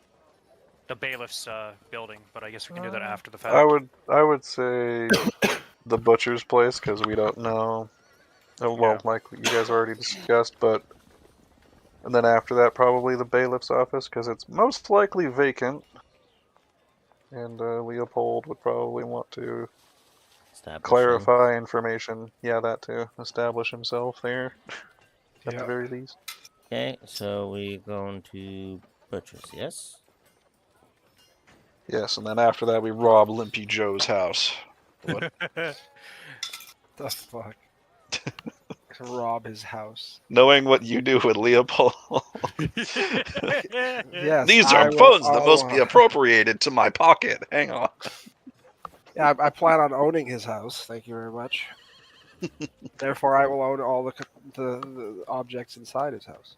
C: bailiff's building. But I guess we can do that after the fact.
G: I would say the butcher's place because we don't know. Oh, well, like you guys already discussed, but and then after that probably the bailiff's office because it's most likely vacant. And Leopold would probably want to clarify information. Yeah, that too. Establish himself there at the very least.
B: Okay, so we're going to butchers, yes?
G: Yes, and then after that we rob Limpy Joe's house. What?
F: The fuck? To rob his house.
G: Knowing what you do with Leopold.
F: Yes,
G: These are funds that must be appropriated to my pocket. Hang on.
F: Yeah, I plan on owning his house. Thank you very much. Therefore, I will own all the objects inside his house.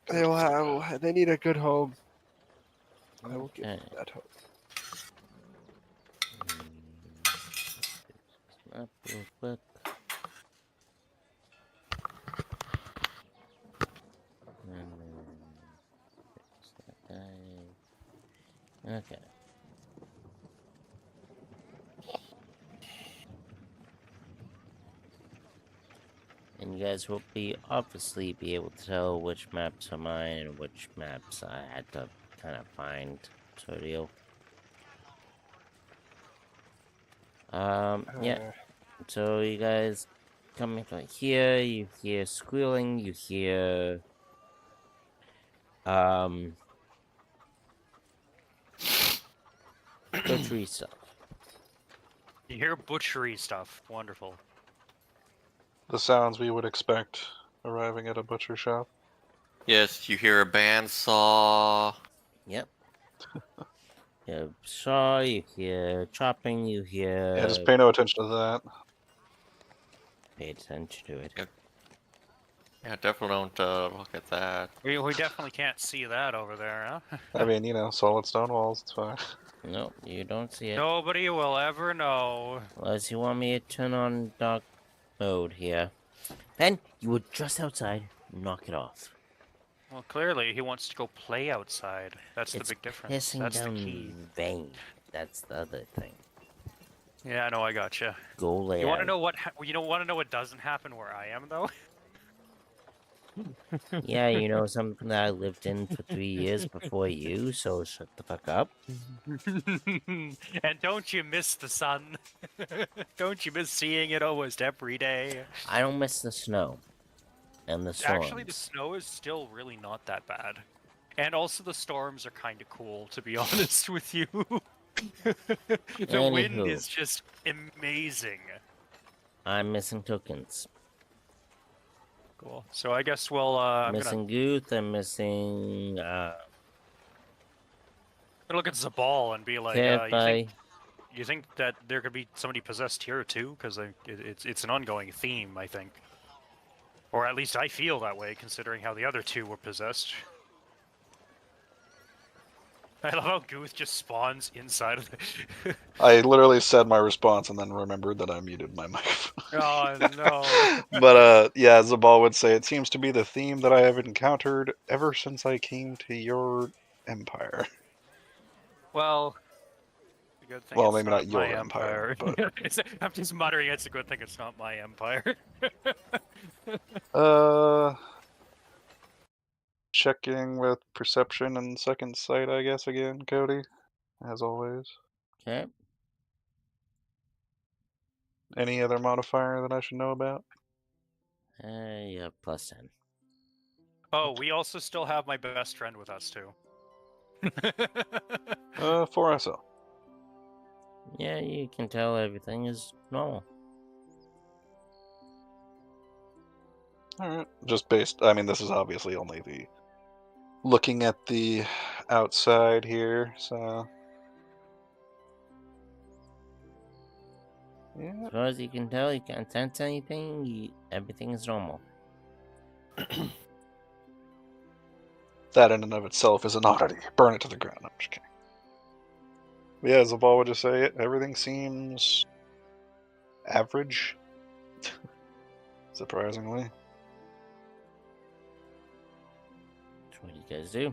F: They need a good home. I will give them
B: Okay.
F: that home.
B: Up real quick. And then fix that guy. Okay. And you guys will obviously be able to tell which maps are mine and which maps I had to kind of find, sort of deal. Yeah. So you guys coming from here, you hear squealing, you hear butchery stuff.
C: You hear butchery stuff. Wonderful.
G: The sounds we would expect arriving at a butcher shop.
D: Yes, you hear a bandsaw.
B: Yep. You hear saw, you hear chopping, you hear.
G: Yeah, just pay no attention to that.
B: Pay attention to it.
D: Yep. Yeah, definitely don't look at that.
C: We definitely can't see that over there, huh?
G: I mean, solid stone walls, it's fine.
B: Nope, you don't see it.
C: Nobody will ever know.
B: Unless you want me to turn on dark mode here. Ben, you were just outside. Knock it off.
C: Well, clearly he wants to go play outside. That's
B: It's
C: the big difference.
B: pissing
C: That's the
B: down
C: key.
B: vein. That's the other thing.
C: Yeah, I know. I gotcha.
B: Go lay
C: You want to
B: out.
C: know what? You don't want to know what doesn't happen where I am, though.
B: Yeah, you know something that I lived in for 3 years before you, so shut the fuck up.
C: And don't you miss the sun? Don't you miss seeing it almost every day?
B: I don't miss the snow. And the storms.
C: Actually, the snow is still really not that bad. And also the storms are kind of cool, to be honest with you. The wind
B: Anywho.
C: is just amazing.
B: I'm missing tokens.
C: Cool. So I guess we'll, I'm
B: missing Guth, I'm missing,
C: gonna look at Zabal and be like, you think that there could be somebody possessed here too? Because it's an ongoing theme, I think. Or at least I feel that way, considering how the other two were possessed. I love how Guth just spawns inside of the...
G: I literally said my response and then remembered that I muted my microphone.
C: Oh, no.
G: But, yeah, Zabal would say, it seems to be the theme that I have encountered ever since I came to your empire.
C: Well, good thing
G: Well,
C: it's
G: maybe not your
C: my
G: empire, but...
C: I'm just muttering, it's a good thing it's not my empire.
G: Checking with perception and second sight, I guess, again, Cody, as always.
B: Okay.
G: Any other modifier that I should know about?
B: Yeah, plus 10.
C: Oh, we also still have my best friend with us, too.
G: 4 SO.
B: Yeah, you can tell everything is normal.
G: Alright. Just based, I mean, this is obviously only the looking at the outside here, so... Yeah.
B: As far as you can tell, you can't sense anything, everything is normal.
G: That in and of itself is an oddity. Burn it to the ground. I'm just kidding. But yeah, Zabal would just say it. Everything seems... average. Surprisingly.
B: What do you guys do?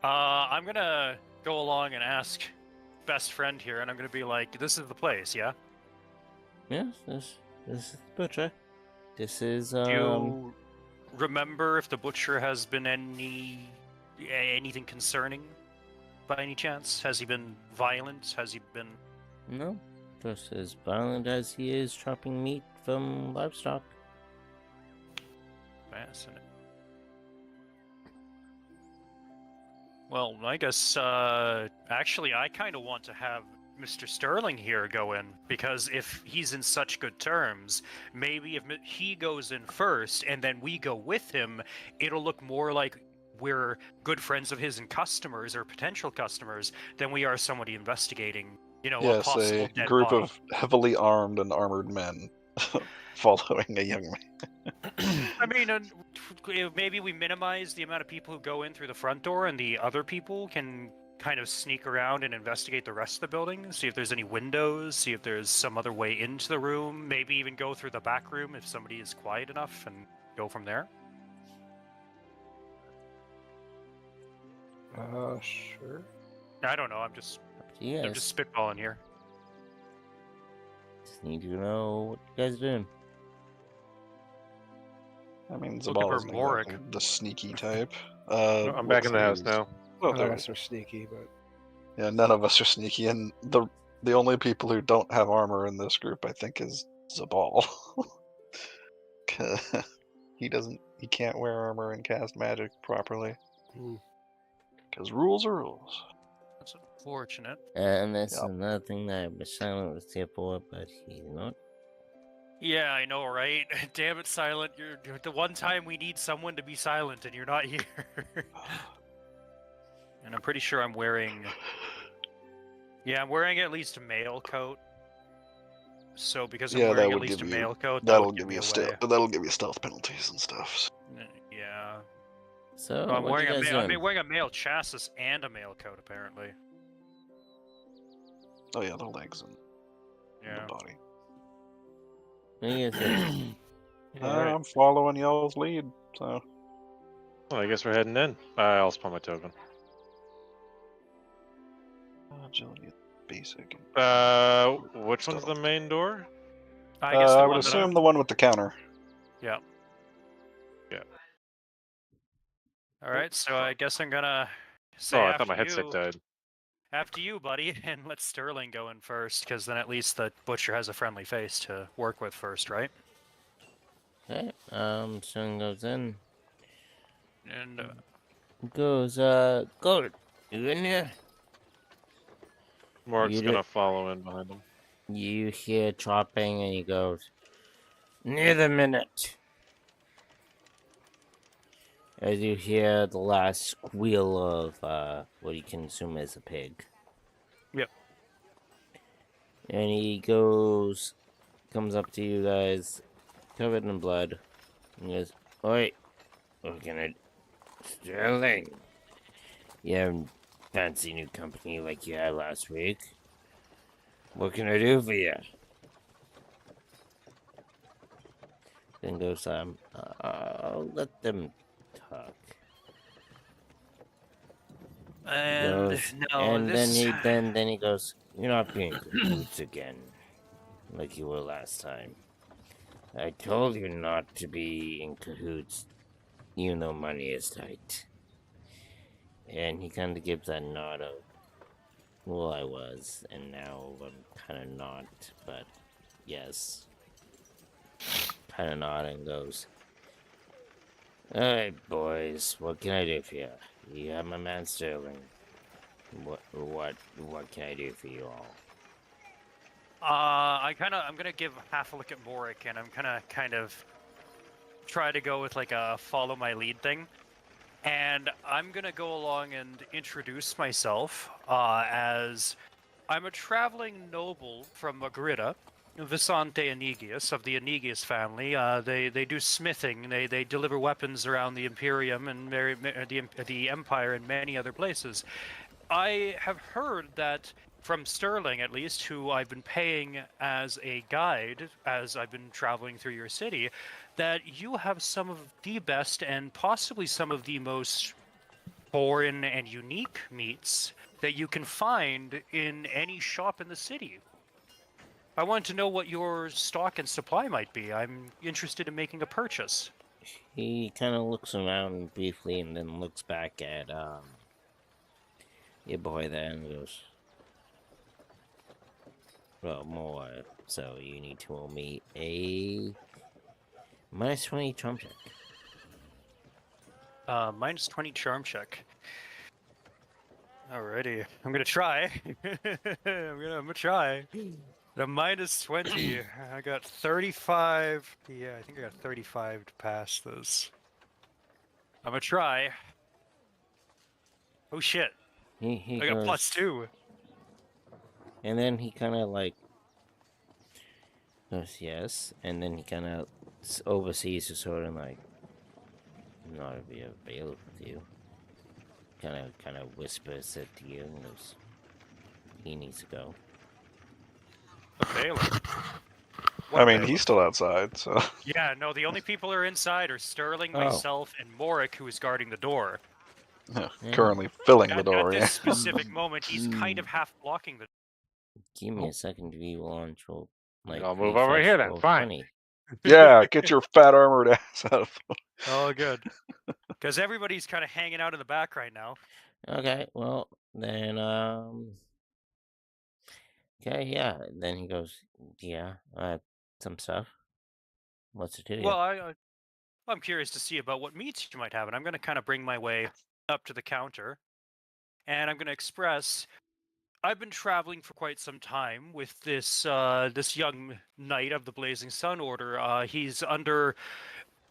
C: I'm gonna go along and ask best friend here, and I'm gonna be like, this is the place, yeah?
B: Yes, this is the butcher. This is,
C: Do you remember if the butcher has been anything concerning by any chance? Has he been violent? Has he been...
B: No, just as violent as he is chopping meat from livestock.
C: Fascinating. Well, I guess, actually, I kind of want to have Mr. Sterling here go in, because if he's in such good terms, maybe if he goes in first and then we go with him, it'll look more like we're good friends of his and customers or potential customers than we are somebody investigating, a
G: Yes,
C: possible
G: a
C: dead
G: group
C: body.
G: of heavily armed and armored men following a young man.
C: I mean, maybe we minimize the amount of people who go in through the front door, and the other people can kind of sneak around and investigate the rest of the building, see if there's any windows, see if there's some other way into the room, maybe even go through the back room if somebody is quiet enough, and go from there.
F: Sure.
C: I don't know. I'm just
B: Yes.
C: spitballing here.
B: Just need to know what you guys are doing.
G: I mean,
C: Looking
G: Zabal
C: for
G: isn't
C: Morik.
G: exactly the sneaky type.
E: I'm back in the house now.
G: Oh,
F: None
G: there
F: of
G: it
F: us
G: is.
F: are sneaky, but
G: Yeah, none of us are sneaky, and the only people who don't have armor in this group, I think, is Zabal. He can't wear armor and cast magic properly. Because rules are rules.
C: That's unfortunate.
B: And that's
G: Yep.
B: another thing that I was silent with here for, but he's not.
C: Yeah, I know, right? Damn it, Silent. You're the one time we need someone to be silent, and you're not here. And I'm pretty sure I'm wearing... Yeah, I'm wearing at least a mail coat. So because I'm
G: Yeah, that
C: wearing at
G: would
C: least a
G: give you
C: mail coat,
G: that'll
C: give
G: give
C: me
G: you
C: away.
G: that'll give you stealth penalties and stuff.
C: Yeah.
B: So,
C: I'm
B: what are
C: wearing
B: you
C: a
B: guys
C: mail. I'm
B: doing?
C: wearing a mail chassis and a mail coat, apparently.
G: Oh yeah, the legs and
C: Yeah.
G: the body.
B: What are you guys doing?
E: Alright.
G: I'm following y'all's lead, so
E: Well, I guess we're heading in. I'll spawn my token.
G: agility is basic.
E: Which one's the main door?
C: I guess the
G: I would
C: one that
G: assume the one with the counter.
C: Yeah.
E: Yeah.
C: All right, so I guess I'm gonna say
E: Oh, I
C: after
E: thought my headset
C: you,
E: died.
C: after you, buddy, and let Sterling go in first, because then at least the butcher has a friendly face to work with first, right?
B: Okay, Sterling goes in.
C: And
B: Goes, Gold, you in here?
E: Mork's
B: You
E: gonna
B: did-
E: follow in behind him.
B: You hear chopping, and he goes, near the minute. As you hear the last squeal of, what you can assume is a pig.
C: Yep.
B: And he comes up to you guys, covered in blood, and goes, oi, what can I... Sterling, you have a fancy new company like you had last week. What can I do for you? Then goes, I'll let them talk.
C: and
B: Goes,
C: no,
B: and
C: this
B: then he goes, you're not being cahoots again, like you were last time. I told you not to be in cahoots, even though money is tight. And he kind of gives that nod of, well, I was, and now I'm kind of not, but yes. Kind of nod and goes, alright, boys, what can I do for you? You have my man Sterling. What can I do for you all?
C: I'm gonna give half a look at Morik, and I'm gonna kind of try to go with like a follow my lead thing. And I'm gonna go along and introduce myself as I'm a traveling noble from Magrida, Visante Aenegius of the Aenegius family. They do smithing. They deliver weapons around the Imperium and the Empire and many other places. I have heard that from Sterling, at least, who I've been paying as a guide as I've been traveling through your city, that you have some of the best and possibly some of the most foreign and unique meats that you can find in any shop in the city. I want to know what your stock and supply might be. I'm interested in making a purchase.
B: He kind of looks around briefly and then looks back at your boy there and goes, well, more. So you need to roll me a -20 charm check.
C: -20 charm check. Alrighty, I'm gonna try. I'm gonna try. The -20. I got 35. Yeah, I think I got 35 to pass this. I'm gonna try. Oh shit!
B: He
C: I got
B: goes,
C: +2.
B: and then he kind of like goes yes, and then he kind of oversees the sword and like, not be available to you. Kind of whispers it to you and goes, he needs to go.
C: A bailiff.
G: I mean, he's still outside, so.
C: Yeah, no, the only people who are inside are Sterling,
B: Oh.
C: myself, and Morik, who is guarding the door.
G: Currently filling the
C: At
G: door,
C: this
G: yeah.
C: specific moment, he's kind of half blocking the.
B: Give me a second to be launch roll. Like,
E: I'll move over here then.
B: roll
E: Fine.
B: 20.
G: Yeah, get your fat armored ass out of the way.
C: Oh, good. Because everybody's kind of hanging out in the back right now.
B: Okay, well then okay, yeah. Then he goes, yeah, some stuff. What's it to you?
C: Well, I'm curious to see about what meats you might have, and I'm going to kind of bring my way up to the counter, and I'm going to express. I've been traveling for quite some time with this this young knight of the Blazing Sun Order. He's under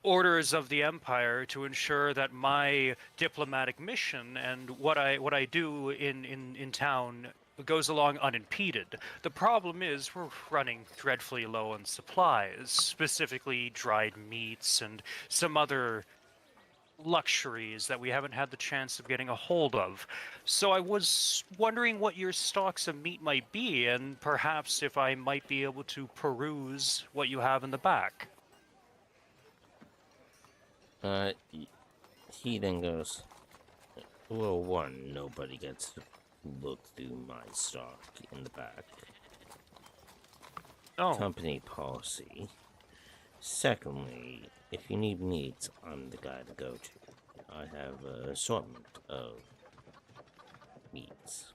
C: orders of the Empire to ensure that my diplomatic mission and what I do in town goes along unimpeded. The problem is we're running dreadfully low on supplies, specifically dried meats and some other luxuries that we haven't had the chance of getting a hold of. So I was wondering what your stocks of meat might be, and perhaps if I might be able to peruse what you have in the back.
B: He then goes, well, one, nobody gets to look through my stock in the back.
C: Oh.
B: Company policy. Secondly, if you need meat, I'm the guy to go to. I have an assortment of meats.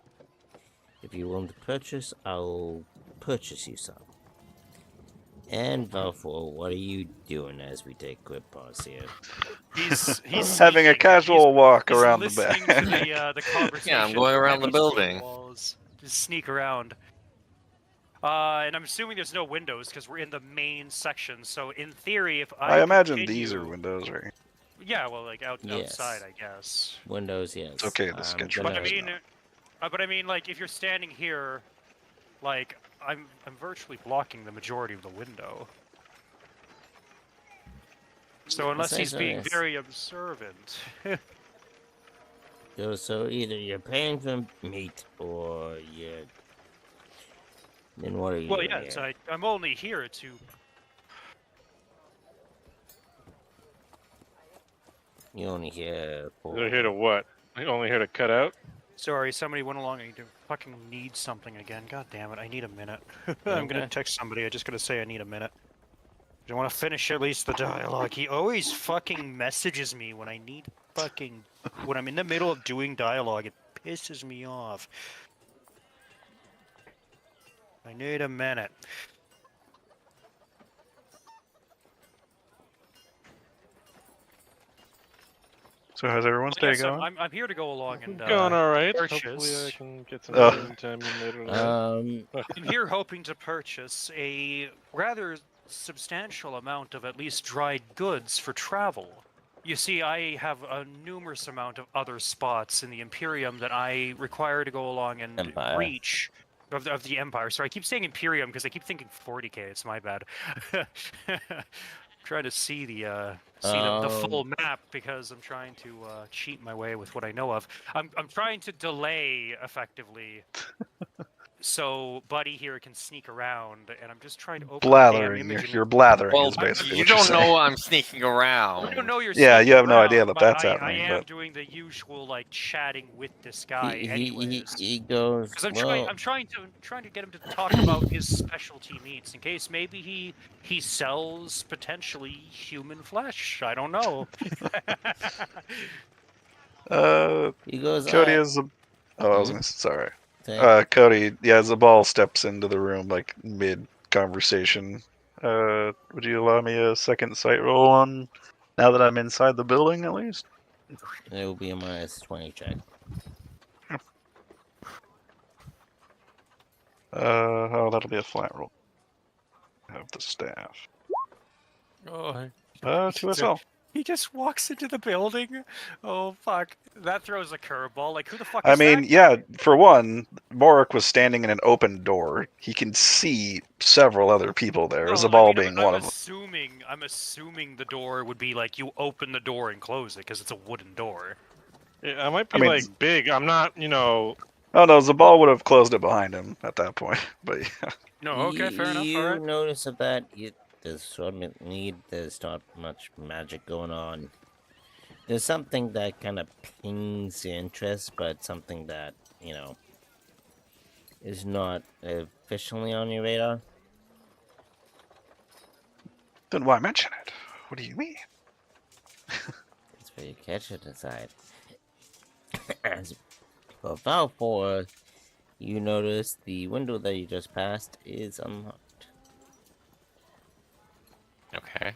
B: If you want to purchase, I'll purchase you some. And Valfor, what are you doing as we take quick pause here?
C: He's
G: having a casual walk
C: he's
G: around the
C: listening
G: back.
C: to the conversation.
D: Yeah, I'm going around the
C: between
D: building.
C: walls. Just sneak around. And I'm assuming there's no windows because we're in the main section. So in theory, if
G: I imagine
C: continue...
G: these are windows, right?
C: Yeah, well, like
B: Yes.
C: outside, I guess.
B: Windows, yes.
G: It's okay to sketch
C: But
G: windows.
C: I mean, like if you're standing here, like I'm virtually blocking the majority of the window. So unless he's being very observant.
B: So either you're paying for meat or you're... Then what are you doing
C: yes,
B: here?
C: I'm only here to...
B: You only here for...
E: You're here to what? You're only here to cut out?
C: Sorry, somebody went along and fucking need something again. God damn it, I need a minute. I'm gonna text somebody, I just gotta say I need a minute. I want to finish at least the dialogue. He always fucking messages me when I need fucking... When I'm in the middle of doing dialogue, it pisses me off. I need a minute.
G: So how's everyone's day
C: Yes,
G: going?
C: I'm here to go along and
E: Going all right.
C: purchase.
E: Hopefully I can get some
G: Oh.
E: time later.
C: I'm here hoping to purchase a rather substantial amount of at least dried goods for travel. You see, I have a numerous amount of other spots in the Imperium that I require to go along and
B: Empire.
C: reach. Of the Empire. Sorry, I keep saying Imperium because I keep thinking 40k. It's my bad. Trying to see the full map because I'm trying to cheat my way with what I know of. I'm trying to delay effectively, so Buddy here can sneak around, and I'm just trying to open
G: Blathering.
C: the damn image.
G: You're blathering
D: Well,
G: is basically
D: you
G: what you're
D: don't
G: saying.
D: know I'm sneaking around.
C: I don't know you're
G: Yeah, you
C: sneaking
G: have no idea
C: around,
G: that
C: but
G: that's
C: I
G: happening,
C: am
G: but-
C: doing the usual like chatting with this guy
B: He
C: anyways.
B: goes,
C: Because I'm
B: well,
C: trying to get him to talk about his specialty meats in case maybe he sells potentially human flesh. I don't know.
B: he goes,
G: Cody
B: I...
G: is a... Oh, I was gonna... Sorry.
B: Thank-
G: Cody, yeah, Zabal steps into the room, like, mid-conversation. Would you allow me a second sight roll on... Now that I'm inside the building, at least?
B: It will be a minus 20 check.
G: That'll be a flat roll. I have the staff.
C: Oh,
G: 2 SL.
C: He just walks into the building. Oh fuck! That throws a curveball. Like who the fuck
G: I
C: is
G: mean,
C: that
G: yeah,
C: guy?
G: for one, Morik was standing in an open door. He can see several other people there,
C: No, I
G: Zabal
C: mean,
G: being
C: I'm
G: one of them.
C: assuming. I'm assuming the door would be like you open the door and close it because it's a wooden door.
E: Yeah, I might
G: I
E: be
G: mean,
E: like big. I'm not,
G: oh no, Zabal would have closed it behind him at that point. But yeah.
C: No, okay, fair enough. All
B: You
C: right.
B: notice that there's sort of there's not much magic going on. There's something that kind of pings your interest, but something that, is not officially on your radar.
G: Then why mention it? What do you mean?
B: It's where you catch it inside. As for Valfor, you notice the window that you just passed is unlocked.
D: Okay.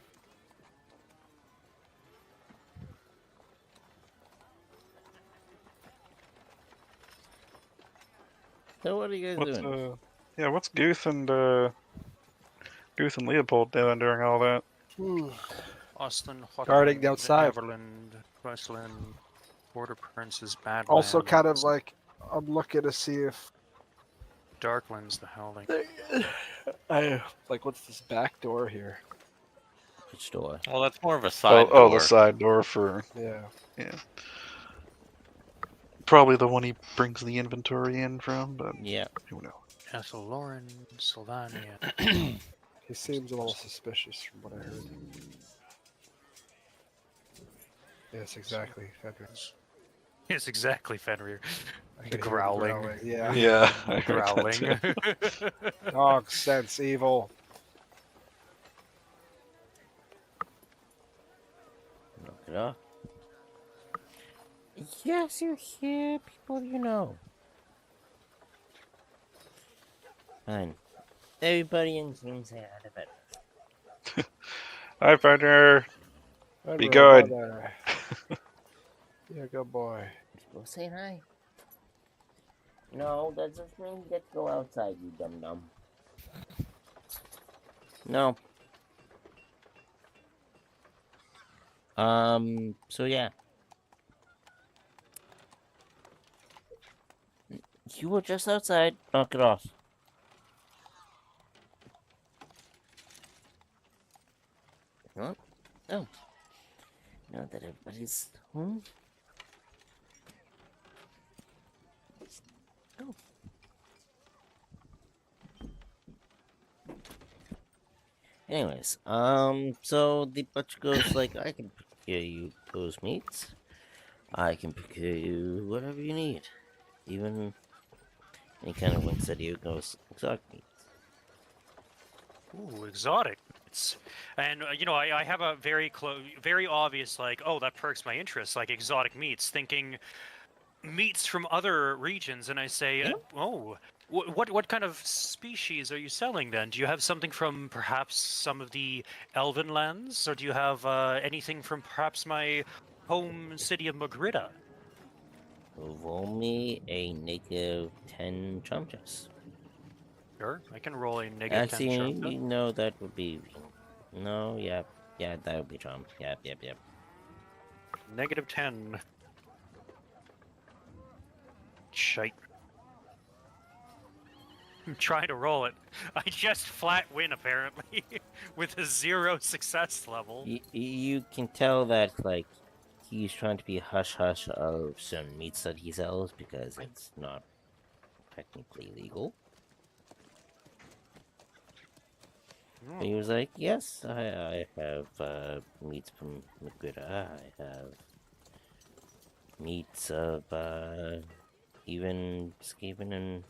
B: So what are you guys doing?
G: What's Guth and Leopold doing during all that?
C: Austin,
F: Guarding
C: Hotland,
F: outside.
C: Everland, Westland, Border Princes, Badlands.
F: Also, kind of like I'm looking to see if
C: Darklands, the Howling.
F: I like what's this back door here?
B: Which door?
D: Well, that's more of a side
G: Oh,
D: door.
G: the side door for
F: Yeah.
G: probably the one he brings the inventory in from, but
B: Yeah.
G: who knows?
C: Ethel Lauren, Sylvania.
F: He seems a little suspicious from what I heard. Yes, exactly. Fenrir.
C: Yes, exactly, Fenrir.
F: I
C: The
F: can hear him
C: growling.
F: Yeah.
G: Yeah, I
C: The
G: heard that
C: growling.
G: too.
F: Dog sense evil.
B: Knock it off. Yes, you hear people you know. Fine. Everybody in team say out of it.
G: Hi, partner.
F: Fenrir,
G: Be good.
F: brother. Yeah, good boy.
B: People say hi. No, that doesn't mean you get to go outside, you dum dum. No. So yeah. You were just outside. Knock it off. Huh? Oh. Now that everybody's home. Oh. Anyways, so the butcher goes like, I can procure you those meats. I can procure you whatever you need. Even any kind of winks at you goes exotic meats.
C: Ooh, exotic. And I have a very very obvious like, oh, that perks my interest, like exotic meats. Thinking meats from other regions, and I say,
B: Yeah.
C: oh, what kind of species are you selling then? Do you have something from perhaps some of the Elven lands, or do you have anything from perhaps my home city of Magrita?
B: Roll me a -10 charm checks.
C: Sure, I can roll a negative
B: Actually,
C: 10 charm check.
B: you know that would be. No, yeah, that would be charm. Yep.
C: Negative 10. Shite. I'm trying to roll it. I just flat win, apparently, with a 0 success level.
B: You can tell that, like, he's trying to be hush-hush of certain meats that he sells because it's not technically legal.
C: Hmm.
B: He was like, yes, I have meats from Magrita. I have meats of even Skaven and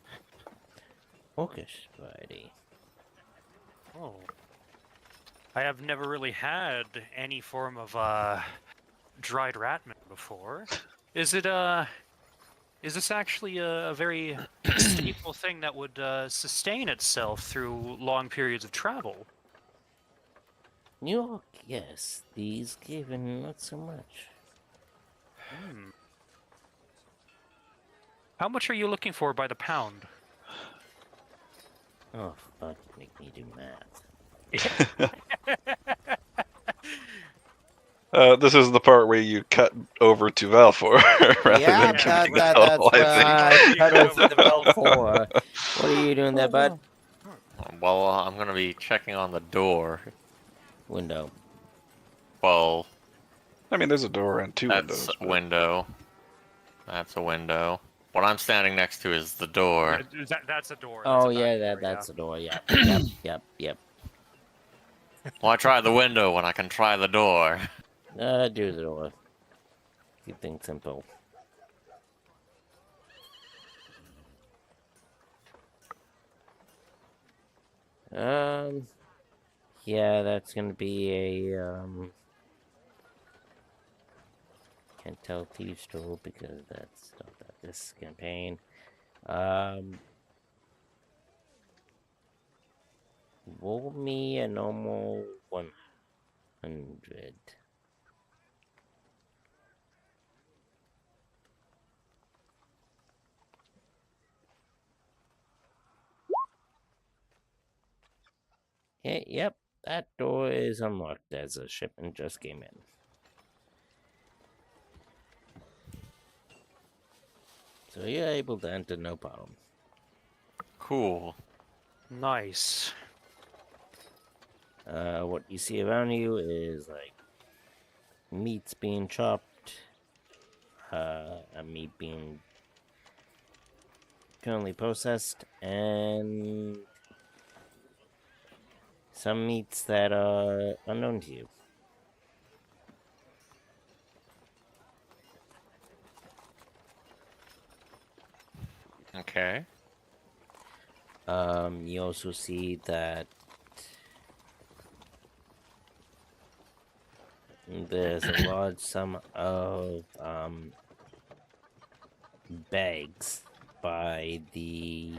B: Orcish variety.
C: Oh. I have never really had any form of dried ratman before. Is this actually a very staple thing that would sustain itself through long periods of travel?
B: New York, yes. These Skaven, not so much.
C: Hmm. How much are you looking for by the pound?
B: Oh, fuck, make me do math.
G: This is the part where you cut over to Valfor rather
B: Yeah,
G: than to
B: that's
G: Miguel,
B: where
G: I think.
B: I cut over the belt for. What are you doing there, bud?
D: Well, I'm gonna be checking on the door.
B: Window.
D: Well,
G: I mean, there's a door and two
D: that's
G: windows.
D: a
G: but-
D: window. That's a window. What I'm standing next to is the door.
C: That's a door.
B: Oh
C: that's a
B: yeah,
C: back door,
B: that's the door. Yeah. Yep.
D: Why try the window when I can try the door?
B: Do the door. Keep things simple. Yeah, that's gonna be a can't tell Thieves Tool because that's not that this campaign. Roll me a normal 100. Yep, that door is unlocked as a shipment just came in. So you're able to enter no problem.
D: Cool.
C: Nice.
B: What you see around you is like meats being chopped, a meat being currently processed, and some meats that are unknown to you.
D: Okay.
B: You also see that there's a large sum of bags by the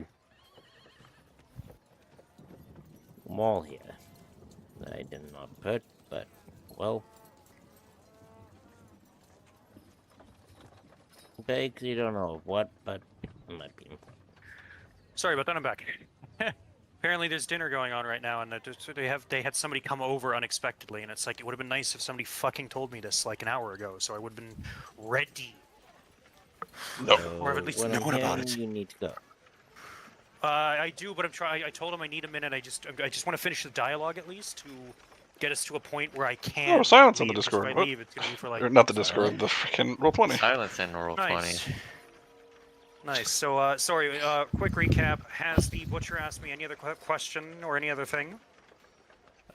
B: wall here that I did not put, but well, bags you don't know of what, but it might be.
C: Sorry about that. I'm back. Apparently, there's dinner going on right now, and they had somebody come over unexpectedly, and it's like it would have been nice if somebody fucking told me this like an hour ago, so I would have been ready.
G: No.
C: Or have at least
B: when
C: known
B: I'm
C: about
B: in,
C: it.
B: you need to go.
C: I do, but I'm trying. I told him I need a minute. I just want to finish the dialogue at least to get us to a point where I can.
G: Oh, silence on the
C: leave, 'cause
G: Discord.
C: If I
G: What?
C: leave, it's gonna be for like.
G: Or not the Discord, the freaking Roll20.
D: Silence and roll
C: Nice.
D: 20.
C: Nice. So, sorry. Quick recap. Has the butcher asked me any other question or any other thing?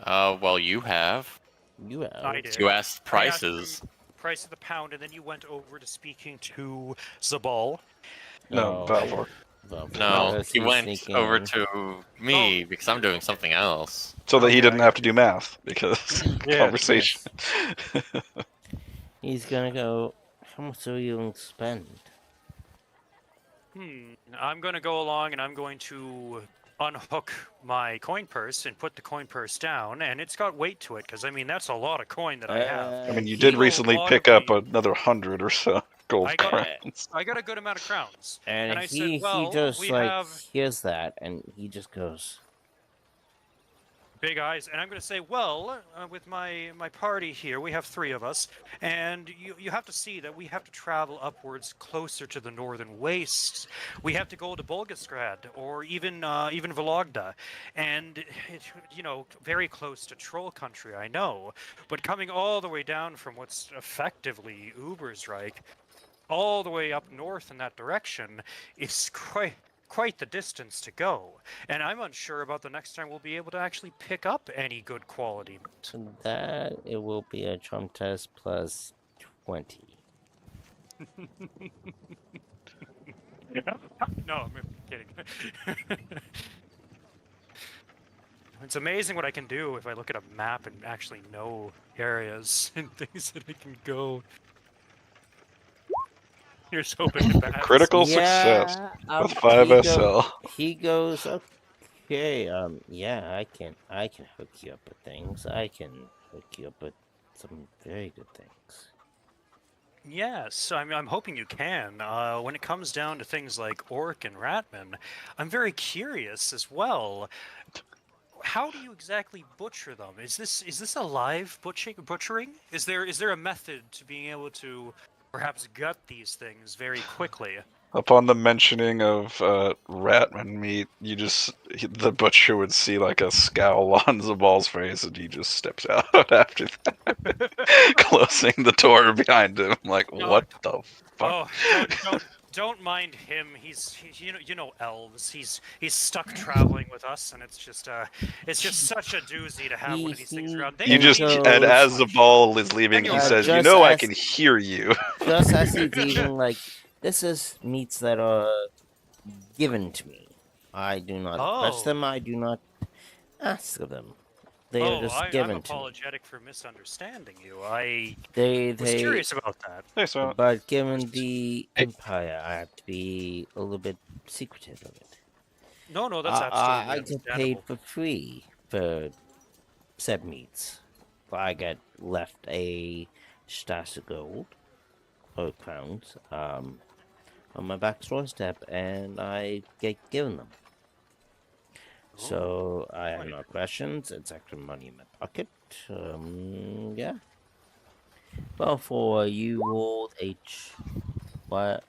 D: Well, you have.
B: You have.
C: I did.
D: You asked
C: I asked
D: prices.
C: him price of the pound, and then you went over to speaking to Zabal.
G: No, Valfor.
D: No,
B: Because
D: he
B: he's
D: went
B: sneaking
D: over
B: in.
D: to me because I'm doing something else.
G: So that he
C: Okay,
G: didn't
C: I
G: have to do math because
E: Yeah,
G: conversation.
B: He's gonna go. How much are you going to spend?
C: I'm going to go along, and I'm going to unhook my coin purse and put the coin purse down, and it's got weight to it because I mean that's a lot of coin that I have.
G: I mean, you
B: he
G: did
C: will
G: recently pick up
C: audibly-
G: another 100 or so gold
C: I got-
G: crowns.
C: I got a good amount of crowns,
B: And
C: I
B: he
C: said, well,
B: just
C: we
B: like
C: have
B: hears that, and he just goes.
C: big eyes, and I'm going to say, well, with my party here, we have 3 of us, and you have to see that we have to travel upwards closer to the northern wastes. We have to go to Bolgasgrad or even Vologda, and it, very close to Troll Country, I know, but coming all the way down from what's effectively Ubersreich, all the way up north in that direction is quite the distance to go, and I'm unsure about the next time we'll be able to actually pick up any good quality.
B: So that it will be a charm test plus 20.
C: No, I'm kidding. It's amazing what I can do if I look at a map and actually know areas and things that I can go. Here's hoping to pass.
G: Critical success with 5
B: he
G: SL.
B: He goes, okay, yeah, I can hook you up with things. I can hook you up with some very good things.
C: Yes, I'm hoping you can. When it comes down to things like Orc and Ratman, I'm very curious as well. how do you exactly butcher them? Is this a live butchering? Is there a method to being able to perhaps gut these things very quickly?
G: Upon the mentioning of ratman meat, the butcher would see like a scowl on Zabal's face, and he just steps out after that, closing the door behind him. Like,
C: No,
G: what the fuck?
C: Oh, don't mind him. He's you know elves. He's stuck traveling with us, and it's just such a doozy to have one of these things around. They
G: You just
C: need
G: and
C: to
G: as
C: punch.
G: Zabal is leaving, he says, "You
B: just
G: know, I
B: as-
G: can hear you."
B: Just as he's eating, like, this is meats that are given to me. I do not touch
C: Oh.
B: them. I do not ask of them. They are just
C: I'm
B: given to me.
C: apologetic for misunderstanding you. I
B: They
C: was curious about that.
G: Hey, so
B: But given the empire, I have to be a little bit secretive of it.
C: No, that's absolutely
B: I get paid
C: understandable.
B: for free for said meats. I get left a stash of gold or crowns on my back doorstep, and I get given them. So I have no questions. It's extra money in my pocket. Yeah. Well, for you, old H, what?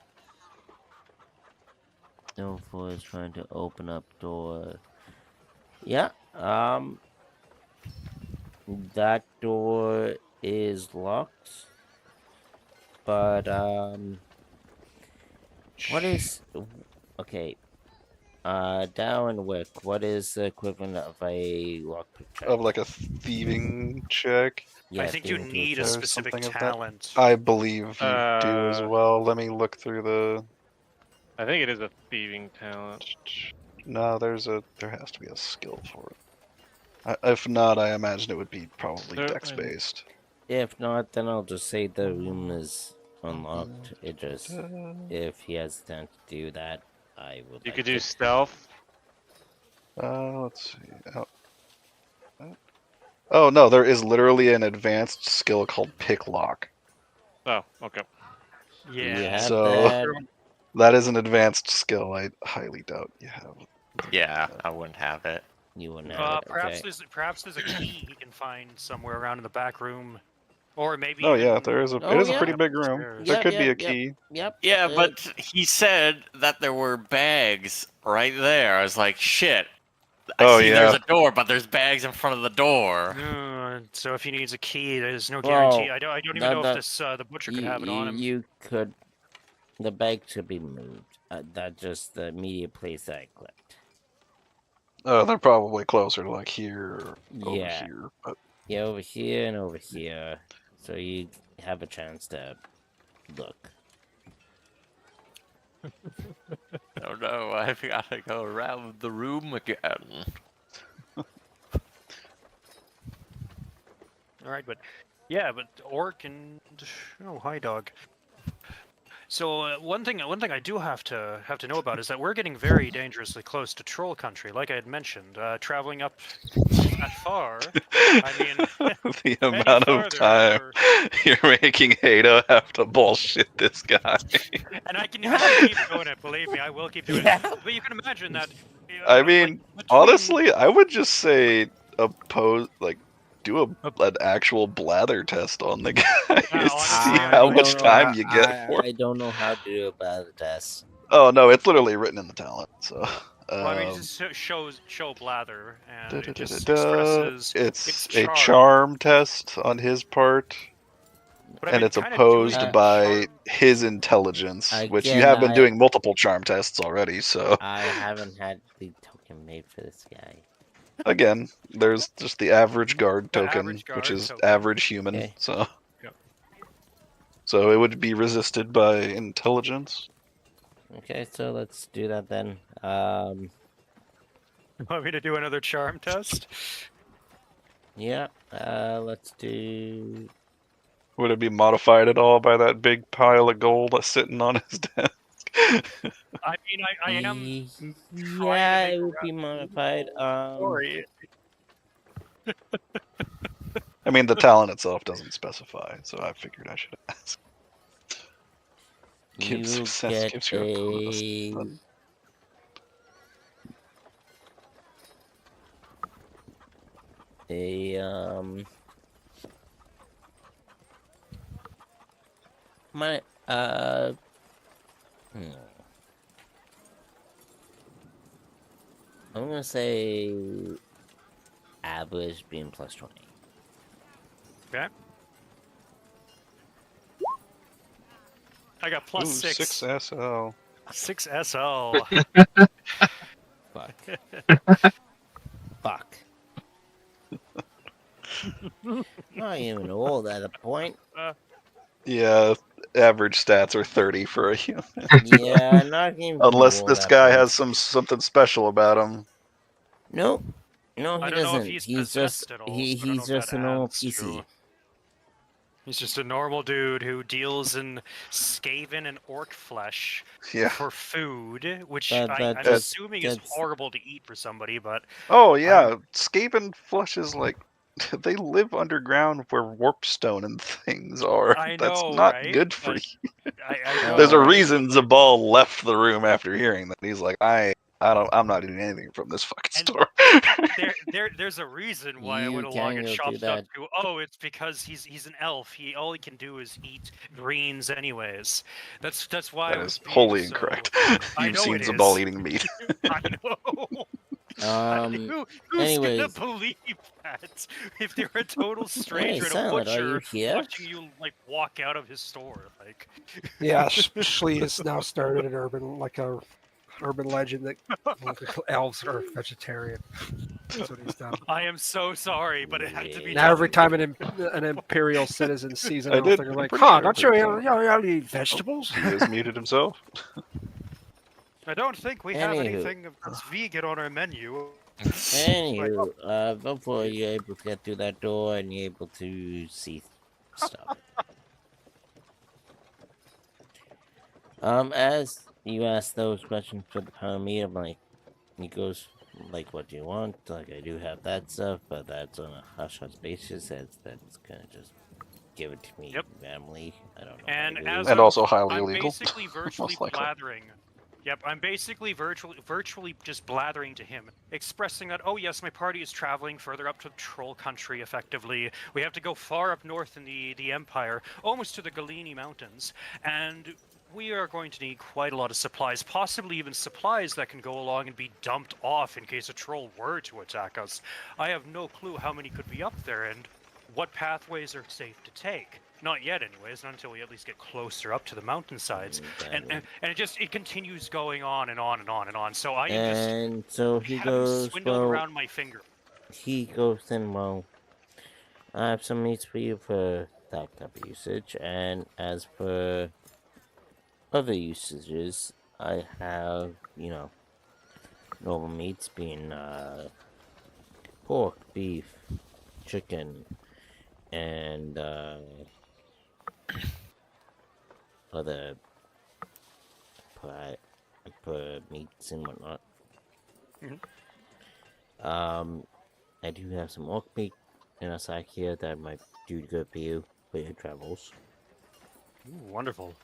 B: No, for is trying to open up door. Yeah. That door is locked. But what is? Okay. Dow and Wick, what is the equivalent of a lockpick check?
G: Of like a thieving check.
C: I think you
B: thieving
C: need a
B: check.
C: specific
G: something of that.
C: talent.
G: I believe you do as well. Let me look through the.
E: I think it is a thieving talent.
G: No, there has to be a skill for it. If not, I imagine it would be probably dex based.
B: If not, then I'll just say the room is unlocked. It just, if he has the time to do that, I would.
E: You
B: like
E: could do
B: to.
E: stealth.
G: Let's see. Oh no, there is literally an advanced skill called pick lock.
E: Oh, okay.
C: Yeah.
G: So that is an advanced skill. I highly doubt you have.
D: Yeah, I wouldn't have it.
B: You wouldn't have it.
C: Perhaps there's a key he can find somewhere around in the back room, or maybe.
G: Oh
C: even
G: yeah, it is a pretty big room.
C: upstairs.
G: There could be a key.
B: Yep.
D: Yeah, but he said that there were bags right there. I was like, shit. I see there's a door, but there's bags in front of the door.
C: So if he needs a key, there's no
B: Well,
C: guarantee. I don't even know if this the butcher could have it on him.
B: You could. The bag should be moved. That's just the immediate place that I clicked.
G: Oh, they're probably closer to like here or over
B: Yeah.
G: here. But
B: Yeah, over here and over here. So you have a chance to look.
D: Oh no, I've got to go around the room again.
C: All right, but Orc and hi dog. So one thing I do have to know about is that we're getting very dangerously close to troll country, like I had mentioned. Traveling up that far, I mean,
G: the amount of time you're making Hado have to bullshit this guy.
C: And I can keep doing it. Believe me, I will keep doing it. But you can imagine that.
G: I mean, honestly, I would just say do an actual blather test on the guy. See how much time you get for it.
B: I don't know how to do a blather test.
G: Oh no, it's literally written in the talent. So.
C: Well, I mean, it just show blather, and it just expresses
G: it's a
C: charm.
G: charm test on his part, and it's opposed by his intelligence, which you have been doing multiple charm tests already. So
B: I haven't had the token made for this guy.
G: Again, there's just the average guard token, which is average human. Okay. So it would be resisted by intelligence.
B: Okay, so let's do that then.
C: Want me to do another charm test?
B: Yeah, let's do.
G: Would it be modified at all by that big pile of gold that's sitting on his desk?
C: I mean, I am.
B: Yeah, it would be modified.
C: Sorry.
G: I mean, the talent itself doesn't specify, so I figured I should ask. Success gives you a bonus.
B: a my I'm gonna say average being plus 20.
C: Okay. I got plus
G: Ooh,
C: 6.
G: 6 SL.
C: 6 SL.
B: Fuck. Fuck. Not even old at a point.
G: Yeah, average stats are 30 for a human.
B: Yeah, not even
G: Unless
B: old
G: this
B: at
G: guy
B: points.
G: has something special about him.
B: Nope. No, he
C: I don't know if
B: doesn't.
C: he's
B: He's just
C: possessed at all,
B: he's
C: so I don't know if
B: just
C: that
B: a normal
C: adds
B: PC.
C: to- He's just a normal dude who deals in Skaven and orc flesh
G: Yeah.
C: for food, which
B: But
C: I'm
B: that's-
C: assuming is
B: that's-
C: horrible to eat for somebody, but
G: Oh yeah, Skaven flesh is like they live underground where warpstone and things are.
C: I
G: That's
C: know,
G: not
C: right?
G: good for
C: But
G: you.
C: I know,
G: There's a
C: right?
G: reason
C: But, like,
G: Zabal left the room after hearing that. He's like, I'm not eating anything from this fucking
C: And
G: store.
C: there's a reason why I
B: You
C: went along
B: can
C: and
B: go do
C: chopped up
B: that.
C: to. Oh, it's because he's an elf. All he can do is eat greens, anyways. That's why
G: That
C: I
G: is
C: was being
G: wholly
C: so-
G: incorrect.
C: I
G: You've
C: know
G: seen
C: it
G: Zabal
C: is.
G: eating meat.
C: I know. Who's
B: Anyways.
C: gonna believe that if they're a total stranger and a
B: Silent, are you
C: butcher
B: here?
C: watching you like walk out of his store? Like,
F: Yeah, Shlee has now started an urban legend that elves are vegetarian. That's what he's done.
C: I am so sorry, but it had to be
F: Now
C: done.
F: every time an imperial citizen sees an
G: I
F: elf,
G: did.
F: they're
G: I'm
F: like,
G: pretty
F: "Huh?
G: sure
F: Don't you eat vegetables?"
G: He has muted himself.
C: I don't think we have
B: Anywho.
C: anything that's vegan on our menu.
B: Anywho, before you're able to get through that door and you're able to see stuff. As you ask those questions for the paramedic, I'm like, he goes, like, what do you want? Like, I do have that stuff, but that's on a hush-hush basis. That's gonna just give it to me randomly. I don't know.
C: And
B: what I
C: as
B: do.
G: And also highly
C: I'm
G: illegal.
C: basically virtually
G: Most likely.
C: blathering. Yep, I'm basically virtually just blathering to him, expressing that, oh yes, my party is traveling further up to Troll Country, effectively. We have to go far up north in the Empire, almost to the Galini Mountains, and we are going to need quite a lot of supplies, possibly even supplies that can go along and be dumped off in case a troll were to attack us. I have no clue how many could be up there and what pathways are safe to take. Not yet, anyways. Not until we at least get closer up to the mountainsides, and it continues going on and on and on and on. So I am just
B: And so he
C: have him
B: goes,
C: swindled
B: well,
C: around my finger.
B: he goes in, well, I have some meats for you for that type of usage, and as for other usages, I have, normal meats being, pork, beef, chicken, and, other meats and whatnot. I do have some orc meat in a sack here that might do good for you for your travels.
C: Ooh, wonderful.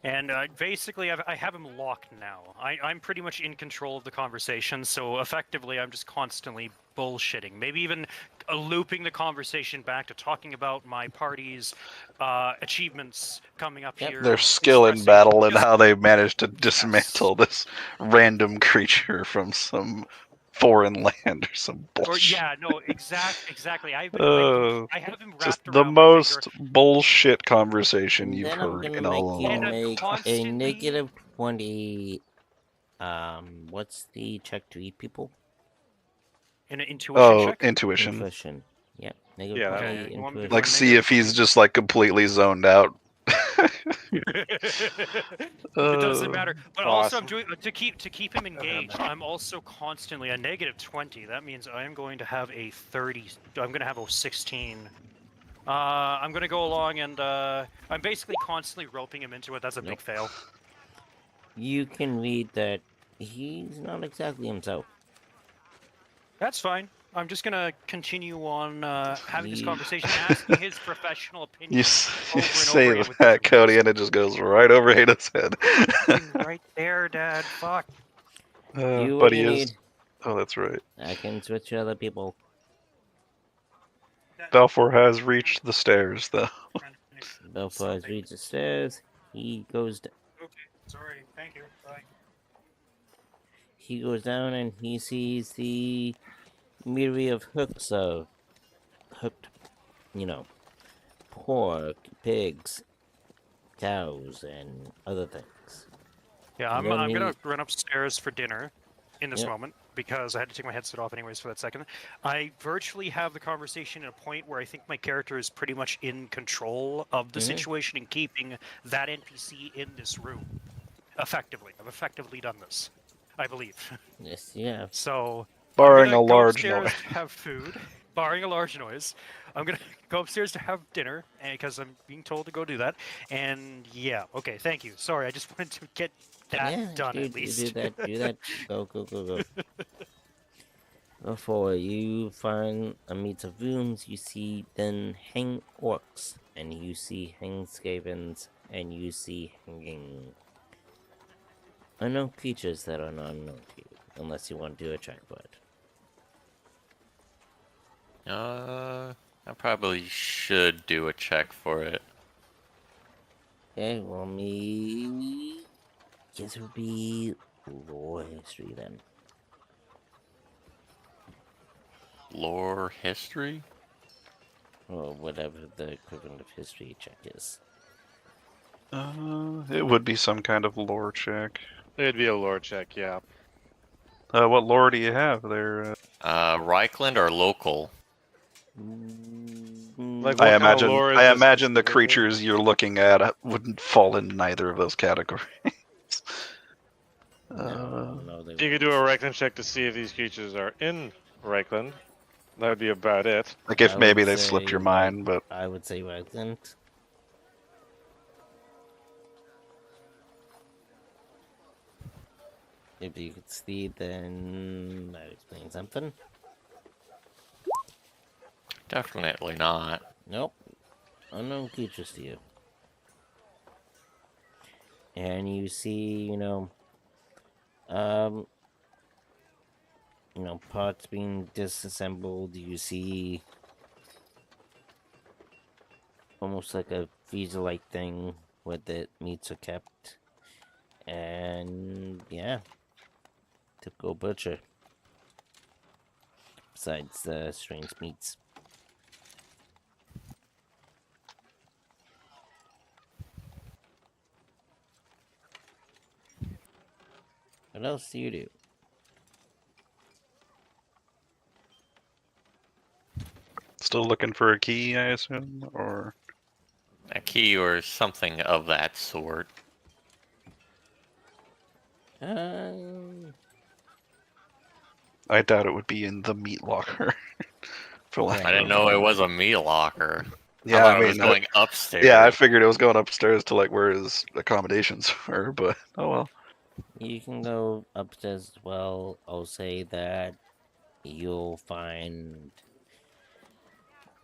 C: And basically, I have him locked now. I'm pretty much in control of the conversation, so effectively, I'm just constantly bullshitting. Maybe even looping the conversation back to talking about my party's achievements coming up here.
G: Their skill in
C: expressing
G: battle and
C: just-
G: how they managed to dismantle this random creature from some foreign land or some
C: Or
G: bullshit.
C: yeah, no, exactly. I have him wrapped
G: Just
C: around
G: the
C: my
G: most
C: finger.
G: bullshit conversation
B: And
G: you've
B: then I'm
G: heard
B: gonna
G: in a
B: make
G: long
B: you
C: And
B: make a
C: constantly-
B: negative 20. What's the check to eat people?
C: An intuition check.
G: Intuition.
B: Intuition. Yep. Negative
E: Yeah,
B: 20
C: okay, you want me to
B: intuition.
C: do
G: Like, see if he's just like completely zoned out.
C: It doesn't matter. But also, I'm
E: awesome.
C: doing to keep him engaged. I'm also constantly a negative 20. That means I am going to have a 30. I'm going to have a 16. I'm going to go along and I'm basically constantly roping him into it. That's a big fail.
B: You can read that he's not exactly himself.
C: That's fine. I'm just going to continue on having this
B: You-
C: conversation, asking his professional opinion.
G: You
C: over and
G: say
C: over again with
G: that,
C: different
G: Cody, and it just goes right over Ada's head.
C: right there, Dad. Fuck.
B: You
G: But
B: what
G: he
B: you
G: is.
B: need.
G: Oh, that's right.
B: I can switch to other people.
G: Balfour has reached the stairs, though.
B: Belfour has reached the stairs. He goes.
C: Okay, sorry. Thank you. Bye.
B: He goes down and he sees the myriad of hooks of hooked, pork, pigs, cows, and other things.
C: Yeah,
B: And
C: I'm
B: then
C: gonna run upstairs for dinner in this
B: Yep.
C: moment because I had to take my headset off anyways for that second. I virtually have the conversation at a point where I think my character is pretty much in control of the
B: Mhm.
C: situation and keeping that NPC in this room effectively. I've effectively done this, I believe.
B: Yes, yeah.
C: So
G: Barring
C: I'm gonna
G: a
C: go
G: large
C: upstairs
G: noise.
C: to have food, barring a large noise. I'm gonna go upstairs to have dinner because I'm being told to go do that. And yeah, okay, thank you. Sorry, I just wanted to get that
B: Yeah,
C: done
B: dude,
C: at least.
B: do that. Do that. Go, go, go, go. Before you find amidst of rooms, you see then hang orcs, and you see hang skavens, and you see hanging unknown creatures that are not unknown to you, unless you want to do a check for it.
D: I probably should do a check for it.
B: Okay, well, me. Guess it would be lore history then.
D: Lore history?
B: Or whatever the equivalent of history check is.
G: It would be some kind of lore check.
E: It'd be a lore check, yeah.
G: What lore do you have there?
D: Reichland or local?
E: Like,
G: I
E: what kind of lore is this
G: imagine the
E: specifically?
G: creatures you're looking at wouldn't fall in neither of those categories.
B: No, they
E: If you could do a Reichland check to see if these creatures are in Reichland, that would be about it.
G: Like if
B: I
G: maybe
B: would
G: they slipped
B: say
G: your mind, but
B: I would say Reichland. If you could see, then that explains something.
D: Definitely not.
B: Nope. Unknown creatures to you. And you see, parts being disassembled. You see almost like a freezer-like thing where the meats are kept. And yeah, typical butcher. Besides the strange meats. What else do you do?
G: still looking for a key, I assume, or
D: A key or something of that sort.
G: I doubt it would be in the meat locker. For lack
D: I didn't
G: of
D: know it was a meat locker.
G: Yeah,
D: I thought
G: I
D: it was
G: mean,
D: going upstairs.
G: Yeah, I figured it was going upstairs to like where his accommodations were, but oh well.
B: You can go upstairs as well. I'll say that you'll find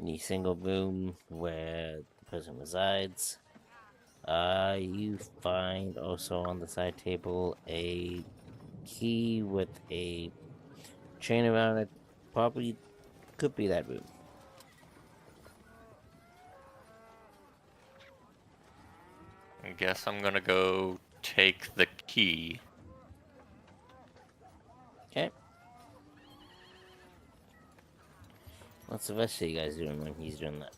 B: the single room where the person resides. You find also on the side table a key with a chain around it. Probably could be that room.
D: I guess I'm gonna go take the key.
B: Okay. What's the rest of you guys doing when he's doing that?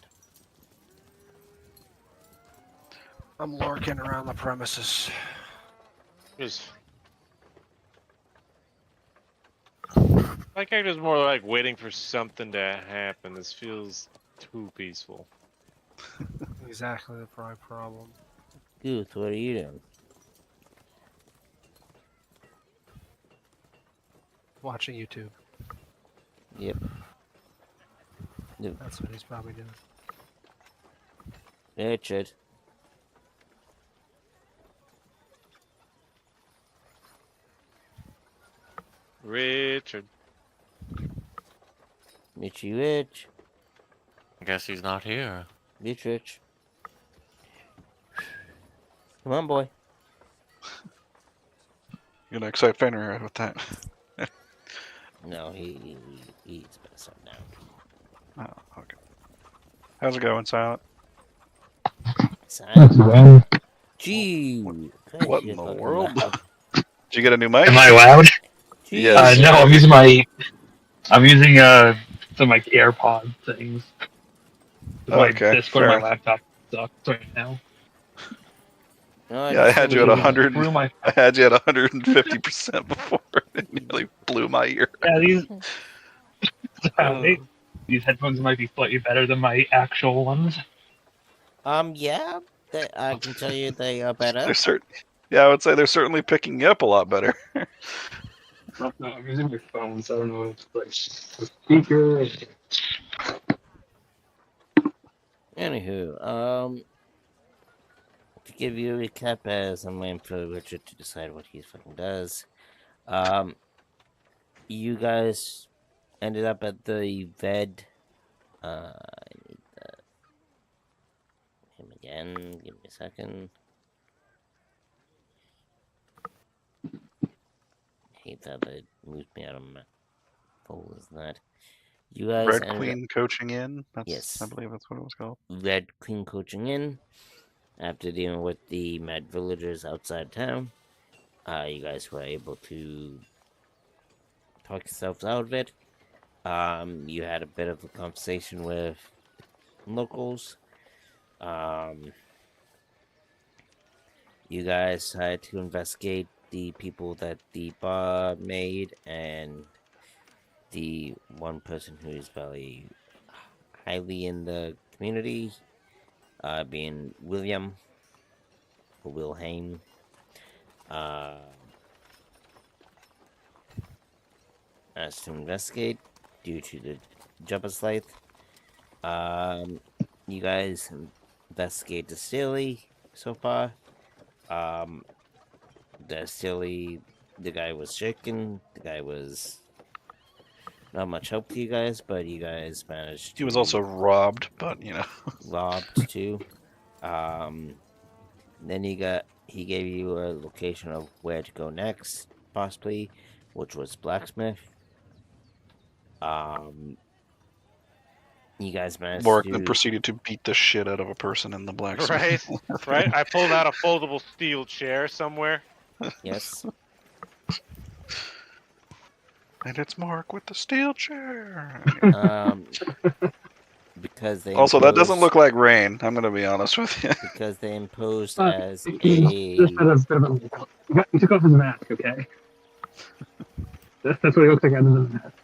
F: I'm lurking around the premises.
E: Just... My character's more like waiting for something to happen. This feels too peaceful.
F: Exactly the problem.
B: Guth, what are you doing?
F: Watching YouTube.
B: Yep.
F: That's what he's probably doing.
B: Richard.
E: Richard.
B: Richie Rich.
D: I guess he's not here.
B: Rich Rich. Come on, boy.
G: You're gonna excite Fenrir with that.
B: No, he's best up now.
G: Oh, okay. How's it going, Silent?
B: Silent.
L: Well,
B: Gee.
G: What in the world? Did you get a new mic?
L: am I loud?
G: Yes.
L: No, I'm using some like AirPod things. My
G: Okay,
L: Discord on
G: fair.
L: my laptop sucks right now.
B: No,
G: Yeah, I had you at
L: It
G: 100.
L: blew my
G: I had you at 150% before. It nearly blew my ear.
L: yeah these headphones might be slightly better than my actual ones.
B: Yeah, I can tell you they are better.
G: They're Yeah, I would say they're certainly picking you up a lot better.
L: No, I'm using my phone, so I don't know if it's like a speaker.
B: Anywho, to give you a recap as I'm waiting for Richard to decide what he fucking does. You guys ended up at the VED. I need him again. Give me a second. Hate that it moved me out of my folders. That you guys
G: Red
B: ended
G: Queen coaching in.
B: Yes.
G: I believe that's what it was called.
B: Red Queen coaching in. After dealing with the mad villagers outside town, you guys were able to talk yourselves out of it. You had a bit of a conversation with locals. You guys had to investigate the people that the bar made and the one person who is very highly in the community, being William or Wilhelm. As to investigate due to the Jabba Scythe. You guys investigate the Steely so far. The Steely, the guy was shaken. The guy was not much help to you guys, but you guys managed to...
G: He was also robbed, but you know.
B: Robbed too. Then he gave you a location of where to go next, possibly, which was Blacksmith. You guys managed
G: Warwick
B: to...
G: then proceeded to beat the shit out of a person in the blacksmith.
E: Right, right. I pulled out a foldable steel chair somewhere.
B: Yes.
G: And it's Mark with the steel chair.
B: Because they
G: Also, that doesn't look like rain. I'm going to be honest with you.
B: Because they imposed as
L: He just had a bit of a. He took off his mask, okay? That's what he looks like under the mask.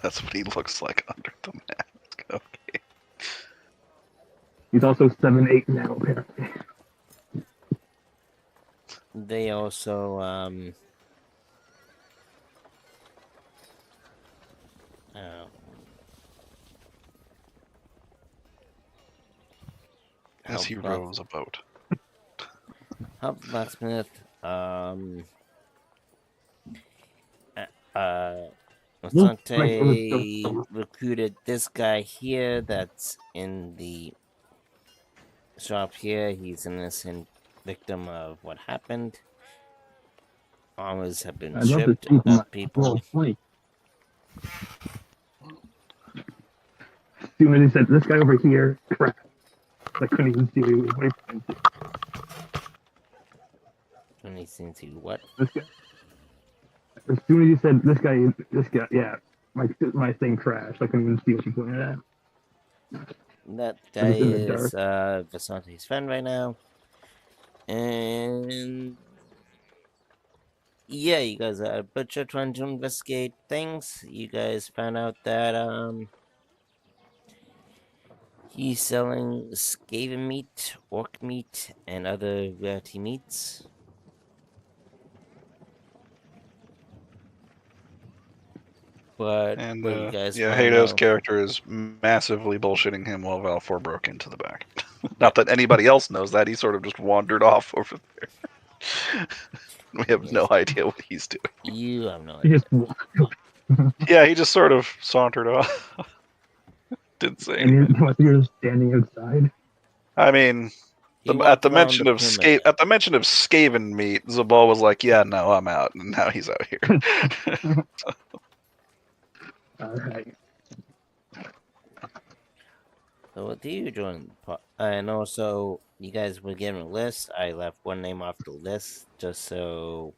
G: That's what he looks like under the mask. Okay.
L: He's also 7'8" now, apparently.
B: They also
G: As he rows a boat.
B: Help Blacksmith. Asante recruited this guy here that's in the shop here. He's an innocent victim of what happened. Armors have been shipped of people.
L: Soon as he said, this guy over here, crap. I couldn't even see what he was waiting to.
B: When he seems to what?
L: This guy. As soon as you said this guy, yeah, my thing crashed. I couldn't even see what you pointed at.
B: That guy is Vasante's friend right now. And yeah, you guys are a butcher trying to investigate things. You guys found out that he's selling Skaven meat, orc meat, and other rarity meats. But
G: And
B: you guys
G: yeah,
B: wanna
G: Hado's
B: know-
G: character is massively bullshitting him while Valfor broke into the back. Not that anybody else knows that. He sort of just wandered off over there. We have no idea what he's doing.
B: You have no
L: He
B: idea.
L: just
G: Yeah, he just sort of sauntered off. Didn't say
L: and
G: anything.
L: you're just standing outside.
G: I mean,
B: He
G: at
B: walked
G: the
B: around
G: mention
B: the
G: of
B: perimeter.
G: at the mention of Skaven meat, Zabal was like, "Yeah, no, I'm out," and now he's out here.
L: Alright.
B: what do you join? And also, you guys were given a list. I left one name off the list just in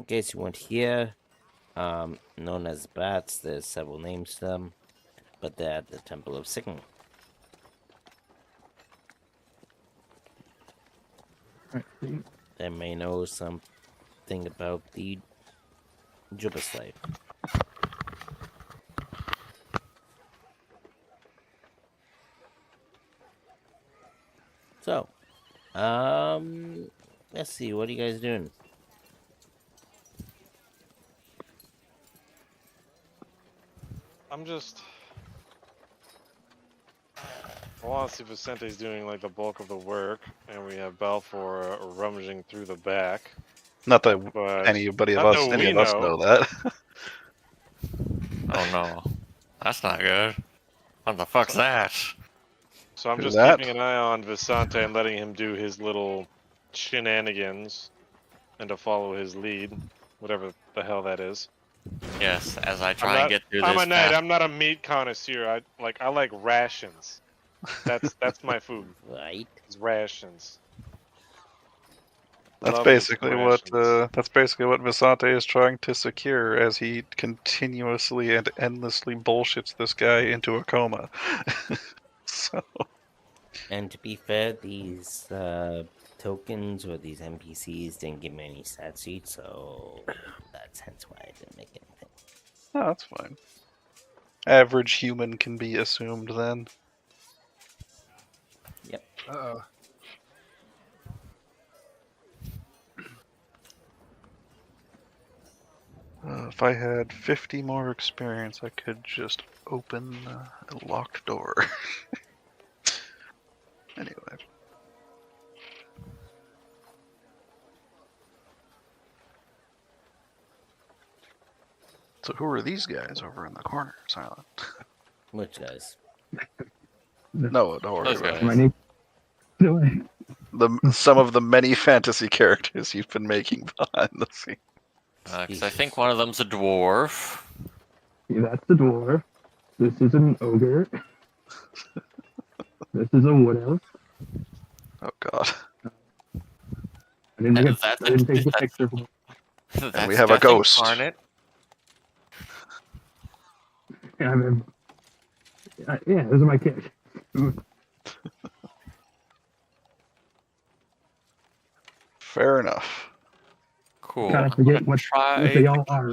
B: case you weren't here. Known as bats. There's several names to them, but they're at the Temple of Sikkim. They may know something about the Jubba slave. So, let's see. What are you guys doing?
E: I'm just. I want to see if Vicente's doing like the bulk of the work, and we have Balfour rummaging through the back.
G: Not that
E: But
G: any of
E: not
G: us
E: that we
G: know that.
D: Oh no, that's not good. What the fuck's that?
E: So I'm
G: Who's
E: just
G: that?
E: keeping an eye on Vicente and letting him do his little shenanigans, and to follow his lead, whatever the hell that is.
D: Yes, as I try and get through
E: I'm
D: this
E: a knight.
D: fast.
E: I'm not a meat connoisseur. I like rations. That's my food.
B: Right.
E: It's rations.
G: That's
E: Love me
G: basically
E: some
G: what
E: rations.
G: Visante is trying to secure as he continuously and endlessly bullshits this guy into a coma. So
B: And to be fair, these tokens or these NPCs didn't give me any stat sheets, so that's hence why I didn't make anything.
G: oh, that's fine. Average human can be assumed then.
B: Yep.
F: Uh-oh.
G: If I had 50 more experience, I could just open a locked door. Anyway. So who are these guys over in the corner, Silent?
B: Which guys?
G: No, don't worry
D: Those
G: about
D: guys.
G: it. Some of the many fantasy characters you've been making behind the scenes.
D: Because I think one of them's a dwarf.
L: That's the dwarf. This is an ogre. This is a wood elf.
G: Oh god.
L: I didn't,
D: And
L: I didn't take the picture.
D: That's
G: we have a
D: Death
G: ghost.
D: Incarnate.
L: Yeah, I mean, yeah, those are my kids.
G: Fair enough.
D: Cool.
L: Gotta
D: I'm
L: forget
D: gonna
L: what
D: try.
L: they all are.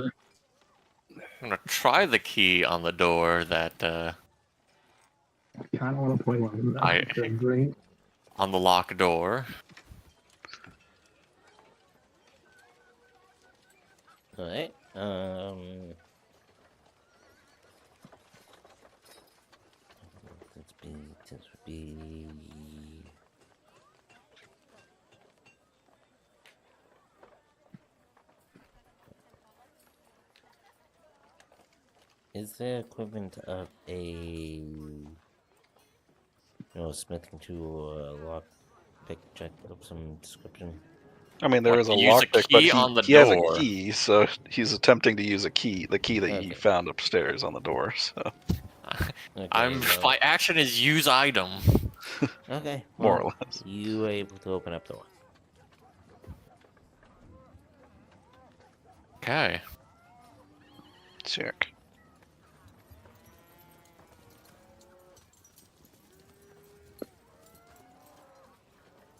D: I'm gonna try the key on the door that
L: I kind of want to play one.
D: I-
L: That's great.
D: on the locked door.
B: Alright. This would be. Is there equivalent of a smithing tool or a lock pick check of some description?
G: I mean, there
D: What,
G: is a
D: to use a
G: lockpick, but
D: key on the
G: he has a
D: door?
G: key, so he's attempting to use the key that he
B: Okay.
G: found upstairs on the door. So
B: Okay,
D: My action is use item.
B: okay,
G: more
B: well,
G: or less.
B: you were able to open up the door.
D: Okay.
G: Check.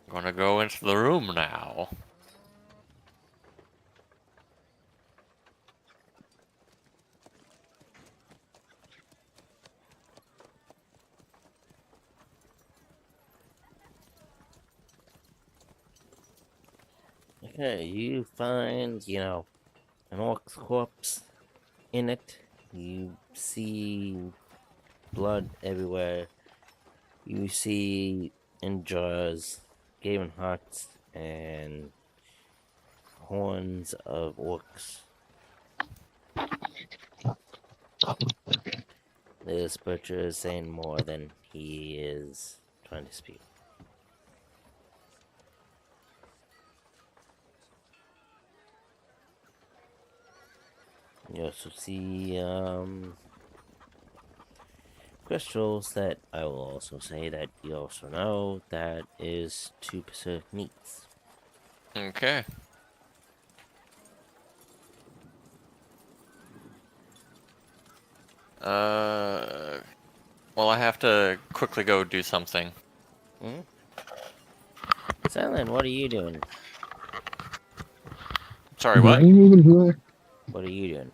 D: I'm gonna go into the room now.
B: Okay, you find, an orc's corpse in it. You see blood everywhere. You see in jars Gaven hearts and horns of orcs. This butcher is saying more than he is trying to speak. You also see, crystals that I will also say that you also know that is 2 Pacific meats.
D: Okay. Well, I have to quickly go do something.
B: Hmm? Silent, what are you doing?
D: Sorry,
L: Is
D: what?
L: Rain even here?
B: What are you doing?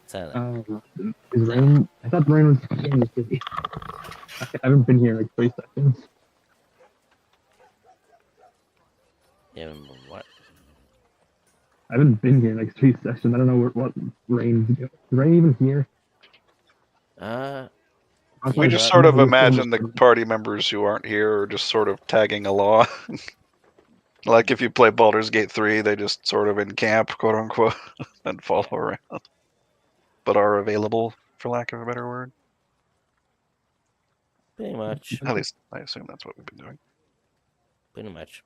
B: Silent.
L: Is Rain? I thought Rain was in the city. I haven't been here in like 3 seconds.
B: What?
L: I haven't been here in like 3 sessions. I don't know what Rain's doing. Is Rain even here?
G: We just sort of imagine the party members who aren't here are just sort of tagging along. Like if you play Baldur's Gate 3, they just sort of in camp, quote unquote, and follow around. But are available, for lack of a better word.
B: Pretty much.
G: At least I assume that's what we've been doing.
B: Pretty much.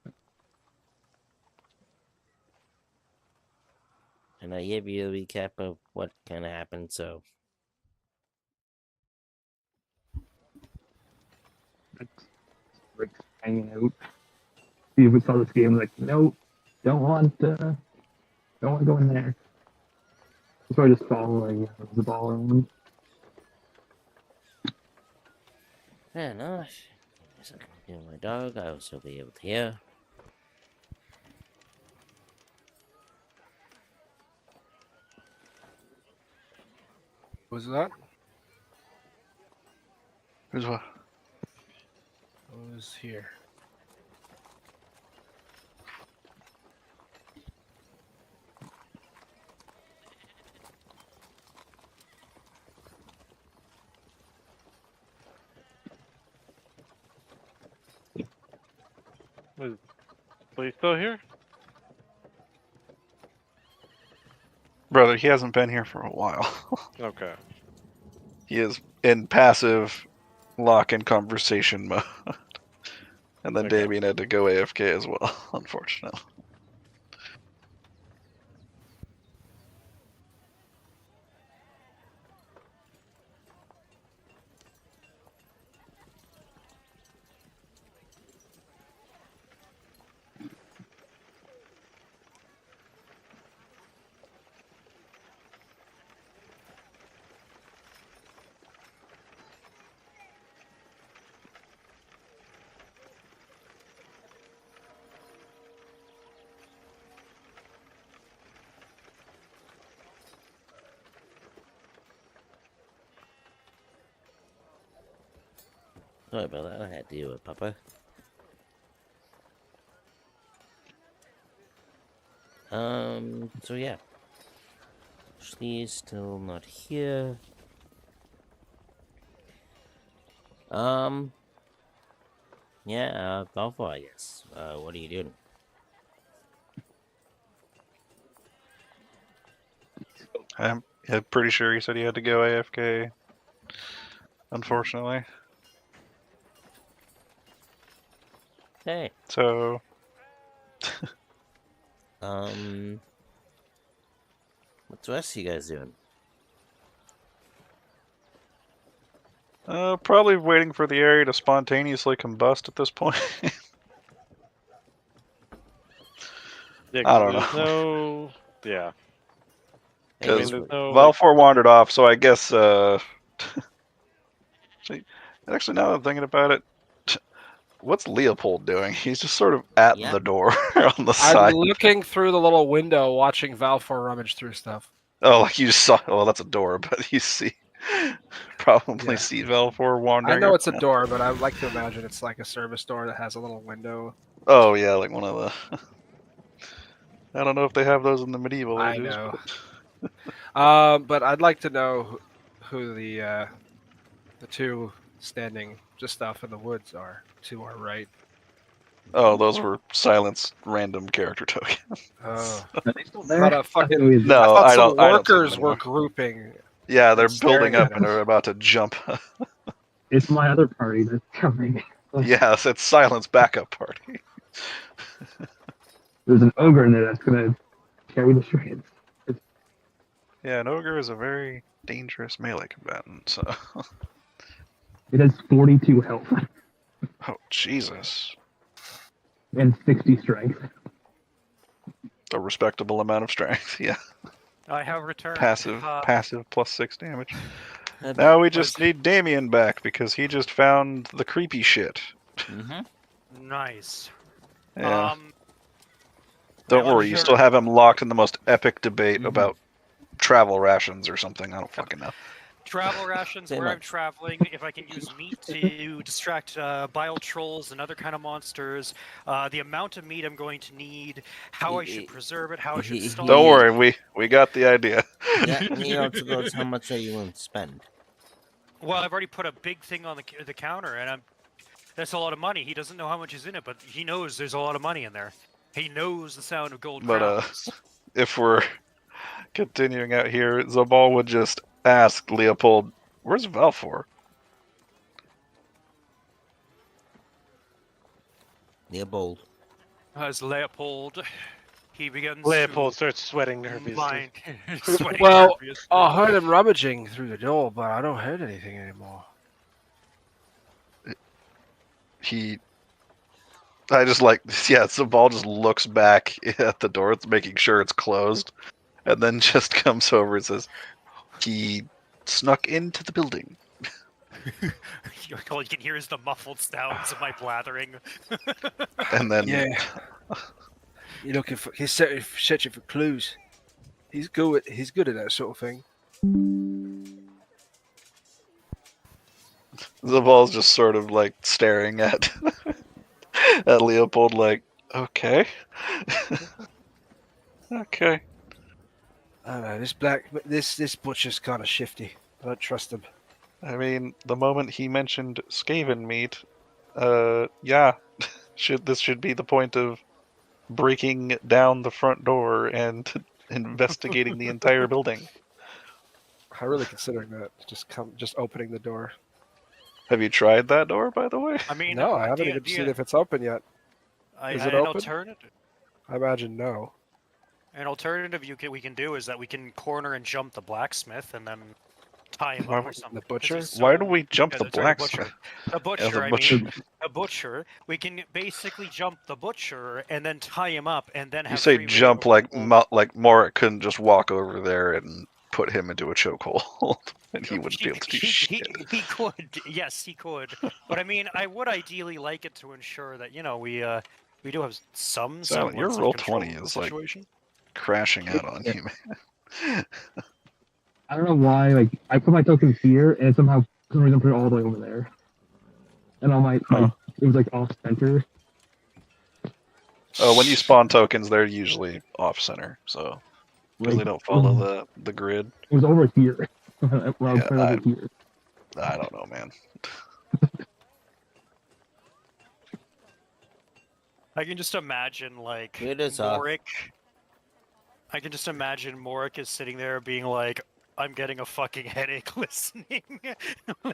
B: And I gave you a recap of what kind of happened, so.
L: Rick's hanging out. See if we saw this game. Like, nope, don't want to go in there. So I just following the ball around.
B: Fair enough. As I can hear my dog, I will still be able to hear.
F: Was that?
G: Who's what?
F: Who's here?
E: Is he still here?
G: Brother, he hasn't been here for a while.
E: Okay.
G: He is in passive lock-in conversation mode. And then
E: Okay.
G: Damien had to go AFK as well, unfortunately.
B: Sorry about that, I had to deal with Papa. So yeah. She's still not here. Yeah, Valvo, I guess. What are you doing?
G: I'm pretty sure he said he had to go AFK. Unfortunately.
B: Hey.
G: So.
B: What's the rest of you guys doing?
G: Probably waiting for the area to spontaneously combust at this point.
E: Yeah,
G: I don't
E: there's
G: know.
E: no. Yeah.
G: Because
E: there's no,
G: Valfor wandered off, so I guess. Actually, now that I'm thinking about it, what's Leopold doing? He's just sort of at the door on the side.
F: I'm looking through the little window, watching Valfor rummage through stuff.
G: Oh, like you just saw. Well, that's a door, but you see, probably
F: Yeah.
G: see Valfor wandering.
F: I know it's a door, but I like to imagine it's like a service door that has a little window.
G: Oh yeah, like one of the. I don't know if they have those in the medieval
F: I
G: ages.
F: know. But I'd like to know who the two standing just off in the woods are to our right.
G: Oh, those were Silence random character tokens.
F: Oh,
L: Are they still there?
F: I thought a fucking,
G: No,
F: I thought
G: I
F: some
G: don't. I don't see them
F: workers were
G: anymore.
F: grouping.
G: Yeah, they're
F: and staring
G: building up
F: at
G: and
F: us.
G: are about to jump.
L: It's my other party that's coming.
G: Yes, it's Silence backup party.
L: There's an ogre in there that's gonna carry the shreds.
G: Yeah, an ogre is a very dangerous melee combatant. So,
L: It has 42 health
G: oh Jesus,
L: and 60 strength.
G: a respectable amount of strength. Yeah,
C: I have returned.
G: passive plus 6 damage.
B: That-
G: Now we
C: what
G: just
C: is-
G: need Damien back because he just found the creepy shit.
C: Nice.
G: Yeah.
C: Um,
G: Don't
C: well, I'm
G: worry, you
C: sure-
G: still have him locked in the most epic debate about travel rations or something. I don't fucking know.
C: travel rations,
B: Say
C: where I'm
B: much.
C: traveling, if I can use meat to distract bile trolls and other kind of monsters, the amount of meat I'm going to need, how I should preserve it, how I should store
G: Don't
C: it.
G: worry, we got the idea.
B: That meat also goes, how much are you willing to spend?
C: Well, I've already put a big thing on the counter, and that's a lot of money. He doesn't know how much is in it, but he knows there's a lot of money in there. He knows the sound of gold
G: But
C: crowns.
G: if we're continuing out here, Zabal would just ask Leopold, "Where's Valfor?"
B: Leopold.
C: As Leopold, he begins
E: Leopold
C: to
E: starts sweating nervously.
C: mind, sweating
F: Well,
C: nervously.
F: I heard him rummaging through the door, but I don't heard anything anymore.
G: I just like, yeah, Zabal just looks back at the door, making sure it's closed, and then just comes over and says, "He snuck into the building."
C: All you can hear is the muffled sounds of my blathering.
G: And then
F: Yeah. You're looking for. He's searching for clues. He's good. He's good at that sort of thing.
G: Zabal's just sort of like staring at at Leopold, like, okay, okay.
F: I don't know. This butcher's kind of shifty. I don't trust him.
G: I mean, the moment he mentioned Skaven meat, yeah, this should be the point of breaking down the front door and investigating the entire building.
F: I'm really considering that. Just opening the door.
G: Have you tried that door, by the way?
C: I mean,
F: No, I haven't even seen if it's open yet. Is it
C: an
F: open?
C: alternative.
F: I imagine no.
C: An alternative we can do is that we can corner and jump the blacksmith and then tie him
G: Why
C: up or
G: would-
C: something.
F: The butcher?
G: Why do we jump
C: Yeah,
G: the
C: sorry,
G: blacksmith?
C: The butcher,
G: the
C: I
G: butcher.
C: mean, a butcher. We can basically jump the butcher and then tie him up and then have.
G: You say
C: free
G: jump
C: reign
G: like like Morik couldn't just walk over there and put him into a chokehold, and he wouldn't be able to do shit.
C: He could, yes, he could. But I mean, I would ideally like it to ensure that we do have some.
G: Silent, your
C: semblance of
G: roll
C: control
G: 20
C: of the
G: is like
C: situation.
G: crashing out on you, man.
L: I don't know why, like, I put my tokens here, and it somehow, for some reason, put it all the way over there. And all my it was, like, off-center.
G: Oh, when you spawn tokens, they're usually off center, so because they don't follow the grid.
L: It was over here. Well, I was
G: Yeah,
L: put it over here.
G: I don't know, man.
C: I can just imagine like
B: Grid is off.
C: Morik. I can just imagine Morik is sitting there being like, "I'm getting a fucking headache listening."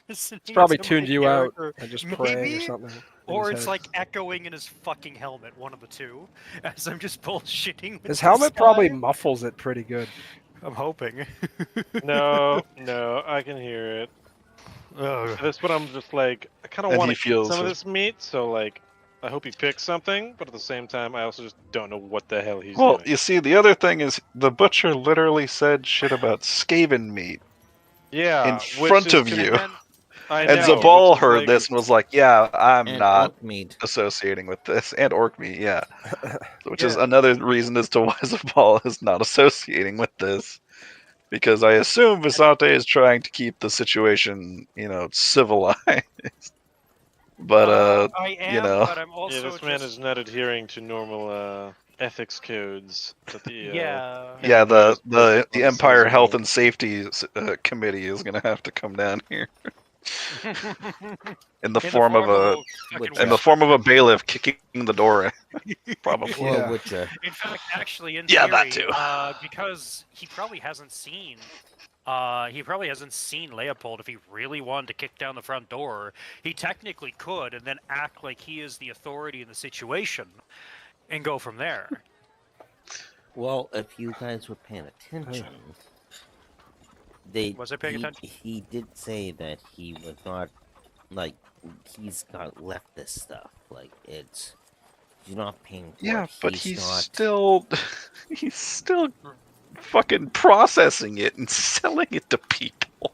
F: It's probably
C: to
F: tuned
C: my
F: you out
C: character.
F: and just praying or
C: Maybe?
F: something. in
C: Or
F: his
C: it's
F: head.
C: like echoing in his fucking helmet, one of the two, as I'm just bullshitting. with
F: His
C: this
F: helmet probably
C: guy.
F: muffles it pretty good.
C: I'm hoping.
E: No, I can hear it.
C: Ugh.
E: That's what I'm just like. I kind of
G: And
E: want
G: he
E: to eat
G: feels
E: some of
G: his-
E: this meat, so like, I hope he picks something. But at the same time, I also just don't know what the hell he's
G: Well,
E: doing.
G: you see, the other thing is the butcher literally said shit about Skaven meat
E: Yeah,
G: in
E: which
G: front
E: is
G: of
E: gonna-
G: you.
E: I
G: And
E: know,
G: Zabal
E: which is
G: heard
E: like-
G: this and was like, "Yeah, I'm
B: And
G: not
B: orc meat.
G: associating with this." And orc meat, yeah. Which is
E: Yeah.
G: another reason as to why Zabal is not associating with this. Because I assume Visante is trying to keep the situation, civilized. But,
C: I am,
G: know.
C: but I'm also
E: Yeah, this man
C: just...
E: is not adhering to normal ethics codes that the
C: Yeah.
G: Yeah, the
E: Empire
G: Empire
E: says
G: Health
E: about.
G: and Safety Committee is going to have to come down here in the form of a bailiff kicking the door in. Probably.
B: Or
F: Yeah.
B: Witcher.
C: In fact, actually, in
G: Yeah,
C: theory,
G: that too.
C: because he probably hasn't seen Leopold. If he really wanted to kick down the front door, he technically could, and then act like he is the authority in the situation, and go from there.
B: Well, if you guys were paying attention,
C: Was I paying attention?
B: He did say that he was not, like, he's got left this stuff. Like, it's, he's not paying for
G: Yeah,
B: it.
G: but
B: he's
G: he's
B: not.
G: still he's still fucking processing it and selling it to people.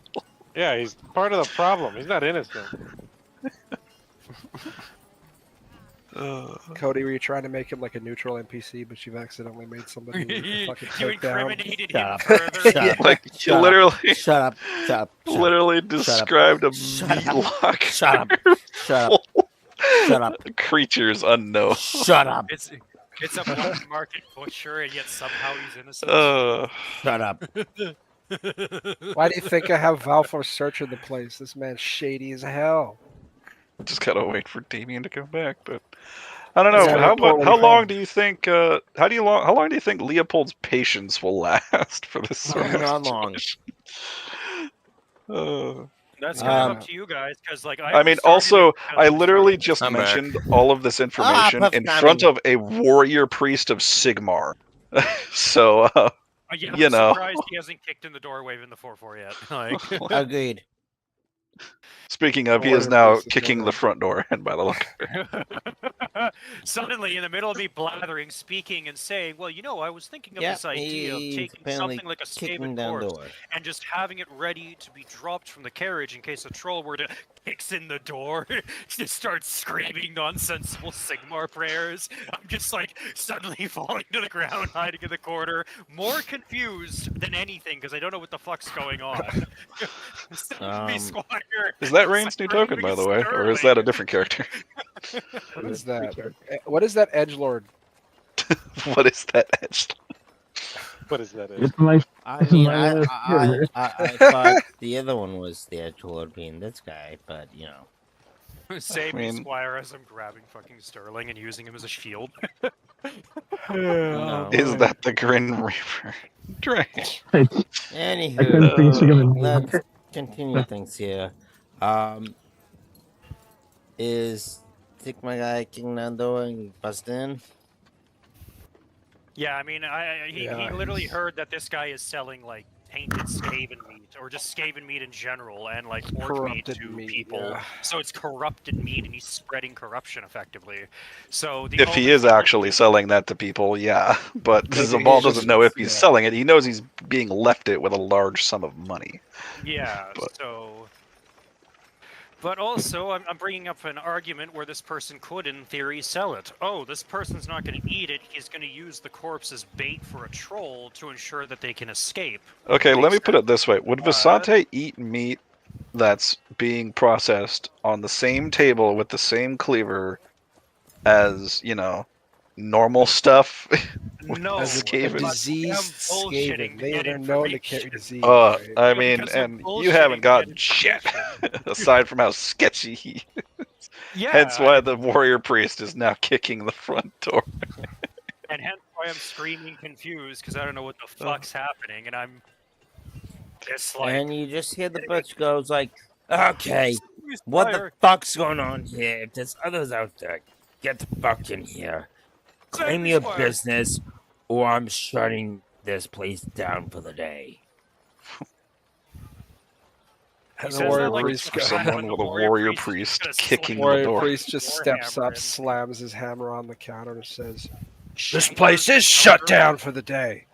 E: Yeah, he's part of the problem. He's not innocent.
F: Cody, were you trying to make him like a neutral NPC, but you've accidentally made somebody
C: You
F: fucking take down?
C: incriminated
B: Shut
C: him
B: up.
C: further.
B: Shut up.
G: Like
B: Shut up.
G: literally,
B: Shut up. Shut up. Shut up.
G: literally described a
B: Shut up.
G: meat locker.
B: Shut up. Shut up. Shut up.
G: Creatures unknown.
B: Shut up.
C: It's a black market butcher, and yet somehow he's innocent.
B: Shut up.
F: Why do you think I have Valfor searching the place? This man's shady as hell.
G: Just gotta wait for Damien to come back, but I don't know.
F: Yeah,
G: How long do you think? How long do you think Leopold's patience will last for this sort of
B: Not long.
C: That's kind of up to you guys, because like
G: I mean, also, I literally just
D: I'm back.
G: mentioned all of this information
B: Puff
G: in
B: Daddy.
G: front of a warrior priest of Sigmar. So,
C: yeah,
G: you
C: I'm
G: know.
C: surprised he hasn't kicked in the door waving the 4-4 yet. Like,
B: Agreed.
G: speaking of, he is
F: Warrior
G: now
F: priest is
G: kicking the
F: warrior.
G: front door, and by the look.
C: suddenly, in the middle of me blathering, speaking, and saying, "Well, you know, I was thinking of this idea of
B: he's
C: taking
B: apparently
C: something like a
B: kicking
C: skaven
B: down
C: corpse
B: door.
C: and just having it ready to be dropped from the carriage in case a troll were to kicks in the door, just start screaming nonsensical Sigmar prayers." I'm just like suddenly falling to the ground, hiding in the corner, more confused than anything because I don't know what the fuck's going on. Suddenly, Squire,
G: Is that Rain's new token, by the way, or is that a different character?
F: What is that? What is that edgelord?
G: What is that edge?
E: What is that?
L: It's my
B: I mean,
L: my
B: I thought the other one was the edgelord being this guy, but you know.
C: Save
G: I
C: me,
G: mean-
C: Squire, as I'm grabbing fucking Sterling and using him as a shield.
B: No.
G: Is that the Grin Reaper? Drake.
L: I couldn't
B: Anywho,
L: think of a
B: let's
L: name.
B: continue things here. Is Tick my guy kicking down the door and bust in?
C: Yeah, I mean, he
F: Yeah,
C: literally
F: he's-
C: heard that this guy is selling like tainted Skaven meat, or just Skaven meat in general, and like orc meat
F: Corrupted
C: to
F: meat,
C: people.
F: yeah.
C: So it's corrupted meat, and he's spreading corruption effectively. So
G: If he is actually selling that to people, yeah. But
F: Maybe
G: Zabal
F: he's
G: doesn't
F: just-
G: know if he's
F: yeah.
G: selling it. He knows he's being left it with a large sum of money.
C: yeah,
G: But-
C: so. But also, I'm bringing up an argument where this person could, in theory, sell it. Oh, this person's not going to eat it. He's going to use the corpse as bait for a troll to ensure that they can escape.
G: Okay, let me
C: Makes
G: put it this way. Would
C: But-
G: Visante eat meat that's being processed on the same table with the same cleaver as, you know, normal stuff?
C: No,
F: As a
G: Skaven.
C: but
F: diseased
C: I'm
F: Skaven,
C: bullshitting
F: they
C: to get
F: are known to carry
C: information.
F: disease.
G: I
C: Yeah,
G: mean,
C: because I'm
G: and you
C: bullshitting
G: haven't
C: to
G: gotten
C: get
G: shit,
C: information.
G: aside from how sketchy he is.
C: Yeah,
G: Hence why the warrior priest is now kicking the front door.
C: and hence why I'm screaming confused because I don't know what the fuck's happening, and I'm just like,
B: And you just hear the butch goes like, okay,
C: "Excuse
B: what the
C: fire,
B: fuck's going on here? If there's others out there, get the fuck in here. Claim your
C: Squire."
B: business, or I'm shutting this place down for the day.
F: And the
C: says that
F: warrior
C: like
F: priest,
C: it's
G: For
C: God,
G: someone
C: when the
G: with a
C: warrior
G: warrior
C: priest is
G: priest
C: gonna
G: kicking
C: slam
G: the
F: warrior
G: door.
F: priest just steps
C: Warhammer
F: up,
C: and-
F: slams his hammer on the counter, and says, "This
C: Shit,
F: place is shut down for the day.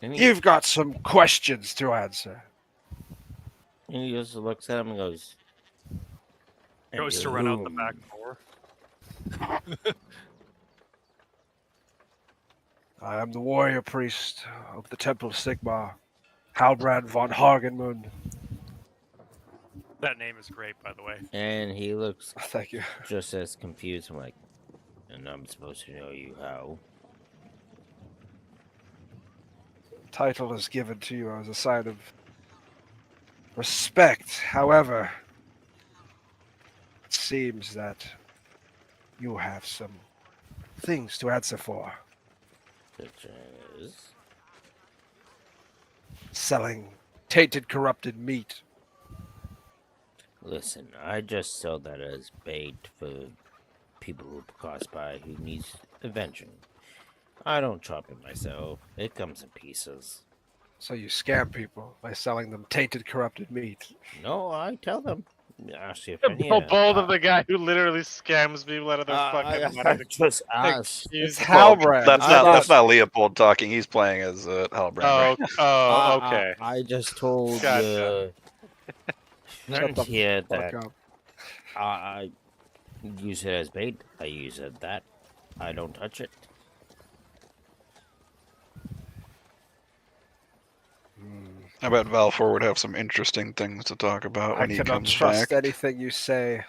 B: And he,
F: You've got some questions to answer."
B: and he just looks at him and goes,
C: Goes
B: "And
C: to
B: you're
C: run out the
B: whom?"
C: back door.
F: I am the warrior priest of the Temple of Sigmar, Halbrand von Hagenmund.
C: That name is great, by the way.
B: And he looks
F: Thank you.
B: just as confused. I'm like, and I'm supposed to know you how?
F: Title is given to you as a sign of respect. However, it seems that you have some things to answer for.
B: Which is...
F: Selling tainted, corrupted meat.
B: Listen, I just sell that as bait for people who pass by who needs avenging. I don't chop it myself. It comes in pieces.
F: So you scam people by selling them tainted, corrupted meat.
B: No, I tell them.
E: How bold of the guy who literally scams people out of their fucking money.
B: I just asked.
E: Excuse
F: It's
E: me.
F: Halbrand.
G: That's not Leopold talking. He's playing as Halbrand.
E: Oh, okay.
B: I just told
E: Gotcha.
B: friend
F: the
B: here
F: fuck
B: that
F: up.
B: I use it as bait. I use it that. I don't touch it.
G: I bet Valfor would have some interesting things to talk about
F: I
G: when he
F: cannot
G: comes
F: trust
G: back.
F: anything you say.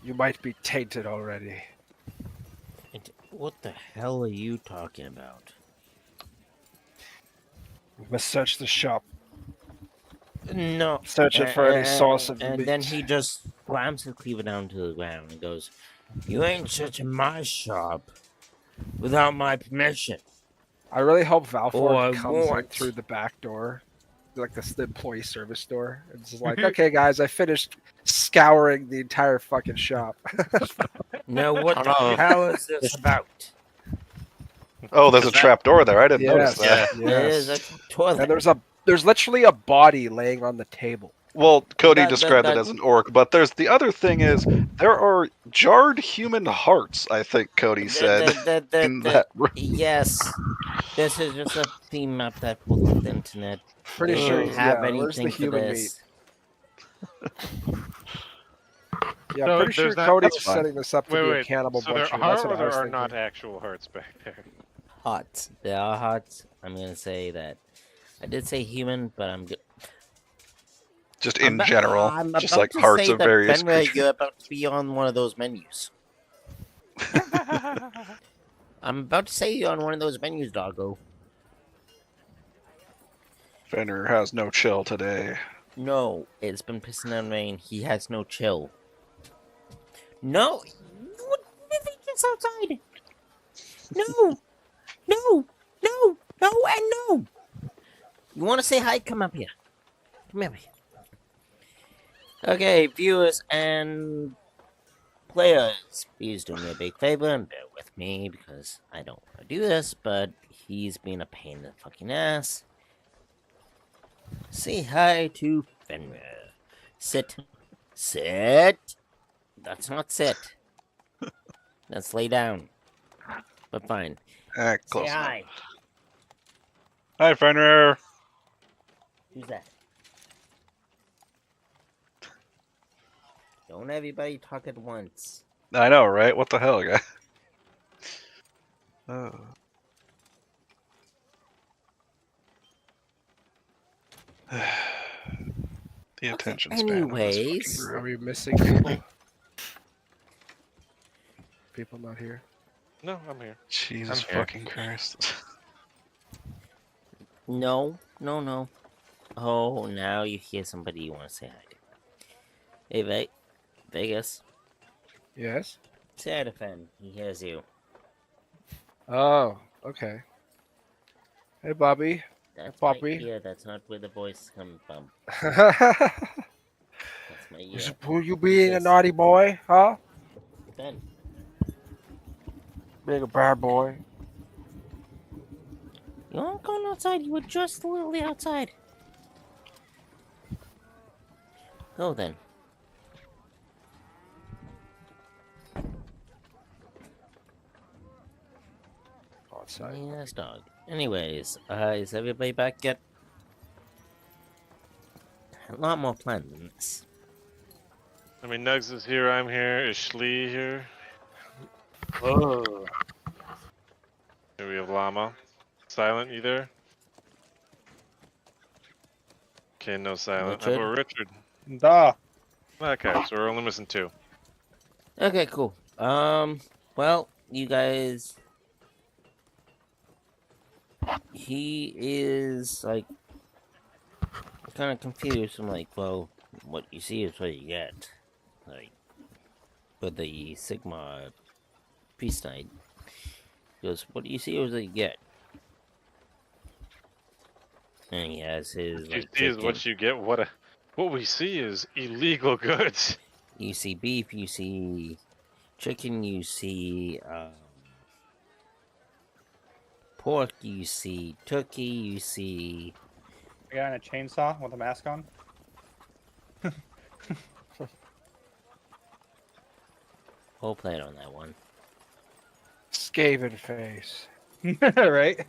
F: You might be tainted already.
B: What the hell are you talking about?
F: We must search the shop.
B: No.
F: Search it for any source of the
B: And
F: meat.
B: then he just slams his cleaver down to the ground and goes, "You ain't searching my shop without my permission."
F: I really hope
B: Or
F: Valford comes in
B: what?
F: through the back door, like the employee service door. And it's just like, okay, guys, I finished scouring the entire fucking shop.
B: No, what the hell is this about?
G: Oh, there's a trap door there. I didn't notice that.
B: There is a toilet.
F: And there's literally a body laying on the table.
G: Well, Cody described it as an orc, but there's the other thing is there are jarred human hearts. I think Cody said in that room.
B: Yes, this is just a theme map that was on the internet.
F: Pretty
B: They
F: sure.
B: don't have
F: Where's the
B: anything for
F: human
B: this.
F: Yeah,
E: So
F: I'm pretty sure
E: there's not-
F: Cody's
E: that's fine.
F: setting this up to be a cannibal
E: So there
F: butcher.
E: are
F: That's what
E: or
F: I
E: there
F: was
E: are
F: thinking.
E: not actual hearts back there?
B: Hearts. There are hearts. I'm gonna say that. I did say human, but I'm good.
G: Just in general, just like hearts of various creatures.
B: You're about to be on one of those menus. I'm about to say you're on one of those menus, doggo.
G: Fenrir has no chill today.
B: No, it's been pissing down rain. He has no chill. No, what if he gets outside? No, no, no, no, and no. You want to say hi? Come up here. Come up here. Okay, viewers and players, please do me a big favor and bear with me because I don't want to do this, but he's been a pain in the fucking ass. Say hi to Fenrir. Sit. Sit. That's not sit. That's lay down. But fine. Say
G: Close enough.
B: hi.
G: Hi, Fenrir.
B: Who's that? Don't everybody talk at once.
G: I know, right? What the hell, guy? Oh. The attention span.
B: Anyways.
F: Are we missing people? People not here?
E: No, I'm here.
G: Jesus
E: I'm here.
G: fucking Christ.
B: No, no, no. Oh, now you hear somebody you want to say hi to. Hey, Vegas.
F: Yes?
B: Say hi to Fen. He hears you.
F: Oh, okay. Hey, Bobby.
B: That's
F: Poppy.
B: my ear. That's not where the voice comes from. That's my ear.
F: Were you being a naughty boy, huh?
B: Fen.
F: Being a bad boy.
B: You aren't going outside. You were just literally outside. Go then.
F: Outside.
B: Yes, dog. Anyways, is everybody back yet? A lot more planned than this.
E: I mean, Nugs is here, I'm here. Is Shlee here?
I: Oh.
E: Here we have Llama. Silent, you there? Okay, no silent. How about Richard?
F: Da.
E: Okay, so we're only missing 2.
B: Okay, cool. Well, you guys... He is, like, kind of confused. I'm like, well, what you see is what you get. Like, with the Sigma Priest Knight. He goes, what do you see is what you get? And he has his,
E: What you
B: like,
E: see is
B: chicken.
E: what you get. What we see is illegal goods.
B: You see beef, you see chicken, you see pork, you see turkey, you see.
M: A guy on a chainsaw with a mask on.
B: Whole plate on that one.
F: Skaven face.
M: Right?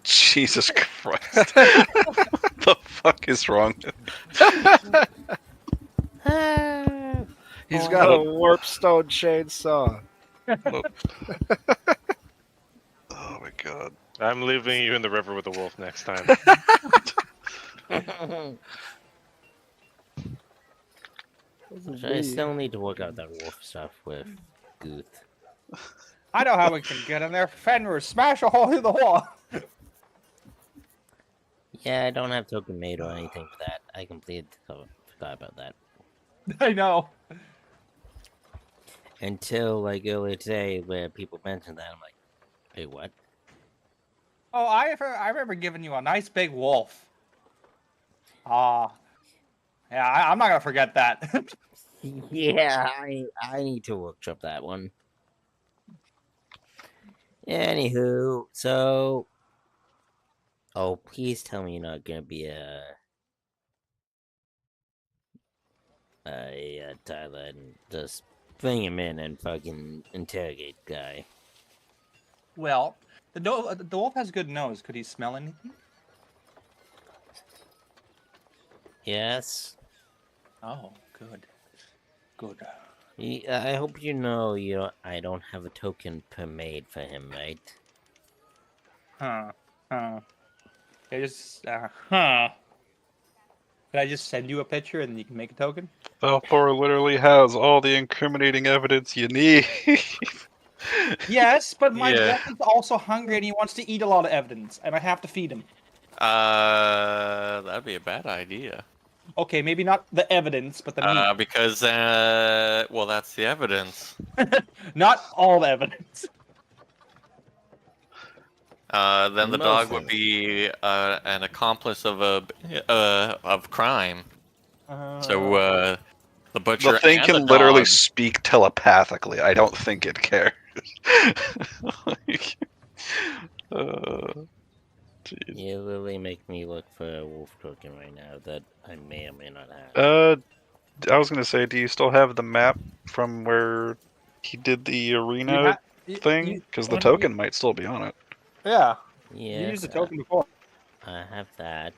G: Jesus Christ. What the fuck is wrong?
F: He's got a warpstone chainsaw.
G: Oh my god.
E: I'm leaving you in the river with the wolf next time.
B: I still need to work out that wolf stuff with Guth.
M: I know how we can get in there. Fenrir, smash a hole through the wall.
B: Yeah, I don't have token made or anything for that. I completely forgot about that.
M: I know.
B: Until like earlier today, where people mentioned that, I'm like, wait, what?
M: Oh, I remember giving you a nice big wolf. Yeah, I'm not gonna forget that.
B: Yeah, I need to workshop that one. Anywho, so, oh, please tell me you're not gonna be a Tyler and just bring him in and fucking interrogate the guy.
M: Well, the wolf has a good nose. Could he smell anything?
B: Yes.
M: Oh, good. Good.
B: I hope you know I don't have a token per maid for him, right?
M: Huh. I just Can I just send you a picture and you can make a token?
G: Valthor literally has all the incriminating evidence you need.
M: Yes, but my
D: Yeah.
M: wolf is also hungry and he wants to eat a lot of evidence, and I have to feed him.
D: That'd be a bad idea.
M: Okay, maybe not the evidence, but the meat.
D: Because, well, that's the evidence.
M: Not all the evidence.
D: Then the dog would be an accomplice of crime. So the butcher
G: The thing
D: and
G: can
D: the
G: literally
D: dog.
G: speak telepathically. I don't think it cares. Jeez.
B: You literally make me look for a wolf token right now that I may or may not have.
G: I was gonna say, do you still have the map from where he did the arena thing? Because the token might still be on it.
M: Yeah.
B: Yes,
M: You used the token before.
B: I have that.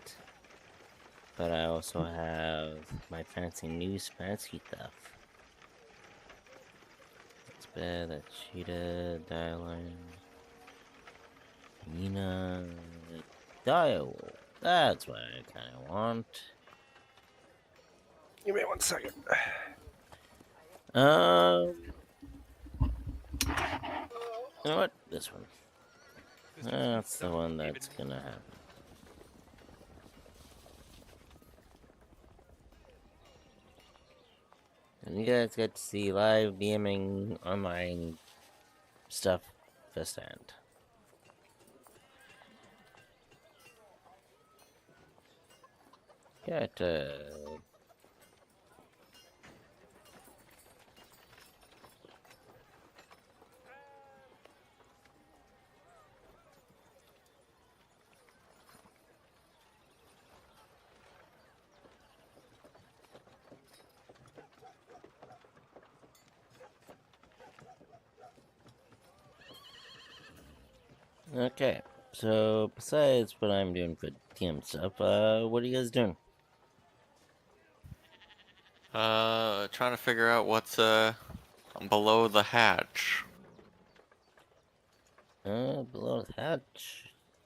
B: But I also have my fancy fancy stuff. That's bad, that's cheetah, dialing. Nina, dial. That's what I kind of want.
F: Give me 1 second.
B: You know what? This one. That's the one that's gonna happen. And you guys get to see live DMing online stuff firsthand. Got okay, so besides what I'm doing for TM stuff, what are you guys doing?
D: Trying to figure out what's below the hatch.
B: Below the hatch,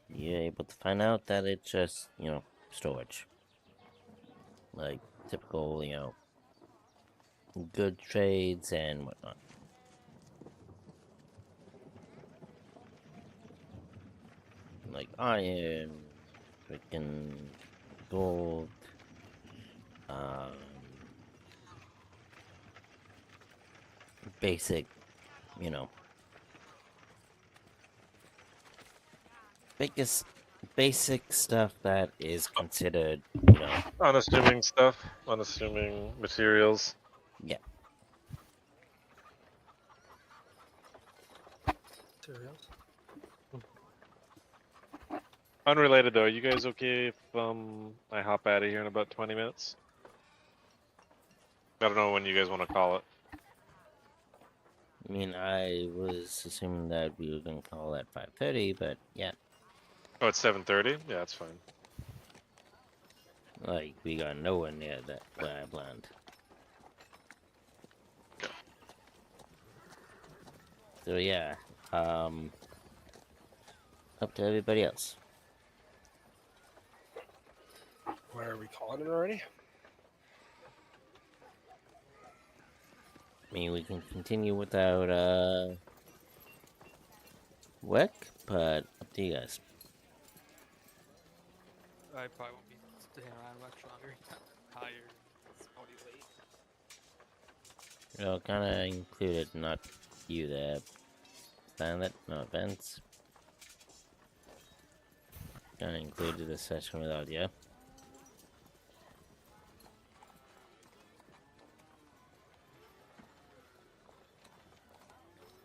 B: you're able to find out that it's just, storage. Like, typical, good trades and whatnot. Like iron, freaking gold, basic, basic stuff that is considered,
E: Unassuming stuff, unassuming materials.
B: Yeah.
E: Unrelated though, you guys okay if I hop out of here in about 20 minutes? I don't know when you guys want to call it.
B: I mean, I was assuming that we were going to call at 5:30, but yeah.
E: Oh, it's 7:30? Yeah, that's fine.
B: Like, we got nowhere near that where I planned. So yeah, up to everybody else.
F: Where are we calling it already?
B: I mean, we can continue without, work, but up to you guys.
N: I probably won't be staying around much longer. I'm tired. It's already late.
B: Well, kind of included, not you there. Silent, no offense. Kind of included the session without you.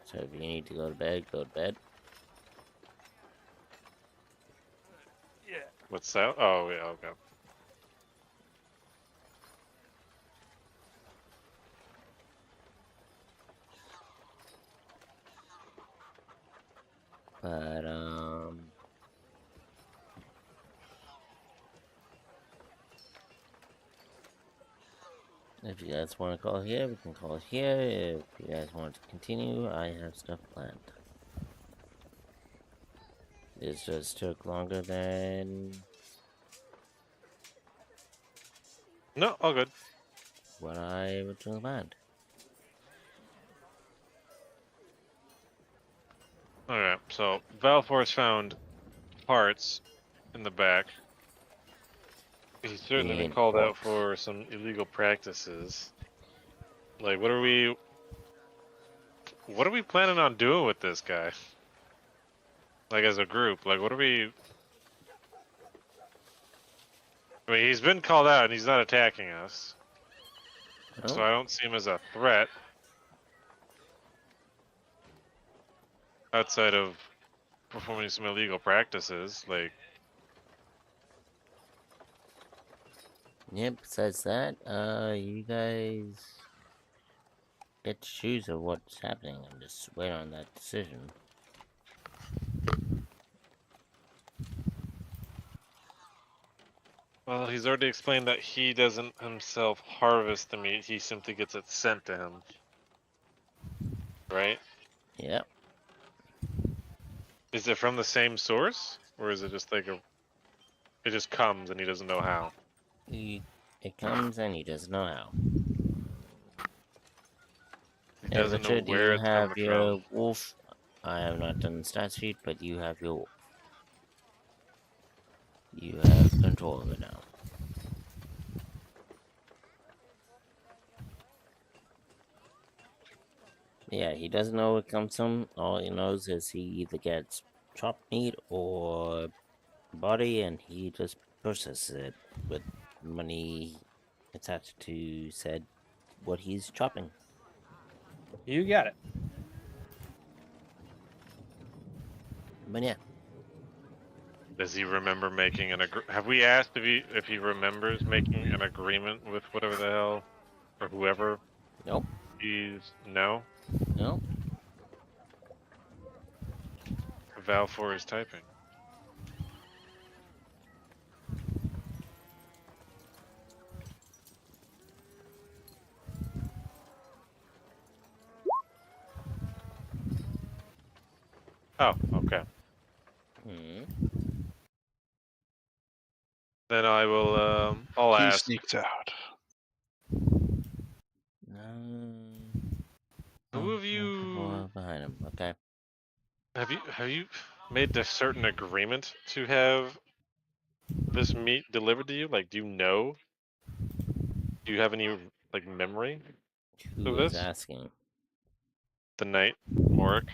B: So if you need to go to bed, go to bed.
N: Yeah.
E: What's that? Oh, yeah, okay.
B: But, if you guys want to call here, we can call it here. If you guys want to continue, I have stuff planned. This just took longer than
E: No, all good.
B: what I originally planned.
E: Alright, so Valforce found parts in the back. He's certainly been called out for some illegal practices. Like, what are we planning on doing with this guy? Like, as a group, like, what are we... I mean, he's been called out and he's not attacking us. So I don't see him as a threat. Outside of performing some illegal practices, like...
B: Yep, besides that, you guys get to choose of what's happening and just wait on that decision.
E: Well, he's already explained that he doesn't himself harvest the meat, he simply gets it sent to him. Right?
B: Yep.
E: Is it from the same source? Or is it just like a... It just comes and he doesn't know how?
B: It comes and he doesn't know how.
E: He doesn't know where it's
B: have
E: coming
B: your
E: from.
B: wolf. I have not done the stat sheet, but you have your wolf. You have control of it now. Yeah, he doesn't know where it comes from. All he knows is he either gets chopped meat or body, and he just processes it with money attached to said what he's chopping.
M: You got it.
B: But yeah.
E: Does he remember making an have we asked if he remembers making an agreement with whatever the hell or whoever?
B: Nope.
E: No?
B: No.
E: Valfor is typing. Oh, okay. Then I will, I'll
G: He
E: ask.
G: sneaked out.
E: Who have you...
B: behind him, okay.
E: Have you made a certain agreement to have this meat delivered to you? Like, do you know? Do you have any, like, memory
B: Who
E: of
B: was
E: this?
B: asking?
E: The Knight, Morik.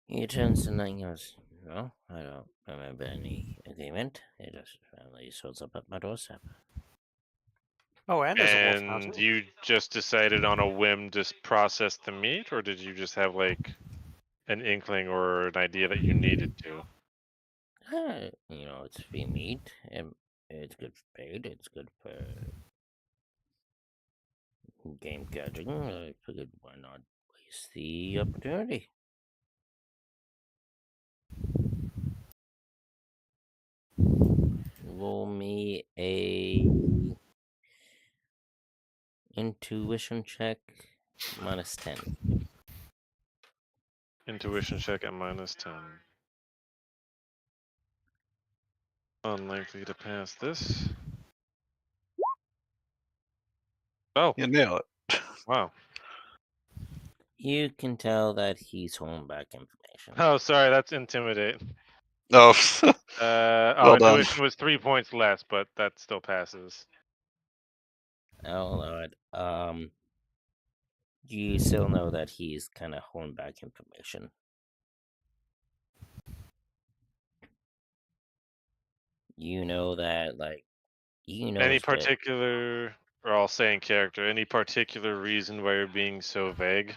B: He turns to Knight and goes, no, I don't remember any agreement. It just randomly shows up at my doorstep.
C: Oh, and there's a wolf now,
E: And
C: too.
E: you just decided on a whim to process the meat, or did you just have, like, an inkling or an idea that you needed to?
B: It's free meat. It's good for bait. It's good for game gathering. I figured why not waste the opportunity. Roll me a intuition check -10.
E: Intuition check at -10. Unlikely to pass this. Oh,
G: You nail it.
E: wow.
B: You can tell that he's holding back information.
E: Oh, sorry, that's intimidate.
G: Oh, well done.
E: Intuition was 3 points less, but that still passes.
B: Oh Lord. You still know that he's kind of holding back information. You know that, like,
E: Any particular, or I'll say in character, any particular reason why you're being so vague?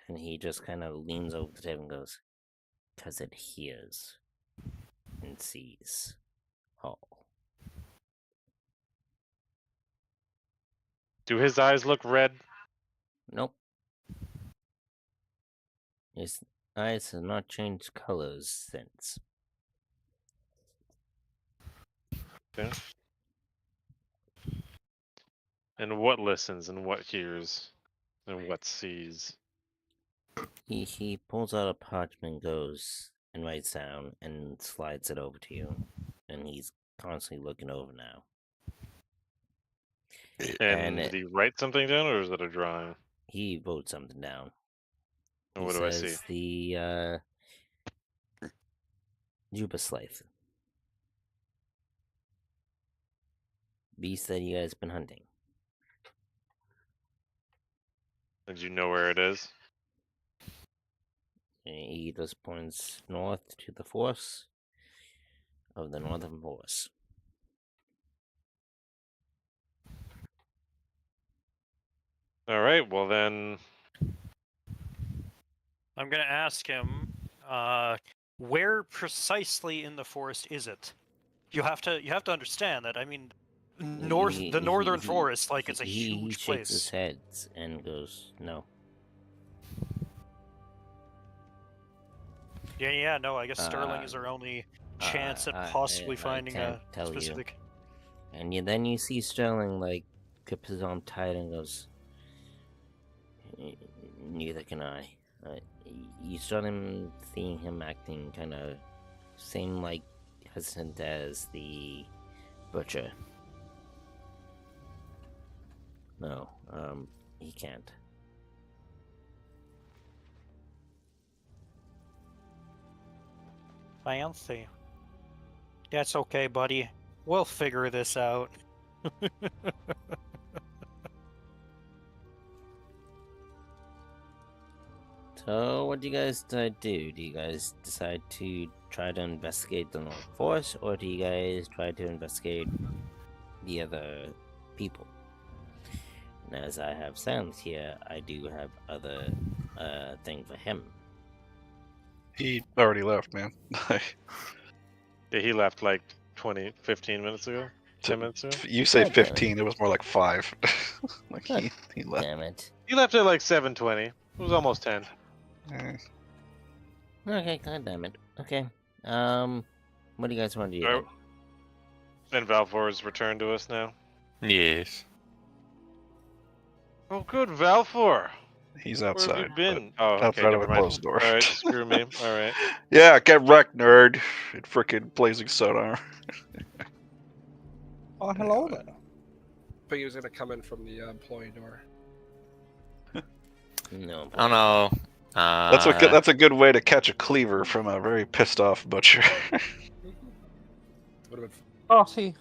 B: And he just kind of leans over the table and goes, "'Cause it hears and sees all."
E: Do his eyes look red?
B: Nope. His eyes have not changed colors since.
E: Okay. And what listens and what hears and what sees?
B: He pulls out a parchment, goes and writes down and slides it over to you. And he's constantly looking over now.
E: And did he write something down, or is it a drawing?
B: He wrote something down.
E: And
B: He
E: what do I
B: says
E: see?
B: the Juba Slice. Beast that you guys been hunting.
E: Did you know where it is?
B: He just points north to the force of the northern force.
E: All right, well then.
C: I'm gonna ask him, where precisely in the forest is it? You have to understand that. I mean, the northern forest, like, it's a huge
B: He shakes his
C: place.
B: head and goes, "No."
C: Yeah, no. I guess Sterling is our only chance at possibly finding a specific.
B: And then you see Sterling, like, grip his arm tight and goes, "Neither can I." You start seeing him acting kind of same, like, hesitant as the butcher. No, he can't.
C: Fancy. That's okay, buddy. We'll figure this out.
B: So, what do you guys decide to do? Do you guys decide to try to investigate the North Force, or do you guys try to investigate the other people? And as I have Silence here, I do have other thing for him.
G: He already left, man.
E: Yeah, he left like 15 minutes ago? 10 minutes ago?
G: You say 15, it was more like 5. Like he left.
B: Damn it.
E: He left at like 7:20. It was almost 10.
B: Okay, god damn it. Okay. What do you guys want to do?
E: Oh. And Valfor's returned to us now?
D: Yes.
E: Oh, good, Valfor.
G: He's outside.
E: Where have you been? Oh, okay,
G: outside of a
E: never mind.
G: closed door.
E: Alright, screw me. Alright.
G: Yeah, get wrecked, nerd. In frickin' blazing sonar.
M: Oh, hello there.
F: But he was gonna come in from the employee door.
B: No.
D: Oh no.
G: That's a good way to catch a cleaver from a very pissed off butcher.
M: Oh, see.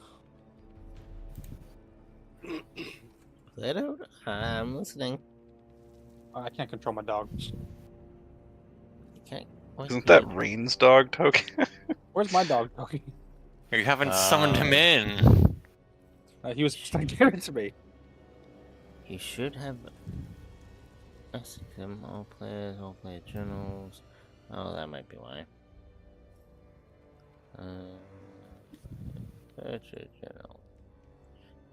B: Play it out. I'm listening.
M: I can't control my dogs.
B: Okay.
G: Isn't that Rain's dog, Toki?
M: Where's my dog, Toki?
D: You haven't summoned him in.
M: He was trying to give it to me.
B: You should have asked him all player journals. Oh, that might be why.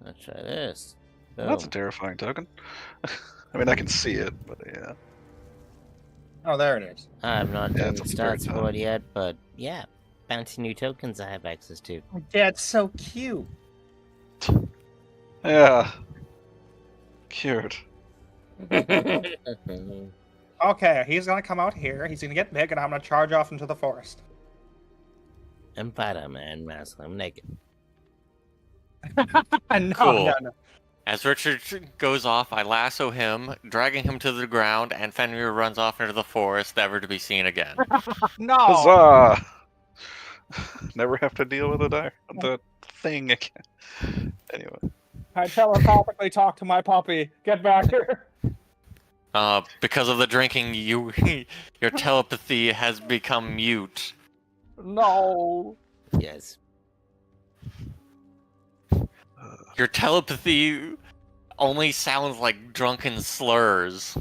B: Let's try this.
G: That's a
B: Boom.
G: terrifying token. I mean, I can see it, but yeah.
M: Oh, there it is.
B: I've not
G: Yeah,
B: done
G: it's
B: the
G: at the very
B: stats for it yet, but yeah, fancy new tokens I have access to.
M: That's so cute.
G: Yeah. Cute.
M: Okay, he's gonna come out here. He's gonna get big, and I'm gonna charge off into the forest.
B: I'm Spider-Man, mask. I'm naked.
M: No,
D: Cool.
M: no.
D: As Richard goes off, I lasso him, dragging him to the ground, and Fenrir runs off into the forest, never to be seen again.
M: No.
G: Huzzah! Never have to deal with the thing again. Anyway.
M: I telepathically talk to my puppy. Get back here.
D: Because of the drinking, your telepathy has become mute.
M: No.
B: Yes.
D: Your telepathy only sounds like drunken slurs.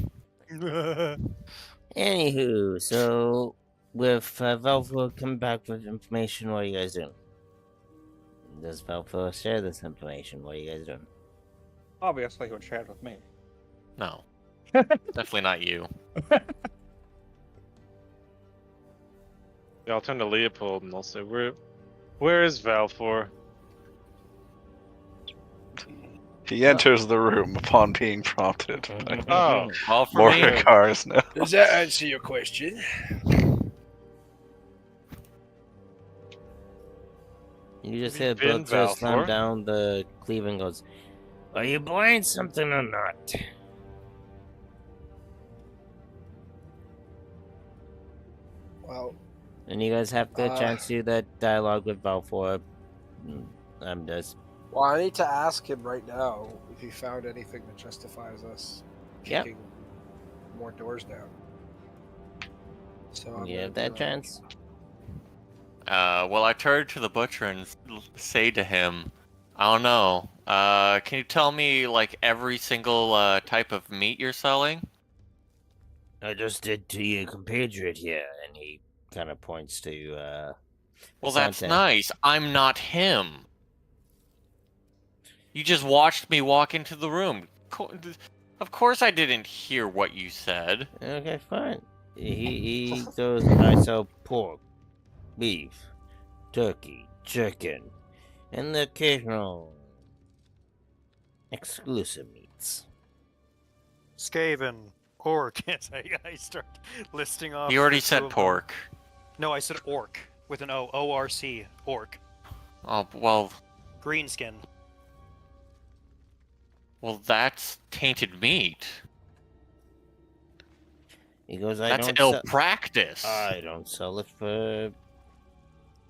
B: Anywho, so with Valfor coming back with information, what are you guys doing? Does Valfor share this information? What are you guys doing?
M: Obviously, he would share it with me.
D: No. Definitely not you.
E: Yeah, I'll turn to Leopold and I'll say, where is Valfor?
G: He enters the room upon being prompted.
E: Oh,
D: all for
G: More
D: me.
G: cars now.
F: Does that answer your question?
B: You just
E: Have
B: hear
E: you been,
B: Butcher slam
E: Valfor?
B: down the cleaver and goes, "Are you buying something or not?"
F: Well,
B: And you guys have the chance to do that dialogue with Valfor. I'm just.
F: well, I need to ask him right now if he found anything that justifies us
B: Yep.
F: kicking more doors down. So I'm
B: You have
F: gonna
B: that
F: do
B: chance.
D: Well, I turn to the butcher and say to him, I don't know, can you tell me, like, every single type of meat you're selling?
B: I just did to your compatriot here, and he kind of points to,
D: Well, that's
B: Asante.
D: nice. I'm not him. You just watched me walk into the room. Of course I didn't hear what you said.
B: Okay, fine. He goes, I sell pork, beef, turkey, chicken, and the occasional exclusive meats.
C: Skaven, orc. Yes, I start listing off.
D: You already
C: the two
D: said
C: of them.
D: pork.
C: No, I said orc with an O. O-R-C. Orc.
D: Oh, well,
C: Greenskin.
D: well, that's tainted meat.
B: He goes, I
D: That's
B: don't
D: ill
B: sell-
D: practice.
B: I don't sell it for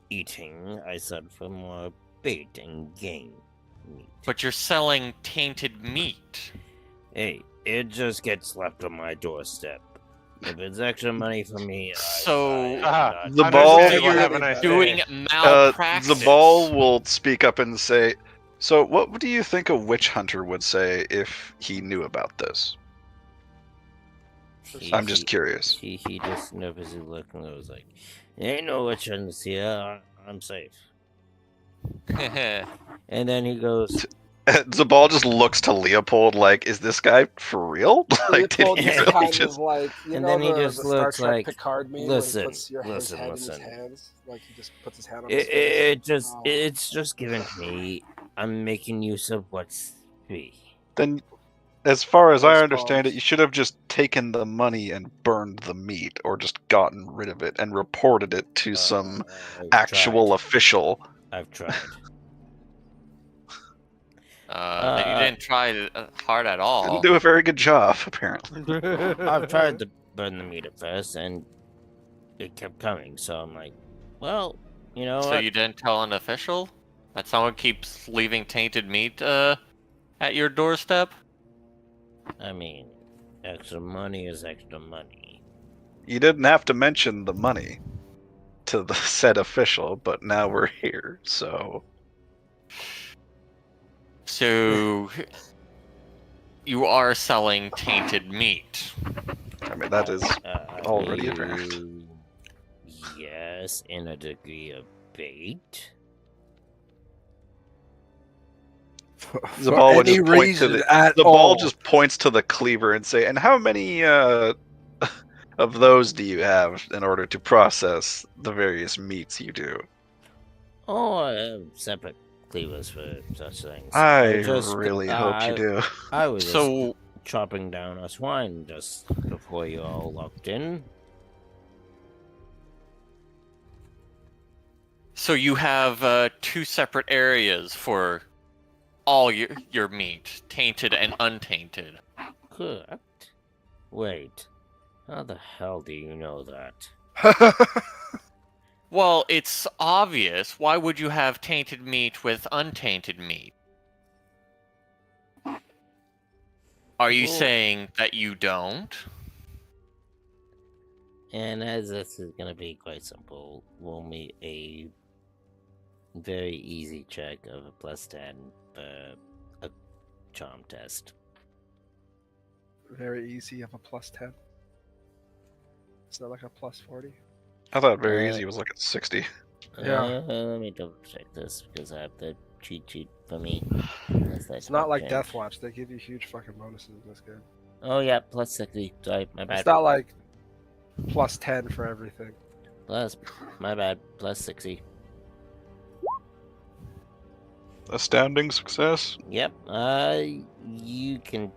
B: eating. I sell it for more bait and game meat.
D: But you're selling tainted meat.
B: Hey, it just gets left on my doorstep. If it's extra money for me,
D: So,
G: The ball
D: doing malpractice.
G: The ball will speak up and say, "So, what do you think a witch hunter would say if he knew about this?" I'm just curious.
B: He just nervously looked and was like, "Ain't no witch hunters here. I'm safe." And then he goes,
G: Zabal just looks to Leopold like, "Is this guy for real?" Like, did
F: Leopold
G: he
F: just
G: really
F: kind
G: just?
F: of like, you
B: And
F: know,
B: then he
F: the
B: just
F: Star
B: looks
F: Trek
B: like,
F: Picard meme
B: listen,
F: when he puts his head in his
B: listen.
F: hands, like he just puts his hand on his face.
B: It's just given to me. I'm making use of what's free.
G: Then, as far as I understand it, you should have just taken the money and burned the meat, or just gotten rid of it and reported it to some actual official.
B: I've tried.
D: Then you didn't try hard at all.
G: Didn't do a very good job, apparently.
B: I've tried to burn the meat at first, and it kept coming. So I'm like, well, you know
D: So
B: what?
D: you didn't tell an official that someone keeps leaving tainted meat at your doorstep?
B: I mean, extra money is extra money.
G: You didn't have to mention the money to the said official, but now we're here, so.
D: So you are selling tainted meat.
G: I mean, that is already apparent.
B: yes, in a degree of bait.
G: The ball would
F: any
G: just point to
F: reason
G: the
F: at
G: ball
F: all.
G: just points to the cleaver and say, "And how many of those do you have in order to process the various meats you do?"
B: Oh, I have separate cleavers for such things.
G: I
B: just,
G: really hope you do.
B: I was
D: So-
B: just chopping down a swine just before you all locked in.
D: So you have 2 separate areas for all your meat, tainted and untainted.
B: Correct. Wait, how the hell do you know that?
D: Well, it's obvious. Why would you have tainted meat with untainted meat? Are you
B: Well-
D: saying that you don't?
B: And as this is gonna be quite simple, we'll meet a very easy check of a +10 for a charm test.
F: Very easy of a +10. It's not like a +40.
G: I thought very easy was like at 60.
F: Yeah.
B: Let me double check this because I have the cheat sheet for me.
F: It's not like Deathwatch. They give you huge fucking bonuses in this game.
B: Oh yeah, +60. Sorry, my bad.
F: It's not like +10 for everything.
B: My bad. +60.
G: Astounding success.
B: Yep. You can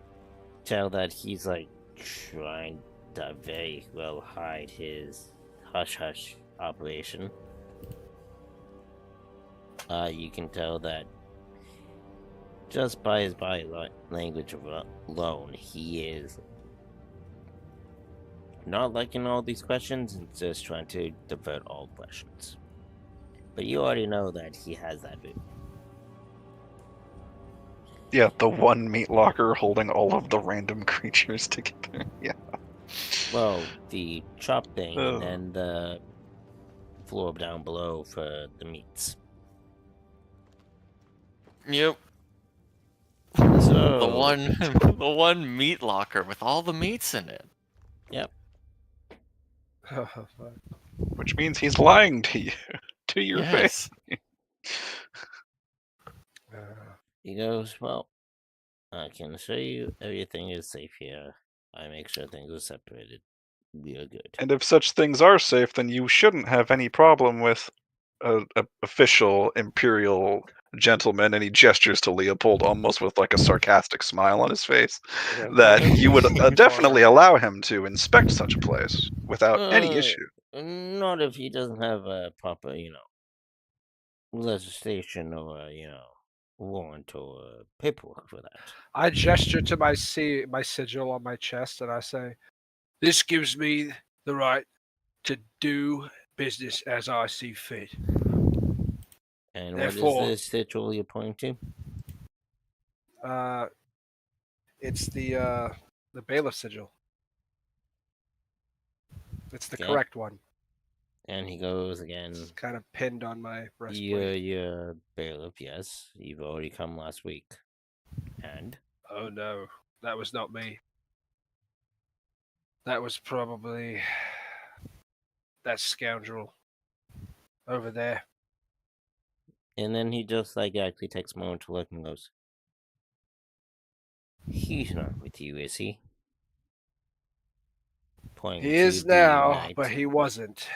B: tell that he's like trying to very well hide his hush hush operation. You can tell that just by his body language alone, he is not liking all these questions and just trying to divert all questions. But you already know that he has that move.
G: Yeah, the one meat locker holding all of the random creatures together. Yeah.
B: Well, the chop thing
G: Oh.
B: and then the floor down below for the meats.
D: Yep.
B: So
D: The one meat locker with all the meats in it.
B: Yep.
G: Which means he's lying to you, to your
D: Yes.
G: face.
B: He goes, well, I can show you everything is safe here. I make sure things are separated. We are good.
G: And if such things are safe, then you shouldn't have any problem with a official imperial gentleman. And he gestures to Leopold almost with like a sarcastic smile on his face.
F: Yeah.
G: That you would definitely allow him to inspect such a place without any issue.
B: Not if he doesn't have a proper, legislation or, warrant or paperwork for that.
F: I gesture to my sigil on my chest and I say, "This gives me the right to do business as I see fit."
B: And
F: Therefore,
B: what is this sigil you're pointing to?
F: It's the bailiff sigil. It's the
B: Okay.
F: correct one.
B: And he goes again.
F: It's kind of pinned on my breastplate.
B: You're bailiff, yes. You've already come last week. And?
F: Oh no, that was not me. That was probably that scoundrel over there.
B: And then he just actually takes a moment to look and goes, he's not with you, is he? Pointing
F: He
B: to
F: is
B: the
F: now,
B: knight.
F: but he wasn't.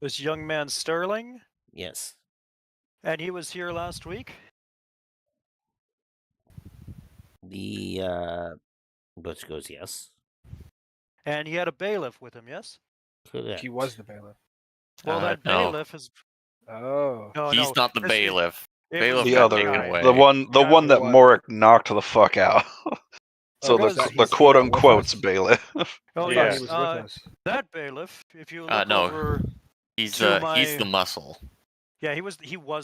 C: This young man Sterling,
B: Yes.
C: and he was here last week.
B: The Butch goes, yes.
C: And he had a bailiff with him, yes?
B: Correct.
F: He was the bailiff.
C: Well, that
D: no.
C: bailiff is.
F: Oh.
C: No,
D: He's
C: no,
D: not the
C: this-
D: bailiff.
C: it
D: Bailiff
C: was
G: The
D: got
C: that
D: taken
C: guy.
D: away.
G: the one
F: Yeah,
G: that
F: he was.
G: Morik knocked the fuck out. So
C: Because
G: the
F: he's
G: quote
F: not with
G: unquote
F: us?
G: bailiff.
C: Oh
F: I thought
C: yes,
F: he was with us.
C: that bailiff. If you look
D: No.
C: over,
D: He's
C: to
D: he's
C: my-
D: the muscle.
C: yeah, he was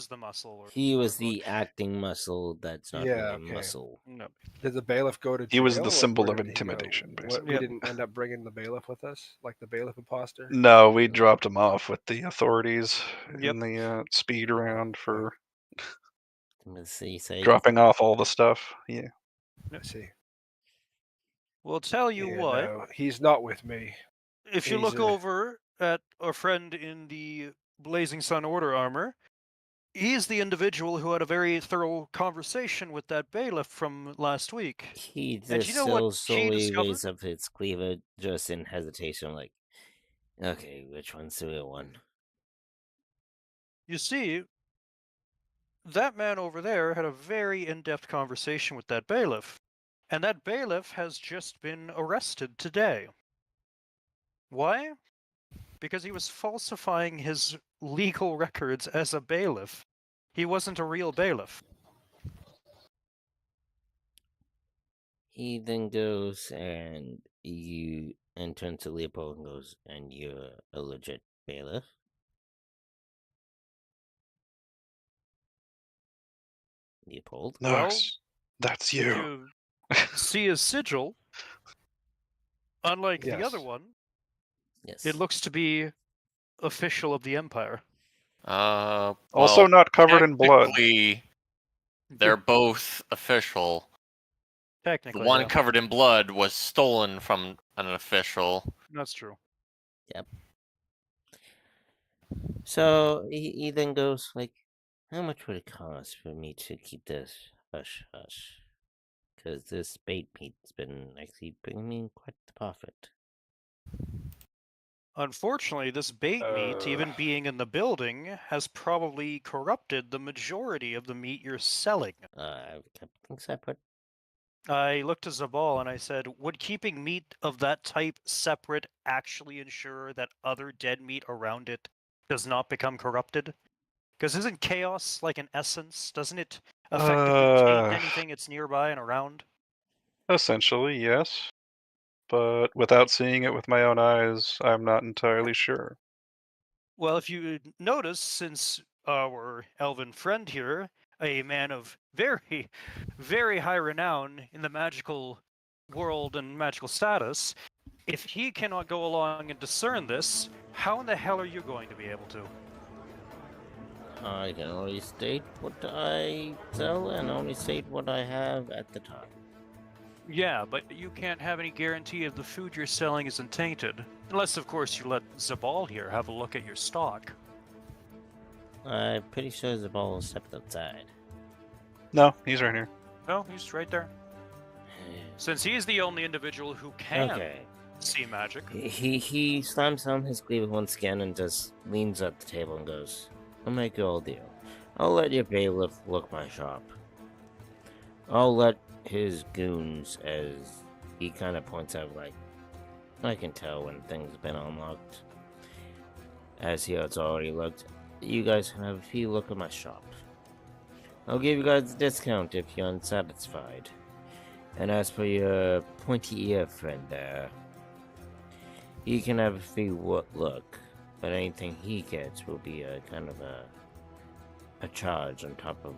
C: the muscle. Or,
B: He was the acting muscle that's not
F: Yeah,
B: really
F: okay.
B: muscle.
C: No.
F: Did the bailiff go to jail?
G: He was the
F: or
G: symbol
F: where
G: of
F: did he go?
G: intimidation,
F: What,
G: basically.
F: we
C: Yep.
F: didn't end up bringing the bailiff with us, like the bailiff imposter.
G: No, we dropped him off with the authorities
C: Yep.
G: in the speed round for
B: Let's see, say.
G: dropping off all the stuff. Yeah.
F: Let's see.
C: We'll tell you
F: Yeah,
C: what.
F: no, he's not with me.
C: If you
F: He's
C: look
F: a-
C: over at our friend in the Blazing Sun Order armor. He's the individual who had a very thorough conversation with that bailiff from last week.
B: He
C: And
B: just
C: you know what
B: still
C: she
B: slowly
C: discovered?
B: raised up his cleaver, just in hesitation, like, okay, which one's the real one?
C: You see, that man over there had a very in-depth conversation with that bailiff. And that bailiff has just been arrested today. Why? Because he was falsifying his legal records as a bailiff. He wasn't a real bailiff.
B: He then goes and turns to Leopold and goes, and you're a legit bailiff? Leopold?
G: Nice. That's
C: If
G: you.
C: you see his sigil, unlike the other
F: Yes.
C: one,
B: Yes.
C: it looks to be official of the Empire.
G: Also
D: Well,
G: not covered in blood.
D: technically, they're both official. The
C: Technically,
D: one
C: yeah.
D: covered in blood was stolen from an official.
C: That's true.
B: Yep. So he then goes, like, how much would it cost for me to keep this hush-hush? Because this bait meat's been actually bringing me quite the profit.
C: Unfortunately, this bait meat, even being in the building, has probably corrupted the majority of the meat you're selling.
B: I've kept things separate.
C: I looked to Zabal and I said, would keeping meat of that type separate actually ensure that other dead meat around it does not become corrupted? Because isn't chaos like an essence? Doesn't it effectively taint anything it's nearby and around?
G: Essentially, yes. But without seeing it with my own eyes, I'm not entirely sure.
C: Well, if you notice, since our elven friend here, a man of very, very high renown in the magical world and magical status, if he cannot go along and discern this, how in the hell are you going to be able to?
B: I can only state what I sell and only state what I have at the time.
C: Yeah, but you can't have any guarantee of the food you're selling isn't tainted. Unless, of course, you let Zabal here have a look at your stock.
B: I'm pretty sure the ball stepped outside.
G: No, he's right here.
C: No, he's right there. Since he's the only individual who can see magic.
B: He slams on his cleaver once again and just leans at the table and goes, I'll make you all deal. I'll let your bailiff look my shop. I'll let his goons, as he kind of points out, like, I can tell when things have been unlocked. As he has already looked, you guys can have a few look at my shop. I'll give you guys a discount if you're unsatisfied. And as for your pointy ear friend there, he can have a free look, but anything he gets will be a kind of a charge on top of.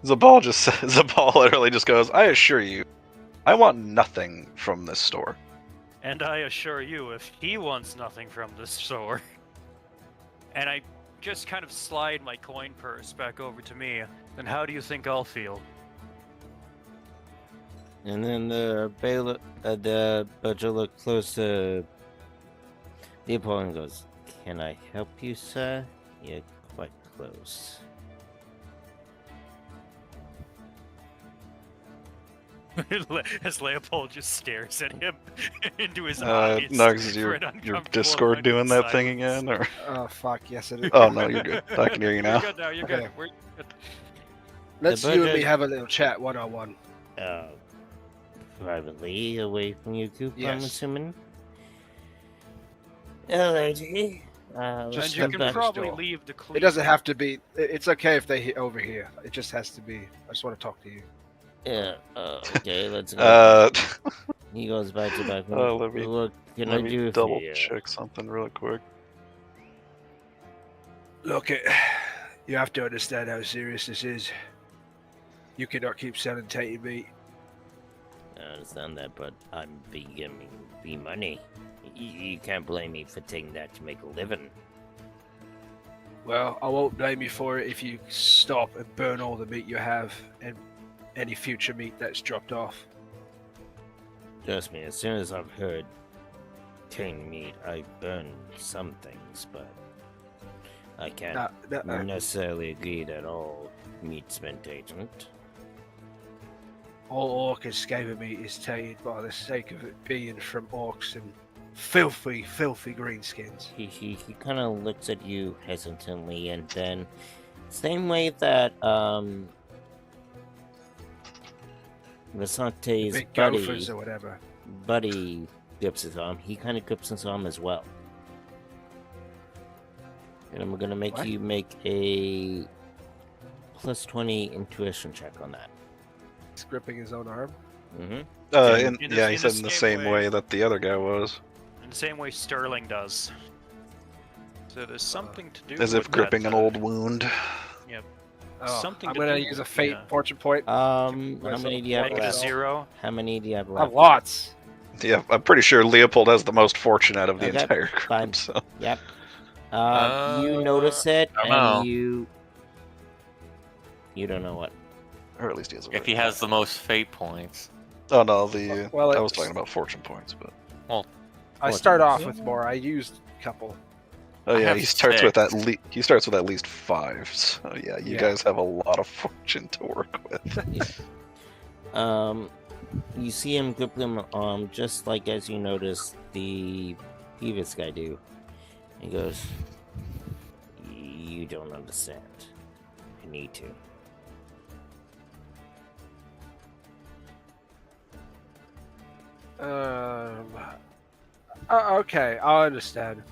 G: Zabal literally just goes, I assure you, I want nothing from this store.
C: And I assure you, if he wants nothing from this store, and I just kind of slide my coin purse back over to me, then how do you think I'll feel?
B: And then the butcher looks close to Leopold and goes, Can I help you, sir? You're quite close.
C: As Leopold just stares at him into his eyes.
G: Nugs, is
C: for
G: your
C: an uncomfortable
G: Discord doing that
C: silence.
G: thing again? Or?
F: Oh, fuck, yes it is.
G: Oh, no, you're good. I can hear you now.
C: You're good now, you're
F: Okay.
C: good. We're good.
F: Let's
B: The
F: you and me
B: budget-
F: have a little chat one-on-one.
B: Privately, away from you, Coop, I'm
F: Yes.
B: assuming. Hello, G.
C: And
F: Just
C: you
F: step
C: can
F: back
C: probably
F: door.
C: leave the
F: It doesn't have to be. It's okay if they overhear. It just has to be. I just want to talk to you.
B: Yeah, okay, let's go. He goes back to back.
G: Let me,
B: What can
G: let
B: I
G: me
B: do for
G: double
B: you?
G: check something real quick.
F: Look, you have to understand how serious this is. You cannot keep selling tainted meat.
B: I understand that, but I'm getting the money. You can't blame me for taking that to make a living.
F: Well, I won't blame you for it if you stop and burn all the meat you have and any future meat that's dropped off.
B: Trust me, as soon as I've heard tainted meat, I burn some things, but I can't
F: No.
B: necessarily agree that all meat's been tainted.
F: All orc escaping meat is tainted by the sake of it being from orcs and filthy, filthy greenskins.
B: He kind of looks at you hesitantly, and then, same way that Vasante's
F: Big
B: buddy,
F: gophers or whatever.
B: buddy grips his arm, he kind of grips his arm as well. And I'm gonna make
F: What?
B: you make a plus 20 intuition check on that.
F: He's gripping his own arm.
B: Mm-hmm.
G: He said in the same way that the other guy was.
C: In the same way Sterling does. So there's something to do
G: As
C: with
G: if gripping
C: that,
G: an old wound.
C: Yep.
F: Oh,
C: Something
F: I'm
C: to
F: gonna
C: do
F: use a
C: with,
F: fate
C: yeah.
F: fortune point.
B: How many do you have
C: Make it a
B: left?
C: 0.
B: How many do you have
F: I have
B: left?
F: lots.
G: Yeah, I'm pretty sure Leopold has the most fortune out of the
B: Okay,
G: entire group.
B: fine.
G: So.
B: Yep. You notice it,
D: I don't
B: and
D: know.
B: you don't know what.
G: Or at least he has a
D: If he has the most fate points.
G: Oh no,
F: Well,
G: I was
F: it's-
G: talking about fortune points, but
F: I start off with more. I used a couple.
G: oh
D: I
G: yeah,
D: have
G: he starts with
D: 6.
G: at least 5. So yeah, you
F: Yeah.
G: guys have a lot of fortune to work with.
B: You see him grip him just like as you notice the previous guy do. He goes, "You don't understand. You need to."
F: Okay, I understand.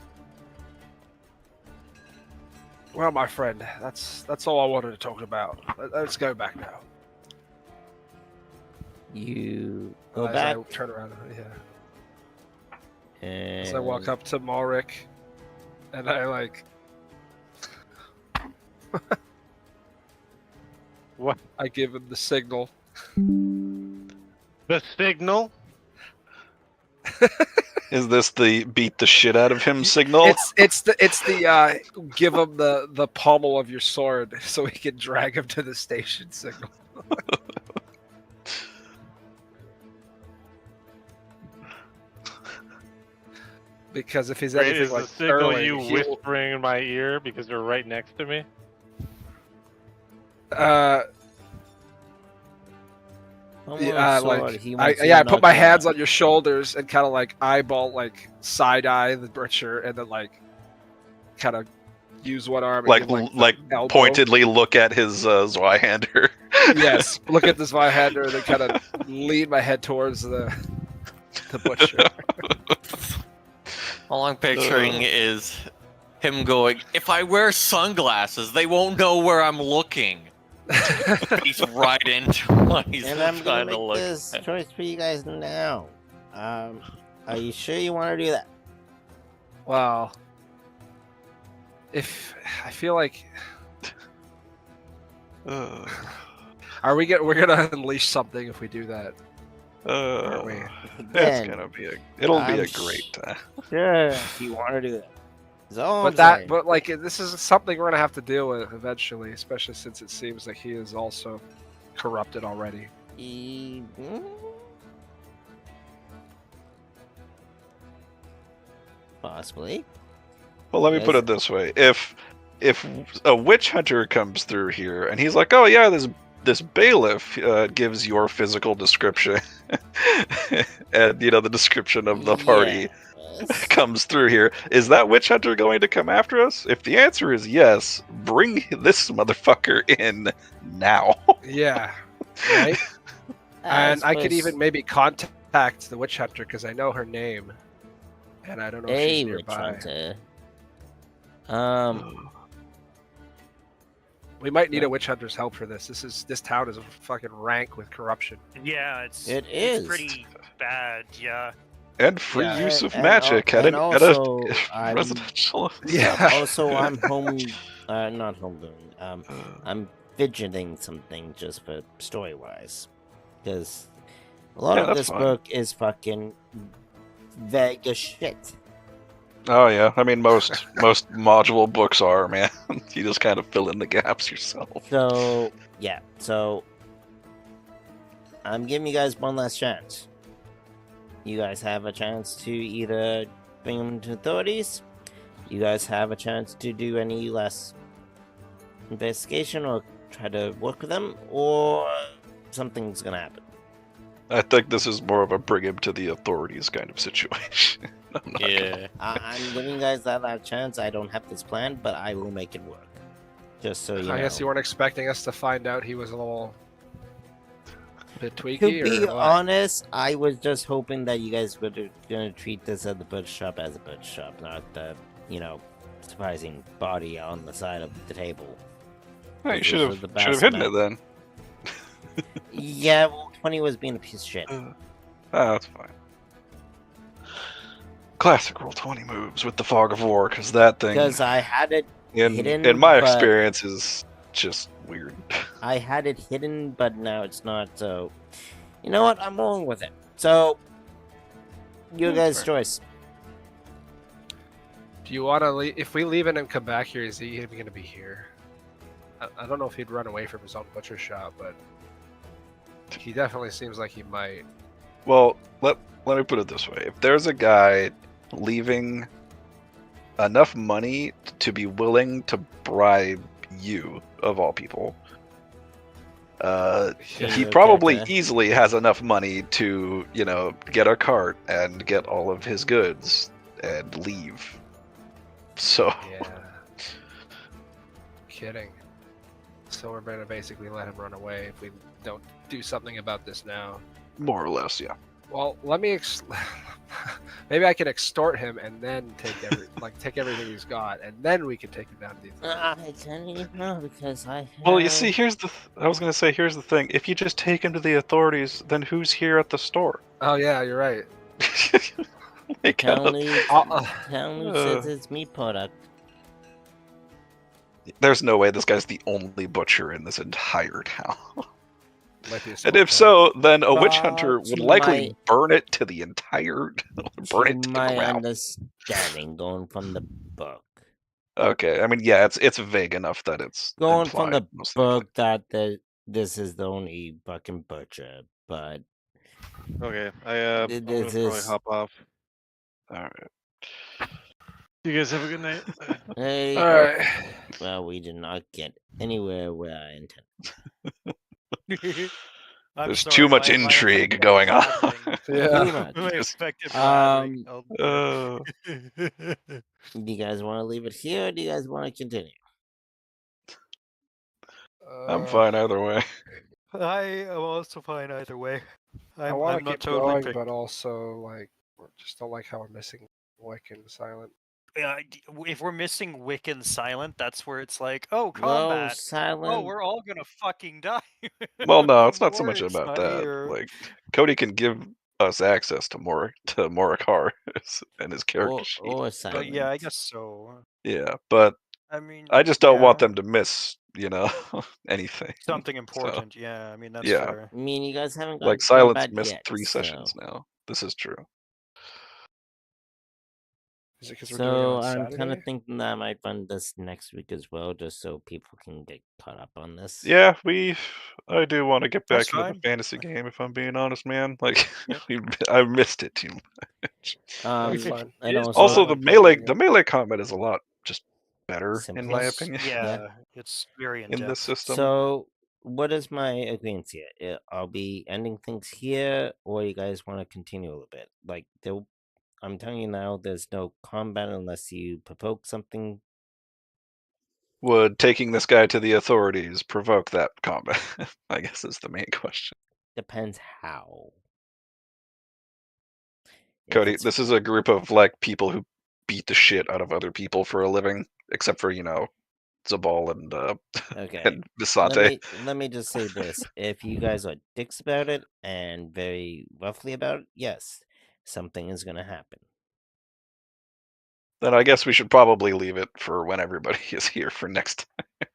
F: Well, my friend, that's all I wanted to talk about. Let's go back now.
B: You go
F: As
B: back,
F: I turn around, yeah.
B: and
F: As I walk up to Malric, and I like.
E: What?
F: I give him the signal.
E: The signal?
G: Is this the beat the shit out of him signal?
F: It's the give him the pommel of your sword so we can drag him to the station signal. Because if he's
E: Wait,
F: anything
E: is
F: like
E: the signal
F: Sterling,
E: you
F: he'll-
E: whispering in my ear because you're right next to me?
F: Yeah, like I put my hands on your shoulders and kind of like eyeball, like side eye the butcher, and then like kind of use one arm, and
G: like
F: give,
G: like
F: elbow.
G: pointedly look at his Zweihander.
F: Yes, look at this Zweihander, and then kind of lean my head towards the butcher.
D: All I'm picturing is him going, if I wear sunglasses, they won't know where I'm looking. He's right into what he's
B: And I'm gonna
D: trying to
B: make
D: look
B: this
D: at.
B: choice for you guys now. Are you sure you want to do that?
F: Well, if I feel like, we're gonna unleash something if we do that. Aren't we?
G: It's
B: Again,
G: gonna be it'll be
B: I'm
G: a great time.
B: Sure, if you want to do that. That's all I'm
F: But that,
B: saying.
F: but like, this is something we're gonna have to deal with eventually, especially since it seems like he is also corrupted already.
B: Possibly.
G: Well, let me put
B: Yes.
G: it this way: if a witch hunter comes through here and he's like, "Oh yeah, this bailiff gives your physical description," and the description of the party comes through here, is that witch hunter going to come after us? If the answer is yes, bring this motherfucker in now.
F: Yeah, right. And I could
B: suppose-
F: even maybe contact the witch hunter because I know her name, and I don't know if
B: Hey,
F: she's
B: witch
F: nearby.
B: hunter.
F: We might need a witch hunter's help for this. This town is fucking rank with corruption.
C: Yeah, it's
B: It
C: it's
B: is.
C: pretty bad. Yeah.
G: And free
F: Yeah.
G: use of
B: And
G: magic
B: al-
G: at
B: and
G: a
B: also, I'm-
G: residential.
F: Yeah.
B: Also, I'm not home doing. I'm fidgeting something just for story wise, because a lot
G: Yeah,
B: of
G: that's
B: this
G: fine.
B: book is fucking vague as shit.
G: Oh yeah, I mean most module books are, man. You just kind of fill in the gaps yourself.
B: So yeah, so I'm giving you guys one last chance. You guys have a chance to either bring him to authorities, you guys have a chance to do any less investigation or try to work with them, or something's gonna happen.
G: I think this is more of a bring him to the authorities kind of situation. I'm not gonna-
B: I'm giving you guys that chance. I don't have this plan, but I will make it work. Just so you know.
F: I guess you weren't expecting us to find out he was a little bit tweaky.
B: To be
F: or what?
B: honest, I was just hoping that you guys were gonna treat this at the butcher shop as a butcher shop, not the, surprising body on the side of the table.
G: Oh, you
B: This
G: should
B: was
G: have
B: the
G: hidden
B: best
G: it then.
B: Yeah, well, 20 was being a piece of shit.
G: Oh, that's fine. Classic roll 20 moves with the fog of war, because that thing,
B: Because I had it hidden,
G: in my
B: but
G: experience, is just weird.
B: I had it hidden, but now it's not. So, you know what? I'm rolling with it. So, your guys' choice.
F: Do you want to leave? If we leave it and come back here, is he even going to be here? I don't know if he'd run away from his own butcher shop, but he definitely seems like he might.
G: Well, let me put it this way: if there's a guy leaving enough money to be willing to bribe you, of all people, he probably easily has enough money to, get a cart and get all of his goods and leave. So
F: Yeah. Kidding. So we're going to basically let him run away if we don't do something about this now.
G: more or less, yeah.
F: Well, let me. Maybe I can extort him and then take everything he's got, and then we can take him down to the.
B: I don't even know because I. Have...
G: Well, you see, here's the thing. If you just take him to the authorities, then who's here at the store?
F: Oh yeah, you're right.
B: Tell me says it's meat product.
G: There's no way this guy's the only butcher in this entire town.
F: Might be a
G: And if so, then a witch hunter
B: To
G: would likely
B: my-
G: burn it to the entire, burn it to the
B: my
G: ground.
B: understanding, going from the book.
G: Okay, I mean, yeah, it's vague enough that it's
B: Going from the
G: implied, most
B: book that this is the only fucking butcher, but
E: Okay, I'm
B: This
E: gonna probably
B: is-
E: hop off.
G: All right.
E: You guys have a good night.
B: hey,
F: All right.
B: well, we did not get anywhere where I intended.
G: There's too much intrigue going on.
B: Pretty much.
C: My expected blabbering.
B: Do you guys want to leave it here, or do you guys want to continue?
G: I'm fine either way.
C: I am also fine either way.
F: I
C: I'm
F: want to
C: not
F: keep
C: totally
F: going,
C: picked.
F: but also just don't like how we're missing Wiccan Silent.
C: If we're missing Wiccan Silent, that's where it's like, oh,
B: Well,
C: combat. Oh,
B: Silent.
C: we're all gonna fucking die.
G: Well, no,
C: Don't
G: it's not so
C: worry,
G: much
C: it's
G: about
C: not
G: that.
C: here.
G: Like, Cody can give us access to Morakar and his character sheet.
B: Or
C: But
B: Silent.
C: yeah, I guess so.
G: Yeah, but
C: I mean,
G: I just don't want
C: yeah.
G: them to miss, anything.
C: Something
G: So,
C: important. Yeah, I mean that's
G: yeah.
C: fair.
B: I mean, you guys haven't got
G: like, Silence
B: combat
G: missed
B: yet,
G: 3 sessions
B: so-
G: now. This is true.
F: Is it because we're doing it
B: So
F: on
B: I'm
F: Saturday?
B: kind of thinking that I might run this next week as well, just so people can get caught up on this.
G: Yeah, I do want to get back
C: That's
G: into the
C: fine.
G: fantasy game, if I'm being honest, man. Like, I missed it too much.
F: That's fine.
B: And
G: Also, the melee combat is a lot just better, in my
B: Simplest.
G: opinion.
C: Yeah, it's very in
G: In
C: depth.
G: this system.
B: So, what is my agreement here? I'll be ending things here, or you guys want to continue a little bit? Like, I'm telling you now, there's no combat unless you provoke something.
G: Would taking this guy to the authorities provoke that combat? I guess is the main question.
B: Depends how. If
G: Cody,
B: it's-
G: this is a group of people who beat the shit out of other people for a living, except for Zabal and
B: Okay.
G: and Visante.
B: Let me just say this: if you guys are dicks about it and very roughly about it, yes, something is gonna happen.
G: Then I guess we should probably leave it for when everybody is here for next time,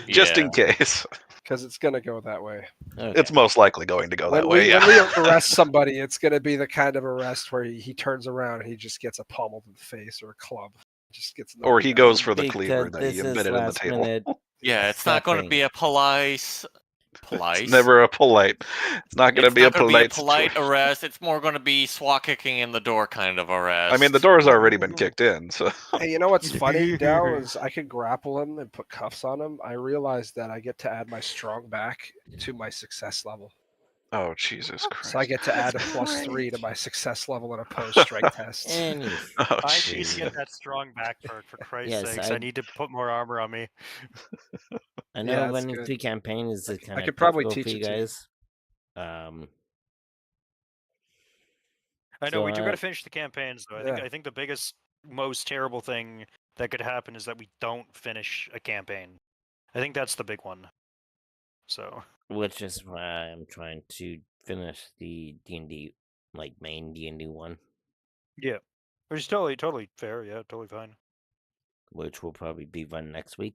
G: just in case.
F: Because it's gonna go that way.
G: It's most likely going to go that
F: When
G: way. Yeah.
F: we arrest somebody, it's gonna be the kind of arrest where he turns around and he just gets a pummel in the face or a club. Just gets.
G: Or he
F: knocked
G: goes
F: out.
G: for the cleaver that he embedded in the table.
D: Yeah, it's not going to be a polite polite.
G: It's never a polite. It's not going to
D: It's
G: be
D: not
G: a
D: gonna be a
G: polite
D: polite
G: situation.
D: arrest. It's more going to be SWAT kicking in the door kind of arrest.
G: I mean, the door's already been kicked in, so.
F: Hey, you know what's funny, Dell, is I could grapple him and put cuffs on him. I realized that I get to add my strong back to my success level.
G: Oh, Jesus Christ.
F: So I get to add a +3 to my success level in opposed strength tests.
B: Any.
G: Oh,
C: I need
G: jeez.
C: to get that strong back perk for Christ's
B: Yes,
C: sakes. I need to put more armor on me.
B: I know
F: Yeah, that's
B: running
F: good.
B: 3 campaigns is kind
F: I
B: of
F: could probably
B: difficult for
F: teach
B: you
F: it to you.
B: guys.
C: I know we do
B: So,
C: got to finish the campaigns though.
F: Yeah.
C: I think the biggest, most terrible thing that could happen is that we don't finish a campaign. I think that's the big one. So
B: which is why I'm trying to finish the D&D, like main D&D one,
C: yeah, which is totally fair. Yeah, totally fine.
B: which will probably be run next week.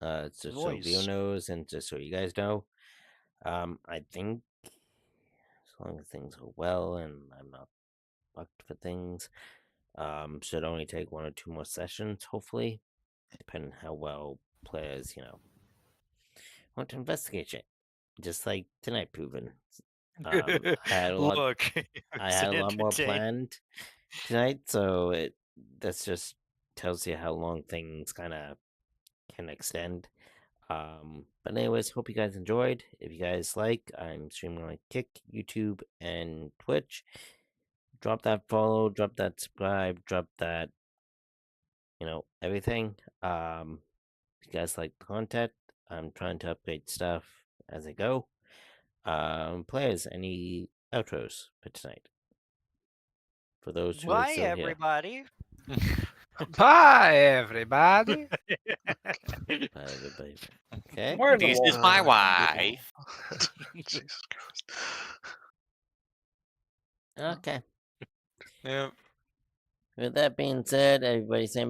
B: Just so Leo
C: Nice.
B: knows, and just so you guys know. I think as long as things go well and I'm not fucked for things, should only take 1 or 2 more sessions, hopefully, depending how well players, want to investigate shit. Just like tonight proven. I had a lot.
C: Look,
B: I
C: it's
B: had
C: an
B: a lot more
C: entertain-
B: planned tonight, so that's just tells you how long things kind of can extend. But anyways, hope you guys enjoyed. If you guys like, I'm streaming on Kick, YouTube, and Twitch. Drop that follow, drop that subscribe, drop that, everything. If you guys like the content, I'm trying to upgrade stuff as I go. Players, any outros for tonight? For those who are
C: Bye,
B: still
C: everybody.
F: Bye, everybody.
B: here. Bye, everybody. Okay.
F: Where in the
D: This
F: world
D: is my
F: am I?
D: wife.
G: Jesus Christ.
B: Okay.
D: Yeah.
B: With that being said, everybody say